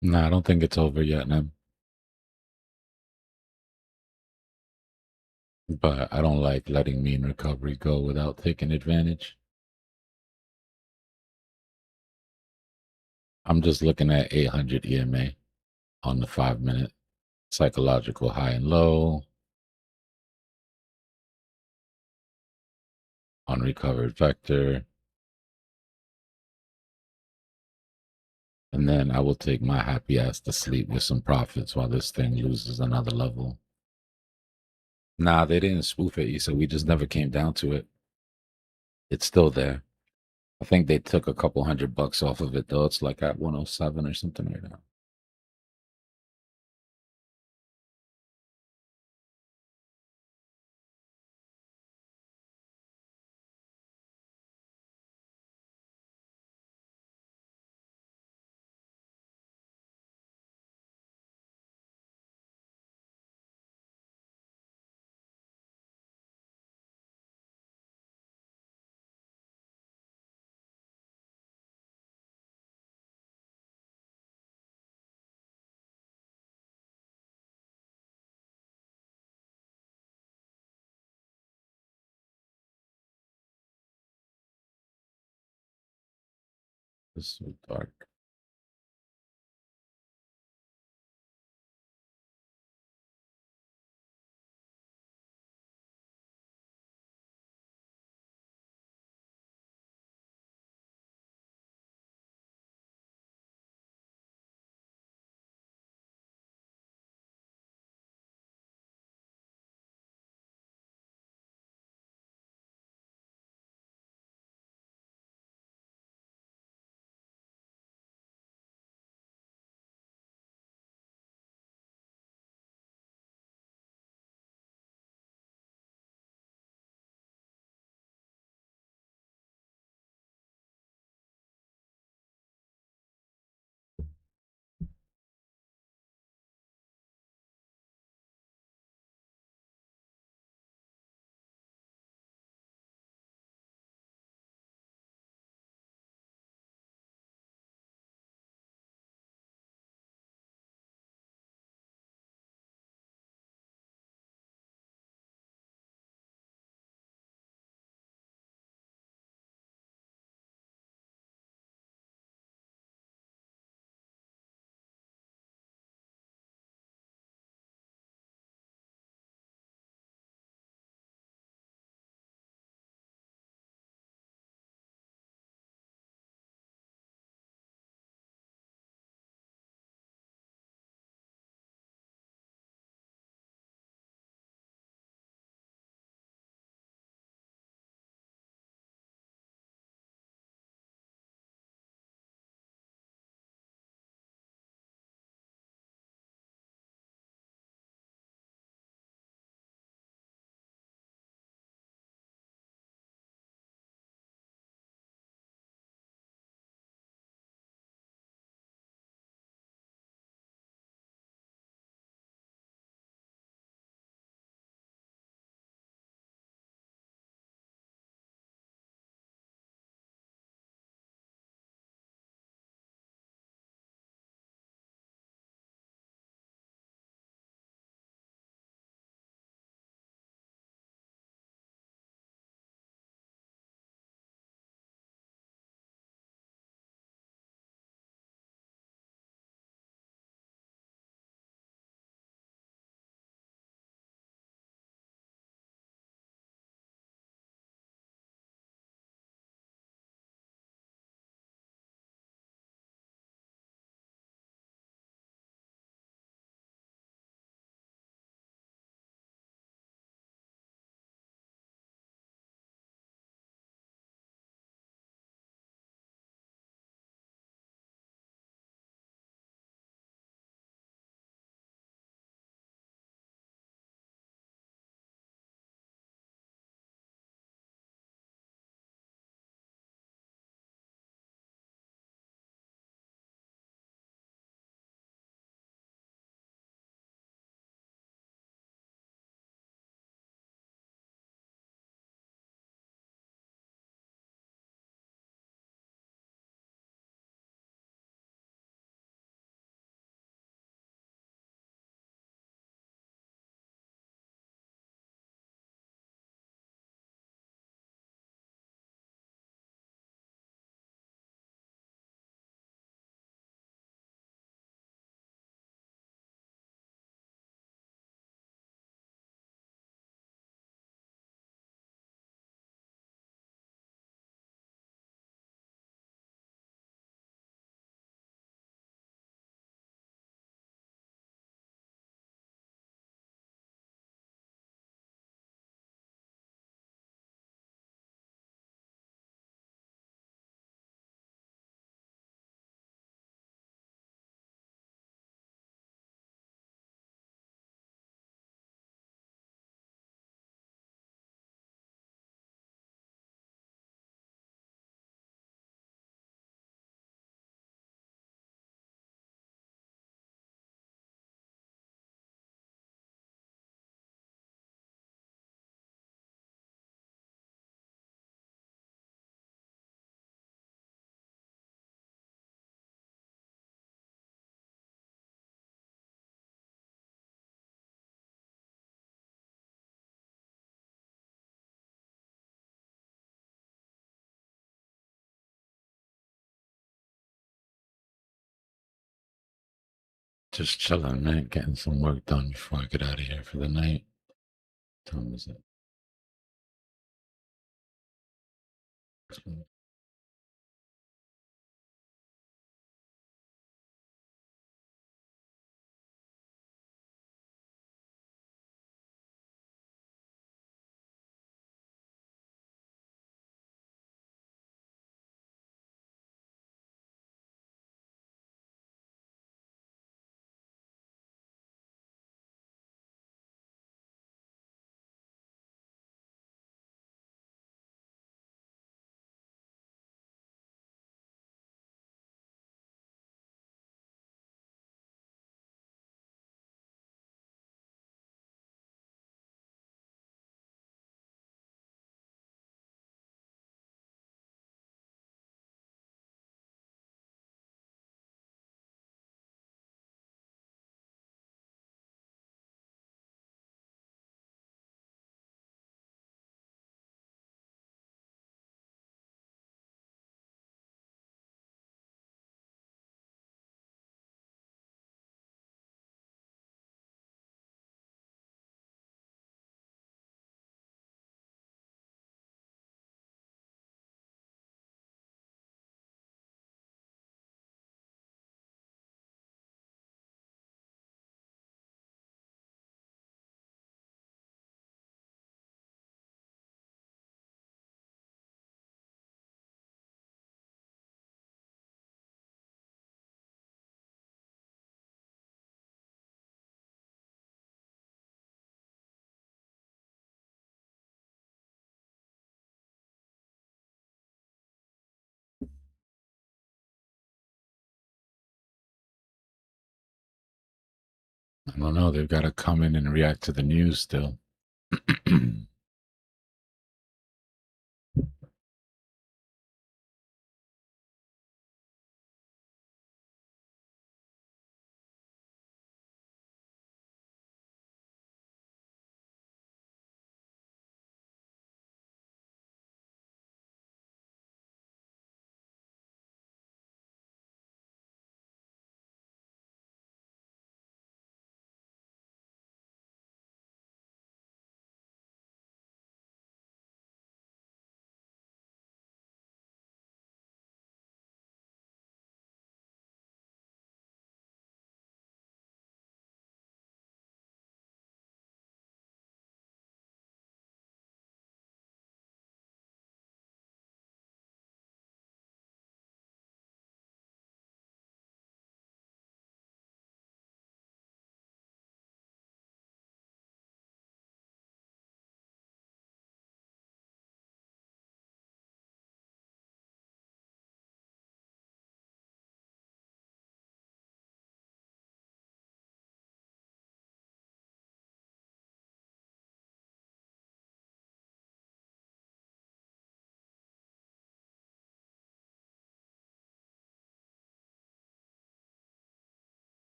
[SPEAKER 1] No, I don't think it's over yet, man. But I don't like letting mean recovery go without taking advantage. I'm just looking at 800 EMA on the 5-minute psychological high and low, unrecovered vector. And then I will take my happy ass to sleep with some profits while this thing loses another level. Nah, they didn't spoof it, Issa. We just never came down to it. It's still there. I think they took a couple $100 off of it, though. It's like at 107 or something right now. It's so dark. Just chilling, man. Getting some work done before I get out of here for the night. What time is it? I don't know. They've got to come in and react to the news still.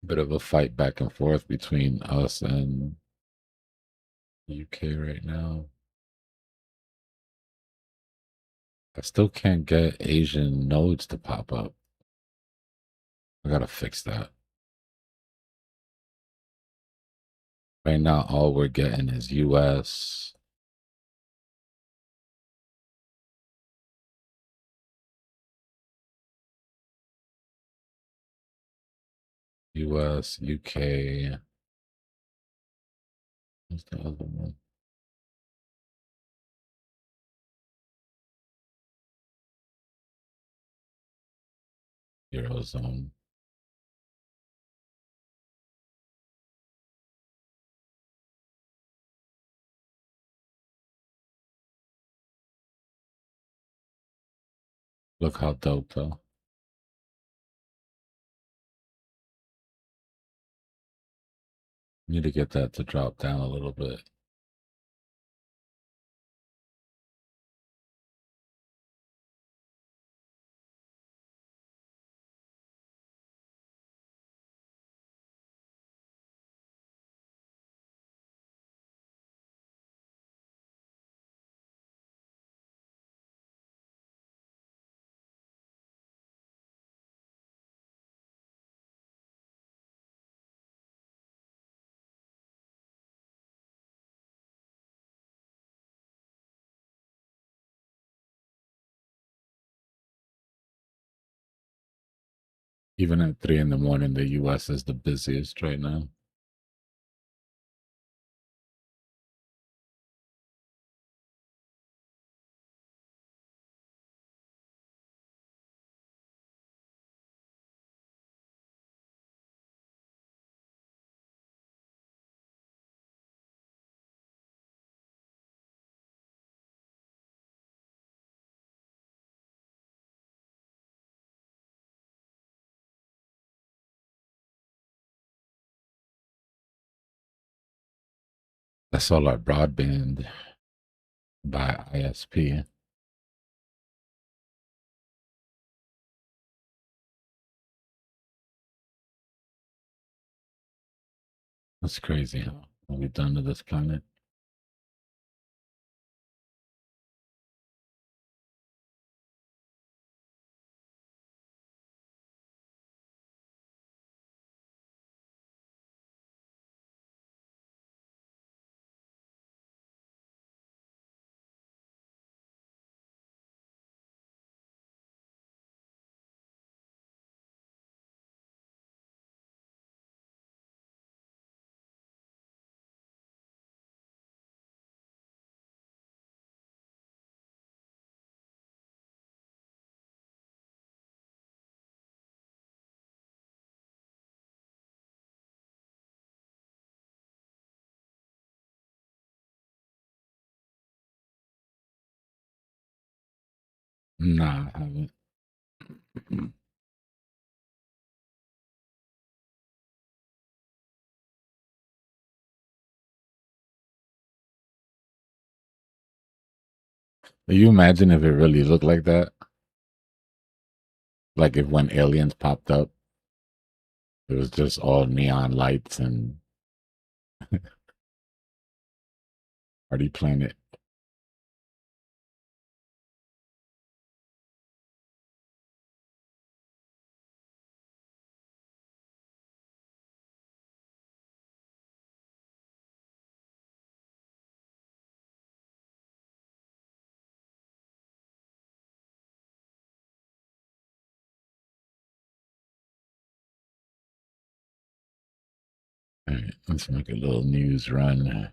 [SPEAKER 1] Bit of a fight back and forth between us and UK right now. I still can't get Asian nodes to pop up. I gotta fix that. Right now, all we're getting is US. US, UK. What's the other one? Eurozone. Look how dope though. Need to get that to drop down a little bit. Even at 3 in the morning, the US is the busiest right now. That's all our broadband by ISP. That's crazy, huh? What we've done to this planet. Nah, I haven't. Can you imagine if it really looked like that? Like if when aliens popped up, it was just all neon lights and Party Planet. All right, let's make a little news run.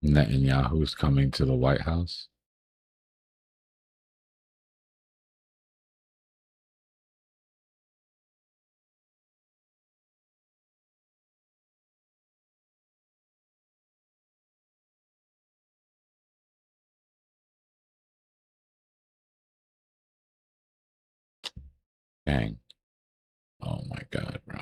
[SPEAKER 1] Netanyahu's coming to the White House. Dang. Oh my God, bro.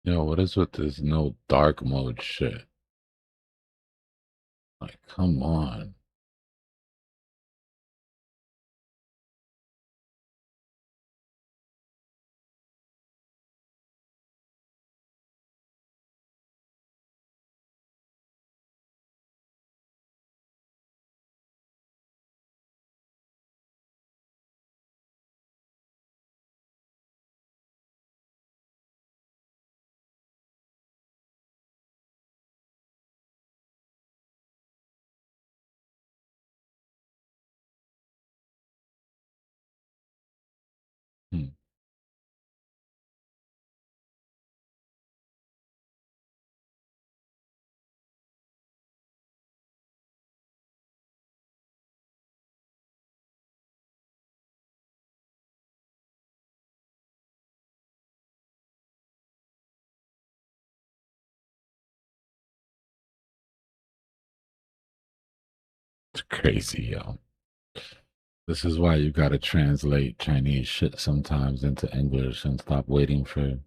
[SPEAKER 1] Yo, what is with this no dark mode shit? Like, come on. Hmm. It's crazy, yo. This is why you gotta translate Chinese shit sometimes into English and stop waiting for.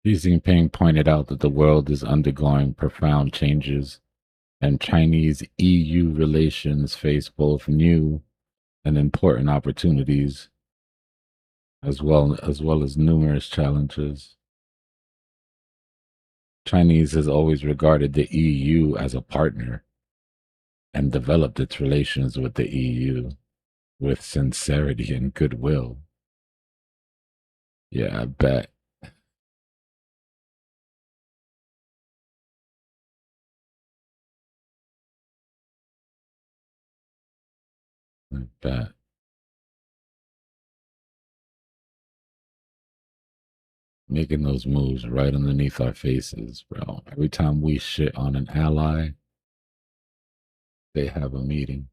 [SPEAKER 1] Xi Jinping pointed out that the world is undergoing profound changes, and Chinese EU relations face both new and important opportunities, as well as numerous challenges. Chinese has always regarded the EU as a partner and developed its relations with the EU with sincerity and goodwill. Yeah, I bet. I bet. Making those moves right underneath our faces, bro. Every time we shit on an ally, they have a meeting.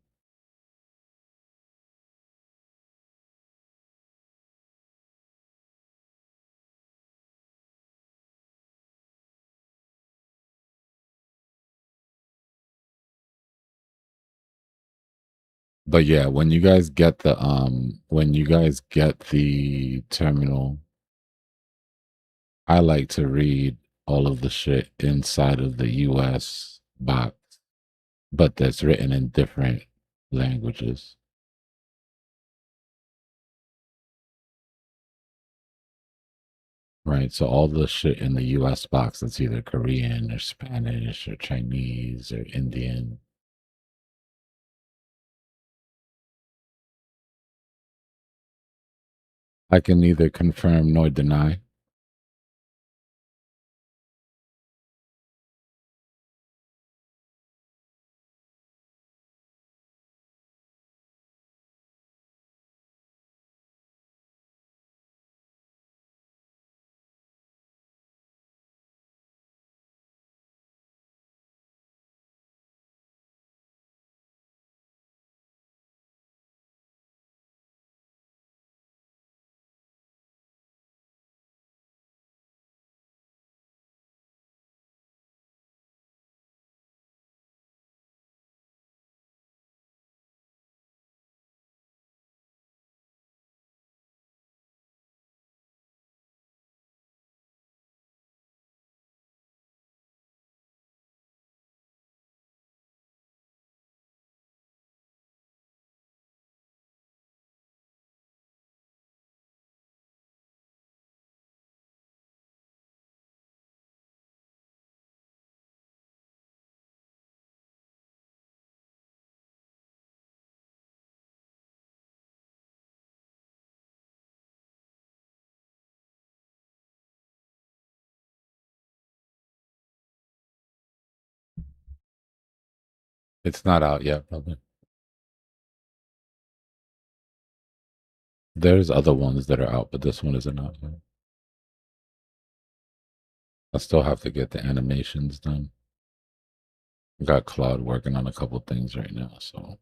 [SPEAKER 1] But yeah, when you guys get the terminal, I like to read all of the shit inside of the US box, but that's written in different languages. Right. So all the shit in the US box that's either Korean or Spanish or Chinese or Indian. I can neither confirm nor deny. It's not out yet, brother. There's other ones that are out, but this one isn't out yet. I still have to get the animations done. I got Claude working on a couple things right now, so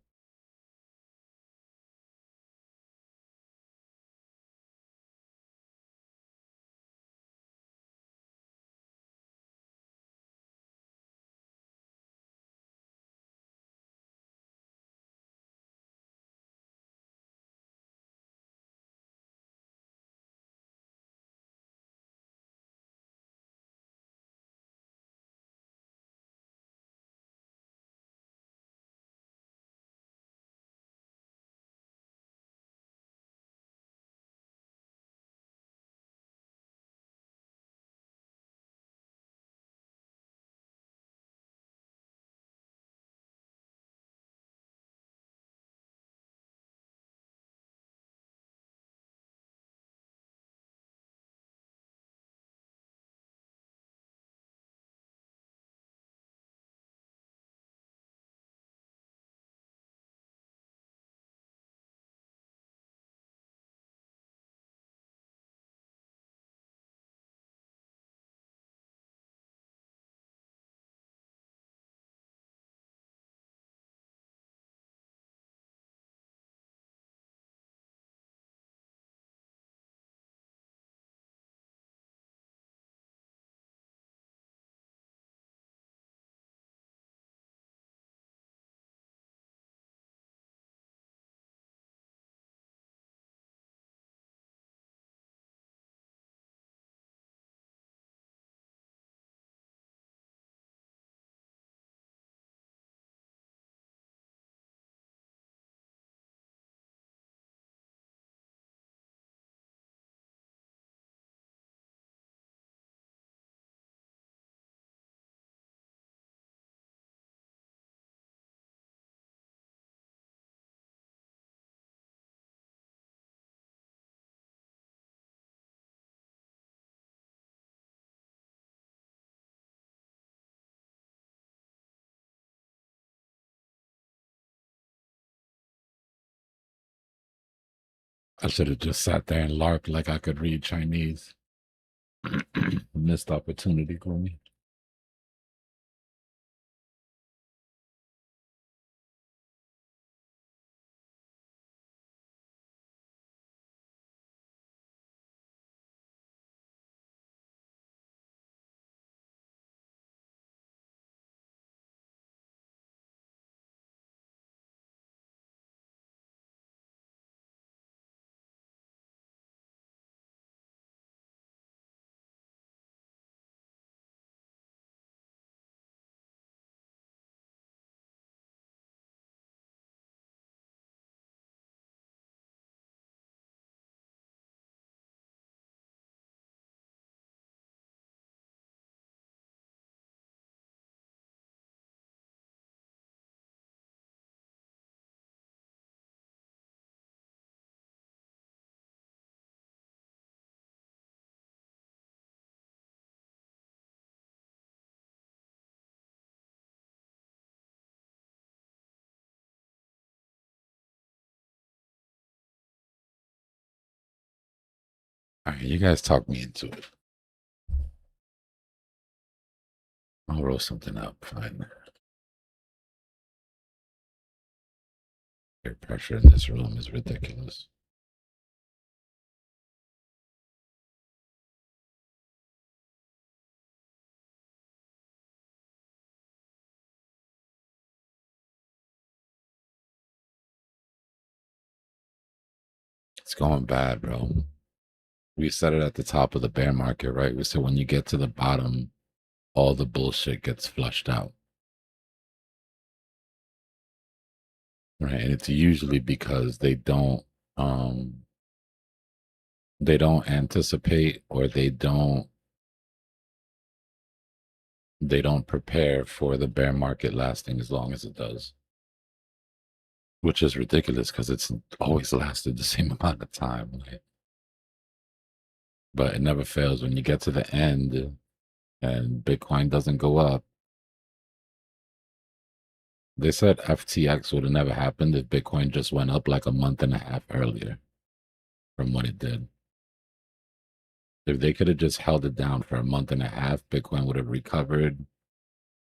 [SPEAKER 1] I should have just sat there and LARPed like I could read Chinese. Missed opportunity for me. All right, you guys talk me into it. I'll roll something up. Fine. Peer pressure in this room is ridiculous. It's going bad, bro. We said it at the top of the bear market, right? We said when you get to the bottom, all the bullshit gets flushed out. Right. And it's usually because they don't anticipate, or they don't prepare for the bear market lasting as long as it does. Which is ridiculous because it's always lasted the same amount of time. Right? But it never fails when you get to the end and Bitcoin doesn't go up. They said FTX would have never happened if Bitcoin just went up like a month and a half earlier from what it did. If they could have just held it down for a month and a half, Bitcoin would have recovered,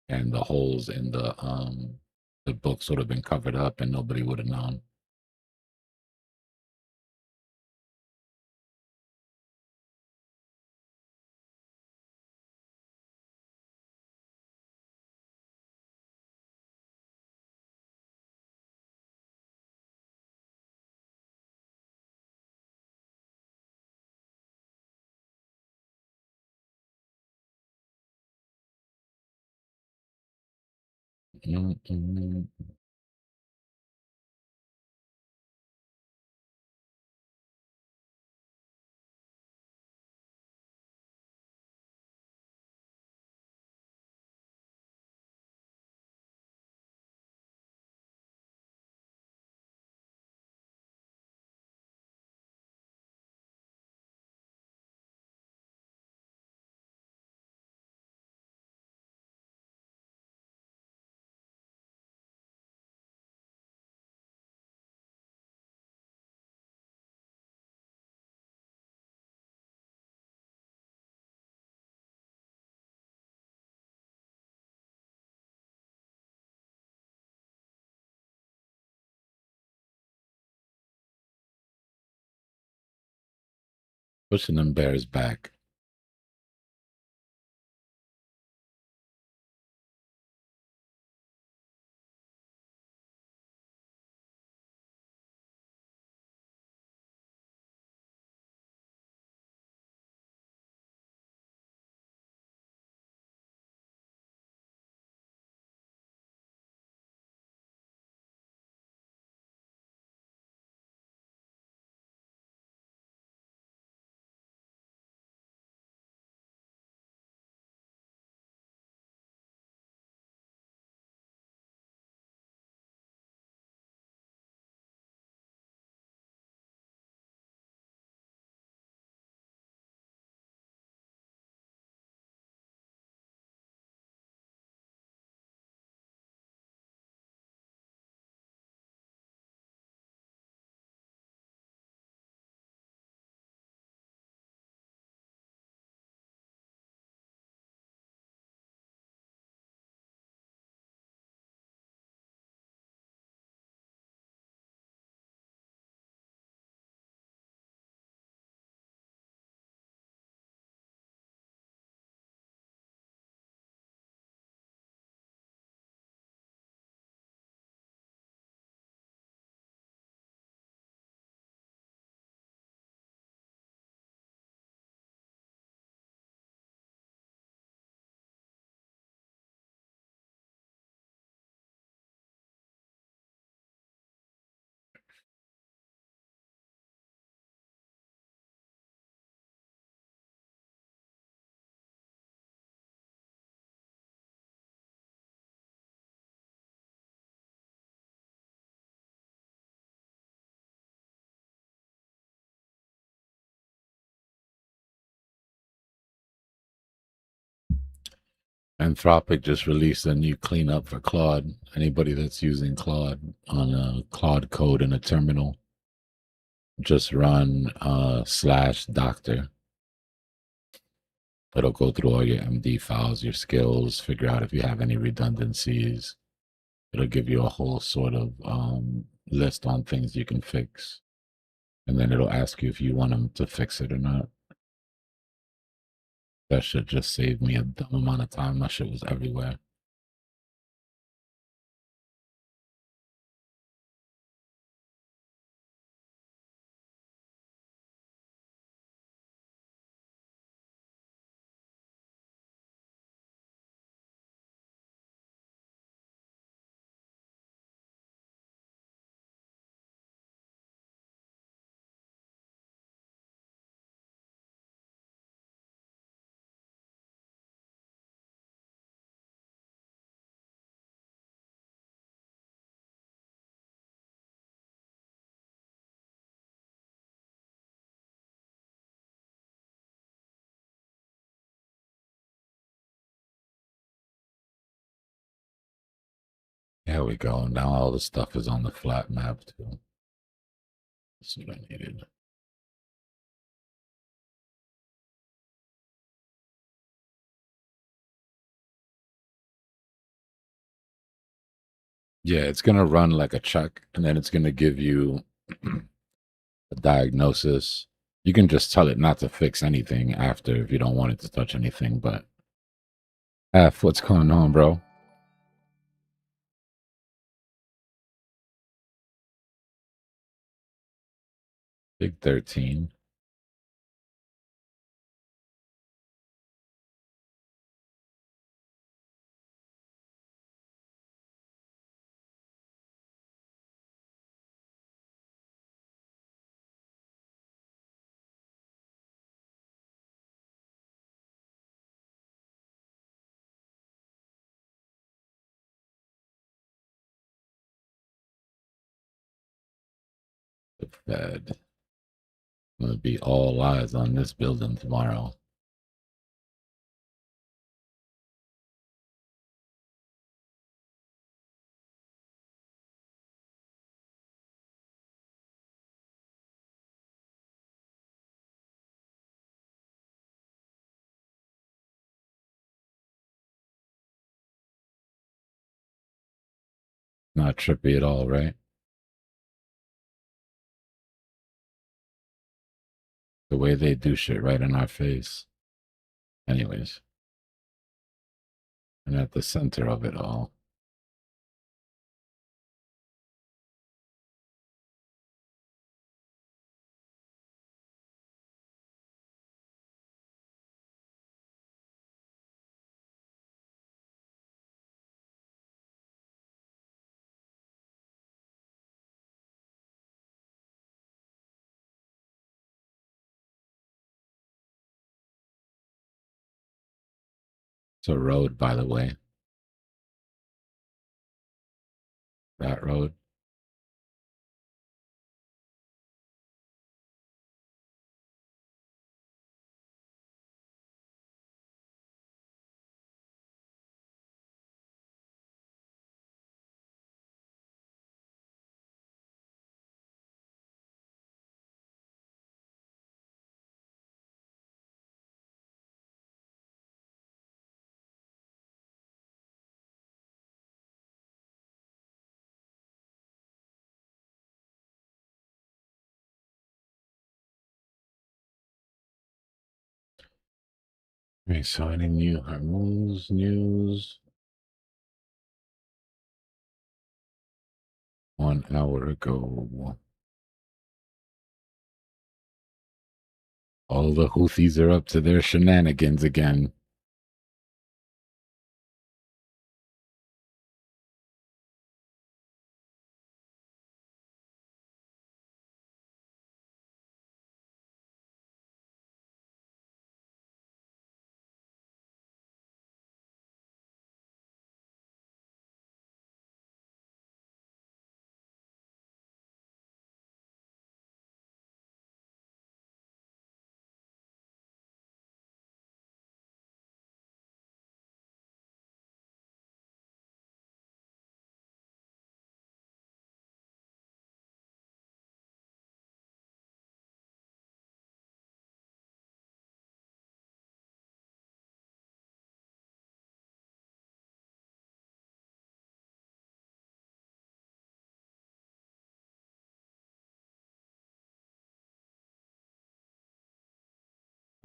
[SPEAKER 1] and the holes in the books would have been covered up, and nobody would have known. Mm-mm. Pushing them bears back. Anthropic just released a new cleanup for Claude. Anybody that's using Claude on a Claude code in a terminal, just run /doctor. It'll go through all your MD files, your skills, figure out if you have any redundancies. It'll give you a whole sort of list on things you can fix. And then it'll ask you if you want them to fix it or not. That should just save me a dumb amount of time. My shit was everywhere. There we go. Now all the stuff is on the flat map too. That's what I needed. Yeah, it's gonna run like a check, and then it's gonna give you a diagnosis. You can just tell it not to fix anything after if you don't want it to touch anything. But F, what's going on, bro? Big 13. The Fed. Gonna be all eyes on this building tomorrow. Not trippy at all, right? The way they do shit right in our face. Anyways. And at the center of it all. It's a road, by the way. That road. Okay, so any new Hormuz news? 1 hour ago. All the Houthis are up to their shenanigans again.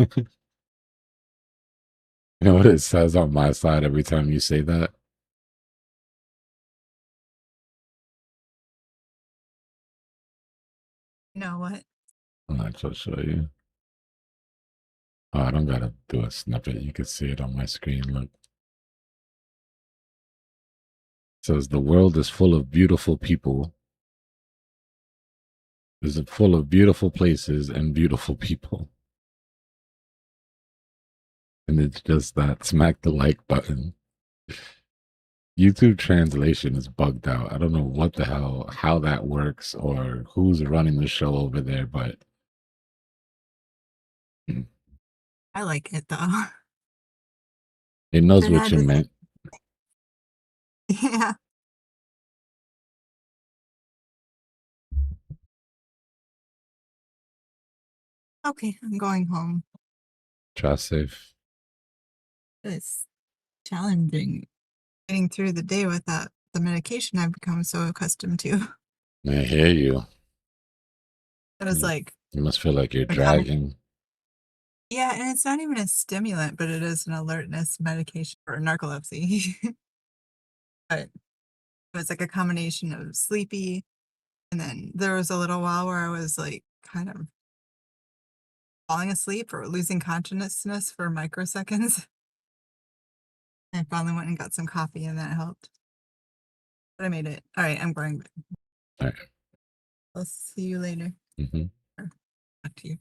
[SPEAKER 1] You know what it says on my side every time you say that?
[SPEAKER 4] You know what?
[SPEAKER 1] I'm not so show you. Oh, I don't gotta do a snippet. You can see it on my screen. Look. It says the world is full of beautiful people. Is it full of beautiful places and beautiful people? And it's just that smack the like button. YouTube translation is bugged out. I don't know what the hell, how that works or who's running the show over there, but
[SPEAKER 4] I like it though.
[SPEAKER 1] it knows
[SPEAKER 4] It
[SPEAKER 1] what
[SPEAKER 4] had
[SPEAKER 1] you
[SPEAKER 4] its-
[SPEAKER 1] meant.
[SPEAKER 4] Yeah. Okay, I'm going home.
[SPEAKER 1] Try safe.
[SPEAKER 4] It's challenging getting through the day without the medication I've become so accustomed to.
[SPEAKER 1] I hear you.
[SPEAKER 4] It was like,
[SPEAKER 1] You must feel like you're
[SPEAKER 4] like how-
[SPEAKER 1] dragging.
[SPEAKER 4] yeah, and it's not even a stimulant, but it is an alertness medication for narcolepsy. But it was like a combination of sleepy, and then there was a little while where I was like kind of falling asleep or losing consciousness for microseconds. I finally went and got some coffee, and that helped. But I made it. All right, I'm going.
[SPEAKER 1] All right.
[SPEAKER 4] I'll see you later.
[SPEAKER 1] Mm-hmm.
[SPEAKER 4] Talk to you.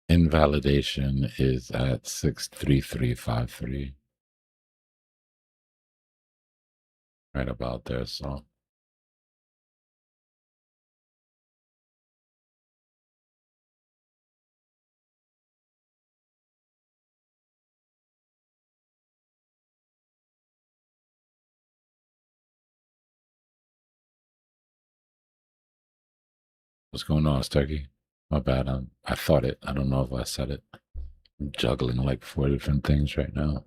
[SPEAKER 1] Invalidation is at 63353. Right about there, so. What's going on, Turkey? My bad. I thought it. I don't know if I said it. I'm juggling like 4 different things right now.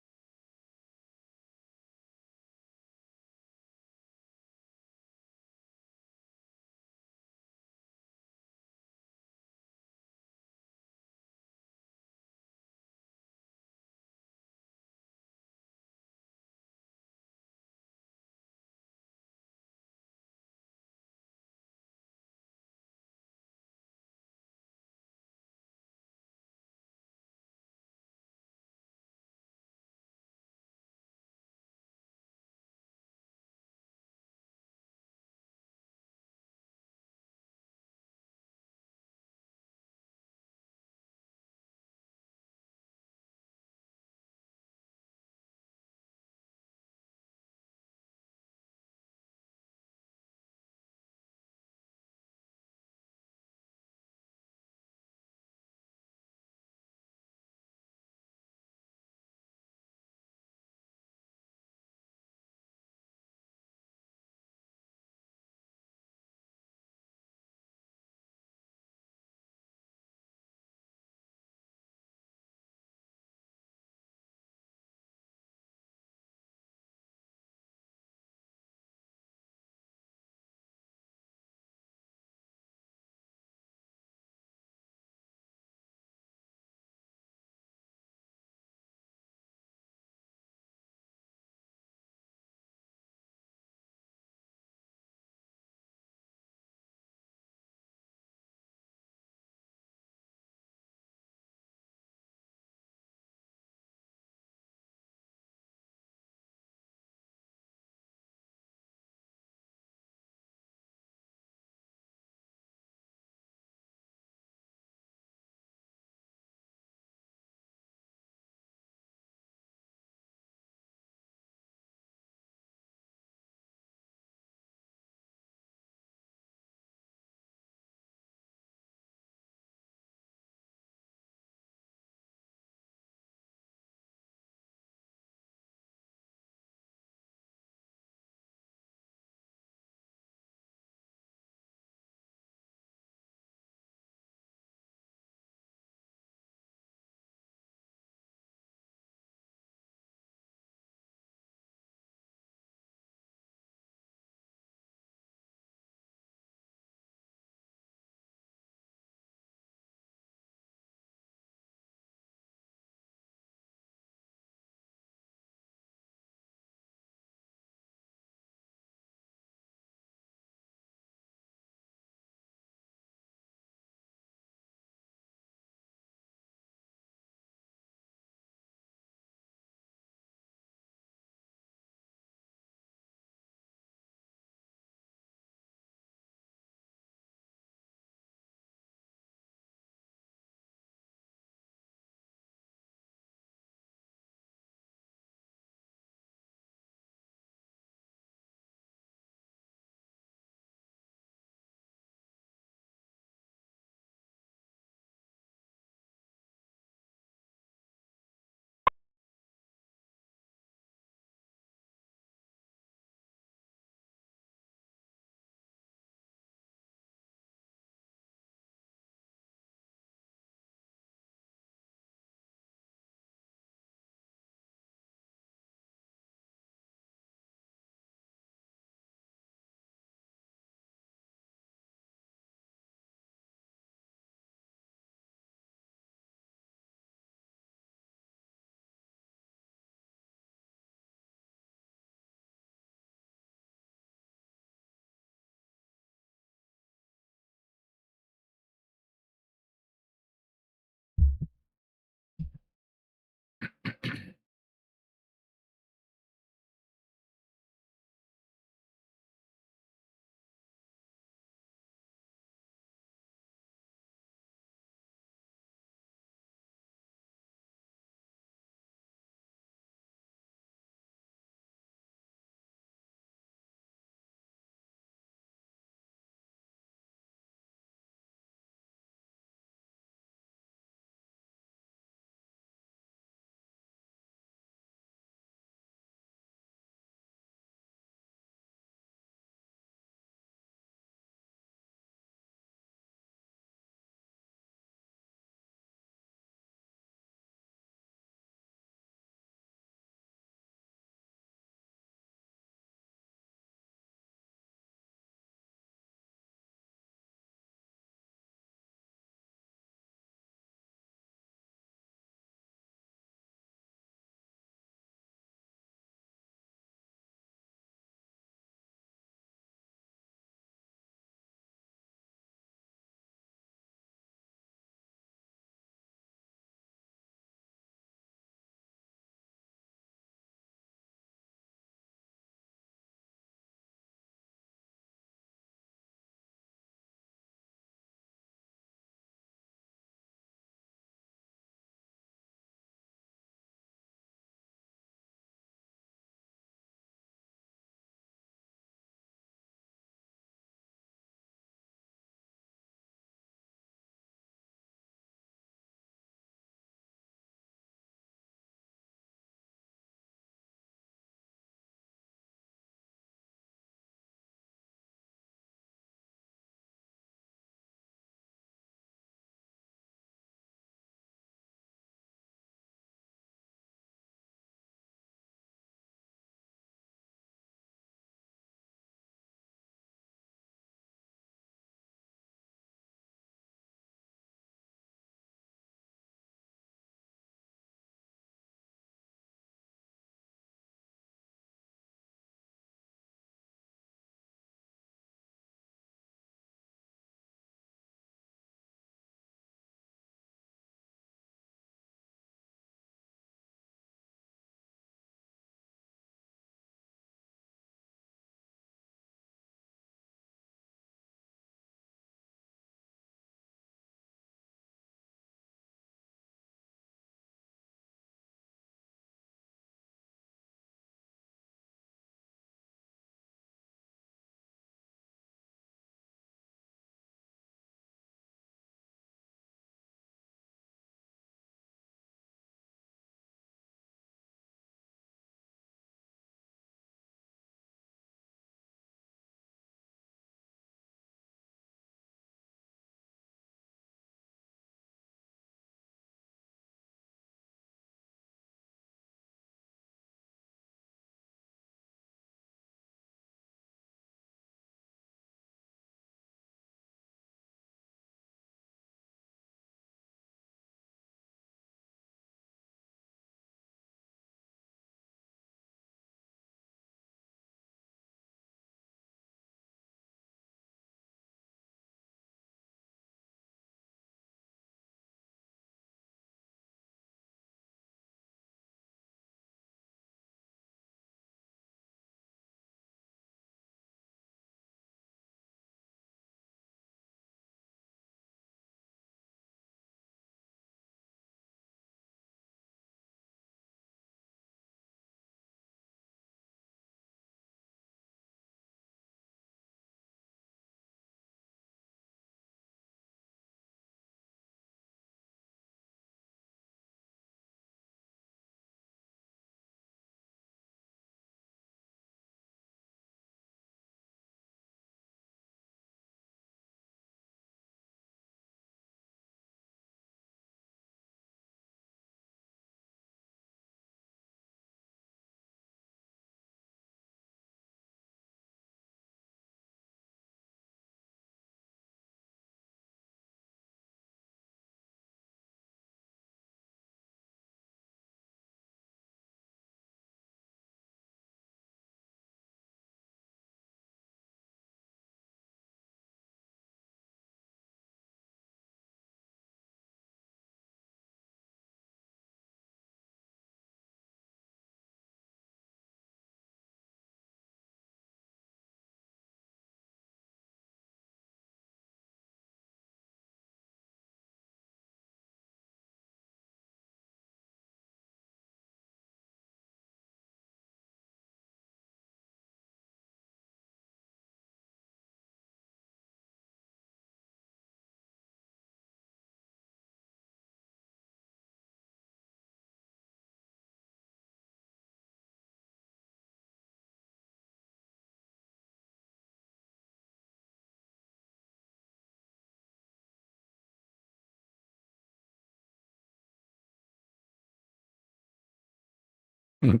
[SPEAKER 1] I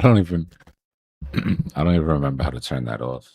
[SPEAKER 1] don't even I don't even remember how to turn that off.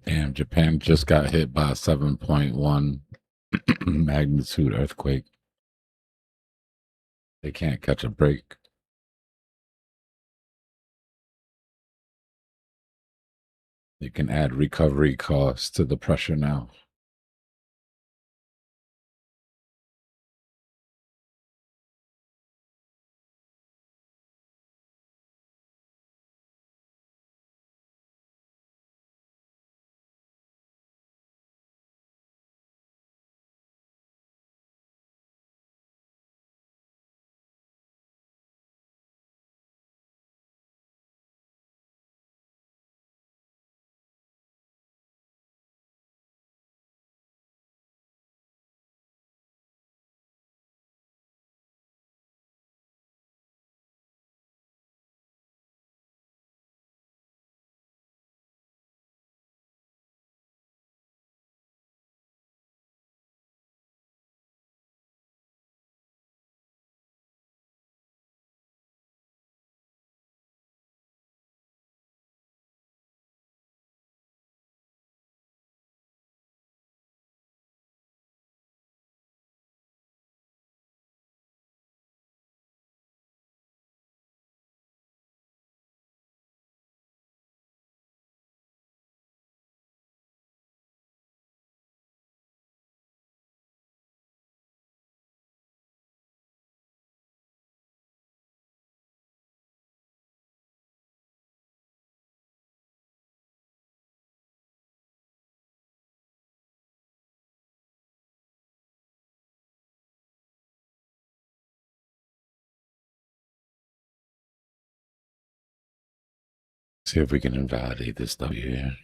[SPEAKER 1] Damn, Japan just got hit by a 7.1 magnitude earthquake. They can't catch a break. You can add recovery costs to the pressure now. See if we can invalidate this W here.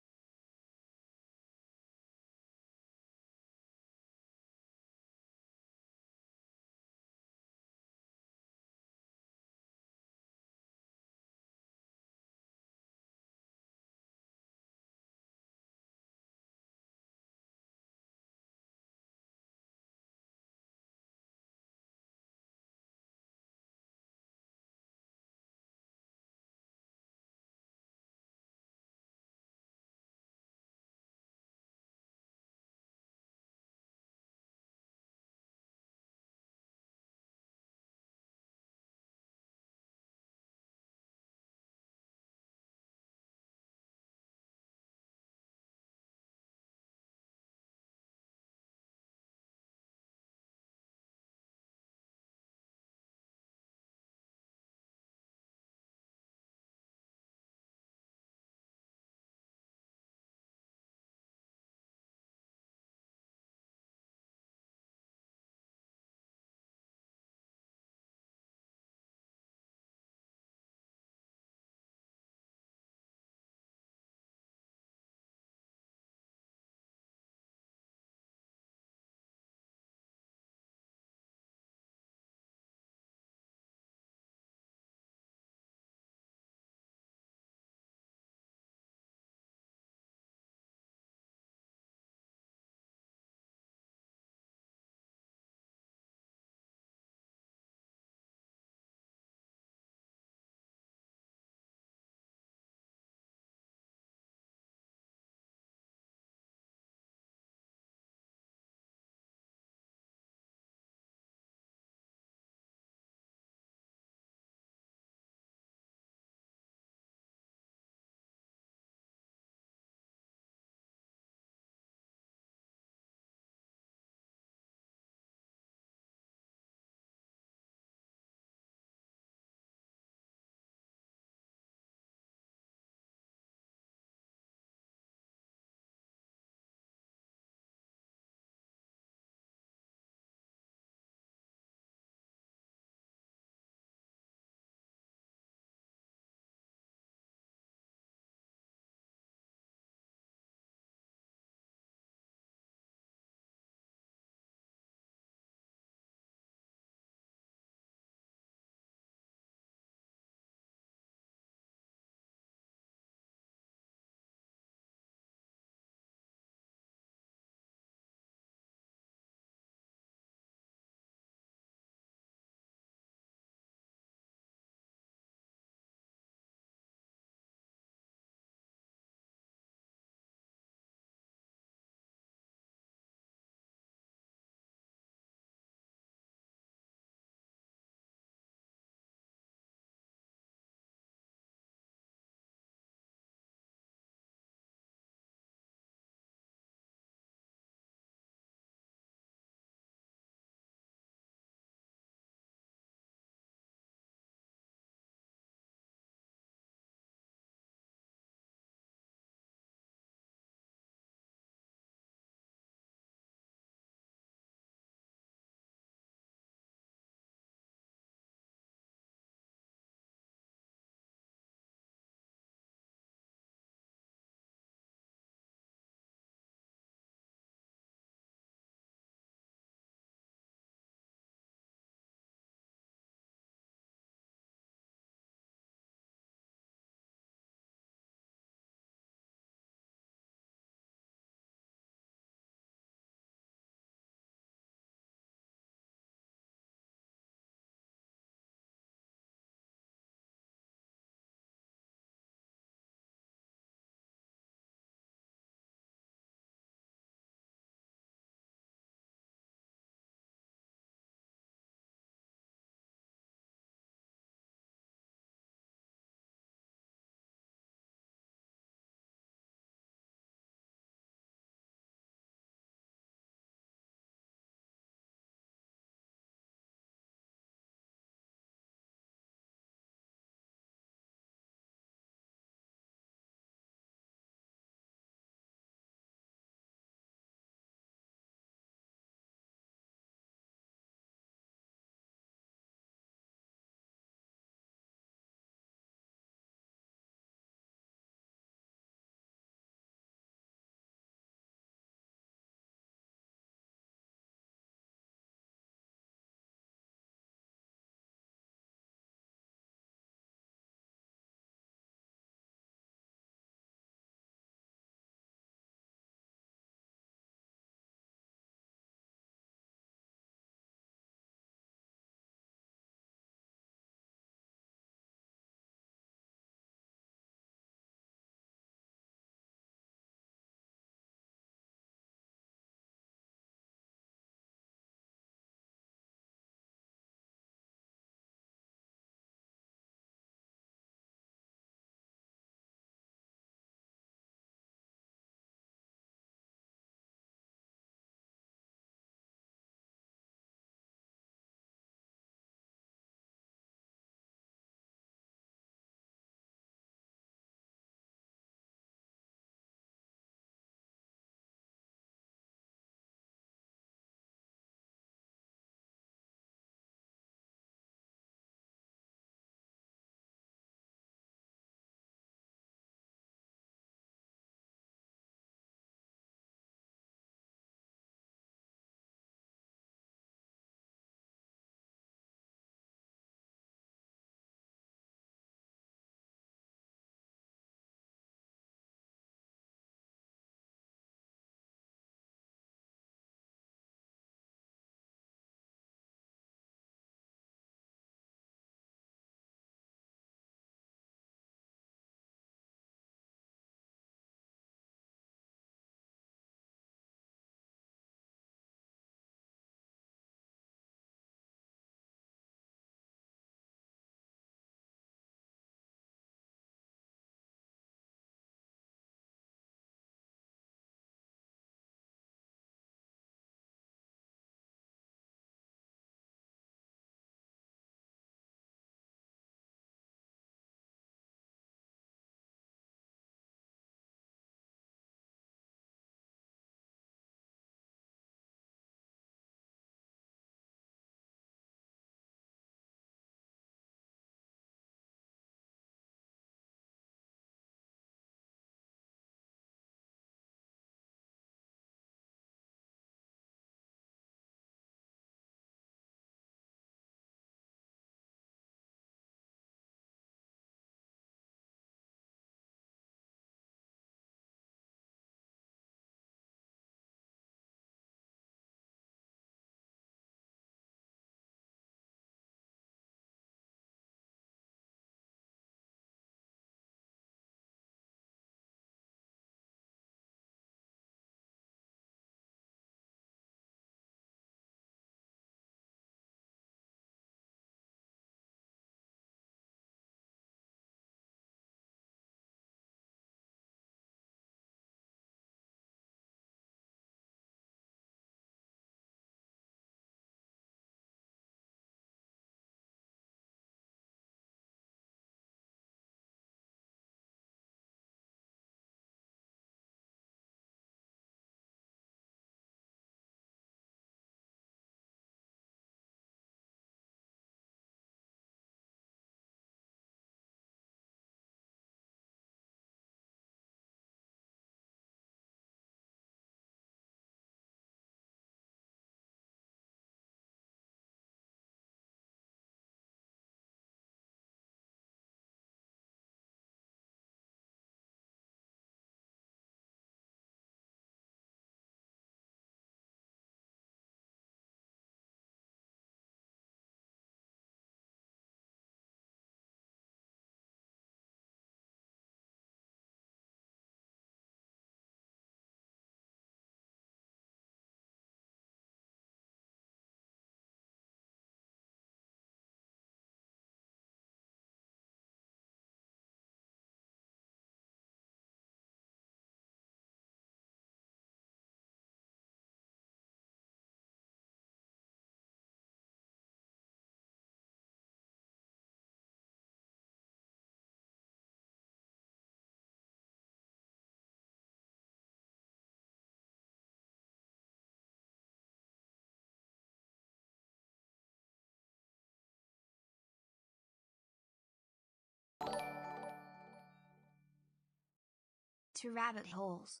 [SPEAKER 9] to rabbit holes.